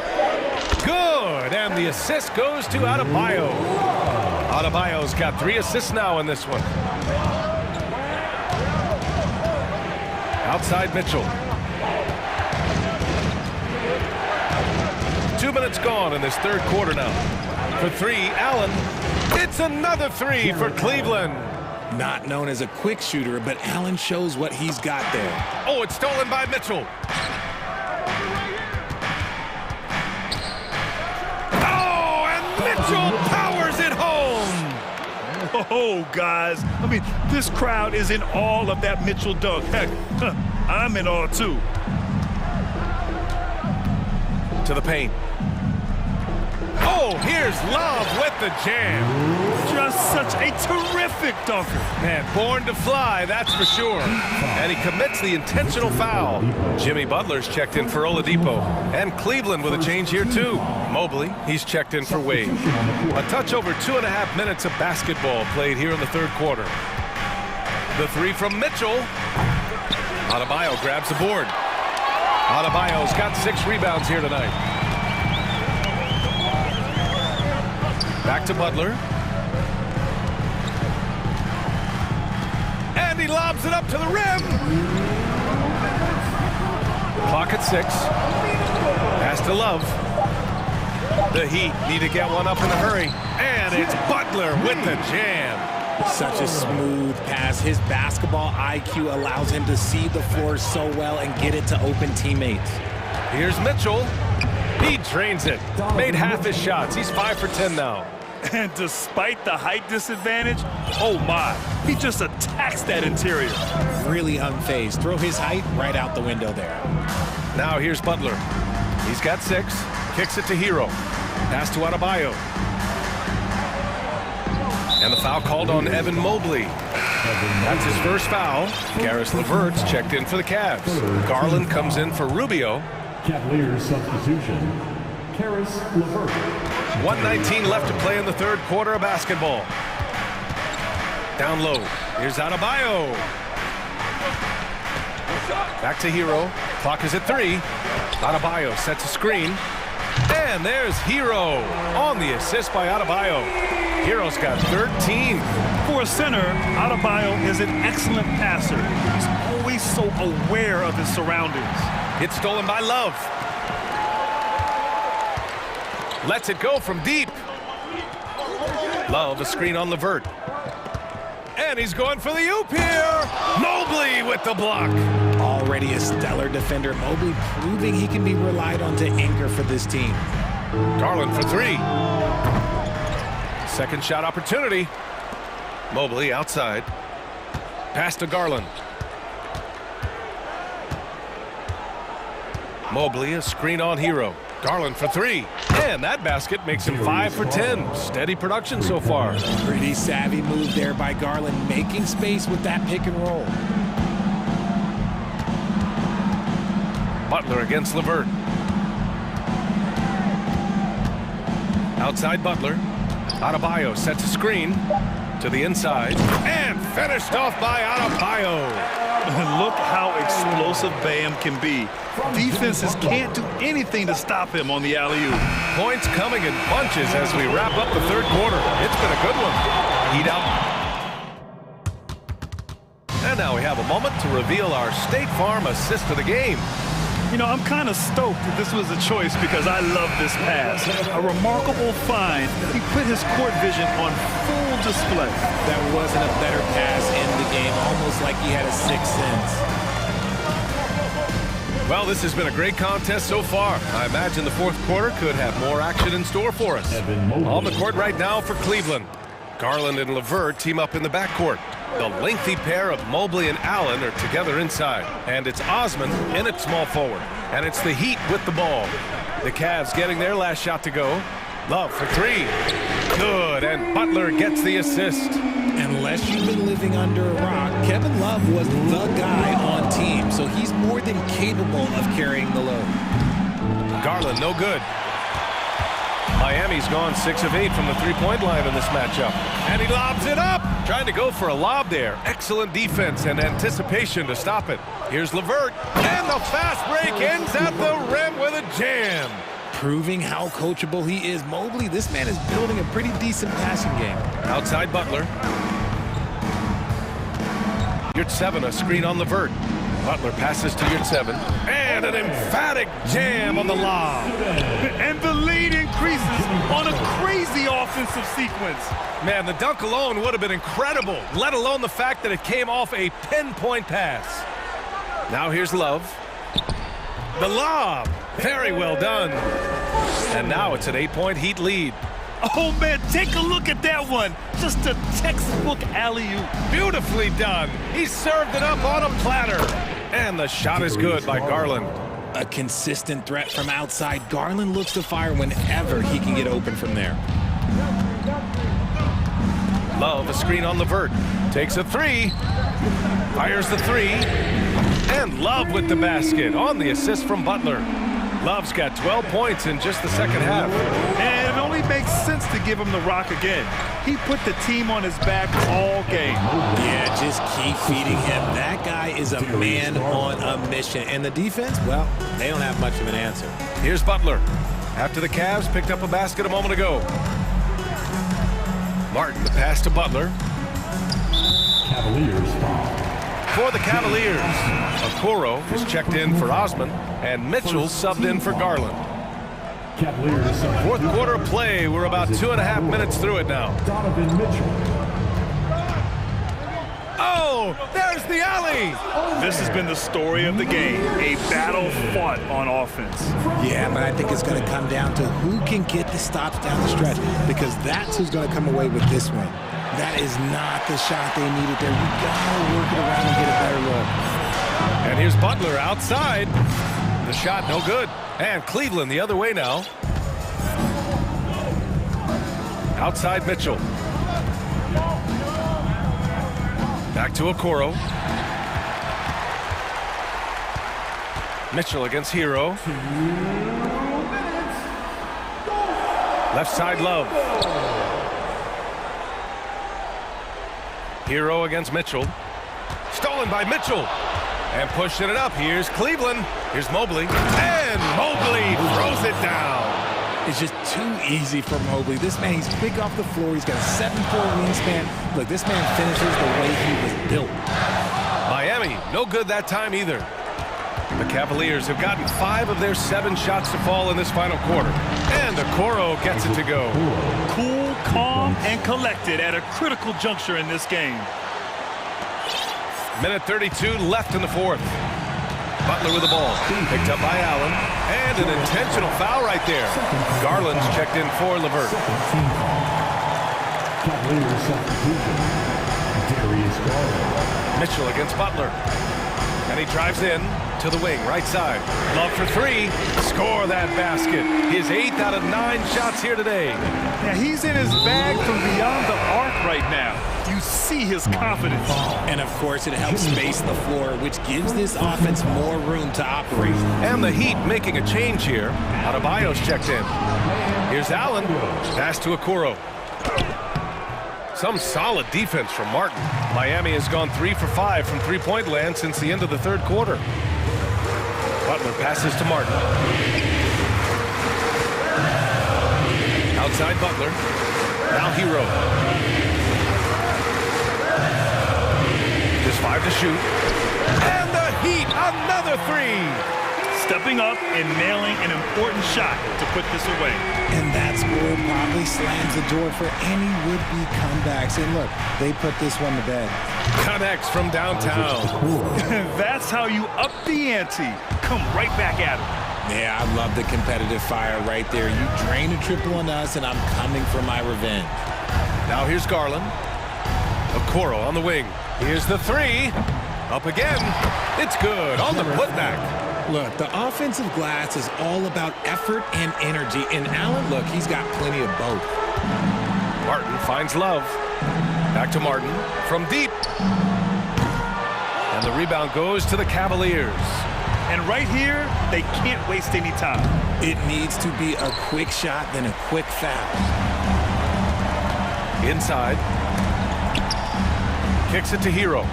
S7: Good. And the assist goes to Adebayo. Adebayo's got 3 assists now in this one. Outside Mitchell. 2 minutes gone in this third quarter now. For three, Allen. It's another three for Cleveland.
S2: Not known as a quick shooter, but Allen shows what he's got there.
S7: Oh, it's stolen by Mitchell. Oh, and Mitchell powers it home.
S9: Oh, guys. I mean, this crowd is in awe of that Mitchell dunk. Heck, I'm in awe, too.
S7: To the paint. Oh, here's Love with the jam.
S9: Just such a terrific dunker.
S7: Man, born to fly, that's for sure. And he commits the intentional foul. Jimmy Butler's checked in for Oladipo. And Cleveland with a change here, too. Mobley, he's checked in for Wade. A touch over 2.5 minutes of basketball played here in the third quarter. The three from Mitchell. Adebayo grabs the board. Adebayo's got 6 rebounds here tonight. Back to Butler. And he lobs it up to the rim. Clock at 6. Pass to Love. The Heat need to get one up in a hurry. And it's Butler with the jam.
S2: Such a smooth pass. His basketball IQ allows him to see the floor so well and get it to open teammates.
S7: Here's Mitchell. He drains it. Made half his shots. He's 5 for 10 now.
S9: And despite the height disadvantage, oh my, he just attacks that interior.
S2: Really unfazed. Throw his height right out the window there.
S7: Now here's Butler. He's got 6. Kicks it to Hero. Pass to Adebayo. And the foul called on Evan Mobley. That's his first foul. Karis LeVert's checked in for the Cavs. Garland comes in for Rubio.
S4: Cavaliers substitution. Karis LeVert.
S7: 1:19 left to play in the third quarter of basketball. Down low. Here's Adebayo. Back to Hero. Clock is at 3. Adebayo sets a screen. And there's Hero on the assist by Adebayo. Hero's got 13.
S9: For a center, Adebayo is an excellent passer. He's always so aware of his surroundings.
S7: It's stolen by Love. Lets it go from deep. Love, a screen on LeVert. And he's going for the oop here. Mobley with the block.
S2: Already a stellar defender. Mobley proving he can be relied on to anchor for this team.
S7: Garland for 3. Second shot opportunity. Mobley outside. Pass to Garland. Mobley, a screen on Hero. Garland for 3. And that basket makes him 5 for 10. Steady production so far.
S2: Pretty savvy move there by Garland, making space with that pick and roll.
S7: Butler against LeVert. Outside Butler. Adebayo sets a screen to the inside. And finished off by Adebayo.
S9: Look how explosive Bam can be. Defenses can't do anything to stop him on the alley-oop.
S7: Points coming in bunches as we wrap up the third quarter. It's been a good one. Heat out. And now we have a moment to reveal our State Farm assist of the game.
S9: You know, I'm kind of stoked that this was a choice because I love this pass. A remarkable find. He put his court vision on full display.
S2: There wasn't a better pass in the game, almost like he had a sixth sense.
S7: Well, this has been a great contest so far. I imagine the fourth quarter could have more action in store for us. On the court right now for Cleveland. Garland and LeVert team up in the backcourt. The lengthy pair of Mobley and Allen are together inside. And it's Osman in at small forward. And it's the Heat with the ball. The Cavs getting their last shot to go. Love for 3. Good, and Butler gets the assist.
S2: Unless you've been living under a rock, Kevin Love was the guy on team, so he's more than capable of carrying the load.
S7: Garland, no good. Miami's gone 6 of 8 from the three-point line in this matchup. And he lobs it up. Trying to go for a lob there. Excellent defense and anticipation to stop it. Here's LeVert. And the fast break ends at the rim with a jam.
S2: Proving how coachable he is. Mobley, this man is building a pretty decent passing game.
S7: Outside Butler. You're at 7, a screen on LeVert. Butler passes to Yurtseven. And an emphatic jam on the lob.
S9: And the lead increases on a crazy offensive sequence.
S7: Man, the dunk alone would have been incredible, let alone the fact that it came off a pinpoint pass. Now here's Love. The lob. Very well done. And now it's an 8-point Heat lead.
S9: Oh, man, take a look at that one. Just a textbook alley-oop.
S7: Beautifully done. He served it up on a platter. And the shot is good by Garland.
S2: A consistent threat from outside. Garland looks to fire whenever he can get open from there.
S7: Love, a screen on Levert. Takes a three. Fires the three. And Love with the basket on the assist from Butler. Love's got 12 points in just the second half.
S9: And it only makes sense to give him the rock again. He put the team on his back all game.
S2: Yeah, just keep feeding him. That guy is a man on a mission. And the defense, well, they don't have much of an answer.
S7: Here's Butler. After the Cavs picked up a basket a moment ago. Martin, the pass to Butler.
S4: Cavaliers foul.
S7: For the Cavaliers, Okoro is checked in for Osman, and Mitchell subbed in for Garland. Fourth quarter of play. We're about 2.5 minutes through it now.
S4: Donovan Mitchell.
S7: Oh, there's the alley.
S9: This has been the story of the game. A battle fought on offense.
S2: Yeah, but I think it's going to come down to who can get the stops down the stretch, because that's who's going to come away with this win. That is not the shot they needed there. You got to work it around and get a better look.
S7: And here's Butler outside. The shot no good. And Cleveland the other way now. Outside Mitchell. Back to Okoro. Mitchell against Hero. Left side Love. Hero against Mitchell. Stolen by Mitchell. And pushing it up. Here's Cleveland. Here's Mobley. And Mobley throws it down.
S2: It's just too easy for Mobley. This man, he's big off the floor. He's got a 7'4" wingspan. Look, this man finishes the way he was built.
S7: Miami, no good that time either. The Cavaliers have gotten 5 of their 7 shots to fall in this final quarter. And Okoro gets it to go.
S9: Cool, calm, and collected at a critical juncture in this game.
S7: Minute 32 left in the fourth. Butler with the ball. Picked up by Allen. And an intentional foul right there. Garland's checked in for Levert. Mitchell against Butler. And he drives in to the wing, right side. Love for 3. Score that basket. His 8th out of 9 shots here today.
S9: Now he's in his bag from beyond the arc right now. You see his confidence.
S2: And of course it helps space the floor, which gives this offense more room to operate.
S7: And the Heat making a change here. Adebayo's checked in. Here's Allen. Pass to Okoro. Some solid defense from Martin. Miami has gone 3 for 5 from three-point land since the end of the third quarter. Butler passes to Martin. Outside Butler. Now Hero. Just 5 to shoot. And the Heat, another 3.
S9: Stepping up and nailing an important shot to put this away.
S2: And that score probably slams the door for any would-be comebacks. And look, they put this one to bed.
S7: Connects from downtown.
S9: That's how you up the ante. Come right back at him.
S2: Yeah, I love the competitive fire right there. You drain a triple on us, and I'm coming for my revenge.
S7: Now here's Garland. Okoro on the wing. Here's the 3. Up again. It's good on the putback.
S2: Look, the offensive glass is all about effort and energy. And Allen, look, he's got plenty of both.
S7: Martin finds Love. Back to Martin from deep. And the rebound goes to the Cavaliers.
S9: And right here, they can't waste any time.
S2: It needs to be a quick shot, then a quick foul.
S7: Inside. Kicks it to Hero.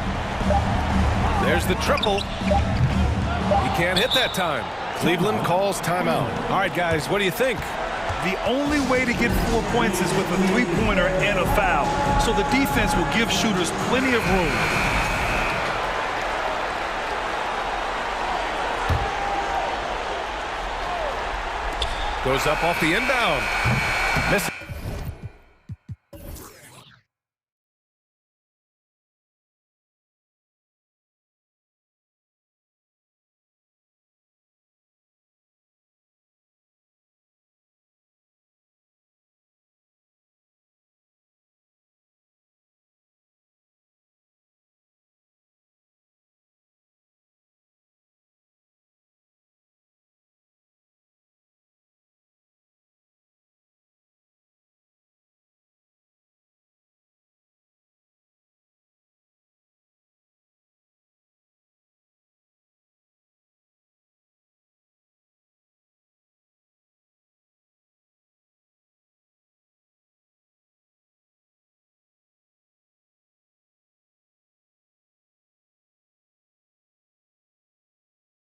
S7: There's the triple. He can't hit that time. Cleveland calls timeout. All right, guys, what do you think?
S9: The only way to get 4 points is with a three-pointer and a foul. So the defense will give shooters plenty of room.
S7: Goes up off the inbound. Misses.